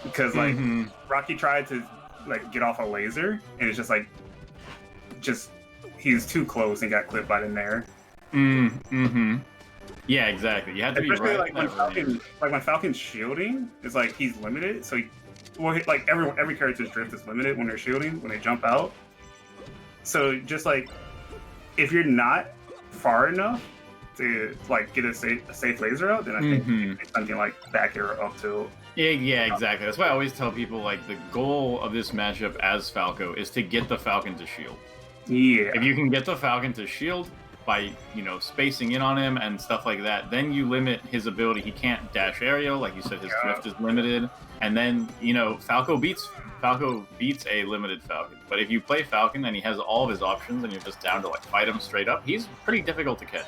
because like Rocky tried to like get off a laser and it's just he's too close and got clipped by the nair. Yeah, exactly. You have to especially be right. When Falcon's shielding, it's like he's limited. So like every character's drift is limited when they're shielding, when they jump out. So just like if you're not far enough to like get a safe laser out, then I think it's something like back arrow up tilt. Yeah, exactly. That's why I always tell people like the goal of this matchup as Falco is to get the Falcon to shield. Yeah. If you can get the Falcon to shield by, spacing in on him and stuff like that, then you limit his ability. He can't dash aerial, like you said, his drift is limited. And then, Falco beats a limited Falcon. But if you play Falcon and he has all of his options and you're just down to like fight him straight up, he's pretty difficult to catch.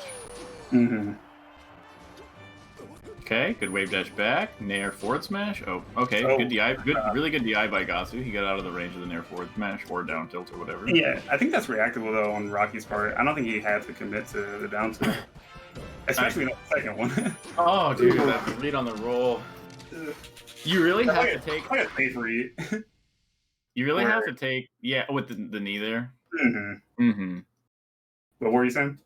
Okay, good wave dash back. Nair forward smash. Oh, okay, good DI. Really good DI by Gahtzu. He got out of the range of the Nair forward smash, forward down tilt or whatever. Yeah, I think that's reactable though on Rocky's part. I don't think he had to commit to the down tilt, especially in the second one. Oh, dude, that read on the roll. You really have to take. I got a safe read. You really have to take. Yeah, with the knee there. What were you saying?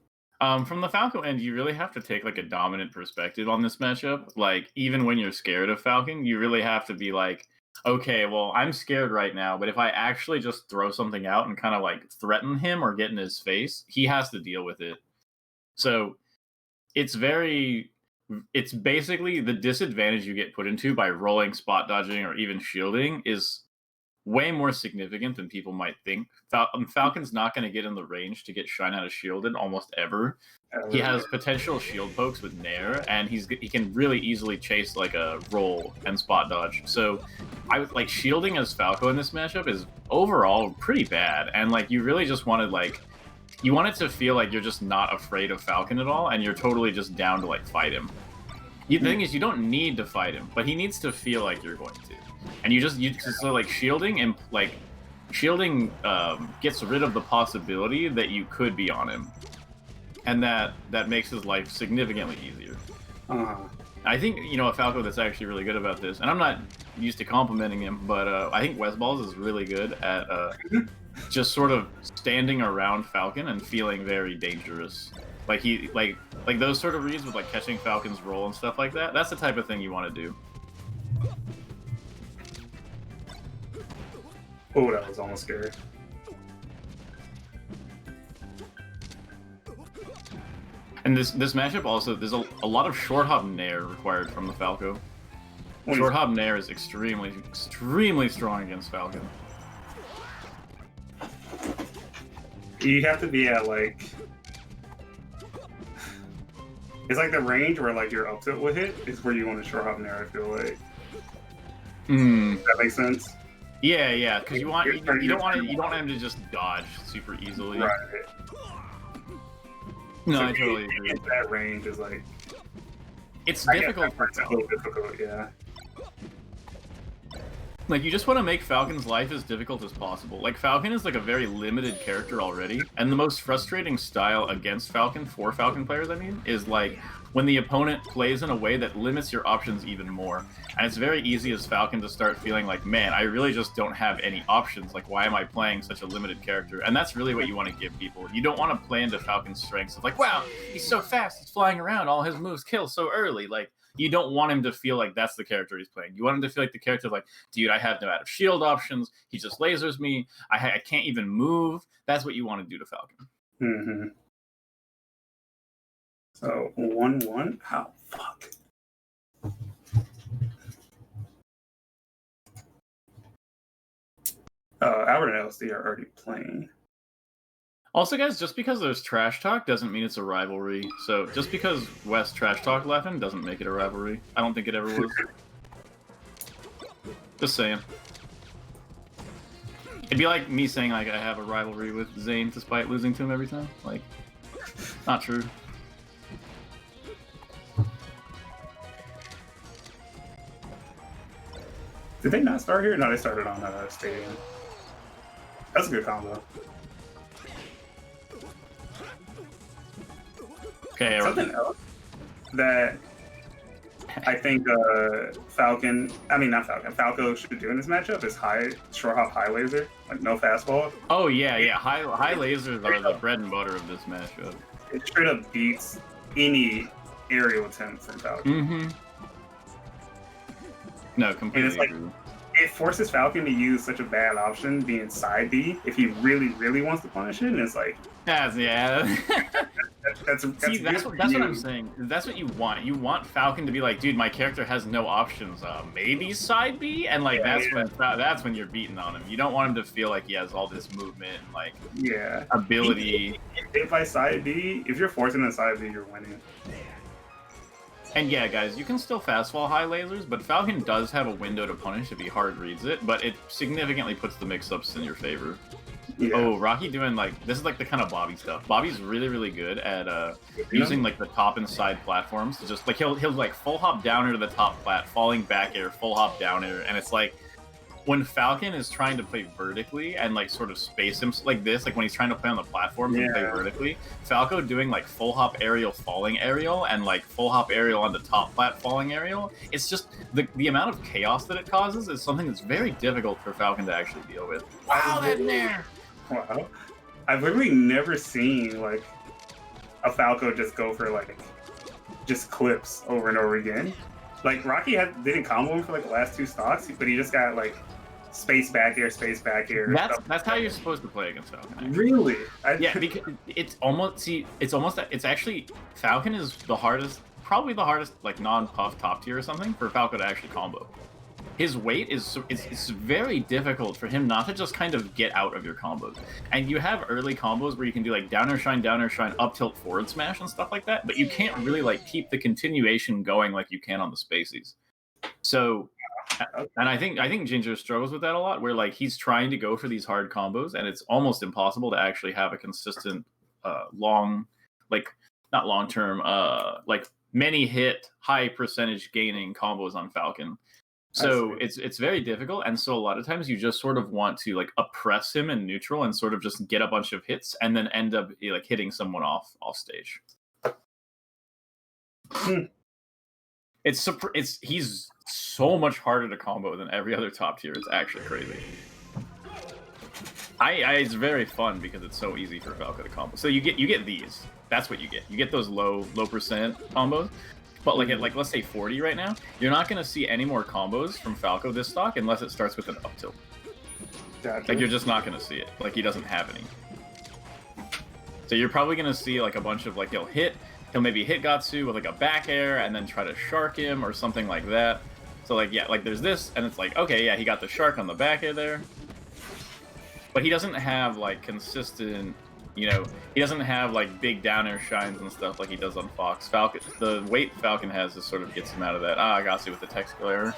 From the Falco end, you really have to take like a dominant perspective on this matchup. Like, even when you're scared of Falcon, you really have to be like, okay, well, I'm scared right now, but if I actually just throw something out and kind of like threaten him or get in his face, he has to deal with it. So it's basically the disadvantage you get put into by rolling, spot dodging, or even shielding is way more significant than people might think. Falcon's not going to get in the range to get shine out of shielded almost ever. He has potential shield pokes with Nair, and he can really easily chase like a roll and spot dodge. So I would like shielding as Falco in this matchup is overall pretty bad, and like you really just wanted you want it to feel like you're just not afraid of Falcon at all, and you're totally just down to like fight him. The thing is, you don't need to fight him, but he needs to feel like you're going to. And so like shielding gets rid of the possibility that you could be on him, and that makes his life significantly easier. I think a Falco that's actually really good about this, and I'm not used to complimenting him, but I think Westballs is really good at just sort of standing around Falcon and feeling very dangerous. Like he like those sort of reads with like catching Falcon's roll and stuff like that. That's the type of thing you want to do. Oh, that was almost scary. And this matchup also, there's a lot of short hop nair required from the Falco. Short hop nair is extremely strong against Falcon. You have to be at like, it's like the range where like your up tilt will hit is where you want to short hop nair. I feel like. That makes sense. Yeah, because you don't want him to just dodge super easily. Right. No, So I totally agree. That range is like, It's difficult for it's a little difficult, yeah. Like, you just want to make Falcon's life as difficult as possible. Like, Falcon is like a very limited character already, and the most frustrating style against Falcon, for Falcon players I mean, is like when the opponent plays in a way that limits your options even more. And it's very easy as Falcon to start feeling like, man, I really just don't have any options. Like, why am I playing such a limited character? And that's really what you want to give people. You don't want to play into Falcon's strengths. It's like, wow, he's so fast, he's flying around, all his moves kill so early. Like, you don't want him to feel like that's the character he's playing. You want him to feel like the character like, dude, I have no out of shield options. He just lasers me. I can't even move. That's what you want to do to Falcon. Mm-hmm. So 1-1. How fuck? Albert and LSD are already playing. Also, guys, just because there's trash talk doesn't mean it's a rivalry. So just because West trash talk Leffen doesn't make it a rivalry. I don't think it ever was. Just saying. It'd be like me saying like I have a rivalry with Zane despite losing to him every time. Like, not true. Did they not start here? No, they started on Stadium. That's a good combo. Okay, Something else that I think Falco should do in this matchup is short hop high laser, like no fastball. Oh yeah. High lasers are the bread and butter of this matchup. It straight up beats any aerial attempt from Falcon. Mm-hmm. No, completely And it's like, agree. it forces Falcon to use such a bad option, being side B, if he really, really wants to punish it. And it's like, That's See, that's what I'm saying. That's what you want. You want Falcon to be like, dude, my character has no options. Maybe side B, and like that's when you're beating on him. You don't want him to feel like he has all this movement and like ability. If I side B, if you're forcing a side B, you're winning. And yeah, guys, you can still fastball high lasers, but Falcon does have a window to punish if he hard reads it, but it significantly puts the mix-ups in your favor. Yeah. Oh, Rocky doing like, this is like the kind of Bobby stuff. Bobby's really, really good at using like the top and side platforms to just like, he'll like full hop down air to the top plat, falling back air, full hop down air, and it's like, when Falcon is trying to play vertically and like sort of space him like this, like when he's trying to play on the platform and play vertically, Falco doing like full hop aerial falling aerial and like full hop aerial on the top plat falling aerial, it's just the amount of chaos that it causes is something that's very difficult for Falcon to actually deal with. Wow, that nair! Wow. I've literally never seen like a Falco just go for like just clips over and over again. Like Rocky didn't combo him for like the last two stocks, but he just got like space back air. That's how you're supposed to play against Falcon. Actually. Really? Yeah, because it's actually Falcon is probably the hardest like non-puff top tier or something for Falco to actually combo. His weight it's very difficult for him not to just kind of get out of your combos. And you have early combos where you can do like down air shine, up tilt, forward smash and stuff like that, but you can't really like keep the continuation going like you can on the spacies. So, and I think Ginger struggles with that a lot, where like he's trying to go for these hard combos and it's almost impossible to actually have a consistent like many hit, high percentage gaining combos on Falcon. So it's very difficult, and so a lot of times you just sort of want to like oppress him in neutral and sort of just get a bunch of hits and then end up like hitting someone off stage. He's so much harder to combo than every other top tier. It's actually crazy. It's very fun because it's so easy for Falco to combo. So you get these. That's what you get. You get those low percent combos. But like at let's say 40 right now, you're not gonna see any more combos from Falco this stock unless it starts with an up tilt. Gotcha. Like you're just not gonna see it. Like he doesn't have any. So you're probably gonna see like a bunch of like he'll hit, he'll maybe hit Gahtzu with like a back air and then try to shark him or something like that. So like, yeah, like there's this, and it's like, okay, yeah, he got the shark on the back air there. But he doesn't have like consistent, you know, he doesn't have like big down air shines and stuff like he does on Fox. Falcon, the weight Falcon has just sort of gets him out of that. Ah, Gahtzu with the technical error.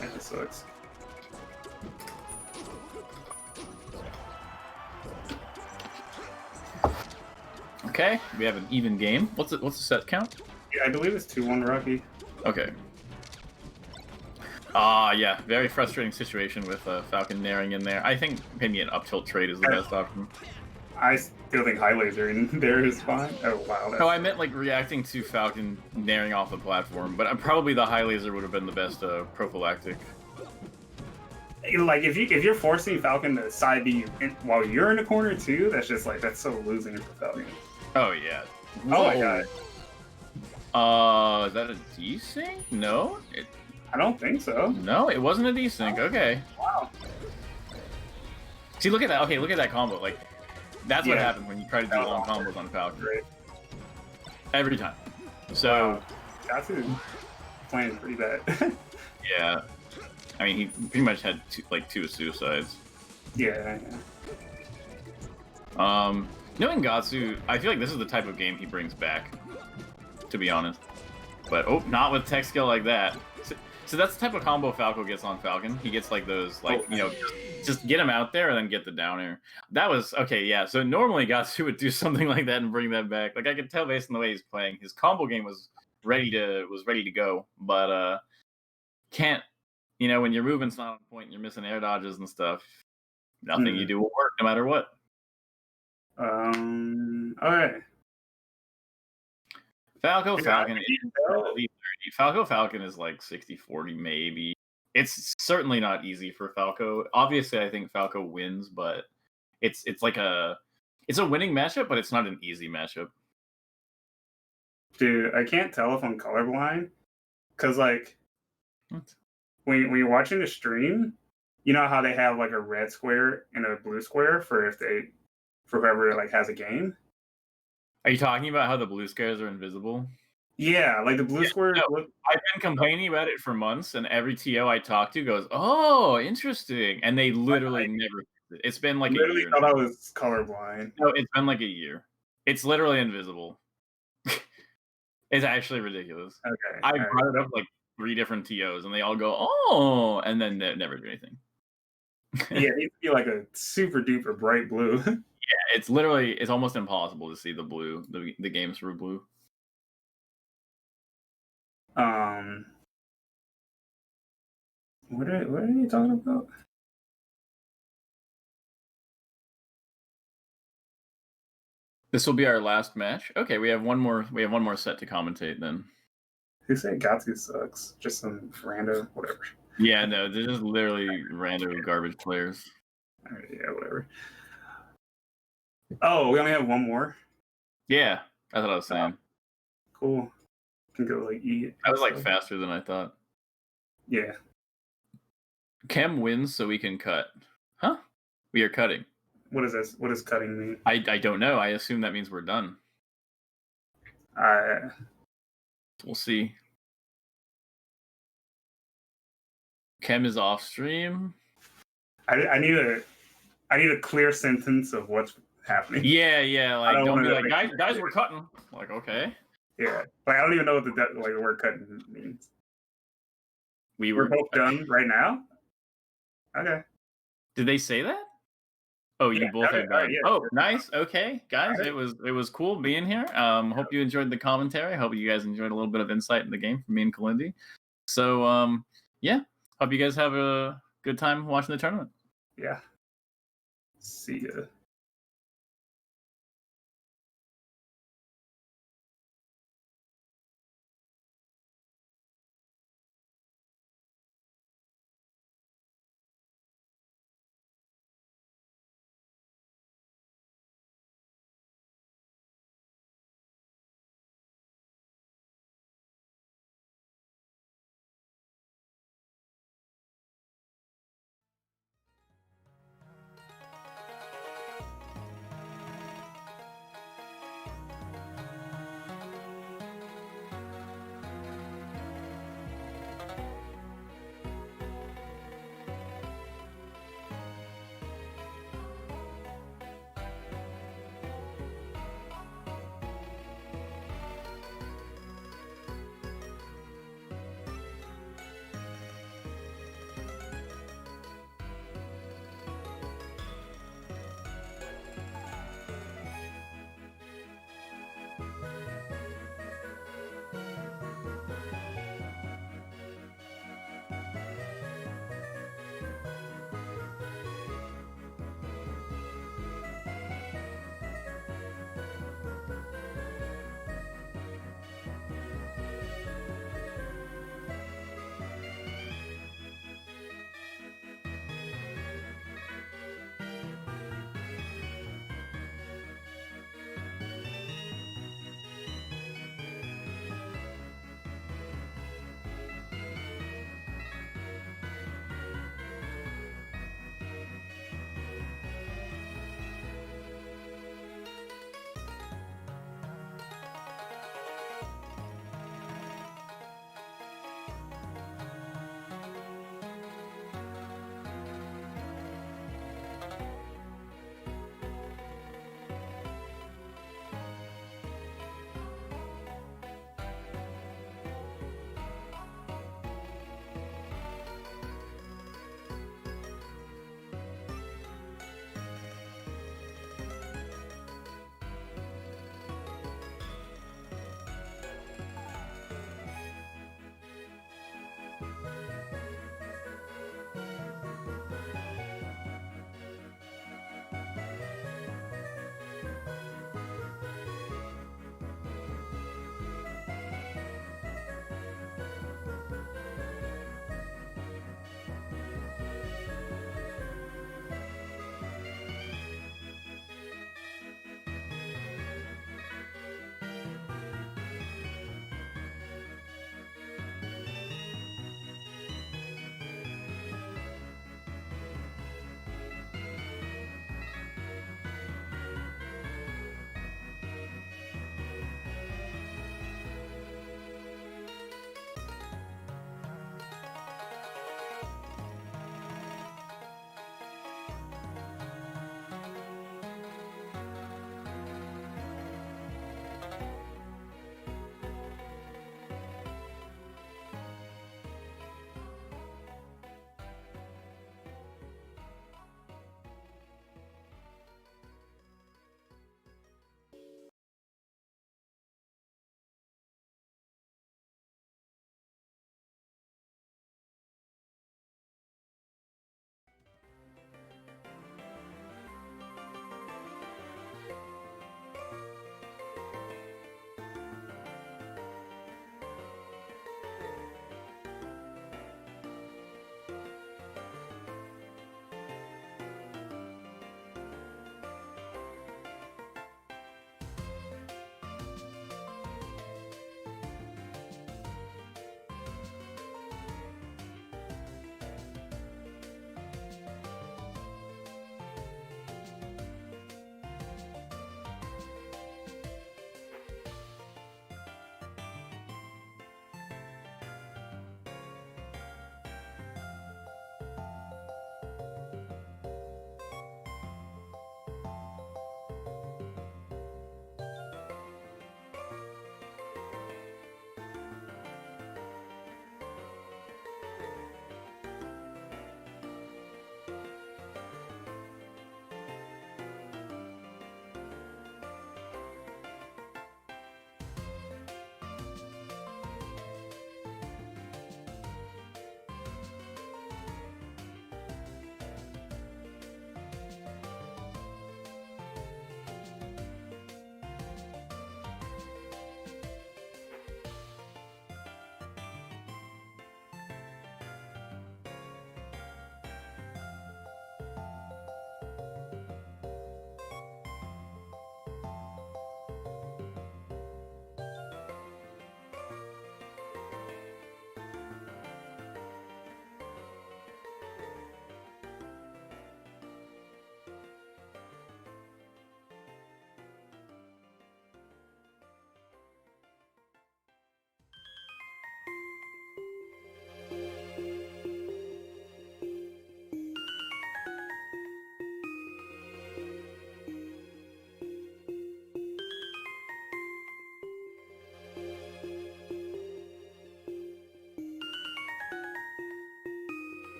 Yeah, that sucks. Okay, we have an even game. What's the set count? Yeah, I believe it's 2-1 Rocky. Okay. Ah, yeah, very frustrating situation with Falcon naring in there. I think maybe an up tilt trade is the best option. I still think high laser in there is fine. Oh wow. No, I meant like reacting to Falcon naring off the platform, but probably the high laser would have been the best prophylactic. Like if you're forcing Falcon to side B while you're in the corner too, that's just like that's so losing for Falcon. Oh yeah. Oh my god. Is that a desync? No. I don't think so. No, it wasn't a desync. Okay. Wow. See, look at that. Okay, look at that combo. Like, that's what happens when you try to do long combos on Falcon. Great. Every time. So. Gahtzu playing pretty bad. Yeah. I mean, he pretty much had two suicides. Yeah. Knowing Gahtzu, I feel like this is the type of game he brings back, to be honest. But, oh, not with tech skill like that. So that's the type of combo Falco gets on Falcon. He gets like those, like, you know, just get him out there and then get the down air. That was, okay, yeah. So normally Gahtzu would do something like that and bring that back. Like, I could tell based on the way he's playing. His combo game was ready to go. But, can't, you know, when your movement's not on point and you're missing air dodges and stuff, nothing you do will work no matter what. Alright. Falco Falcon is like 60-40 maybe. It's certainly not easy for Falco. Obviously, I think Falco wins, but it's like it's a winning matchup, but it's not an easy matchup. Dude, I can't tell if I'm colorblind, cause like when you're watching the stream, you know how they have like a red square and a blue square for whoever like has a game. Are you talking about how the blue squares are invisible? Yeah, like the blue square. No, I've been complaining about it for months, and every TO I talk to goes, "Oh, interesting," and they literally never. It's been like literally a year. Thought I was colorblind. No, it's been like a year. It's literally invisible. It's actually ridiculous. Okay, I brought it up like 3 different TOs, and they all go, "Oh," and then they never do anything. Yeah, it needs to be like a super duper bright blue. Yeah, it's almost impossible to see the blue, the games through blue. What are you talking about? This will be our last match. Okay, we have one more set to commentate then. Who said Gahtzu sucks? Just some random whatever. Yeah, no, they're just literally random garbage players. Alright, yeah, whatever. Oh, we only have one more? Yeah, that's what I was saying. Cool. Can go like eat. That was like faster than I thought. Yeah. Chem wins so we can cut. Huh? We are cutting. What is this? What does cutting mean? I don't know. I assume that means we're done. We'll see. Chem is off stream. I need a clear sentence of what's happening. Yeah. Like don't be like guys, we're cutting. Like okay. Yeah. Like I don't even know what the word cutting means. We're both done right now? Okay. Did they say that? Oh, you both have done. Yeah. Oh, nice. Okay, guys, right. It was cool being here. Hope you enjoyed the commentary. Hope you guys enjoyed a little bit of insight in the game from me and Kalindi. So, yeah. Hope you guys have a good time watching the tournament. Yeah. See ya.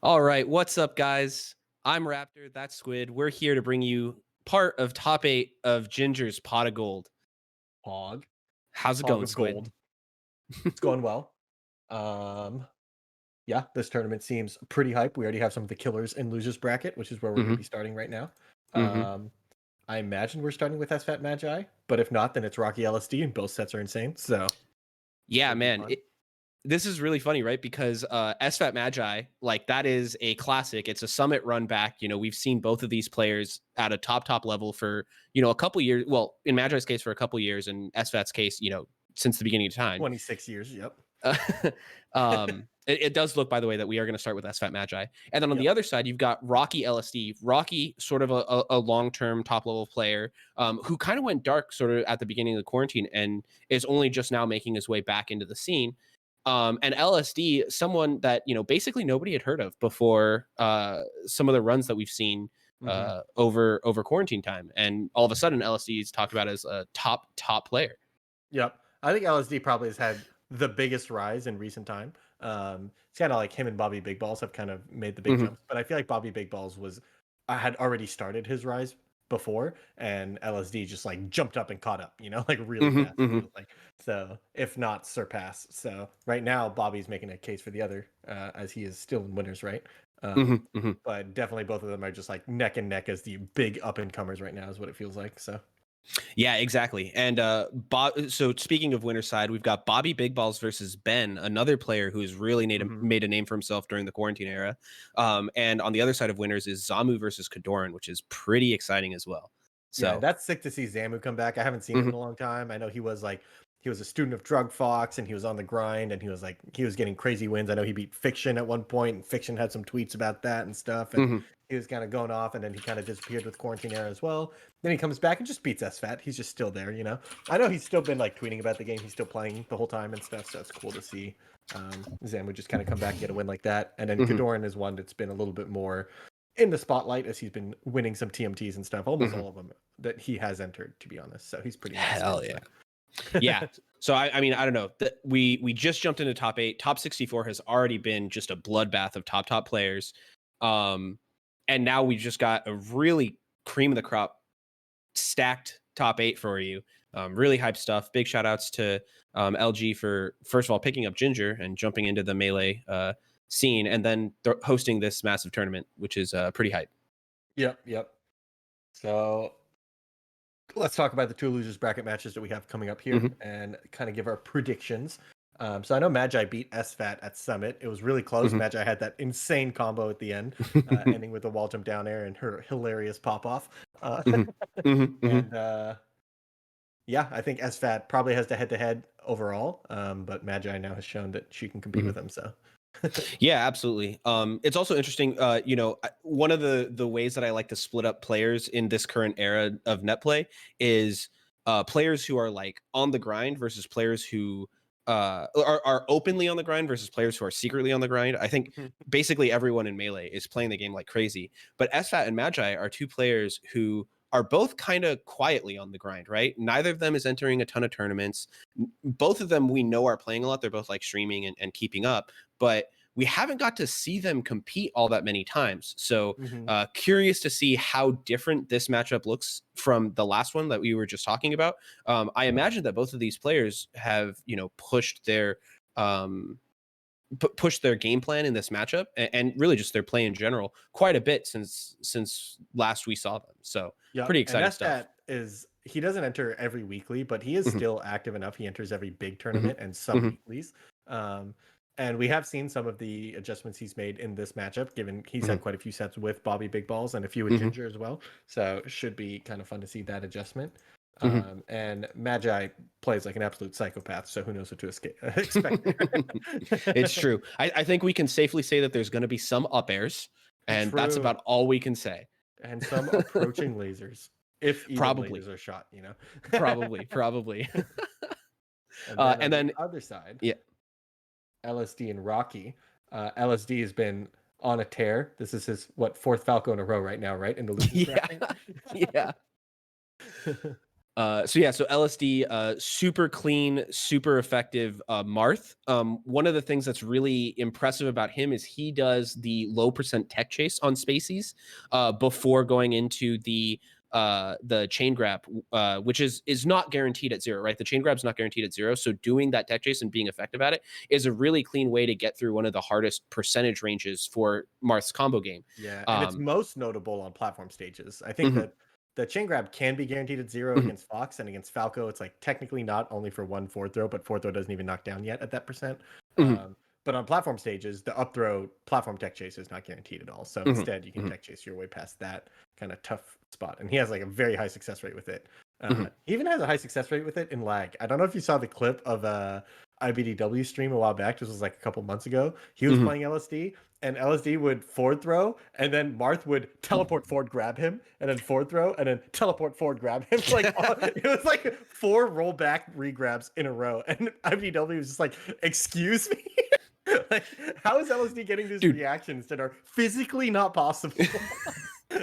All right, what's up, guys? I'm Raptor. That's Squid. We're here to bring you part of top 8 of Ginger's Pot of Gold. Hog. How's it Hog going, of Squid? gold. It's going well. Yeah, this tournament seems pretty hype. We already have some of the killers and losers bracket, which is where we're going to be starting right now. I imagine we're starting with SFAT Magi, but if not, then it's Rocky LSD, and both sets are insane. So Yeah, it'll be man. fun. This is really funny, right? Because SFAT Magi, like, that is a classic. It's a summit run back. You know, we've seen both of these players at a top level for, you know, a couple years. Well, in Magi's case, for a couple years, and SFAT's case, you know, since the beginning of time. 26 years, yep. It does look, by the way, that we are going to start with SFAT Magi. And then on the other side, you've got Rocky LSD. Rocky, sort of a long-term top-level player who kind of went dark sort of at the beginning of the quarantine and is only just now making his way back into the scene. And LSD, someone that, you know, basically nobody had heard of before some of the runs that we've seen over quarantine time. And all of a sudden, LSD is talked about as a top player. Yep. I think LSD probably has had the biggest rise in recent time. It's kind of like him and Bobby Big Balls have kind of made the big jumps, but I feel like Bobby Big Balls had already started his rise before, and LSD just like jumped up and caught up, you know, like really fast. Like, so if not surpass. So right now Bobby's making a case for the other, as he is still in winners, right? But definitely both of them are just like neck and neck as the big up and comers right now, is what it feels like. So yeah, exactly. And so speaking of winner's side, we've got Bobby Big Balls versus Ben, another player who has really made a name for himself during the quarantine era. And on the other side of winners is Zamu versus KoDiRiN, which is pretty exciting as well. So yeah, that's sick to see Zamu come back. I haven't seen him in a long time. I know he was a student of Drug Fox, and he was on the grind, and he was getting crazy wins. I know he beat Fiction at one point, and Fiction had some tweets about that and stuff, and he was kind of going off, and then he kind of disappeared with quarantine era as well. Then he comes back and just beats SFAT. He's just still there, you know. I know he's still been like tweeting about the game. He's still playing the whole time and stuff, so it's cool to see Zamu just kind of come back and get a win like that. And then KoDiRiN is one that's been a little bit more in the spotlight, as he's been winning some TMTs and stuff. Almost all of them that he has entered, to be honest. So he's pretty nice. Hell yeah. Yeah. So I mean, I don't know. We just jumped into top 8. Top 64 has already been just a bloodbath of top players. And now we just got a really cream of the crop stacked top 8 for you. Really hype stuff. Big shout outs to LG for, first of all, picking up Ginger and jumping into the Melee scene, and then hosting this massive tournament, which is pretty hype. Yep. So let's talk about the two losers bracket matches that we have coming up here and kind of give our predictions. So I know Magi beat SFAT at Summit. It was really close. Magi had that insane combo at the end, ending with a wall jump down air and her hilarious pop off. And yeah, I think SFAT probably has the head-to-head overall, but Magi now has shown that she can compete with them. So yeah, absolutely. It's also interesting, you know, one of the ways that I like to split up players in this current era of net play is players who are like on the grind versus players who are openly on the grind versus players who are secretly on the grind. I think basically everyone in Melee is playing the game like crazy, but SFAT and Magi are two players who are both kind of quietly on the grind, right? Neither of them is entering a ton of tournaments. Both of them we know are playing a lot. They're both like streaming and keeping up, but we haven't got to see them compete all that many times. So curious to see how different this matchup looks from the last one that we were just talking about. I imagine that both of these players have, you know, pushed their game plan in this matchup and really just their play in general quite a bit since last we saw them. So pretty exciting stuff. He doesn't enter every weekly, but he is still active enough. He enters every big tournament and some weeklies. And we have seen some of the adjustments he's made in this matchup, given he's had quite a few sets with Bobby Big Balls and a few with Ginger as well. So it should be kind of fun to see that adjustment. And Magi plays like an absolute psychopath, so who knows what to expect there. It's true. I think we can safely say that there's going to be some up airs, and that's about all we can say. And some approaching lasers, if even probably lasers are shot, you know. probably. And then the other side, yeah, LSD and Rocky. LSD has been on a tear. This is his fourth Falco in a row right now, right? In the losing yeah. So LSD, super clean, super effective Marth. One of the things that's really impressive about him is he does the low percent tech chase on Spacies before going into the chain grab, which is not guaranteed at 0, right? The chain grab's not guaranteed at 0. So doing that tech chase and being effective at it is a really clean way to get through one of the hardest percentage ranges for Marth's combo game. Yeah, and it's most notable on platform stages. I think that the chain grab can be guaranteed at 0 against Fox, and against Falco, it's like technically not only for one forward throw, but forward throw doesn't even knock down yet at that percent. But on platform stages, the up throw platform tech chase is not guaranteed at all. So instead, you can tech chase your way past that kind of tough spot. And he has like a very high success rate with it. He even has a high success rate with it in lag. I don't know if you saw the clip of IBDW stream a while back. This was like a couple months ago. He was playing LSD, and LSD would forward throw, and then Marth would teleport forward, grab him, and then forward throw, and then teleport forward, grab him. Like it was like 4 rollback regrabs in a row, and IBDW was just like, "Excuse me." Like, how is LSD getting these reactions that are physically not possible?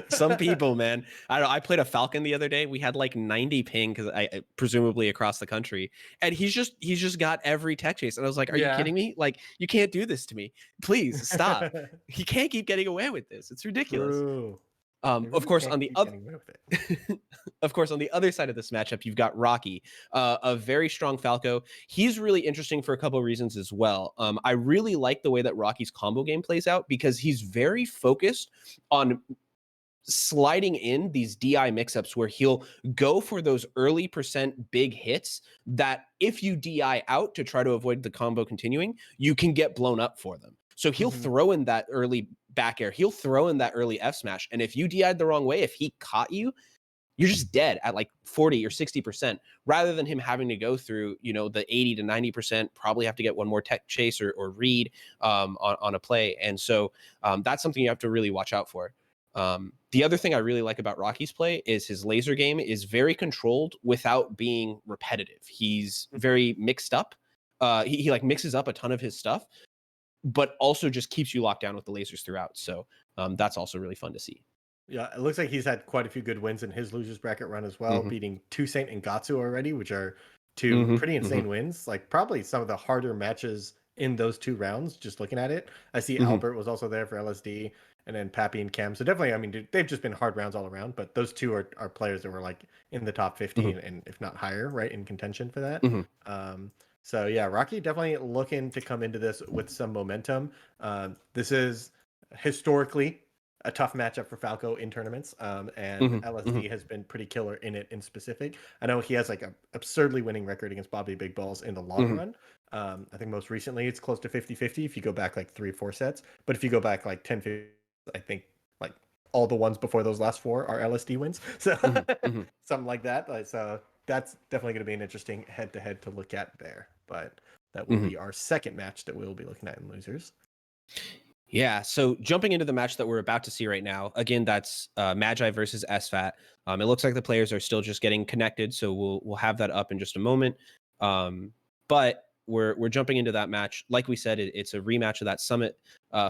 Some people, man. I don't know. I played a Falcon the other day. We had like 90 ping because I presumably across the country, and he's just got every tech chase. And I was like, "Are you kidding me? Like, you can't do this to me. Please stop. He can't keep getting away with this. It's ridiculous." True. Of course, on the other, of course, on the other side of this matchup, you've got Rocky, a very strong Falco. He's really interesting for a couple of reasons as well. I really like the way that Rocky's combo game plays out because he's very focused on sliding in these DI mix-ups where he'll go for those early percent big hits that if you DI out to try to avoid the combo continuing, you can get blown up for them. So he'll throw in that early back air. He'll throw in that early F smash. And if you DI'd the wrong way, if he caught you, you're just dead at like 40 or 60%, rather than him having to go through, the 80 to 90%, probably have to get one more tech chase or read on a play. And so that's something you have to really watch out for. The other thing I really like about Rocky's play is his laser game is very controlled without being repetitive. He's very mixed up. He like mixes up a ton of his stuff, but also just keeps you locked down with the lasers throughout. So that's also really fun to see. Yeah, it looks like he's had quite a few good wins in his losers bracket run as well, beating Toussaint and Gahtzu already, which are two pretty insane wins. Like probably some of the harder matches in those 2 rounds, just looking at it. I see Albert was also there for LSD, and then Pappi and Cam. So definitely, I mean, they've just been hard rounds all around, but those 2 are players that were like in the top 50 and if not higher, right, in contention for that. So yeah, Rocky definitely looking to come into this with some momentum. This is historically a tough matchup for Falco in tournaments, and LSD has been pretty killer in it in specific. I know he has like an absurdly winning record against Bobby Big Balls in the long run. I think most recently it's close to 50-50 if you go back like 3 or 4 sets. But if you go back like 10-50, I think like all the ones before those last 4 are LSD wins. So something like that. So that's definitely going to be an interesting head-to-head to look at there. But that will be our second match that we'll be looking at in losers. Yeah, so jumping into the match that we're about to see right now, again, that's Magi versus SFAT. It looks like the players are still just getting connected, so we'll have that up in just a moment. But we're jumping into that match. Like we said, it's a rematch of that Summit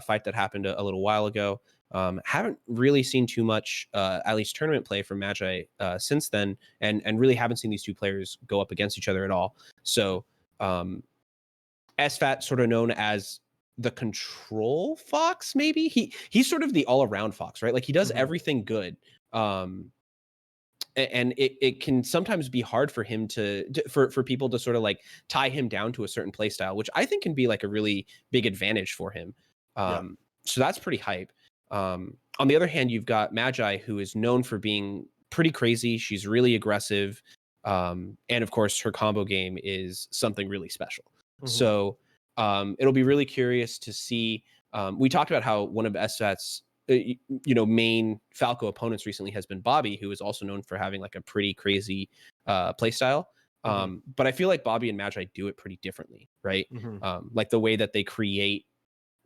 fight that happened a little while ago. Haven't really seen too much, at least tournament play from Magi since then, and really haven't seen these 2 players go up against each other at all. So SFAT, sort of known as the control fox, maybe he's sort of the all-around fox, right? Like he does everything good, and it can sometimes be hard for him for people to sort of like tie him down to a certain play style, which I think can be like a really big advantage for him. So that's pretty hype. On the other hand, you've got Magi, who is known for being pretty crazy. She's really aggressive, and of course her combo game is something really special. So it'll be really curious to see. We talked about how one of SFAT's main Falco opponents recently has been Bobby, who is also known for having like a pretty crazy play style. But I feel like Bobby and Magi do it pretty differently, right? Like the way that they create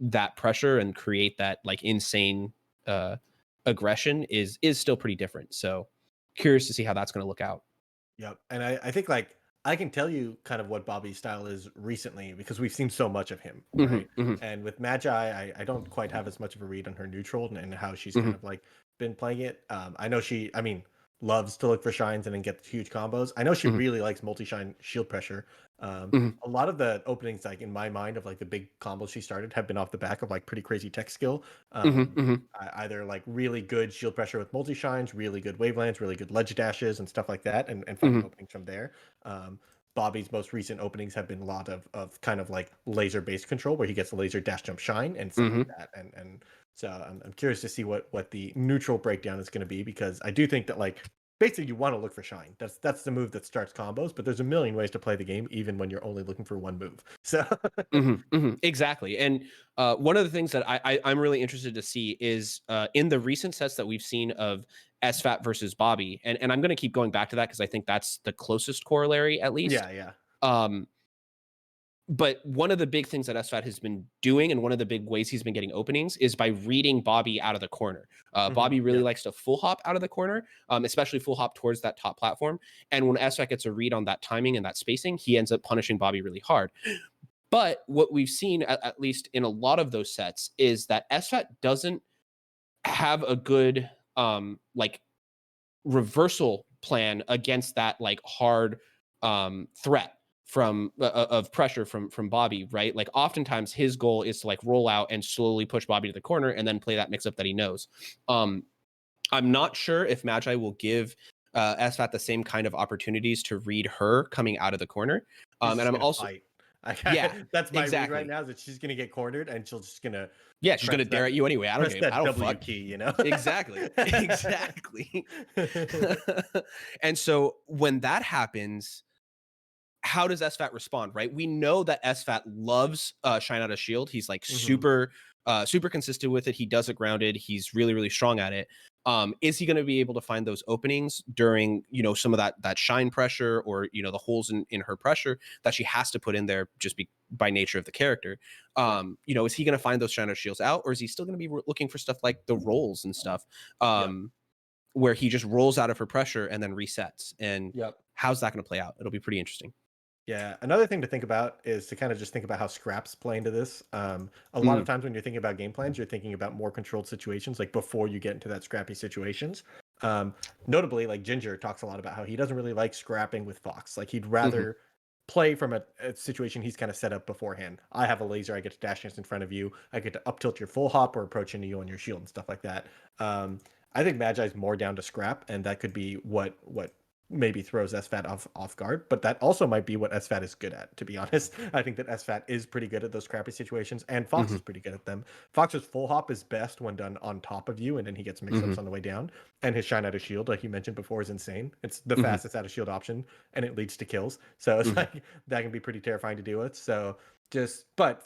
that pressure and create that like insane aggression is still pretty different. So curious to see how that's going to look out. Yep. And I think like I can tell you kind of what Bobby's style is recently because we've seen so much of him, right? And with Magi, I don't quite have as much of a read on her neutral and how she's kind of like been playing it. I know loves to look for shines and then get huge combos. I know she really likes multi-shine shield pressure. A lot of the openings, like in my mind, of like the big combos she started have been off the back of like pretty crazy tech skill. Either like really good shield pressure with multi-shines, really good wavelands, really good ledge dashes and stuff like that, and finding openings from there. Bobby's most recent openings have been a lot of kind of like laser based control where he gets a laser dash jump shine and stuff like that. And so I'm curious to see what the neutral breakdown is going to be, because I do think that like basically you want to look for shine. That's the move that starts combos, but there's a million ways to play the game even when you're only looking for one move. So exactly. And one of the things that I'm really interested to see is in the recent sets that we've seen of SFAT versus Bobby, and I'm going to keep going back to that because I think that's the closest corollary, at least. yeah. But one of the big things that SFAT has been doing, and one of the big ways he's been getting openings, is by reading Bobby out of the corner. Bobby really likes to full hop out of the corner, especially full hop towards that top platform. And when SFAT gets a read on that timing and that spacing, he ends up punishing Bobby really hard. But what we've seen, at least in a lot of those sets, is that SFAT doesn't have a good like reversal plan against that like hard threat from of pressure from Bobby, right? Like oftentimes his goal is to like roll out and slowly push Bobby to the corner and then play that mix up that he knows. I'm not sure if Magi will give SFAT the same kind of opportunities to read her coming out of the corner. And I'm also fight. Yeah, that's my exactly. read right now, is that she's gonna get cornered and she's just gonna she's gonna dare at you anyway. I don't give that W fuck. key, you know. Exactly. And so when that happens, how does SFAT respond, right? We know that SFAT loves shine out of shield. He's like super consistent with it. He does it grounded. He's really, really strong at it. Is he going to be able to find those openings during, some of that shine pressure, or, the holes in her pressure that she has to put in there just by nature of the character? Is he going to find those shine out of shields out, or is he still going to be looking for stuff like the rolls and stuff? Where he just rolls out of her pressure and then resets. And how's that going to play out? It'll be pretty interesting. Yeah, another thing to think about is to kind of just think about how scraps play into this. A lot of times when you're thinking about game plans, you're thinking about more controlled situations, like before you get into that scrappy situations. Notably, like Ginger talks a lot about how he doesn't really like scrapping with Fox. Like he'd rather play from a situation he's kind of set up beforehand. I have a laser, I get to dash in front of you, I get to up tilt your full hop or approach into you on your shield and stuff like that. I think Magi's more down to scrap, and that could be what maybe throws SFAT off guard, but that also might be what SFAT is good at, to be honest. I think that SFAT is pretty good at those crappy situations, and Fox is pretty good at them. Fox's full hop is best when done on top of you, and then he gets mix-ups on the way down, and his shine out of shield, like you mentioned before, is insane. It's the fastest out of shield option, and it leads to kills, so it's like that can be pretty terrifying to deal with. So but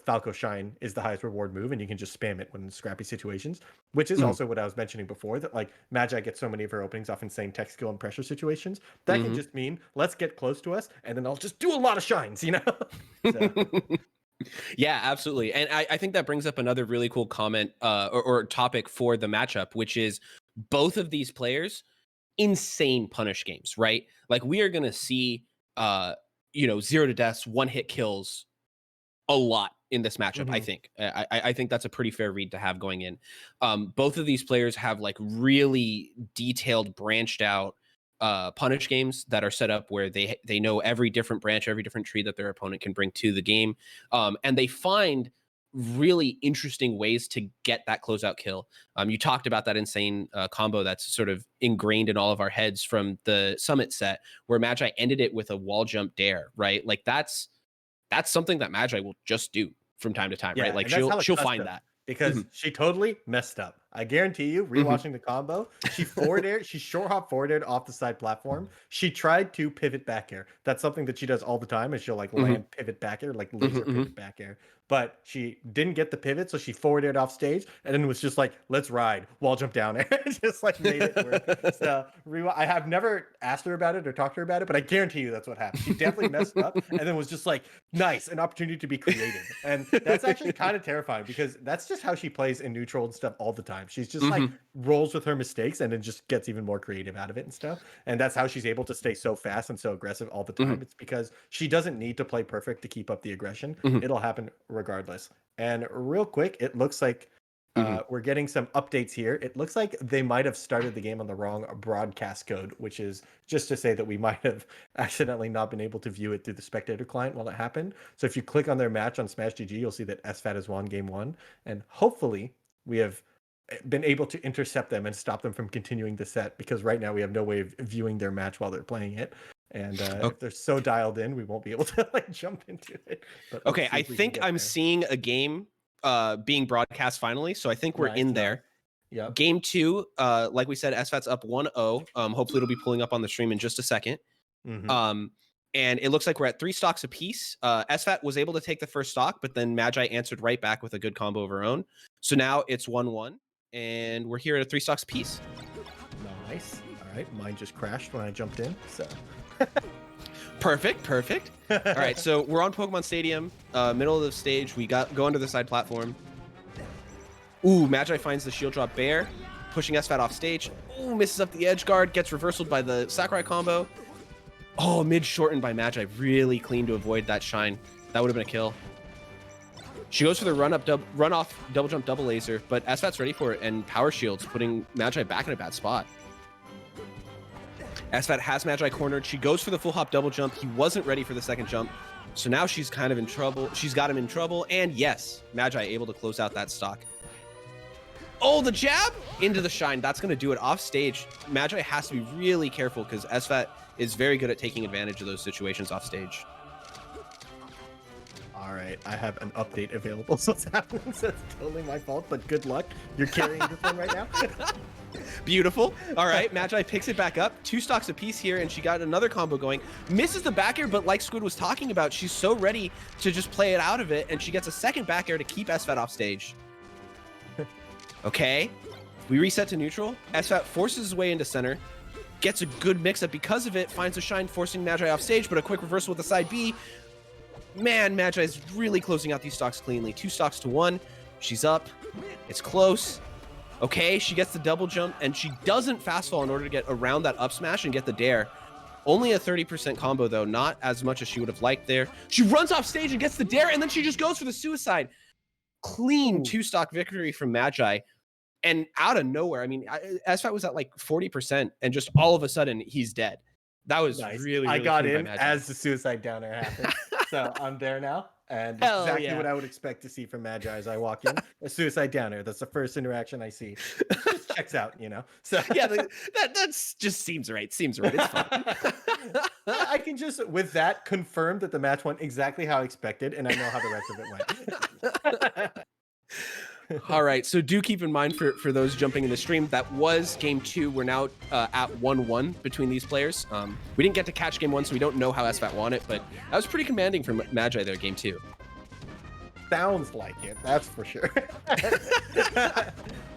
Falco Shine is the highest reward move, and you can just spam it when in scrappy situations, which is also what I was mentioning before, that like Magi gets so many of her openings off insane tech skill and pressure situations. That can just mean, let's get close to us, and then I'll just do a lot of shines, So. Yeah, absolutely. And I think that brings up another really cool comment or topic for the matchup, which is both of these players, insane punish games, right? Like we are going to see, 0 to deaths, one hit kills a lot in this matchup. I think I think that's a pretty fair read to have going in. Both of these players have like really detailed, branched out punish games that are set up where they know every different branch, every different tree that their opponent can bring to the game, and they find really interesting ways to get that closeout kill. You talked about that insane combo that's sort of ingrained in all of our heads from the Summit set, where Magi ended it with a wall jump dare, right? Like that's something that Magi will just do from time to time, right? Like she'll find that. Because she totally messed up. I guarantee you, rewatching the combo, she short hop forward aired off the side platform. She tried to pivot back air. That's something that she does all the time, is she'll like land pivot back air, like laser pivot back air. But she didn't get the pivot, so she forward aired off stage, and then was just like, let's ride, wall jump down air. Just like made it work. So I have never asked her about it or talked to her about it, but I guarantee you that's what happened. She definitely messed up, and then was just like, nice, an opportunity to be creative. And that's actually kind of terrifying, because that's just how she plays in neutral and stuff all the time. She's just like rolls with her mistakes and then just gets even more creative out of it and stuff. And that's how she's able to stay so fast and so aggressive all the time. It's because she doesn't need to play perfect to keep up the aggression. It'll happen regardless. And real quick, it looks like We're getting some updates here. It looks like they might have started the game on the wrong broadcast code, which is just to say that we might have accidentally not been able to view it through the spectator client while it happened. So if you click on their match on Smash GG, you'll see that SFAT has won game 1. And hopefully we have been able to intercept them and stop them from continuing the set, because right now we have no way of viewing their match while they're playing it. And if they're so dialed in, we won't be able to like jump into it. But Okay, I think I'm seeing a game being broadcast finally, so I think we're in there. Yeah. Game 2, like we said, SFAT's up 1-0. Hopefully it'll be pulling up on the stream in just a second. And it looks like we're at 3 stocks apiece. SFAT was able to take the first stock, but then Magi answered right back with a good combo of her own. So now it's 1-1, and we're here at 3 stocks apiece. Nice. All right, mine just crashed when I jumped in, so... Perfect. All right, so we're on Pokemon Stadium, middle of the stage. We go under the side platform. Ooh, Magi finds the shield drop bear, pushing SFAT off stage. Ooh, misses up the edge guard, gets reversaled by the Sakurai combo. Oh, mid shortened by Magi, really clean to avoid that shine. That would have been a kill. She goes for the run off double jump double laser, but SFAT's ready for it, and power shields, putting Magi back in a bad spot. SFAT has Magi cornered. She goes for the full hop double jump. He wasn't ready for the second jump. So now she's kind of in trouble. She's got him in trouble. And yes, Magi able to close out that stock. Oh, the jab into the shine. That's going to do it off stage. Magi has to be really careful because SFAT is very good at taking advantage of those situations off stage. All right, I have an update available. So what's happening? So it's totally my fault, but good luck. You're carrying this one right now. Beautiful. All right, Magi picks it back up. 2 stocks apiece here, and she got another combo going. Misses the back air, but like Squid was talking about, she's so ready to just play it out of it, and she gets a second back air to keep SFAT off stage. Okay, we reset to neutral. SFAT forces his way into center, gets a good mix-up because of it, finds a shine, forcing Magi off stage, but a quick reversal with the side B. Man, Magi is really closing out these stocks cleanly. 2 stocks to 1. She's up. It's close. Okay, she gets the double jump, and she doesn't fast fall in order to get around that up smash and get the dare. Only a 30% combo, though. Not as much as she would have liked there. She runs off stage and gets the dare, and then she just goes for the suicide. Clean 2-stock victory from Magi. And out of nowhere, I mean, SFAT was at like 40%, and just all of a sudden, he's dead. That was nice. really I got in by as the suicide downer happened. So I'm there now. And Hell exactly yeah. what I would expect to see from Magi as I walk in. A suicide downer. That's the first interaction I see. Just checks out, you know. So Yeah, that's just seems right. Seems right. It's fun. I can just, with that, confirm that the match went exactly how I expected, and I know how the rest of it went. All right, so do keep in mind for those jumping in the stream, that was game 2. We're now at 1-1 between these players. We didn't get to catch game 1, so we don't know how SFAT won it, but that was pretty commanding from Magi there, game 2. Sounds like it, that's for sure.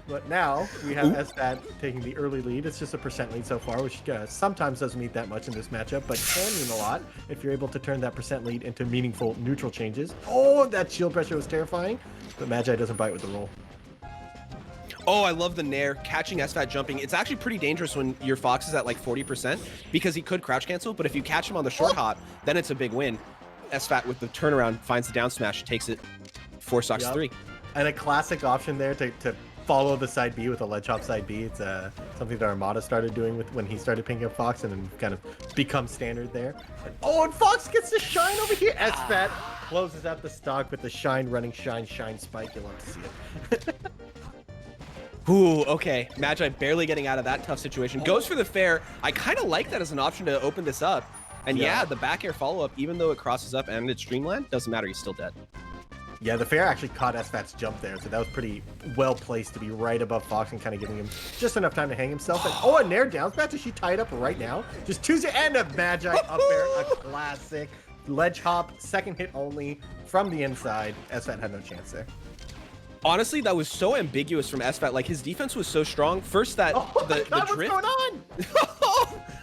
But now we have SFAT taking the early lead. It's just a % lead so far, which sometimes doesn't mean that much in this matchup, but can mean a lot if you're able to turn that % lead into meaningful neutral changes. Oh, that shield pressure was terrifying, but Magi doesn't bite with the roll. Oh, I love the nair, catching SFAT jumping. It's actually pretty dangerous when your Fox is at like 40% because he could crouch cancel, but if you catch him on the short hop, then it's a big win. SFAT with the turnaround finds the down smash, takes it 4 stocks to 3. And a classic option there to follow the side B with a ledge hop side B. It's something that Armada started doing with when he started picking up Fox, and then kind of become standard there. And Fox gets the shine over here. SFAT closes out the stock with the shine running shine spike. You'll love to see it. Ooh, okay. Magi barely getting out of that tough situation. Goes for the fair. I kind of like that as an option to open this up. And yeah, the back air follow-up, even though it crosses up and it's Dreamland, doesn't matter. He's still dead. Yeah, the fair actually caught SFAT's jump there, so that was pretty well placed to be right above Fox and kind of giving him just enough time to hang himself. And a nair down smash. Is she tied up right now? Just Tuesday and a Magi up air, a classic. Ledge hop, second hit only from the inside. SFAT had no chance there. Honestly, that was so ambiguous from SFAT. Like, his defense was so strong. First, the drift. What's going on?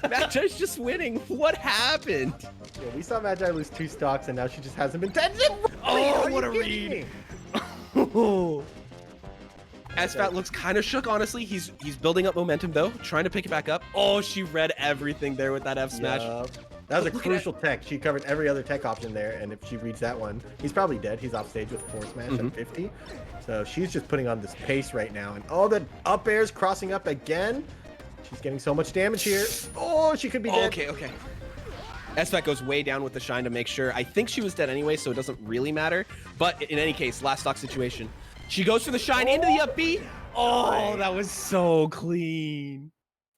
Magi's just winning. What happened? Yeah, we saw Magi lose 2 stocks, and now she just hasn't been dead. Oh, what a read. SFAT looks kind of shook, honestly. He's building up momentum, though, trying to pick it back up. Oh, she read everything there with that F smash. That was a crucial tech. She covered every other tech option there, and if she reads that one, he's probably dead. He's off stage with 4 smash at 50. So she's just putting on this pace right now. And all the up airs crossing up again. She's getting so much damage here. Oh, she could be dead. Okay. SFAT goes way down with the shine to make sure. I think she was dead anyway, so it doesn't really matter. But in any case, last stock situation. She goes for the shine into the up B. Oh, that was so clean.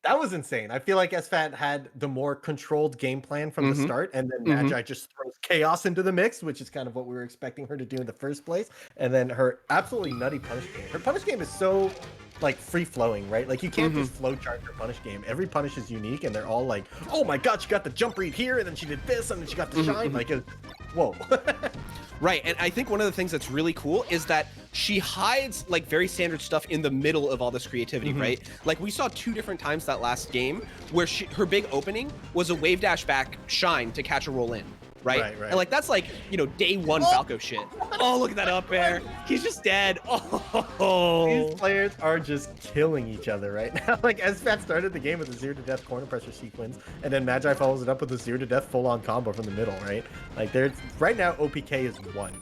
That was insane. I feel like SFAT had the more controlled game plan from the start, and then Magi just throws chaos into the mix, which is kind of what we were expecting her to do in the first place. And then her absolutely nutty punish game. Her punish game is so like free flowing, right? Like you can't just flow chart her punish game. Every punish is unique, and they're all like, oh my god, she got the jump read here, and then she did this, and then she got the shine. Like, whoa. Right, and I think one of the things that's really cool is that she hides like very standard stuff in the middle of all this creativity, right? Like we saw 2 different times that last game where her big opening was a wave dash back shine to catch a roll in, right? And like that's like, you know, day 1 Falco shit. Oh, look at that up air. He's just dead. Oh. These players are just killing each other right now. Like SFAT started the game with a 0 to death corner pressure sequence, and then Magi follows it up with a 0 to death full on combo from the middle, right? Like there's right now OPK is 1.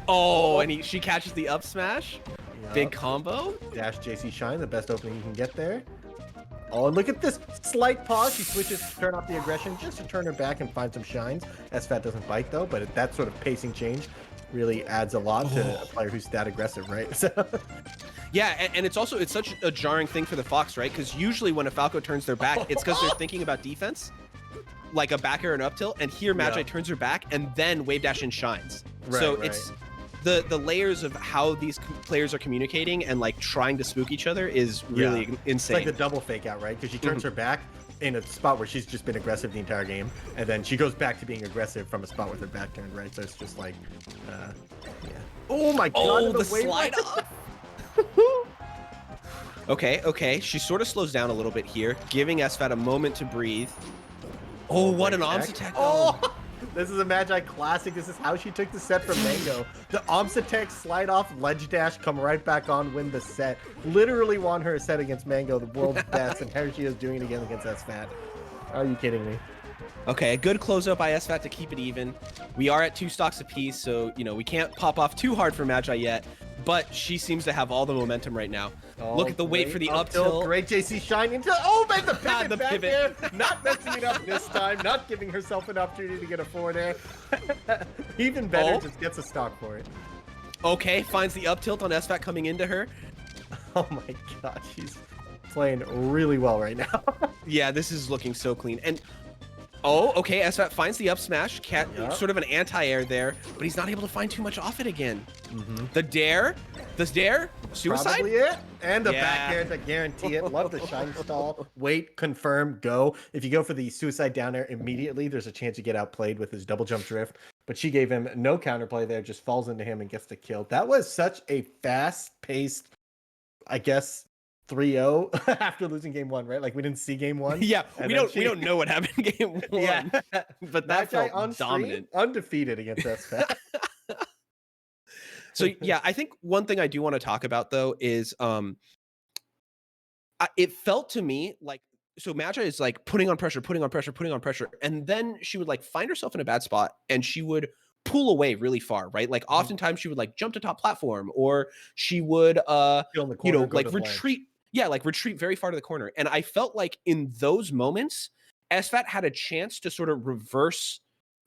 Oh, and she catches the up smash. Yep. Big combo. Dash JC Shine, the best opening you can get there. Oh, and look at this slight pause. She switches to turn off the aggression just to turn her back and find some shines. SFAT doesn't bite though, but that sort of pacing change really adds a lot to a player who's that aggressive, right? So. Yeah, and it's such a jarring thing for the Fox, right? Because usually when a Falco turns their back, it's because they're thinking about defense, like a back air and up tilt, and here Magi turns her back and then wave dash and shines. It's the layers of how these players are communicating and like trying to spook each other is really insane. It's like the double fake out, right? Because she turns her back in a spot where she's just been aggressive the entire game, and then she goes back to being aggressive from a spot with her back turned, right? So it's just like, oh my god! Oh, the slide off. Okay. She sort of slows down a little bit here, giving SFAT a moment to breathe. Oh, what an arms attack! Oh, this is a Magi classic. This is how she took the set from Mango. The arms attack, slide off, ledge dash, come right back on, win the set. Literally won her a set against Mango, the world's best, and here she is doing it again against SFAT. Are you kidding me? Okay, a good closeout by SFAT to keep it even. We are at 2 stocks apiece, so you know we can't pop off too hard for Magi yet. But she seems to have all the momentum right now. Oh, look at the wait for the up tilt. Great JC Shine into. Oh, man, the pivot The back pivot. there. Not messing it up this time. Not giving herself an opportunity to get a forward air. Even better, just gets a stock for it. Okay, finds the up tilt on SFAT coming into her. Oh my god, she's playing really well right now. Yeah, this is looking so clean. And oh, okay, SFAT finds the up smash, sort of an anti-air there, but he's not able to find too much off it again. The dare, suicide? Probably it. And the back air to guarantee it. Love the shine stall. Wait, confirm, go. If you go for the suicide down air immediately, there's a chance you get outplayed with his double jump drift. But she gave him no counterplay there, just falls into him and gets the kill. That was such a fast-paced, I guess, 3-0 after losing game 1, right? Like we didn't see game 1. Yeah, we don't know what happened in game 1. Yeah, but that felt on dominant. Stream, undefeated against SFAT. So yeah, I think one thing I do want to talk about though is it felt to me like so Magi is like putting on pressure, and then she would like find herself in a bad spot and she would pull away really far, right? Like oftentimes she would like jump to top platform or she would like retreat. Yeah, like retreat very far to the corner. And I felt like in those moments, SFAT had a chance to sort of reverse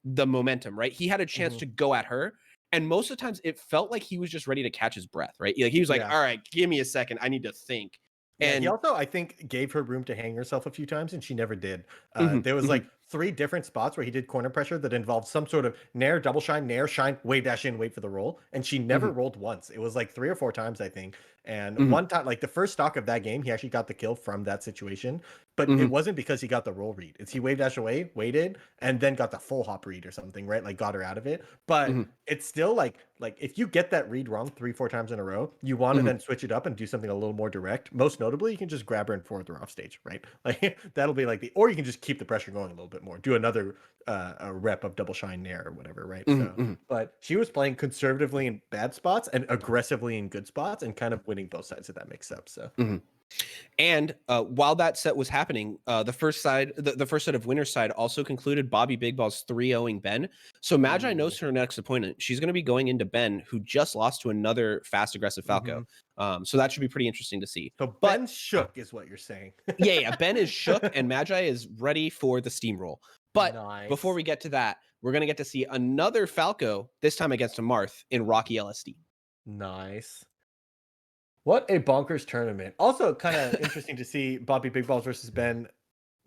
the momentum, right? He had a chance to go at her. And most of the times it felt like he was just ready to catch his breath, right? Like he was like, all right, give me a second. I need to think. And he also, I think, gave her room to hang herself a few times, and she never did. There was like 3 different spots where he did corner pressure that involved some sort of nair, double shine, nair, shine, wave dash in, wait for the roll. And she never rolled once. It was like 3 or 4 times, I think. And one time, like the first stock of that game, he actually got the kill from that situation. But it wasn't because he got the roll read. It's he wave dash away, waited, and then got the full hop read or something, right? Like got her out of it. But it's still like if you get that read wrong 3-4 times in a row, you want to then switch it up and do something a little more direct. Most notably, you can just grab her and forward her off stage, right? Like that'll be like or you can just keep the pressure going a little bit more. Do another a rep of double shine nair or whatever, right? But she was playing conservatively in bad spots and aggressively in good spots and kind of winning both sides of that mix up. So And while that set was happening, the first set of winners side also concluded Bobby Big Balls 3-0ing Ben. So Magi knows her next opponent. She's going to be going into Ben, who just lost to another fast aggressive Falco. So that should be pretty interesting to see. So Ben's shook is what you're saying. yeah, Ben is shook and Magi is ready for the steamroll. But before we get to that, we're going to get to see another Falco, this time against a Marth in Rocky LSD. Nice. What a bonkers tournament. Also kind of interesting to see Bobby Big Balls versus Ben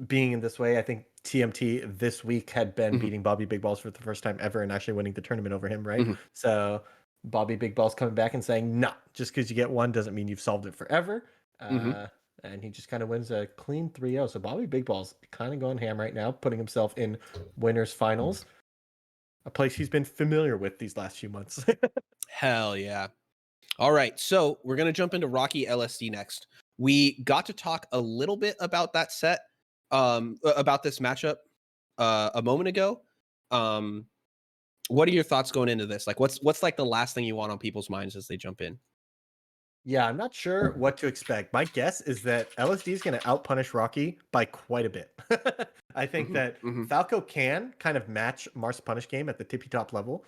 being in this way. I think TMT this week had Ben beating Bobby Big Balls for the first time ever and actually winning the tournament over him, right? So Bobby Big Balls coming back and saying, nah, just because you get one doesn't mean you've solved it forever. And he just kind of wins a clean 3-0. So Bobby Big Balls kind of going ham right now, putting himself in winners finals, a place he's been familiar with these last few months. Hell yeah. All right, so we're going to jump into Rocky LSD next. We got to talk a little bit about that set, about this matchup a moment ago. What are your thoughts going into this? Like, what's like the last thing you want on people's minds as they jump in? Yeah, I'm not sure what to expect. My guess is that LSD is going to outpunish Rocky by quite a bit. I think that Falco can kind of match Marth's punish game at the tippy top level.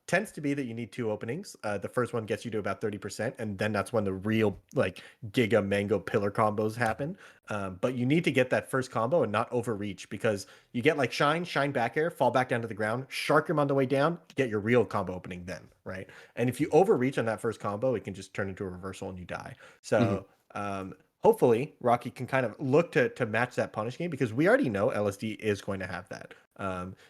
Tends to be that you need 2 openings. The first one gets you to about 30%, and then that's when the real like Giga Mango pillar combos happen. But you need to get that first combo and not overreach, because you get like shine back air, fall back down to the ground, shark him on the way down, get your real combo opening then, right? And if you overreach on that first combo, it can just turn into a reversal and you die. So hopefully Rocky can kind of look to match that punish game, because we already know LSD is going to have that.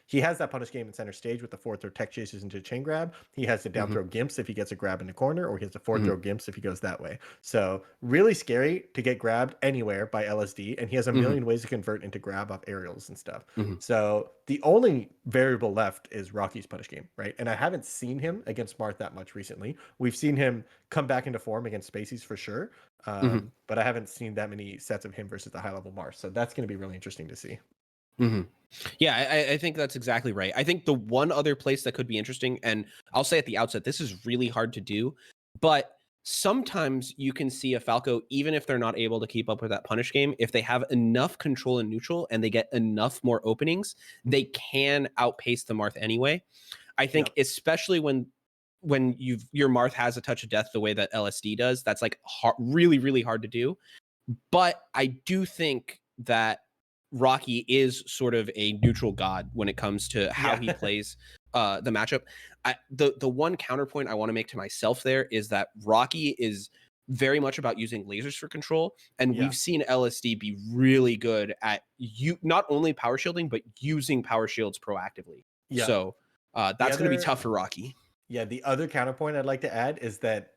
He has that punish game in center stage with the forward throw tech chases into chain grab. He has the down throw gimps if he gets a grab in the corner, or he has the forward throw gimps if he goes that way. So really scary to get grabbed anywhere by LSD, and he has a million ways to convert into grab off aerials and stuff. So the only variable left is Rocky's punish game, right? And I haven't seen him against Marth that much recently. We've seen him come back into form against Spaceys for sure, but I haven't seen that many sets of him versus the high level Marth. So that's going to be really interesting to see. Yeah, I think that's exactly right. I think the one other place that could be interesting, and I'll say at the outset, this is really hard to do, but sometimes you can see a Falco, even if they're not able to keep up with that punish game, if they have enough control in neutral and they get enough more openings, they can outpace the Marth anyway. I think especially when your Marth has a touch of death the way that LSD does, that's like really, really hard to do. But I do think that Rocky is sort of a neutral god when it comes to how he plays the matchup. The one counterpoint I want to make to myself there is that Rocky is very much about using lasers for control, and we've seen LSD be really good at not only power shielding but using power shields proactively. So that's going to be tough for Rocky. Yeah, the other counterpoint I'd like to add is that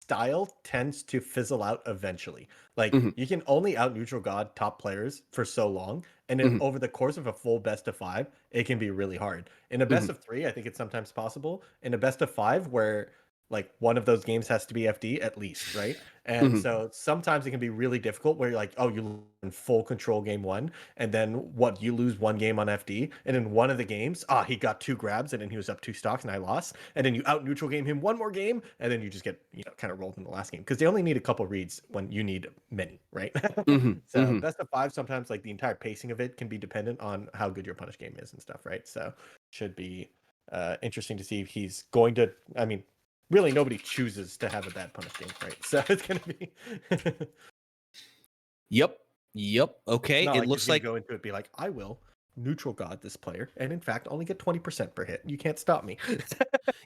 style tends to fizzle out eventually. Like you can only out neutral god top players for so long, and then over the course of a full best of 5, it can be really hard. In a best of 3, I think it's sometimes possible. In a best of 5, where like one of those games has to be FD at least, right? And so sometimes it can be really difficult where you're like, oh, you in full control game 1, and then you lose 1 game on FD, and in one of the games, he got 2 grabs, and then he was up 2 stocks, and I lost, and then you out neutral game him 1 more game, and then you just get kind of rolled in the last game, because they only need a couple reads when you need many, right? So best of 5, sometimes like the entire pacing of it can be dependent on how good your punish game is and stuff, right? So should be interesting to see if he's going to. I mean, really, nobody chooses to have a bad punish game, right? So it's going to be. Yep. Okay. It looks like go into it, be like, I will neutral god this player, and in fact, only get 20% per hit. You can't stop me.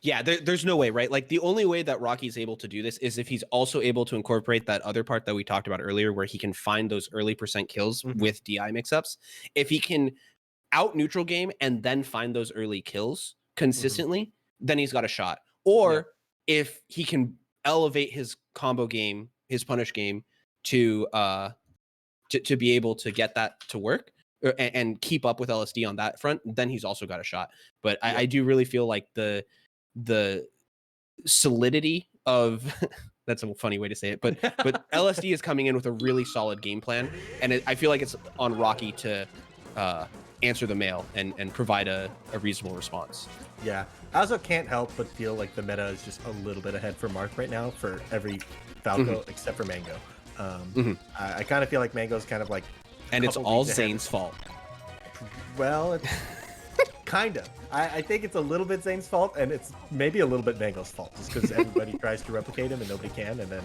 Yeah, there's no way, right? Like the only way that Rocky's able to do this is if he's also able to incorporate that other part that we talked about earlier, where he can find those early percent kills with DI mix-ups. If he can out neutral game and then find those early kills consistently, then he's got a shot. Or if he can elevate his combo game, his punish game to be able to get that to work and keep up with LSD on that front, then he's also got a shot. But I do really feel like the solidity of that's a funny way to say it, but LSD is coming in with a really solid game plan, and I feel like it's on Rocky to answer the mail and provide a reasonable response. Yeah, I also can't help but feel like the meta is just a little bit ahead for Marth right now for every Falco except for Mango. I kind of feel like Mango's kind of like, And it's couple all weeks ahead. Zane's fault. Well, it's kind of. I think it's a little bit Zane's fault, and it's maybe a little bit Mango's fault, just because everybody tries to replicate him and nobody can, and then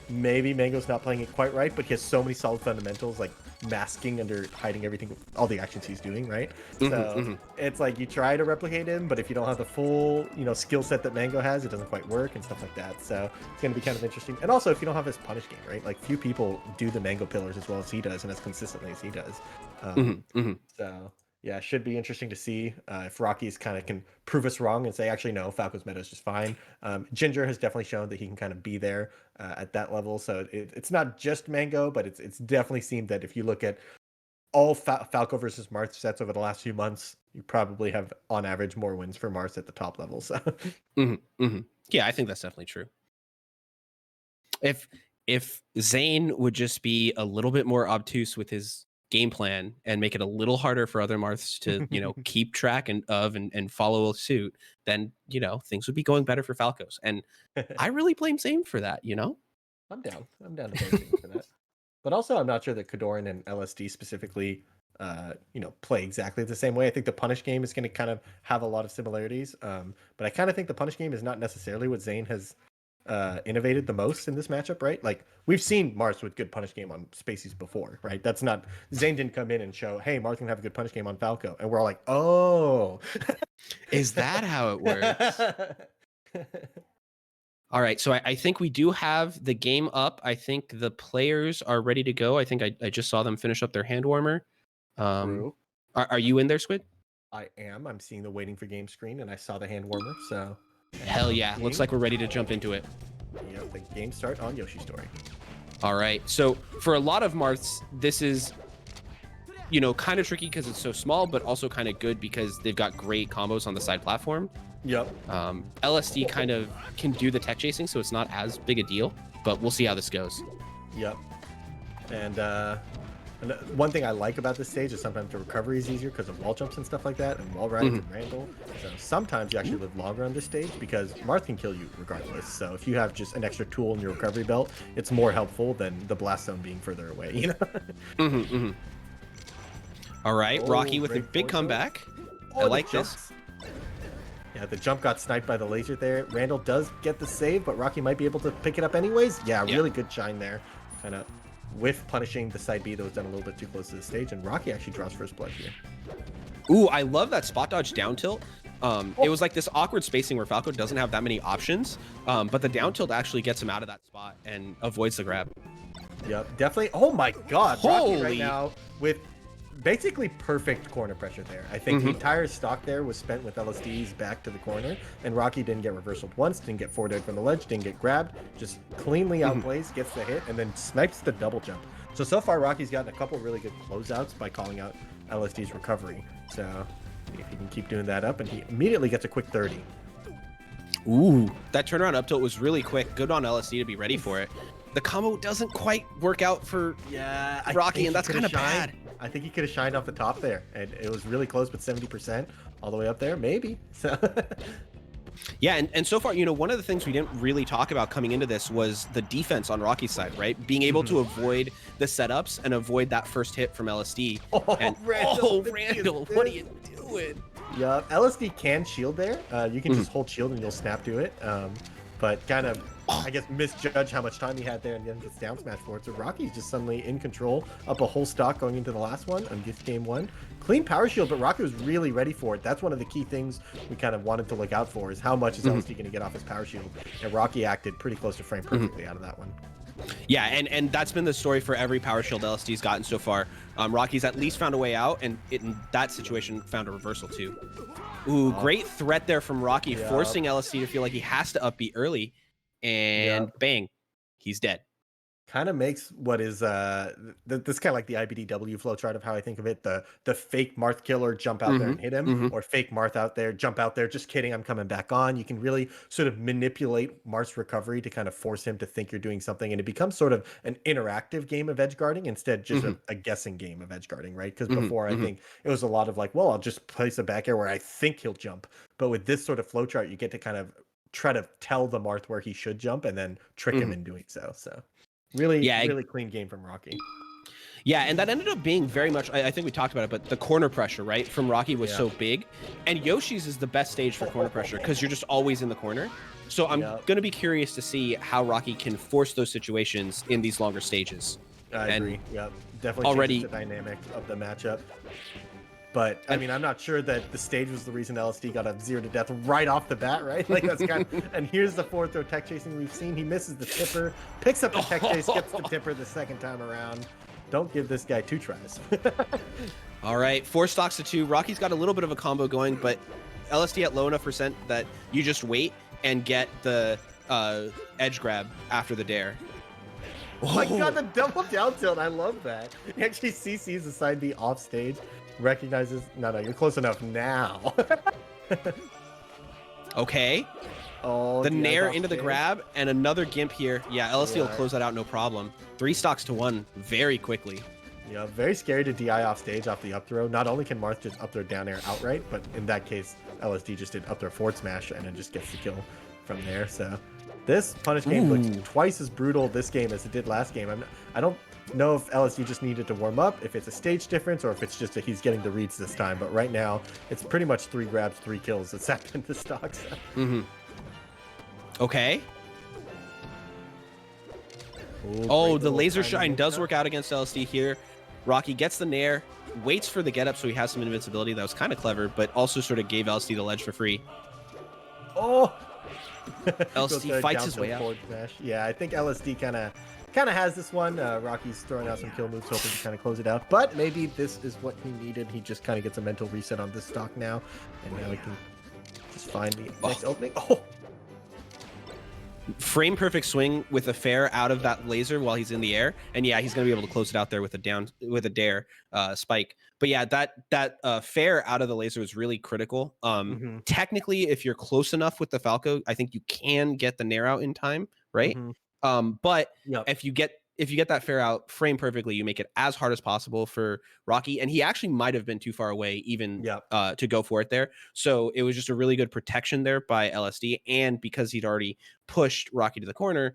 maybe Mango's not playing it quite right, but he has so many solid fundamentals, like masking under hiding everything, all the actions he's doing, right? So it's like you try to replicate him, but if you don't have the full, skill set that Mango has, it doesn't quite work and stuff like that. So it's going to be kind of interesting. And also, if you don't have his punish game, right? Like few people do the Mango pillars as well as he does, and as consistently as he does. So yeah, should be interesting to see if Rocky's kind of can prove us wrong and say, actually, no, Falco's meta is just fine. Ginger has definitely shown that he can kind of be there at that level. So it's not just Mango, but it's definitely seemed that if you look at all Falco versus Marth sets over the last few months, you probably have, on average, more wins for Marth at the top level. So Yeah, I think that's definitely true. If Zane would just be a little bit more obtuse with his game plan and make it a little harder for other Marths to keep track and follow suit, then things would be going better for Falcos. And I really blame Zane for that. I'm down to blame Zane for that. But also, I'm not sure that KoDiRiN and LSD specifically play exactly the same way. I think the punish game is going to kind of have a lot of similarities, but I kind of think the punish game is not necessarily what Zane has innovated the most in this matchup, right? Like we've seen Marth with good punish game on Spacies before, right? That's not, Zane didn't come in and show, hey, Marth can have a good punish game on Falco, and we're all like, oh, is that how it works? All right, so I think we do have the game up. I think the players are ready to go. I think I just saw them finish up their hand warmer. Are you in there, Squid? I am. I'm seeing the waiting for game screen, and I saw the hand warmer, so hell yeah, looks like we're ready to jump into it. Yep, the game start on Yoshi Story. All right, so for a lot of Marths, this is kind of tricky because it's so small, but also kind of good because they've got great combos on the side platform. Yep. LSD kind of can do the tech chasing, so it's not as big a deal, but we'll see how this goes. Yep. And one thing I like about this stage is sometimes the recovery is easier because of wall jumps and stuff like that, and wall rides and Randall. So sometimes you actually live longer on this stage because Marth can kill you regardless. So if you have just an extra tool in your recovery belt, it's more helpful than the blast zone being further away, All right, Rocky with a big comeback. I like this. Yeah, the jump got sniped by the laser there. Randall does get the save, but Rocky might be able to pick it up anyways. Yeah, really good shine there. Kind of with punishing the side B that was done a little bit too close to the stage, and Rocky actually draws first blood here. Ooh, I love that spot dodge down tilt. It was like this awkward spacing where Falco doesn't have that many options, but the down tilt actually gets him out of that spot and avoids the grab. Yep, definitely. Oh my god, Rocky Holy. right now with basically perfect corner pressure there. I think the entire stock there was spent with LSD's back to the corner, and Rocky didn't get reversaled once, didn't get forwarded from the ledge, didn't get grabbed, just cleanly outplays, gets the hit, and then snipes the double jump. So far, Rocky's gotten a couple really good closeouts by calling out LSD's recovery. So if he can keep doing that up, and he immediately gets a quick 30. Ooh, that turnaround up tilt was really quick. Good on LSD to be ready for it. The combo doesn't quite work out for Rocky, and that's kind of bad. I think he could have shined off the top there, and it was really close, but 70% all the way up there, maybe. So yeah, and so far, one of the things we didn't really talk about coming into this was the defense on Rocky's side, right? Being able to avoid the setups and avoid that first hit from LSD. Randall, what are you doing? Yeah, LSD can shield there. You can just hold shield and you'll snap to it. But kind of, I guess, misjudge how much time he had there and then gets down smash for it. So Rocky's just suddenly in control, up a whole stock going into the last one on this game one. Clean power shield, but Rocky was really ready for it. That's one of the key things we kind of wanted to look out for, is how much is LSD going to get off his power shield. And Rocky acted pretty close to frame perfectly out of that one. Yeah, and that's been the story for every power shield LSD's gotten so far. Rocky's at least found a way out, and in that situation found a reversal too. Ooh, great threat there from Rocky, forcing LSD to feel like he has to upbeat early, and bang, he's dead. Kind of makes what is this kind of like the IBDW flowchart of how I think of it. The fake Marth killer jump out there and hit him, or fake Marth out there, jump out there, just kidding, I'm coming back on. You can really sort of manipulate Marth's recovery to kind of force him to think you're doing something, and it becomes sort of an interactive game of edge guarding instead just a guessing game of edge guarding, right? Because before I think it was a lot of like, well, I'll just place a back air where I think he'll jump. But with this sort of flowchart, you get to kind of try to tell the Marth where he should jump and then trick him in doing so. So Really clean game from Rocky. Yeah, and that ended up being very much, I think we talked about it, but the corner pressure, right, from Rocky was so big. And Yoshi's is the best stage for corner pressure because you're just always in the corner. So I'm going to be curious to see how Rocky can force those situations in these longer stages. I agree. Yeah, definitely changes the dynamic of the matchup. But I mean, I'm not sure that the stage was the reason LSD got a 0 to death right off the bat, right? Like that's kind of, and here's the forward throw tech chasing we've seen. He misses the tipper, picks up the tech chase, gets the tipper the second time around. Don't give this guy 2 tries. All right, 4 stocks to 2. Rocky's got a little bit of a combo going, but LSD at low enough percent that you just wait and get the edge grab after the dare. Oh my god, the double down tilt. I love that. He actually CCs the side B off stage, recognizes, no, you're close enough now. Okay. Oh, the nair into the grab and another gimp here. Yeah, LSD will close that out no problem. 3 stocks to 1 very quickly. Yeah, very scary to DI off stage off the up throw. Not only can Marth just up throw down air outright, but in that case, LSD just did up throw forward smash and then just gets the kill from there. So this punish game looks twice as brutal this game as it did last game. I don't know if LSD just needed to warm up, if it's a stage difference, or if it's just that he's getting the reads this time. But right now, it's pretty much 3 grabs, 3 kills that's happened to stocks. Okay. The laser shine does work out against LSD here. Rocky gets the nair, waits for the get up so he has some invincibility. That was kind of clever, but also sort of gave LSD the ledge for free. Oh! LSD fights his way out. Yeah, I think LSD kind of has this one. Rocky's throwing out some kill moves, hoping to kind of close it out. But maybe this is what he needed. He just kind of gets a mental reset on this stock now, and now he can just find the next opening. Oh! Frame perfect swing with a fair out of that laser while he's in the air, and yeah, he's gonna be able to close it out there with a dare spike. But yeah, that fair out of the laser was really critical. Technically, if you're close enough with the Falco, I think you can get the nair out in time, right? But if you get that fair out frame perfectly, you make it as hard as possible for Rocky, and he actually might have been too far away even to go for it there. So it was just a really good protection there by LSD, and because he'd already pushed Rocky to the corner,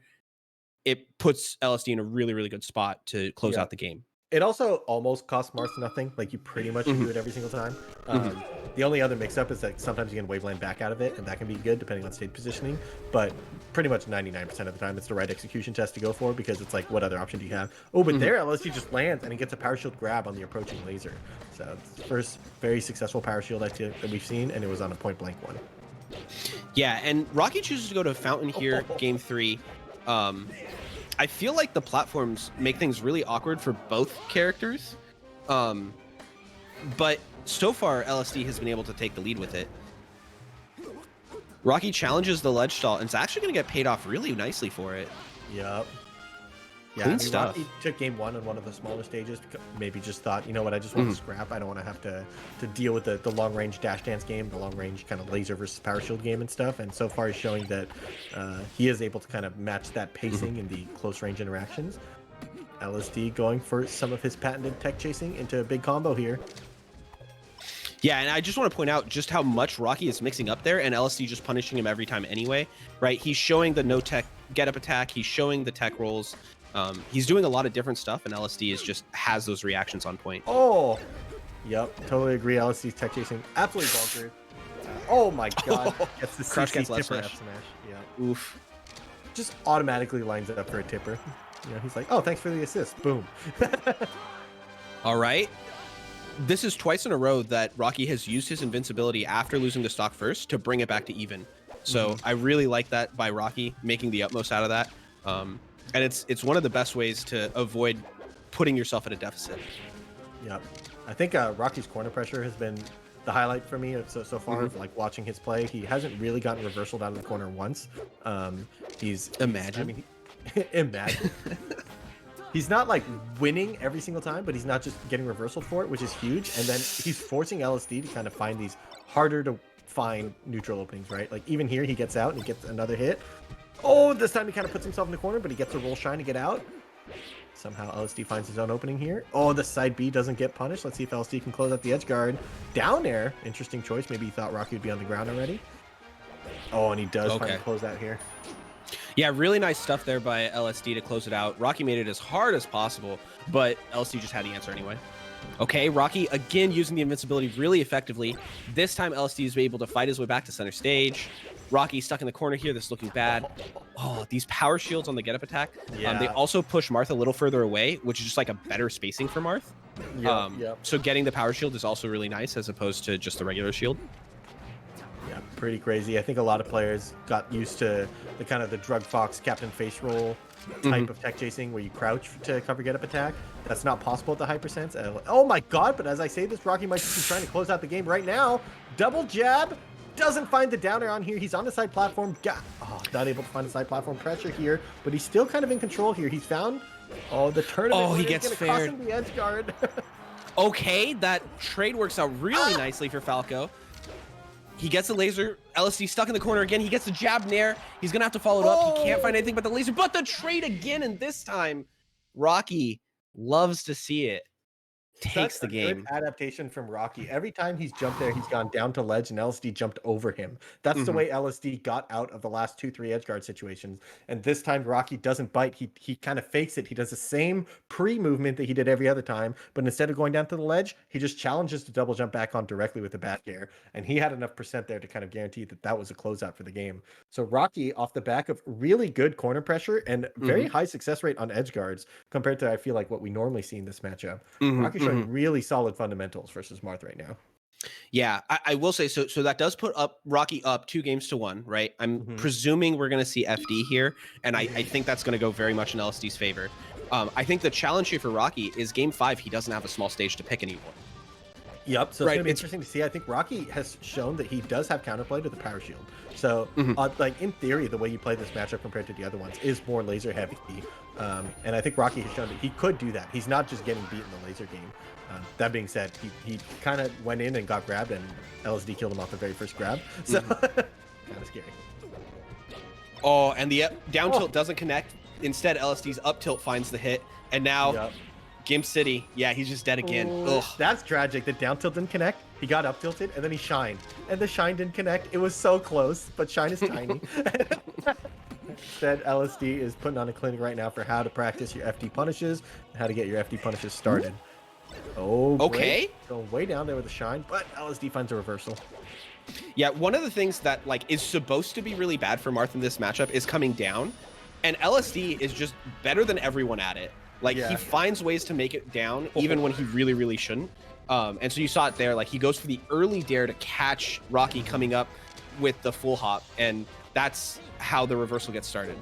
it puts LSD in a really, really good spot to close out the game. It also almost costs Marth nothing. Like you pretty much do it every single time. The only other mix-up is that sometimes you can waveland back out of it, and that can be good depending on stage positioning. But pretty much 99% of the time, it's the right execution test to go for because it's like, what other option do you have? Oh, but there, LSD just lands and he gets a power shield grab on the approaching laser. So it's the first very successful power shield that we've seen, and it was on a point-blank one. Yeah, and Rocky chooses to go to Fountain here, game 3. I feel like the platforms make things really awkward for both characters. But so far, LSD has been able to take the lead with it. Rocky challenges the ledge stall, and it's actually going to get paid off really nicely for it. Yep. Yeah, Clean stuff. Rocky took game 1 on one of the smaller stages. Maybe just thought, you know what, I just want to scrap. I don't want to have to deal with the long range dash dance game, the long range kind of laser versus power shield game and stuff. And so far, he's showing that he is able to kind of match that pacing in the close range interactions. LSD going for some of his patented tech chasing into a big combo here. Yeah, and I just want to point out just how much Rocky is mixing up there, and LSD just punishing him every time anyway, right? He's showing the no tech get up attack. He's showing the tech rolls. He's doing a lot of different stuff, and LSD has those reactions on point. Oh, yep, totally agree. LSD's tech chasing absolutely bunkered. Oh my god, gets the Crush gets left tipper smash. F smash. Yeah, Oof. just automatically lines it up for a tipper. You know, he's like, oh, thanks for the assist. Boom. All right. This is twice in a row that Rocky has used his invincibility after losing the stock first to bring it back to even. So I really like that by Rocky, making the utmost out of that. And it's one of the best ways to avoid putting yourself at a deficit. Yep. I think Rocky's corner pressure has been the highlight for me so far. Like watching his play, he hasn't really gotten reversal down in the corner once. Imagine. He's not like winning every single time, but he's not just getting reversal for it, which is huge. And then he's forcing LSD to kind of find these harder to find neutral openings, right? Like even here, he gets out and he gets another hit. Oh, this time he kind of puts himself in the corner, but he gets a roll shine to get out. Somehow LSD finds his own opening here. Oh, the side B doesn't get punished. Let's see if LSD can close out the edge guard. Down air. Interesting choice. Maybe he thought Rocky would be on the ground already. Oh, and he does finally close out here. Yeah, really nice stuff there by LSD to close it out. Rocky made it as hard as possible, but LSD just had the answer anyway. Okay, Rocky again using the invincibility really effectively. This time LSD is able to fight his way back to center stage. Rocky stuck in the corner here. This is looking bad. Oh, these power shields on the get up attack. Yeah. They also push Marth a little further away, which is just like a better spacing for Marth. So getting the power shield is also really nice as opposed to just the regular shield. Yeah, pretty crazy. I think a lot of players got used to the kind of the Drug Fox Captain Face Roll type of tech chasing where you crouch to cover get up attack. That's not possible at the hypersense. Oh my god, but as I say this, Rocky might just be trying to close out the game right now. Double jab. Doesn't find the downer on here. He's on the side platform. Not able to find the side platform pressure here, but he's still kind of in control here. He's found the tournament. Oh, he gets fared. The edge guard. Okay, that trade works out really nicely for Falco. He gets the laser. LSD stuck in the corner again. He gets the jab nair. He's going to have to follow it up. He can't find anything but the laser, but the trade again. And this time, Rocky loves to see it. Takes the game. Good adaptation from Rocky. Every time he's jumped there, he's gone down to ledge and LSD jumped over him. That's the way LSD got out of the last 2-3 edge guard situations. And this time Rocky doesn't bite. He kind of fakes it. He does the same pre-movement that he did every other time, but instead of going down to the ledge, he just challenges to double jump back on directly with the back air. And he had enough percent there to kind of guarantee that that was a closeout for the game. So Rocky, off the back of really good corner pressure and very high success rate on edge guards compared to, I feel like, what we normally see in this matchup. Rocky showing really solid fundamentals versus Marth right now. Yeah, I will say so that does put up Rocky up 2-1, right? I'm presuming we're going to see FD here, and I think that's going to go very much in LSD's favor. I think the challenge here for Rocky is game 5, he doesn't have a small stage to pick anymore. Yep, so it's gonna be interesting to see. I think Rocky has shown that he does have counterplay to the power shield. So, like in theory, the way you play this matchup compared to the other ones is more laser heavy. And I think Rocky has shown that he could do that. He's not just getting beat in the laser game. That being said, he kind of went in and got grabbed, and LSD killed him off the very first grab. So, kind of scary. Oh, and the down tilt doesn't connect. Instead, LSD's up tilt finds the hit, and now Gimp City, yeah, he's just dead again. Ugh. That's tragic. The down tilt didn't connect. He got up tilted, and then he shined. And the shine didn't connect. It was so close, but shine is tiny. Instead, LSD is putting on a clinic right now for how to practice your FD punishes and how to get your FD punishes started. Oh, okay. Going way down there with the shine, but LSD finds a reversal. Yeah, one of the things that like is supposed to be really bad for Marth in this matchup is coming down, and LSD is just better than everyone at it. Like he finds ways to make it down even when he really, really shouldn't. And so you saw it there. Like he goes for the early dare to catch Rocky coming up with the full hop, and that's how the reversal gets started.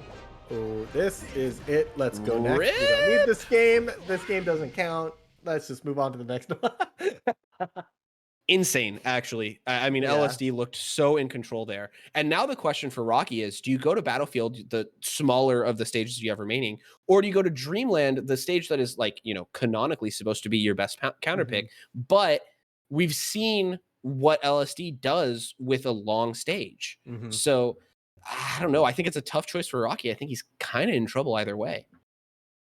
Oh, this is it. Let's go next. We don't need this game. This game doesn't count. Let's just move on to the next one. Insane, actually. I mean, LSD looked so in control there. And now the question for Rocky is, do you go to Battlefield, the smaller of the stages you have remaining, or do you go to Dreamland, the stage that is like, you know, canonically supposed to be your best counter pick? But we've seen what LSD does with a long stage. So I don't know. I think it's a tough choice for Rocky. I think he's kind of in trouble either way.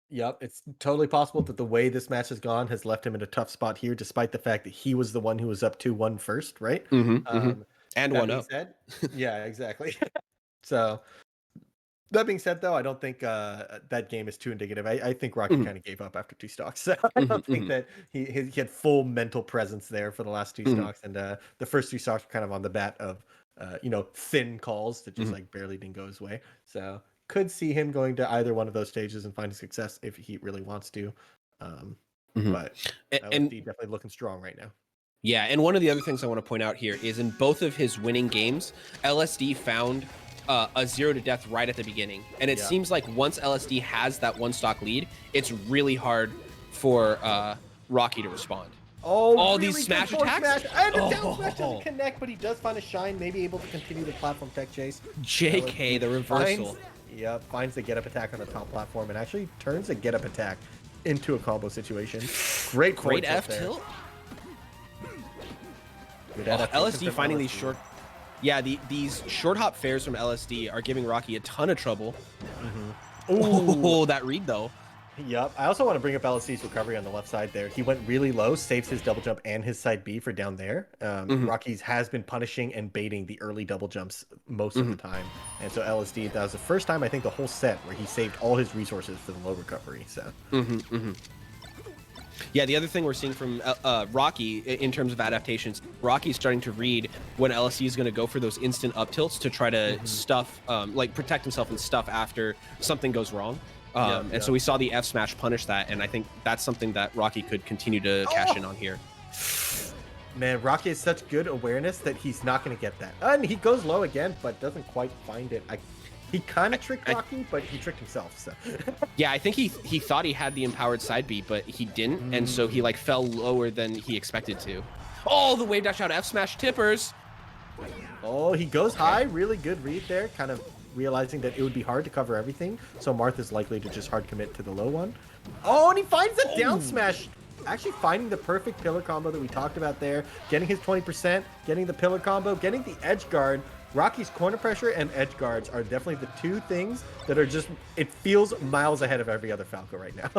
Yep, it's totally possible that the way this match has gone has left him in a tough spot here, despite the fact that he was the one who was up 2-1 first, right? And 1-0. Yeah, exactly. So that being said, though, I don't think that game is too indicative. I think Rocky kind of gave up after 2 stocks. So I don't think that he had full mental presence there for the last 2 stocks, and the first 2 stocks were kind of on the bat of thin calls that just like barely didn't go his way. So could see him going to either one of those stages and finding success if he really wants to. But LSD definitely looking strong right now. Yeah, and one of the other things I want to point out here is in both of his winning games, LSD found a 0 to death right at the beginning. And it seems like once LSD has that 1 stock lead, it's really hard for Rocky to respond. All really these smash attacks. And the down smash doesn't connect, but he does find a shine, maybe able to continue the platform tech chase. JK, the reversal. Finds the get up attack on the top platform and actually turns the get up attack into a combo situation. Great F tilt. LSD finding these short. Yeah, these short hop fares from LSD are giving Rocky a ton of trouble. Oh, that read though. Yep. I also want to bring up LSD's recovery on the left side there. He went really low, saves his double jump and his side B for down there. Rockies has been punishing and baiting the early double jumps most of the time. And so LSD, that was the first time I think the whole set where he saved all his resources for the low recovery. So. Yeah, the other thing we're seeing from Rocky in terms of adaptations, Rocky's starting to read when LSD is going to go for those instant up tilts to try to stuff, like protect himself and stuff after something goes wrong. And so we saw the F smash punish that, and I think that's something that Rocky could continue to cash in on here. Man, Rocky has such good awareness that he's not going to get that. And he goes low again, but doesn't quite find it. He kind of tricked Rocky, but he tricked himself. So. Yeah, I think he thought he had the empowered side B, but he didn't, and so he like fell lower than he expected to. Oh, the wave dash out F smash tippers. Oh, he goes high. Really good read there. Kind of realizing that it would be hard to cover everything, so Martha's likely to just hard commit to the low one. Oh, and he finds the down smash. Actually finding the perfect pillar combo that we talked about there. Getting his 20%, getting the pillar combo, getting the edge guard. Rocky's corner pressure and edge guards are definitely the two things that are just, it feels miles ahead of every other Falco right now.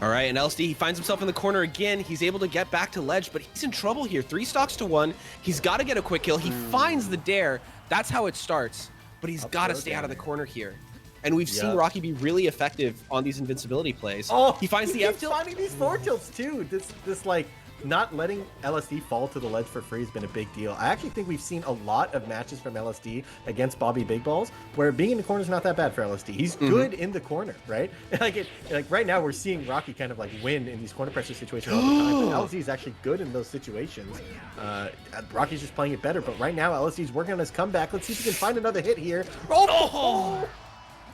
All right, and LSD, he finds himself in the corner again. He's able to get back to ledge, but he's in trouble here. 3 stocks to 1. He's got to get a quick kill. He finds the dare. That's how it starts, but he's got to stay out of the corner here. And we've seen Rocky be really effective on these invincibility plays. Oh, he finds the F tilt. Finding these 4 tilts too. This like not letting LSD fall to the ledge for free has been a big deal. I actually think we've seen a lot of matches from LSD against Bobby Big Balls where being in the corner is not that bad for LSD. He's good in the corner, right? like right now we're seeing Rocky kind of like win in these corner pressure situations all the time, but LSD is actually good in those situations. Rocky's just playing it better, but right now LSD's working on his comeback. Let's see if he can find another hit here. Oh!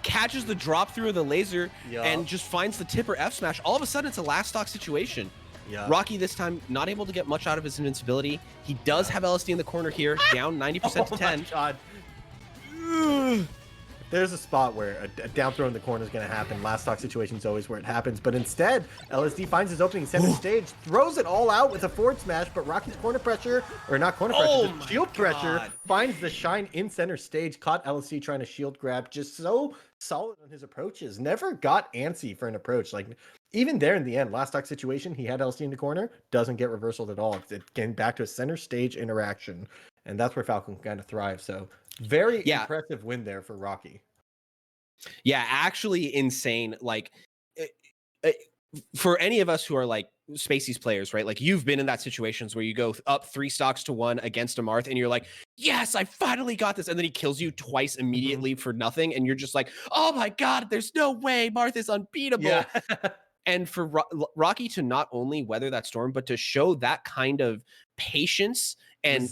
Catches the drop through of the laser and just finds the tipper F smash. All of a sudden, it's a last stock situation. Rocky this time not able to get much out of his invincibility. He does have LSD in the corner here, down 90% to 10. God. There's a spot where a down throw in the corner is going to happen. Last stock situation is always where it happens, but instead, LSD finds his opening center stage, throws it all out with a forward smash, but Rocky's corner pressure, or not corner pressure, just shield pressure, finds the shine in center stage, caught LSD trying to shield grab, just so solid on his approaches. Never got antsy for an approach. Like, even there in the end, last stock situation, he had LSD in the corner, doesn't get reversaled at all. It's getting back to a center stage interaction, and that's where Falcon kind of thrives. So, very impressive win there for Rocky. Yeah, actually insane. Like, for any of us who are like Spacies players, right? Like, you've been in that situations where you go up 3 stocks to 1 against a Marth, and you're like, yes, I finally got this. And then he kills you twice immediately for nothing. And you're just like, oh my God, there's no way. Marth is unbeatable. Yeah. And for Rocky to not only weather that storm, but to show that kind of patience and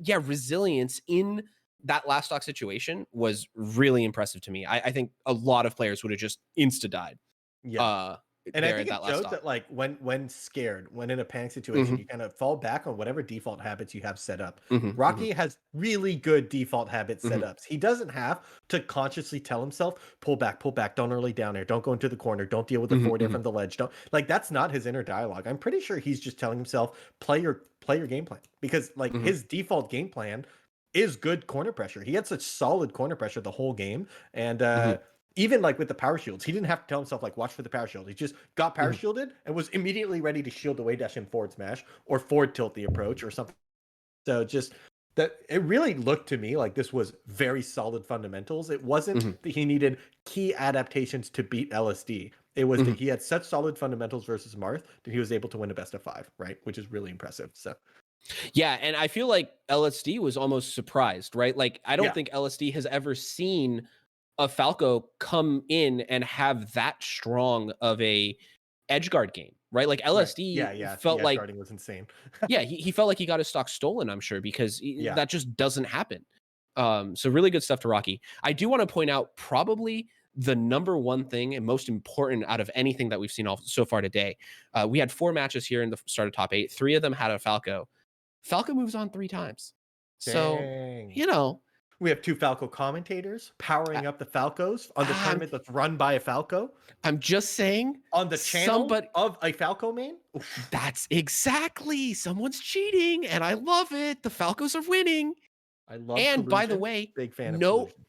resilience in that last stock situation was really impressive to me. I think a lot of players would have just insta-died. And I think it shows that like when scared, when in a panic situation, you kind of fall back on whatever default habits you have set up. Rocky has really good default habit setups. He doesn't have to consciously tell himself, pull back, don't early down air, don't go into the corner, don't deal with the forward air from the ledge. Don't, like, that's not his inner dialogue. I'm pretty sure he's just telling himself, play your game plan, because like his default game plan is good corner pressure. He had such solid corner pressure the whole game, and even like with the power shields, he didn't have to tell himself like watch for the power shield. He just got power shielded and was immediately ready to shield the way dash and forward smash or forward tilt the approach or something. So just that, it really looked to me like this was very solid fundamentals. It wasn't that he needed key adaptations to beat LSD. It was that he had such solid fundamentals versus Marth that he was able to win a best of 5, right? Which is really impressive. So yeah, and I feel like LSD was almost surprised, right? Like, I don't think LSD has ever seen a Falco come in and have that strong of a edgeguard game, right? Like LSD felt like edgeguarding was insane. he felt like he got his stock stolen, I'm sure, because that just doesn't happen. So really good stuff to Rocky. I do want to point out probably the number one thing and most important out of anything that we've seen so far today. We had 4 matches here in the start of top 8. 3 of them had a Falco. Falco moves on 3 times. Dang. So, you know, we have 2 Falco commentators powering up the Falcos on the tournament that's run by a Falco. I'm just saying, on the channel of a Falco main. That's exactly, someone's cheating, and I love it. The Falcos are winning. I love. And collusion. By the way, big fan of no, collusion.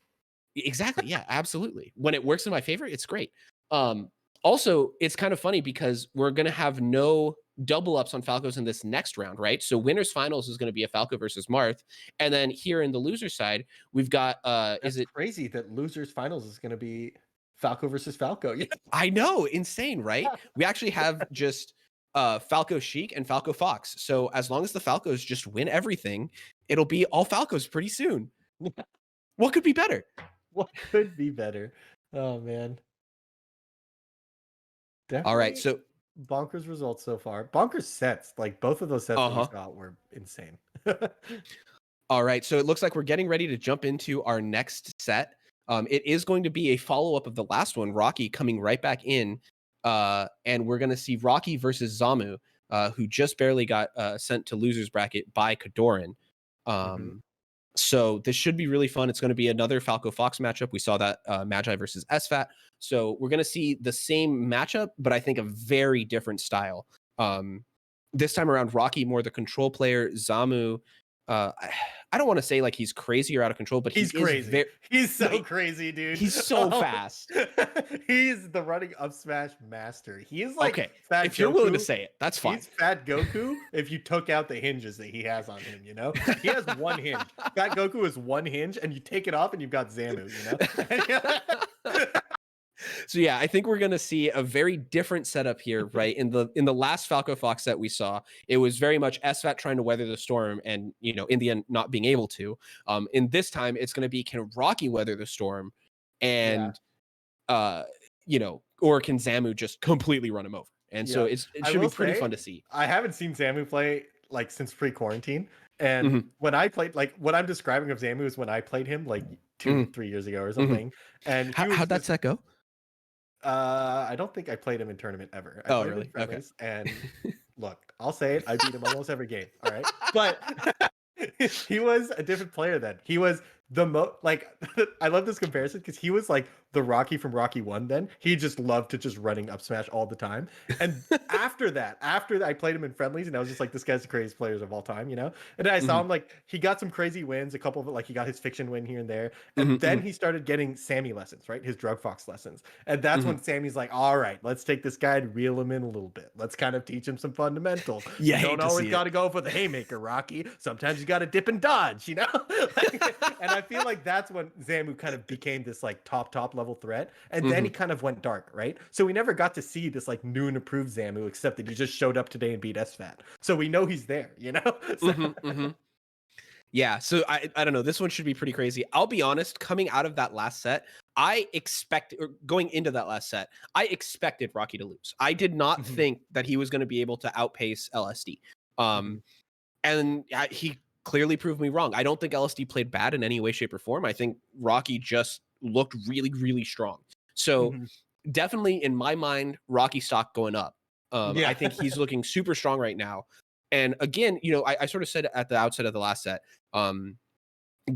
Exactly. Yeah, absolutely. When it works in my favor, it's great. Also, it's kind of funny because we're going to have no double ups on Falcos in this next round, right? So winners finals is going to be a Falco versus Marth. And then here in the loser side, we've got That's crazy that losers finals is going to be Falco versus Falco. Yeah. I know, insane, right? We actually have just Falco Chic and Falco Fox. So as long as the Falcos just win everything, it'll be all Falcos pretty soon. What could be better? What could be better? Oh man. Definitely All right, so bonkers results so far. Bonkers sets, like both of those sets that we Uh-huh. saw were insane. all right, so it looks like we're getting ready to jump into our next set. It is going to be a follow-up of the last one, Rocky coming right back in, and we're going to see Rocky versus Zamu, who just barely got sent to losers bracket by KoDiRiN. So this should be really fun. It's going to be another Falco Fox matchup. We saw that Magi versus SFAT. So we're going to see the same matchup, but I think a very different style. This time around, Rocky more the control player. Zamu, I don't want to say like he's crazy or out of control, but He's crazy. He's so crazy, dude. He's so fast. He's the running up smash master. He is like Okay, Fat if you're willing to Goku. say it, that's fine. He's Fat Goku if you took out the hinges that he has on him, you know? He has one hinge. Fat Goku is one hinge, and you take it off and you've got Zamu, you know? So yeah, I think we're gonna see a very different setup here, right? In the last Falco Fox set we saw, it was very much SFAT trying to weather the storm, and in the end not being able to. In this time, it's gonna be can Rocky weather the storm, and or can Zamu just completely run him over? And so it should be pretty fun to see. I haven't seen Zamu play like since pre-quarantine, and when I played, like what I'm describing of Zamu is when I played him like 2-3 years ago or something. And how'd that set go? I don't think I played him in tournament ever. I Oh, played him really? in friendlies, and look, I'll say it, I beat him almost every game. All right, but he was a different player then. He was the I love this comparison because he was like the Rocky from Rocky 1 then. He just loved to just running up smash all the time. And after I played him in friendlies, and I was just like, this guy's the craziest players of all time, you know? And then I saw him, like, he got some crazy wins, a couple of it, like he got his fiction win here and there. And then he started getting Sammy lessons, right? His Drug Fox lessons. And that's when Sammy's like, all right, let's take this guy and reel him in a little bit. Let's kind of teach him some fundamentals. Yeah, you don't always got to go for the haymaker, Rocky. Sometimes you got to dip and dodge, you know? And I feel like that's when Zamu kind of became this like top level threat, and then he kind of went dark, right? So we never got to see this like new and improved Zamu, except that he just showed up today and beat SFAT. So we know he's there, you know? Yeah, so I don't know. This one should be pretty crazy. I'll be honest, coming out of that last set, going into that last set, I expected Rocky to lose. I did not think that he was going to be able to outpace LSD. And he clearly proved me wrong. I don't think LSD played bad in any way, shape, or form. I think Rocky just looked really, really strong. So definitely in my mind, Rocky stock going up. I think he's looking super strong right now. And again, I sort of said at the outset of the last set,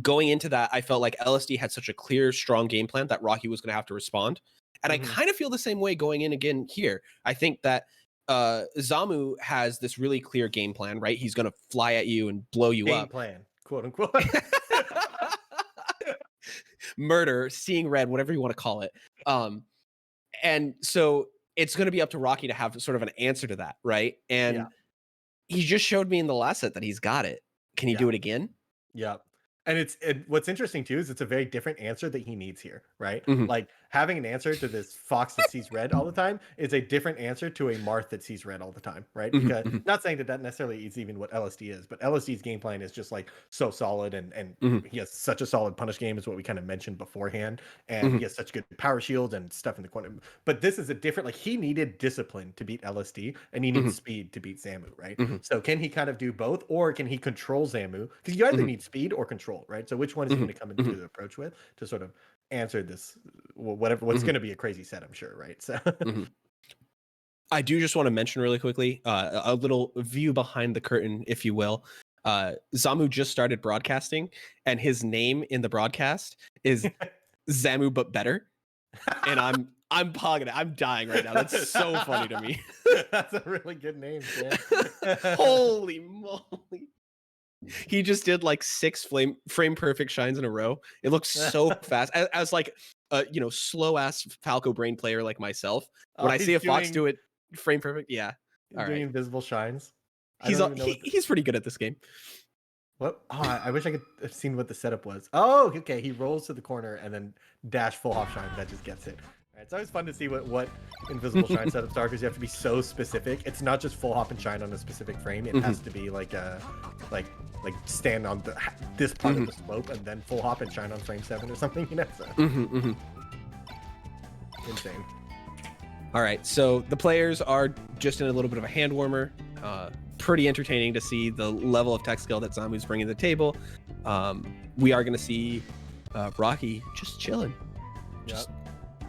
going into that, I felt like LSD had such a clear, strong game plan that Rocky was going to have to respond. And I kind of feel the same way going in again here. I think that Zamu has this really clear game plan, right? He's going to fly at you and blow you up. Game plan, quote unquote. Murder, seeing red, whatever you want to call it. And so it's going to be up to Rocky to have sort of an answer to that, right? And he just showed me in the last set that he's got it. Can he do it again? Yeah. And what's interesting too is it's a very different answer that he needs here, right? Like having an answer to this Fox that sees red all the time is a different answer to a Marth that sees red all the time, right? Because not saying that necessarily is even what LSD is, but LSD's game plan is just like so solid, and he has such a solid punish game is what we kind of mentioned beforehand, and he has such good power shields and stuff in the corner. But this is a different, like he needed discipline to beat LSD, and he needs speed to beat Zamu, right? So can he kind of do both, or can he control Zamu? Because you either need speed or control, right? So which one is he going to come into the approach with to sort of answer this, what's going to be a crazy set, I'm sure, right? So I do just want to mention really quickly a little view behind the curtain, if you will. Zamu just started broadcasting, and his name in the broadcast is Zamu but better, and I'm pogging it. I'm dying right now. That's so funny to me. That's a really good name, man. Holy moly. He just did like 6 frame perfect shines in a row. It looks so fast. As like a slow ass Falco brain player like myself, when I see a Fox do it frame perfect, yeah. All doing right. invisible shines. He's pretty good at this game. What? Oh, I wish I could have seen what the setup was. Oh, okay. He rolls to the corner and then dash full hop shine. That just gets it. It's always fun to see what invisible shine setups are because you have to be so specific. It's not just full hop and shine on a specific frame. It has to be like stand on this part of the slope and then full hop and shine on frame 7 or something. So. Insane. All right, so the players are just in a little bit of a hand warmer. Pretty entertaining to see the level of tech skill that Zamu's bringing to the table. We are going to see Rocky just chilling, just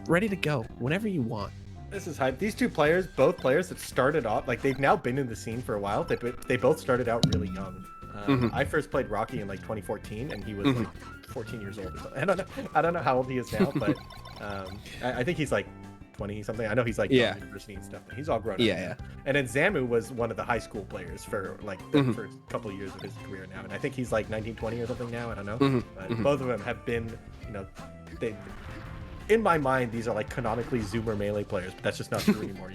ready to go whenever you want. This is hype. These two players, both players that started off, like they've now been in the scene for a while. They both started out really young. I first played Rocky in like 2014, and he was like 14 years old or something. I don't know how old he is now, but I think he's like 20 something. I know he's like university and stuff, but he's all grown up. Yeah. And then Zamu was one of the high school players for like the first couple of years of his career now, and I think he's like 19, 20 or something now. I don't know. But both of them have been, they. In my mind, these are like canonically Zoomer melee players, but that's just not true anymore,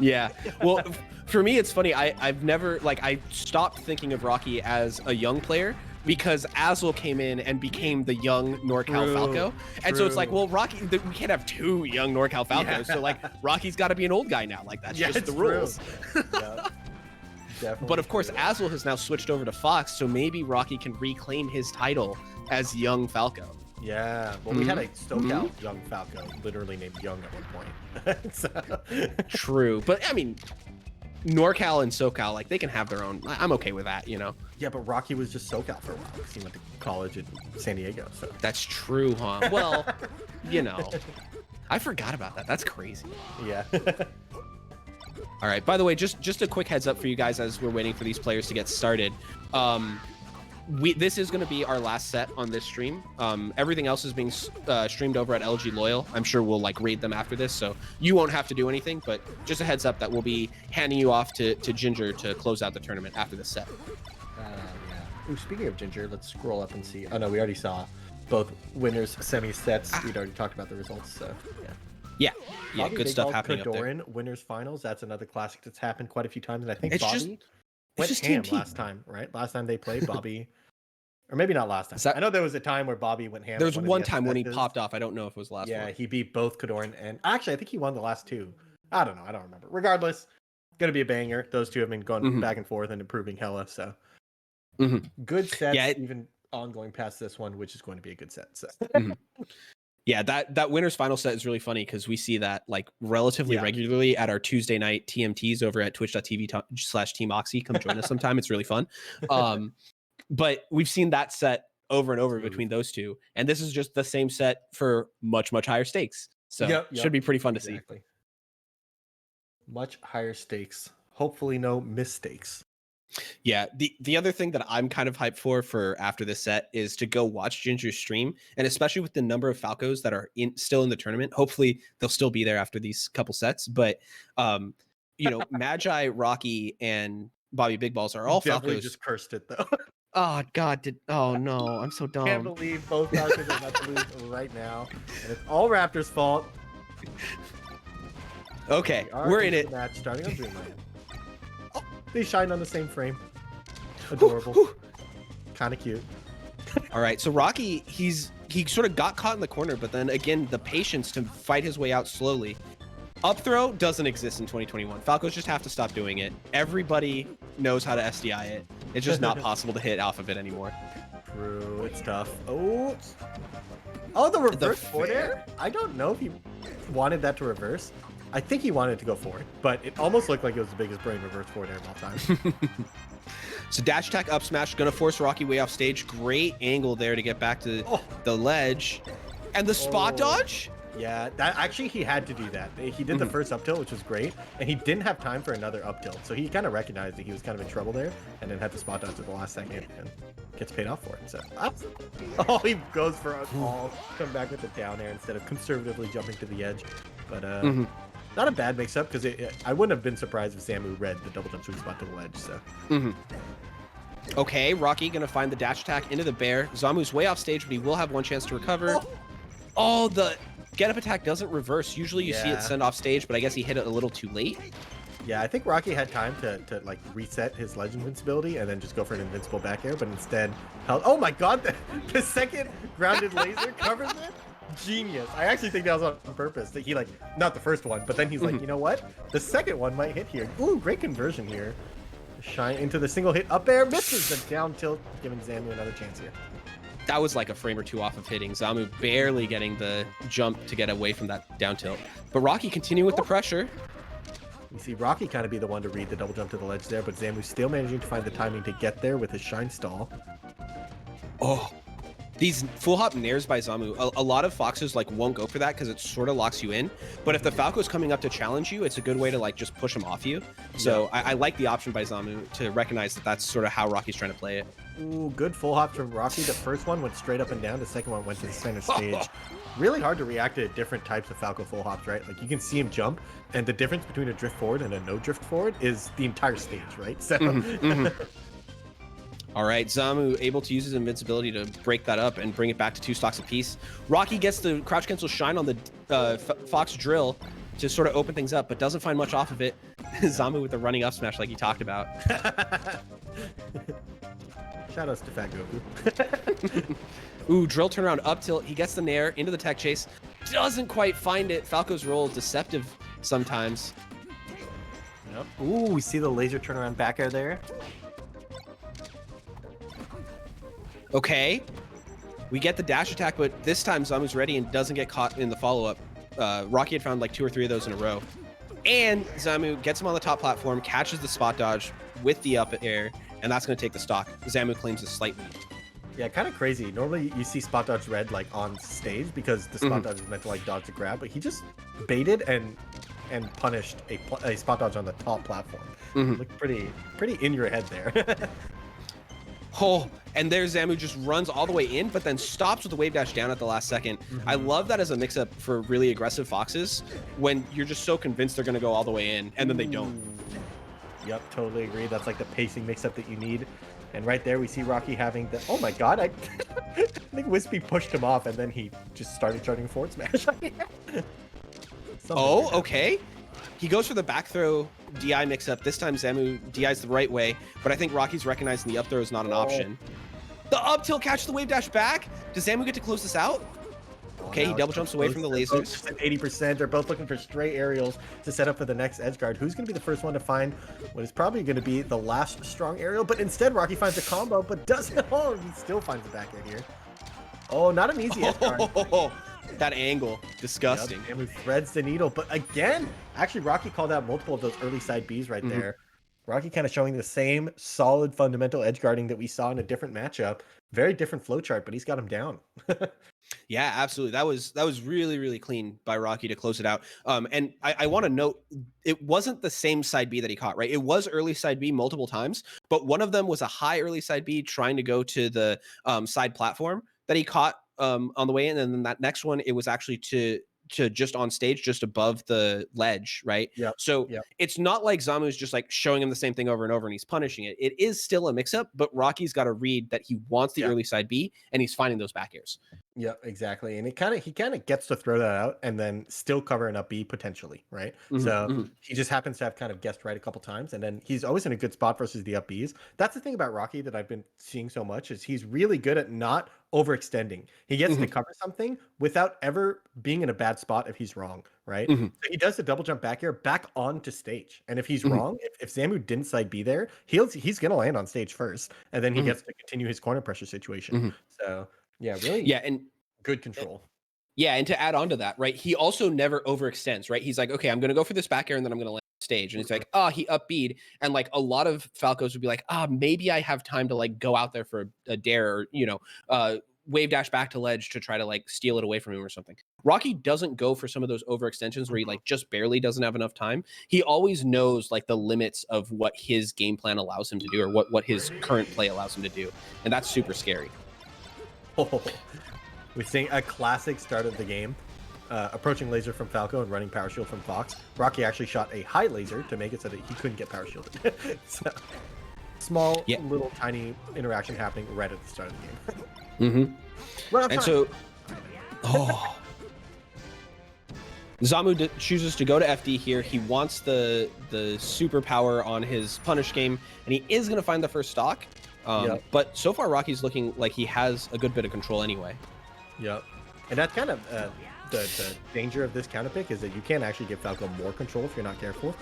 Yeah. Well, for me, it's funny. I've never I stopped thinking of Rocky as a young player because Azul came in and became the young NorCal Falco. And so it's like, well, Rocky, we can't have 2 young NorCal Falcos. So like Rocky's got to be an old guy now. Like that's just the rules. But of course, Azul has now switched over to Fox, so maybe Rocky can reclaim his title as young Falco. Yeah, well, we had a SoCal young Falco, literally named Young at one point. True, but I mean, NorCal and SoCal, like they can have their own. I'm okay with that, Yeah, but Rocky was just SoCal for a while because he went to college in San Diego. So that's true, huh? Well, I forgot about that. That's crazy. Yeah. All right. By the way, just a quick heads up for you guys as we're waiting for these players to get started. This is going to be our last set on this stream. Everything else is being streamed over at LG Loyal. I'm sure we'll raid them after this, so you won't have to do anything. But just a heads up that we'll be handing you off to Ginger to close out the tournament after this set. Ooh, speaking of Ginger, let's scroll up and see. Oh no, we already saw both winners semi sets. We'd already talked about the results, so yeah. Good stuff happening up there. KoDiRiN winners finals. That's another classic that's happened quite a few times, and I think It's Bobby went ham last time, right? Last time they played, Bobby. Or maybe not last time. I know there was a time where Bobby went ham. There was one time when he popped off. I don't know if it was last one. Yeah, he beat both KoDiRiN and actually I think he won the last 2. I don't know. I don't remember. Regardless, gonna be a banger. Those two have been going back and forth and improving hella. So good sets, even ongoing past this one, which is going to be a good set. So. Yeah, that winners final set is really funny because we see that relatively regularly at our Tuesday night TMTs over at twitch.tv/TeamOxy. Come join us sometime. It's really fun. But we've seen that set over and over between those two. And this is just the same set for much, much higher stakes. So should be pretty fun to see. Much higher stakes. Hopefully no mistakes. Yeah, the other thing that I'm kind of hyped for after this set is to go watch Ginger's stream, and especially with the number of Falcos that are still in the tournament. Hopefully they'll still be there after these couple sets. But Magi, Rocky, and Bobby Big Balls are all Falcos. Just cursed it though. Oh God! Oh no! I'm so dumb. Can't believe both Falcons are about to lose right now, and it's all Raptors' fault. Okay, we're in it. Match starting on Dreamland. Oh, they shine on the same frame. Adorable. Kind of cute. All right, so Rocky, he sort of got caught in the corner, but then again, the patience to fight his way out slowly. Up throw doesn't exist in 2021. Falcos just have to stop doing it. Everybody knows how to SDI it. It's just not possible to hit off of it anymore. True, it's tough. Oh, the reverse forward air? I don't know if he wanted that to reverse. I think he wanted to go forward, but it almost looked like it was the biggest brain reverse forward air of all time. So dash attack up smash, gonna force Rocky way off stage. Great angle there to get back to the ledge. And the spot dodge? Yeah, that actually he had to do that. He did the first up tilt, which was great, and he didn't have time for another up tilt. So he kind of recognized that he was kind of in trouble there, and then had to spot dodge at the last second, and gets paid off for it. So, he goes for a call, come back with the down air instead of conservatively jumping to the edge. But not a bad mix-up because I wouldn't have been surprised if Zamu read the double jump sweet spot to the ledge. So. Okay, Rocky gonna find the dash attack into the bear. Zamu's way off stage, but he will have one chance to recover. Oh, the get up attack doesn't reverse. Usually you see it send off stage, but I guess he hit it a little too late. Yeah, I think Rocky had time to like reset his ledge invincibility and then just go for an invincible back air, but instead held. Oh my god, the second grounded laser covers it. Genius. I actually think that was on purpose. That he like not the first one, but then he's like, you know what? The second one might hit here. Ooh, great conversion here. Shine into the single hit up air, misses the down tilt, giving Zamu another chance here. That was like a frame or two off of hitting. Zamu barely getting the jump to get away from that down tilt. But Rocky continuing with the pressure. We see Rocky kind of be the one to read the double jump to the ledge there, but Zamu still managing to find the timing to get there with his shine stall. Oh, these full hop nairs by Zamu, a lot of foxes like won't go for that because it sort of locks you in. But if the Falco's coming up to challenge you, it's a good way to like just push him off you. So I like the option by Zamu to recognize that that's sort of how Rocky's trying to play it. Ooh, good full hops from Rocky. The first one went straight up and down. The second one went to the center stage. Really hard to react to different types of Falco full hops, right? Like you can see him jump, and the difference between a drift forward and a no drift forward is the entire stage, right? So. All right, Zamu able to use his invincibility to break that up and bring it back to 2 stocks apiece. Rocky gets the crouch cancel shine on the Fox drill to sort of open things up, but doesn't find much off of it. Zamu with the running up smash like you talked about. Shoutouts to Fat Goku. Ooh, drill turnaround up tilt. He gets the nair into the tech chase. Doesn't quite find it. Falco's roll is deceptive sometimes. Yep. Ooh, we see the laser turnaround back air there. Okay. We get the dash attack, but this time Zamu's ready and doesn't get caught in the follow-up. Rocky had found like 2 or 3 of those in a row. And Zamu gets him on the top platform, catches the spot dodge with the up air, and that's going to take the stock. Zamu claims a slight lead. Yeah, kind of crazy. Normally you see spot dodge red like on stage because the spot dodge is meant to like dodge the grab, but he just baited and punished a spot dodge on the top platform. Looked pretty in your head there. Oh, and there Zamu just runs all the way in, but then stops with the wave dash down at the last second. I love that as a mix-up for really aggressive foxes when you're just so convinced they're going to go all the way in, and then they don't. Yep, totally agree. That's like the pacing mix-up that you need. And right there, we see Rocky having the... Oh my god, I think Wispy pushed him off, and then he just started charging forward smash. Oh, okay. He goes for the back throw DI mix-up. This time Zamu DI's the right way, but I think Rocky's recognizing the up throw is not an option. The up tilt catch the wave dash back. Does Zamu get to close this out? Okay, he double jumps away from the lasers. At 80%, they're both looking for stray aerials to set up for the next edge guard. Who's going to be the first one to find what is probably going to be the last strong aerial? But instead, Rocky finds a combo, but doesn't. Oh, he still finds the back air here. Oh, not an easy edge guard. That angle, disgusting. Yep, and we threads the needle, but again, actually Rocky called out multiple of those early side Bs right there. Rocky kind of showing the same solid fundamental edge guarding that we saw in a different matchup. Very different flowchart, but he's got him down. Yeah, absolutely. That was really, really clean by Rocky to close it out. And I want to note, it wasn't the same side B that he caught, right? It was early side B multiple times, but one of them was a high early side B trying to go to the side platform that he caught on the way in, and then that next one, it was actually to just on stage, just above the ledge, right? Yeah. So it's not like Zamu's just like showing him the same thing over and over and he's punishing it. It is still a mix-up, but Rocky's got to read that he wants the early side B, and he's finding those back airs. Yeah, exactly. And he kind of gets to throw that out and then still cover an up B potentially, right? So he just happens to have kind of guessed right a couple times, and then he's always in a good spot versus the up Bs. That's the thing about Rocky that I've been seeing so much is he's really good at not overextending. He gets to cover something without ever being in a bad spot if he's wrong, right? So he does the double jump back air back onto stage. And if he's wrong, if Zamu didn't side B there, he's going to land on stage first, and then he gets to continue his corner pressure situation. So yeah, really. Yeah, and good control. Yeah, and to add on to that, right? He also never overextends, right? He's like, okay, I'm going to go for this back air and then I'm going to land on stage. And it's like, he up B'd. And like a lot of Falcos would be like, maybe I have time to like go out there for a dare or, wave dash back to ledge to try to like steal it away from him or something. Rocky doesn't go for some of those overextensions where he like just barely doesn't have enough time. He always knows like the limits of what his game plan allows him to do, or what his current play allows him to do. And that's super scary. We're seeing a classic start of the game. Approaching laser from Falco and running power shield from Fox. Rocky actually shot a high laser to make it so that he couldn't get power shielded. small, Yeah. little, tiny interaction happening right at the start of the game. Mm-hmm. And so, Zamu chooses to go to FD here. He wants the superpower on his punish game, and he is going to find the first stock. But so far, Rocky's looking like he has a good bit of control anyway. Yep. And that's kind of the danger of this counter pick is that you can actually give Falco more control if you're not careful.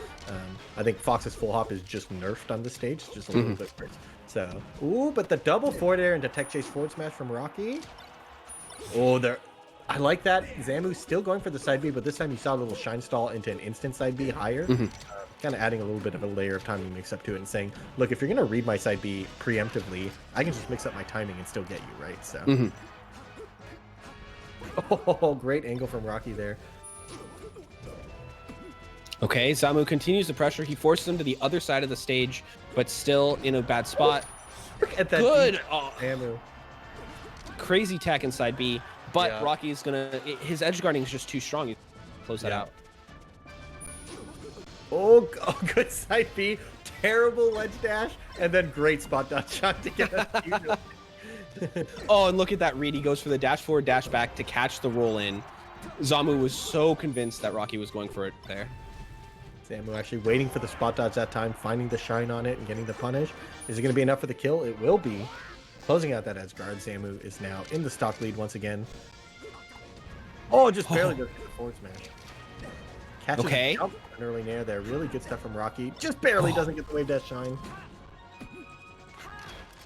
I think Fox's full hop is just nerfed on this stage, just a little bit worse. So, ooh, but the double forward air into tech chase forward smash from Rocky. Oh, there. I like that. Zamu's still going for the side B, but this time you saw a little shine stall into an instant side B higher. Kind of adding a little bit of a layer of timing mix up to it and saying, look, if you're going to read my side B preemptively, I can just mix up my timing and still get you, right? So. Oh, great angle from Rocky there. Okay, Zamu continues the pressure. He forces him to the other side of the stage, but still in a bad spot. Look at that. Good. Zamu. Crazy tech inside B, but Rocky is gonna. His edge guarding is just too strong. You close that out. Oh, good side B. Terrible ledge dash, and then great spot dodge shot to get us. Oh, and look at that read. He goes for the dash forward, dash back to catch the roll in. Zamu was so convinced that Rocky was going for it there. Zamu actually waiting for the spot dodge that time, finding the shine on it and getting the punish. Is it going to be enough for the kill? It will be. Closing out that edge guard. Zamu is now in the stock lead once again. Oh, just barely goes to the forward smash. Catches an early nair there. Really good stuff from Rocky. Just barely doesn't get the wave dash shine.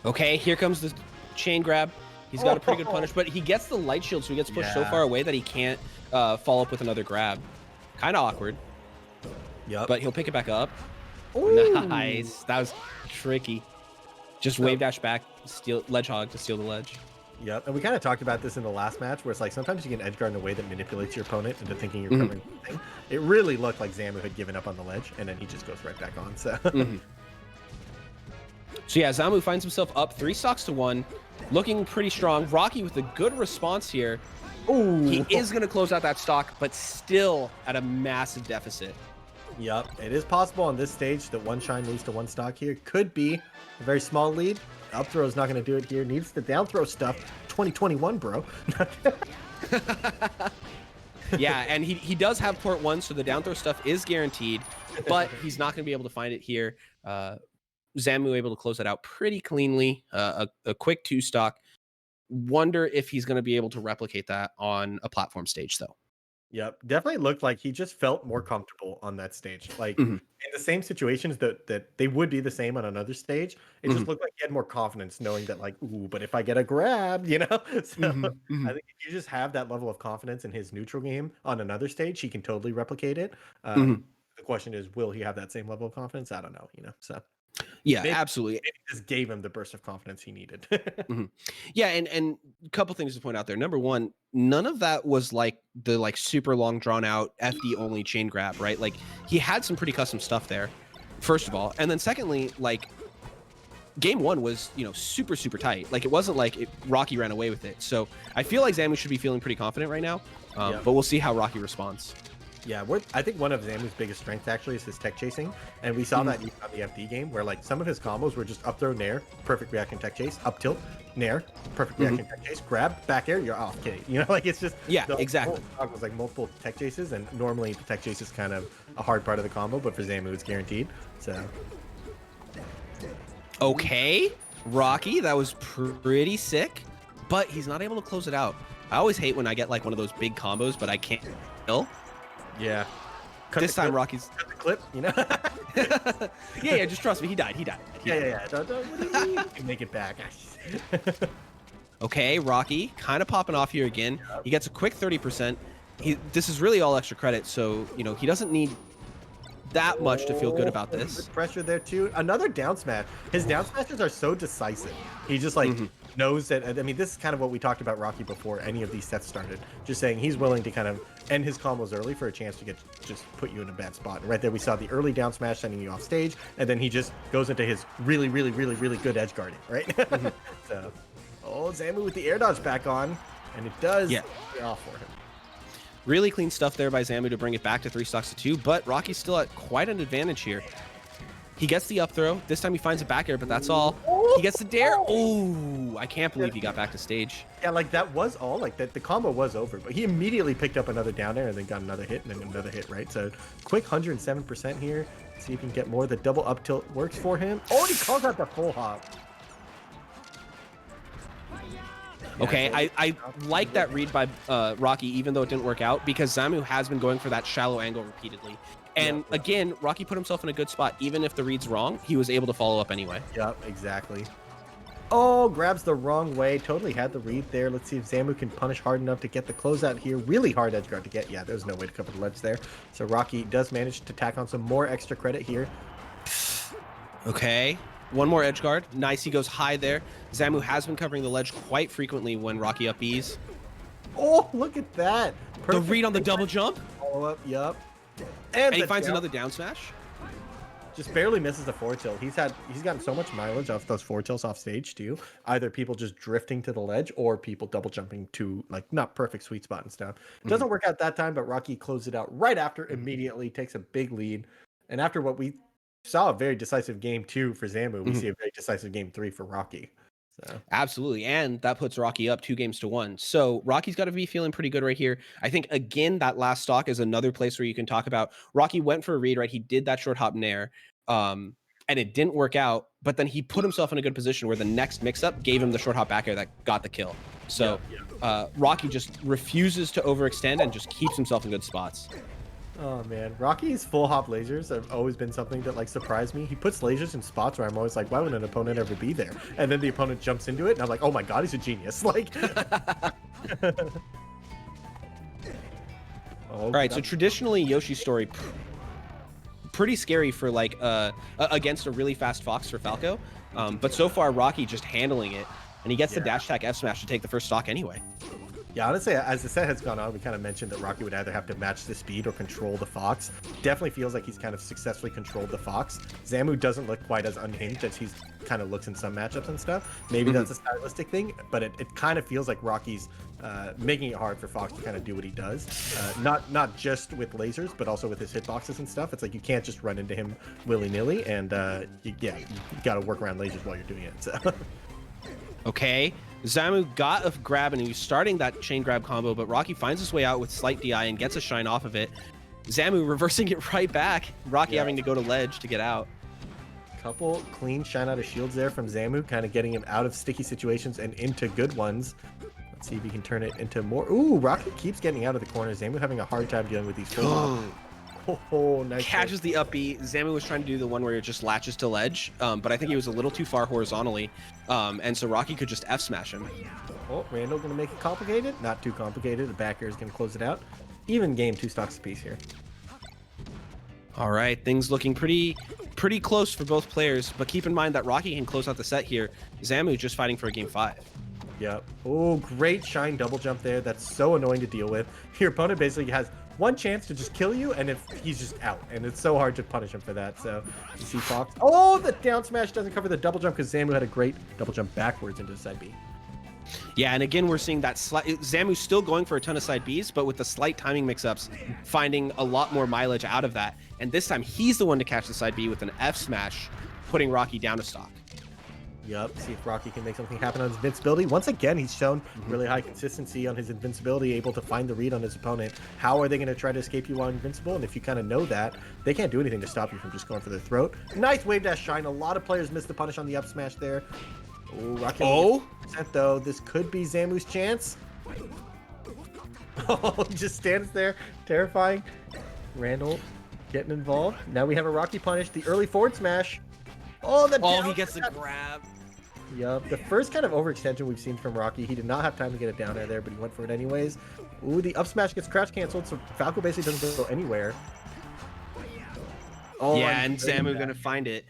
Okay, here comes the chain grab. He's got a pretty good punish, but he gets the light shield, so he gets pushed so far away that he can't follow up with another grab. Kind of awkward. Yep. But he'll pick it back up. Ooh. Nice. That was tricky. Just wave dash back, steal ledge hog to steal the ledge. Yep. And we kind of talked about this in the last match where it's like sometimes you can edge guard in a way that manipulates your opponent into thinking you're coming. It really looked like Zamu had given up on the ledge, and then he just goes right back on. So. So yeah, Zamu finds himself up 3 stocks to 1, looking pretty strong. Rocky with a good response here. Ooh. He is going to close out that stock, but still at a massive deficit. Yep, it is possible on this stage that 1 shine leads to 1 stock here. Could be a very small lead. Up throw is not going to do it here. Needs the down throw stuff. 2021, bro. Yeah, and he does have port 1, so the down throw stuff is guaranteed, but he's not going to be able to find it here. Zamu able to close it out pretty cleanly. A quick 2 stock. Wonder if he's going to be able to replicate that on a platform stage, though. Yep, definitely looked like he just felt more comfortable on that stage. Like in the same situations that they would be the same on another stage, it just looked like he had more confidence knowing that like, ooh, but if I get a grab, you know? So I think if you just have that level of confidence in his neutral game on another stage, he can totally replicate it. The question is, will he have that same level of confidence? I don't know, you know? So yeah, maybe, absolutely. Maybe just gave him the burst of confidence he needed. Yeah, and a couple things to point out there. Number one, none of that was like the super long drawn out FD only chain grab, right? Like he had some pretty custom stuff there, first of all. And then secondly, like game 1 was, super, super tight. Like it wasn't like Rocky ran away with it. So I feel like Zamu should be feeling pretty confident right now, but we'll see how Rocky responds. Yeah, I think one of Zamu's biggest strengths actually is his tech chasing, and we saw that even on the FD game where like some of his combos were just up throw nair, perfect reaction tech chase, up tilt, nair, perfect reaction tech chase, grab, back air, you're off, kidding. Like it's just exactly. It was like multiple tech chases, and normally the tech chase is kind of a hard part of the combo, but for Zamu it's guaranteed. So okay, Rocky, that was pretty sick, but he's not able to close it out. I always hate when I get like one of those big combos, but I can't kill. Yeah. This time, Rocky's cut the clip, yeah, just trust me. He died. Yeah. Don't make it back. Okay, Rocky kind of popping off here again. He gets a quick 30%. This is really all extra credit, so he doesn't need that much to feel good about this. Good pressure there too. Another down smash. His down smashes are so decisive. He just like knows that. I mean, this is kind of what we talked about Rocky before any of these sets started. Just saying he's willing to kind of end his combos early for a chance to just put you in a bad spot. And right there, we saw the early down smash sending you off stage, and then he just goes into his really, really, really, really good edge guarding. Right. So, Zamu with the air dodge back on, and it does pay off for him. Really clean stuff there by Zamu to bring it back to 3 stocks to 2, but Rocky's still at quite an advantage here. He gets the up throw. This time he finds a back air, but that's all. He gets the dare. Oh, I can't believe he got back to stage. Yeah, like that was all. Like that, the combo was over, but he immediately picked up another down air and then got another hit and then another hit, right? So quick 107% here. See if he can get more. The double up tilt works for him. Oh, and he calls out the full hop. Okay, I like that read by Rocky, even though it didn't work out, because Zamu has been going for that shallow angle repeatedly. And again, Rocky put himself in a good spot. Even if the read's wrong, he was able to follow up anyway. Yep, exactly. Oh, grabs the wrong way. Totally had the read there. Let's see if Zamu can punish hard enough to get the closeout here. Really hard edge guard to get. Yeah, there's no way to cover the ledge there. So Rocky does manage to tack on some more extra credit here. Okay. One more edge guard. Nice, he goes high there. Zamu has been covering the ledge quite frequently when Rocky up Bs. Oh, look at that. The read on the double jump. Follow up, yup. And he finds another down smash. Just barely misses the forward tilt. He's gotten so much mileage off those forward tilts off stage too. Either people just drifting to the ledge or people double jumping to like not perfect sweet spot and stuff. It doesn't work out that time, but Rocky closed it out right after, immediately takes a big lead. And after what we saw a very decisive game 2 for Zamu, we see a very decisive game 3 for Rocky. So. Absolutely, and that puts Rocky up 2-1. So Rocky's got to be feeling pretty good right here. I think again that last stock is another place where you can talk about Rocky went for a read, right? He did that short hop nair, and it didn't work out. But then he put himself in a good position where the next mix-up gave him the short hop back air that got the kill. So Rocky just refuses to overextend and just keeps himself in good spots. Oh man, Rocky's full hop lasers have always been something that like surprised me. He puts lasers in spots where I'm always like, why would an opponent ever be there? And then the opponent jumps into it, and I'm like, oh my god, he's a genius! Like, all right. So traditionally, Yoshi's story pretty scary for like against a really fast Fox for Falco, but so far Rocky just handling it, and he gets the dash attack F smash to take the first stock anyway. Yeah, honestly, as the set has gone on, we kind of mentioned that Rocky would either have to match the speed or control the Fox. Definitely feels like he's kind of successfully controlled the Fox. Zamu doesn't look quite as unhinged as he's kind of looks in some matchups and stuff. Maybe that's a stylistic thing, but it kind of feels like Rocky's making it hard for Fox to kind of do what he does. Not just with lasers, but also with his hitboxes and stuff. It's like you can't just run into him willy-nilly, and you got to work around lasers while you're doing it. So. Okay. Zamu got a grab and he was starting that chain grab combo, but Rocky finds his way out with slight DI and gets a shine off of it. Zamu reversing it right back. Rocky having to go to ledge to get out. Couple clean shine out of shields there from Zamu, kind of getting him out of sticky situations and into good ones. Let's see if he can turn it into more. Ooh, Rocky keeps getting out of the corner. Zamu having a hard time dealing with these full Oh, nice. Catches the up B. Zamu was trying to do the one where it just latches to ledge, but I think he was a little too far horizontally, and so Rocky could just F smash him. Oh, Randall gonna make it complicated? Not too complicated. The back air is gonna close it out. Even game, 2 stocks apiece here. All right, things looking pretty close for both players, but keep in mind that Rocky can close out the set here. Zamu just fighting for a game 5. Yep. Oh, great shine double jump there. That's so annoying to deal with. Your opponent basically has one chance to just kill you, and if he's just out, and it's so hard to punish him for that. So you see Fox. Oh, the down smash doesn't cover the double jump because Zamu had a great double jump backwards into side B. Yeah, and again, we're seeing that Zamu's still going for a ton of side Bs, but with the slight timing mix-ups, finding a lot more mileage out of that. And this time, he's the one to catch the side B with an F smash, putting Rocky down to stock. Yep, see if Rocky can make something happen on his invincibility. Once again, he's shown really high consistency on his invincibility, able to find the read on his opponent. How are they going to try to escape you while invincible? And if you kind of know that, they can't do anything to stop you from just going for their throat. Nice wave dash shine. A lot of players missed the punish on the up smash there. Ooh, Rocky though. This could be Zamu's chance. Oh, just stands there, terrifying. Randall getting involved. Now we have a Rocky punish. The early forward smash. Oh, he gets the grab. Yep, the first kind of overextension we've seen from Rocky. He did not have time to get it down there, but he went for it anyways. Ooh, the up smash gets crouch canceled, so Falco basically doesn't go anywhere. Oh, yeah, and Zamu gonna find it.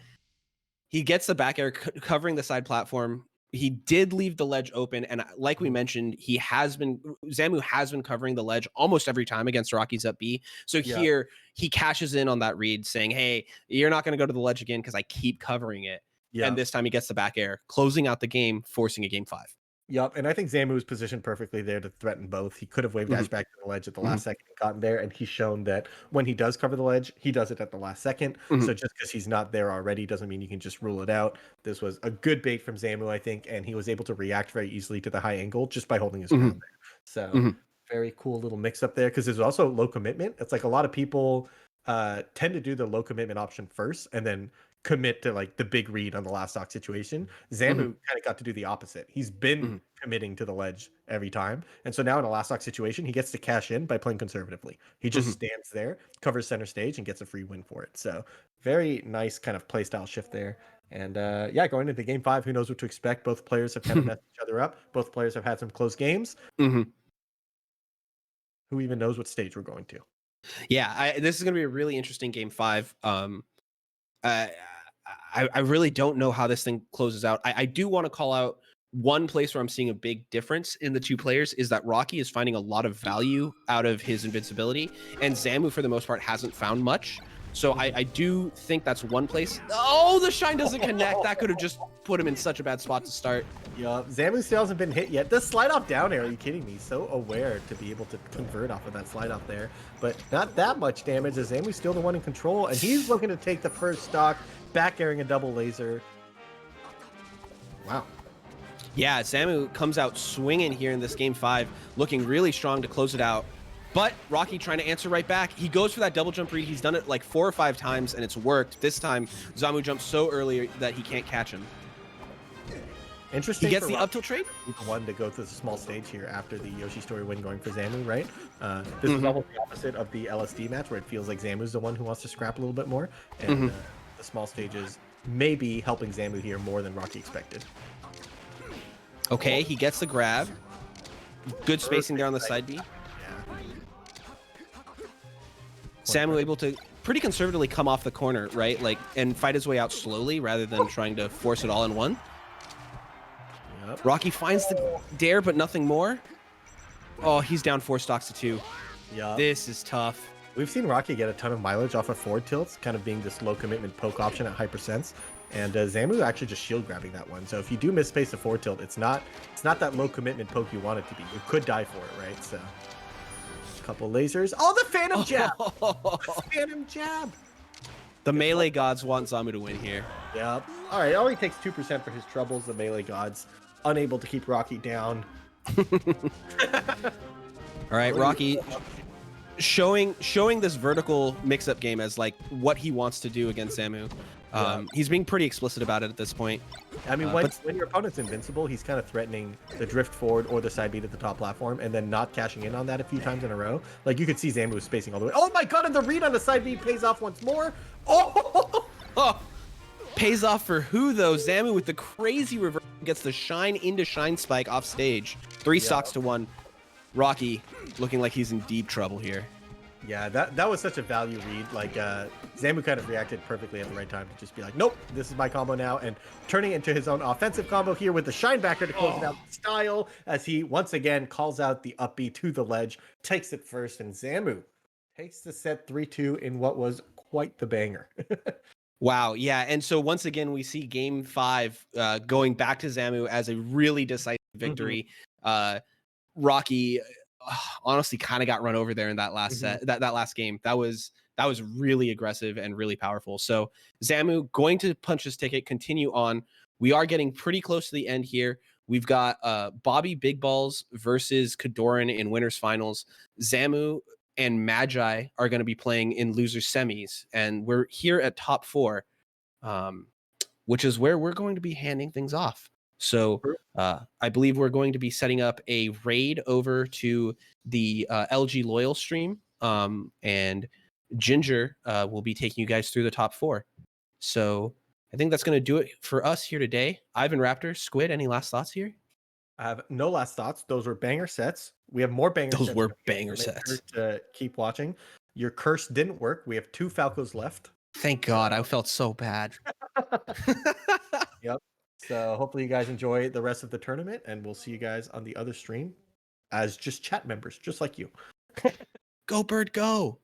He gets the back air covering the side platform. He did leave the ledge open, and like we mentioned, Zamu has been covering the ledge almost every time against Rocky's up B. So here he cashes in on that read, saying, "Hey, you're not going to go to the ledge again because I keep covering it." Yeah. And this time he gets the back air, closing out the game, forcing a game 5. Yup, and I think Zamu was positioned perfectly there to threaten both. He could have wave dashed back to the ledge at the last second and gotten there, and he's shown that when he does cover the ledge, he does it at the last second. So just because he's not there already doesn't mean you can just rule it out. This was a good bait from Zamu, I think, and he was able to react very easily to the high angle just by holding his ground there. So very cool little mix up there because there's also low commitment. It's like a lot of people tend to do the low commitment option first and then commit to like the big read on the last stock situation. Zamu kind of got to do the opposite. He's been committing to the ledge every time. And so now in a last stock situation, he gets to cash in by playing conservatively. He just stands there, covers center stage, and gets a free win for it. So very nice kind of play style shift there. And yeah, going into game 5, who knows what to expect? Both players have kind of messed each other up. Both players have had some close games. Who even knows what stage we're going to? Yeah, this is going to be a really interesting game 5. I really don't know how this thing closes out. I do want to call out one place where I'm seeing a big difference in the two players is that Rocky is finding a lot of value out of his invincibility, and Zamu, for the most part, hasn't found much. So I do think that's one place. Oh, the shine doesn't connect. That could have just put him in such a bad spot to start. Yeah, Zamu still hasn't been hit yet. The slide off down air, are you kidding me? So aware to be able to convert off of that slide off there, but not that much damage as Zamu's still the one in control, and he's looking to take the first stock, back airing a double laser. Wow. Yeah, Zamu comes out swinging here in this game 5, looking really strong to close it out. But Rocky trying to answer right back. He goes for that double jump read. He's done it like 4 or 5 times, and it's worked. This time, Zamu jumps so early that he can't catch him. Interesting. He gets the up tilt trade. The one to go to the small stage here after the Yoshi story win going for Zamu, right? This is almost the opposite of the LSD match where it feels like Zamu's the one who wants to scrap a little bit more. And the small stages may be helping Zamu here more than Rocky expected. Okay, he gets the grab. Good spacing there on the side B. Zamu able to pretty conservatively come off the corner, right? Like, and fight his way out slowly rather than trying to force it all in one. Yep. Rocky finds the dare, but nothing more. Oh, he's down 4 stocks to 2. Yeah. This is tough. We've seen Rocky get a ton of mileage off of forward tilts, kind of being this low commitment poke option at high percents. And Zamu actually just shield grabbing that one. So if you do miss space the forward tilt, it's not that low commitment poke you want it to be. You could die for it, right? So couple lasers. Oh, the Phantom Jab! Phantom Jab! The melee gods want Zamu to win here. Yep. All right, only takes 2% for his troubles. The melee gods unable to keep Rocky down. All right, Rocky showing this vertical mix-up game as like what he wants to do against Zamu. He's being pretty explicit about it at this point. I mean, when your opponent's invincible, he's kind of threatening the drift forward or the side beat at the top platform and then not cashing in on that a few times in a row. Like, you could see Zamu spacing all the way. Oh my god, and the read on the side beat pays off once more. Oh! Pays off for who, though? Zamu with the crazy reverse gets the shine into shine spike off stage. 3 stocks to 1. Rocky looking like he's in deep trouble here. Yeah, that was such a value read. Like, Zamu kind of reacted perfectly at the right time to just be like, nope, this is my combo now, and turning it into his own offensive combo here with the shine backer to close it out in style as he once again calls out the up B to the ledge, takes it first, and Zamu takes the set 3-2 in what was quite the banger. Wow, yeah, and so once again we see game 5 going back to Zamu as a really decisive victory. Rocky honestly kind of got run over there in that last set, that last game. That was really aggressive and really powerful. So Zamu going to punch his ticket, continue on. We are getting pretty close to the end here. We've got Bobby Big Balls versus KoDiRiN in winners finals. Zamu and Magi are going to be playing in losers semis, and we're here at top 4, which is where we're going to be handing things off. So I believe we're going to be setting up a raid over to the LG Loyal stream, and Ginger will be taking you guys through the top 4. So I think that's going to do it for us here today. Ivan Raptor, Squid, any last thoughts here? I have no last thoughts. Those were banger sets. We have more banger sets. Those were banger sets. Sure to keep watching. Your curse didn't work. We have 2 Falcos left. Thank God. I felt so bad. Yep. So hopefully you guys enjoy the rest of the tournament, and we'll see you guys on the other stream as just chat members, just like you. Go Bird, go!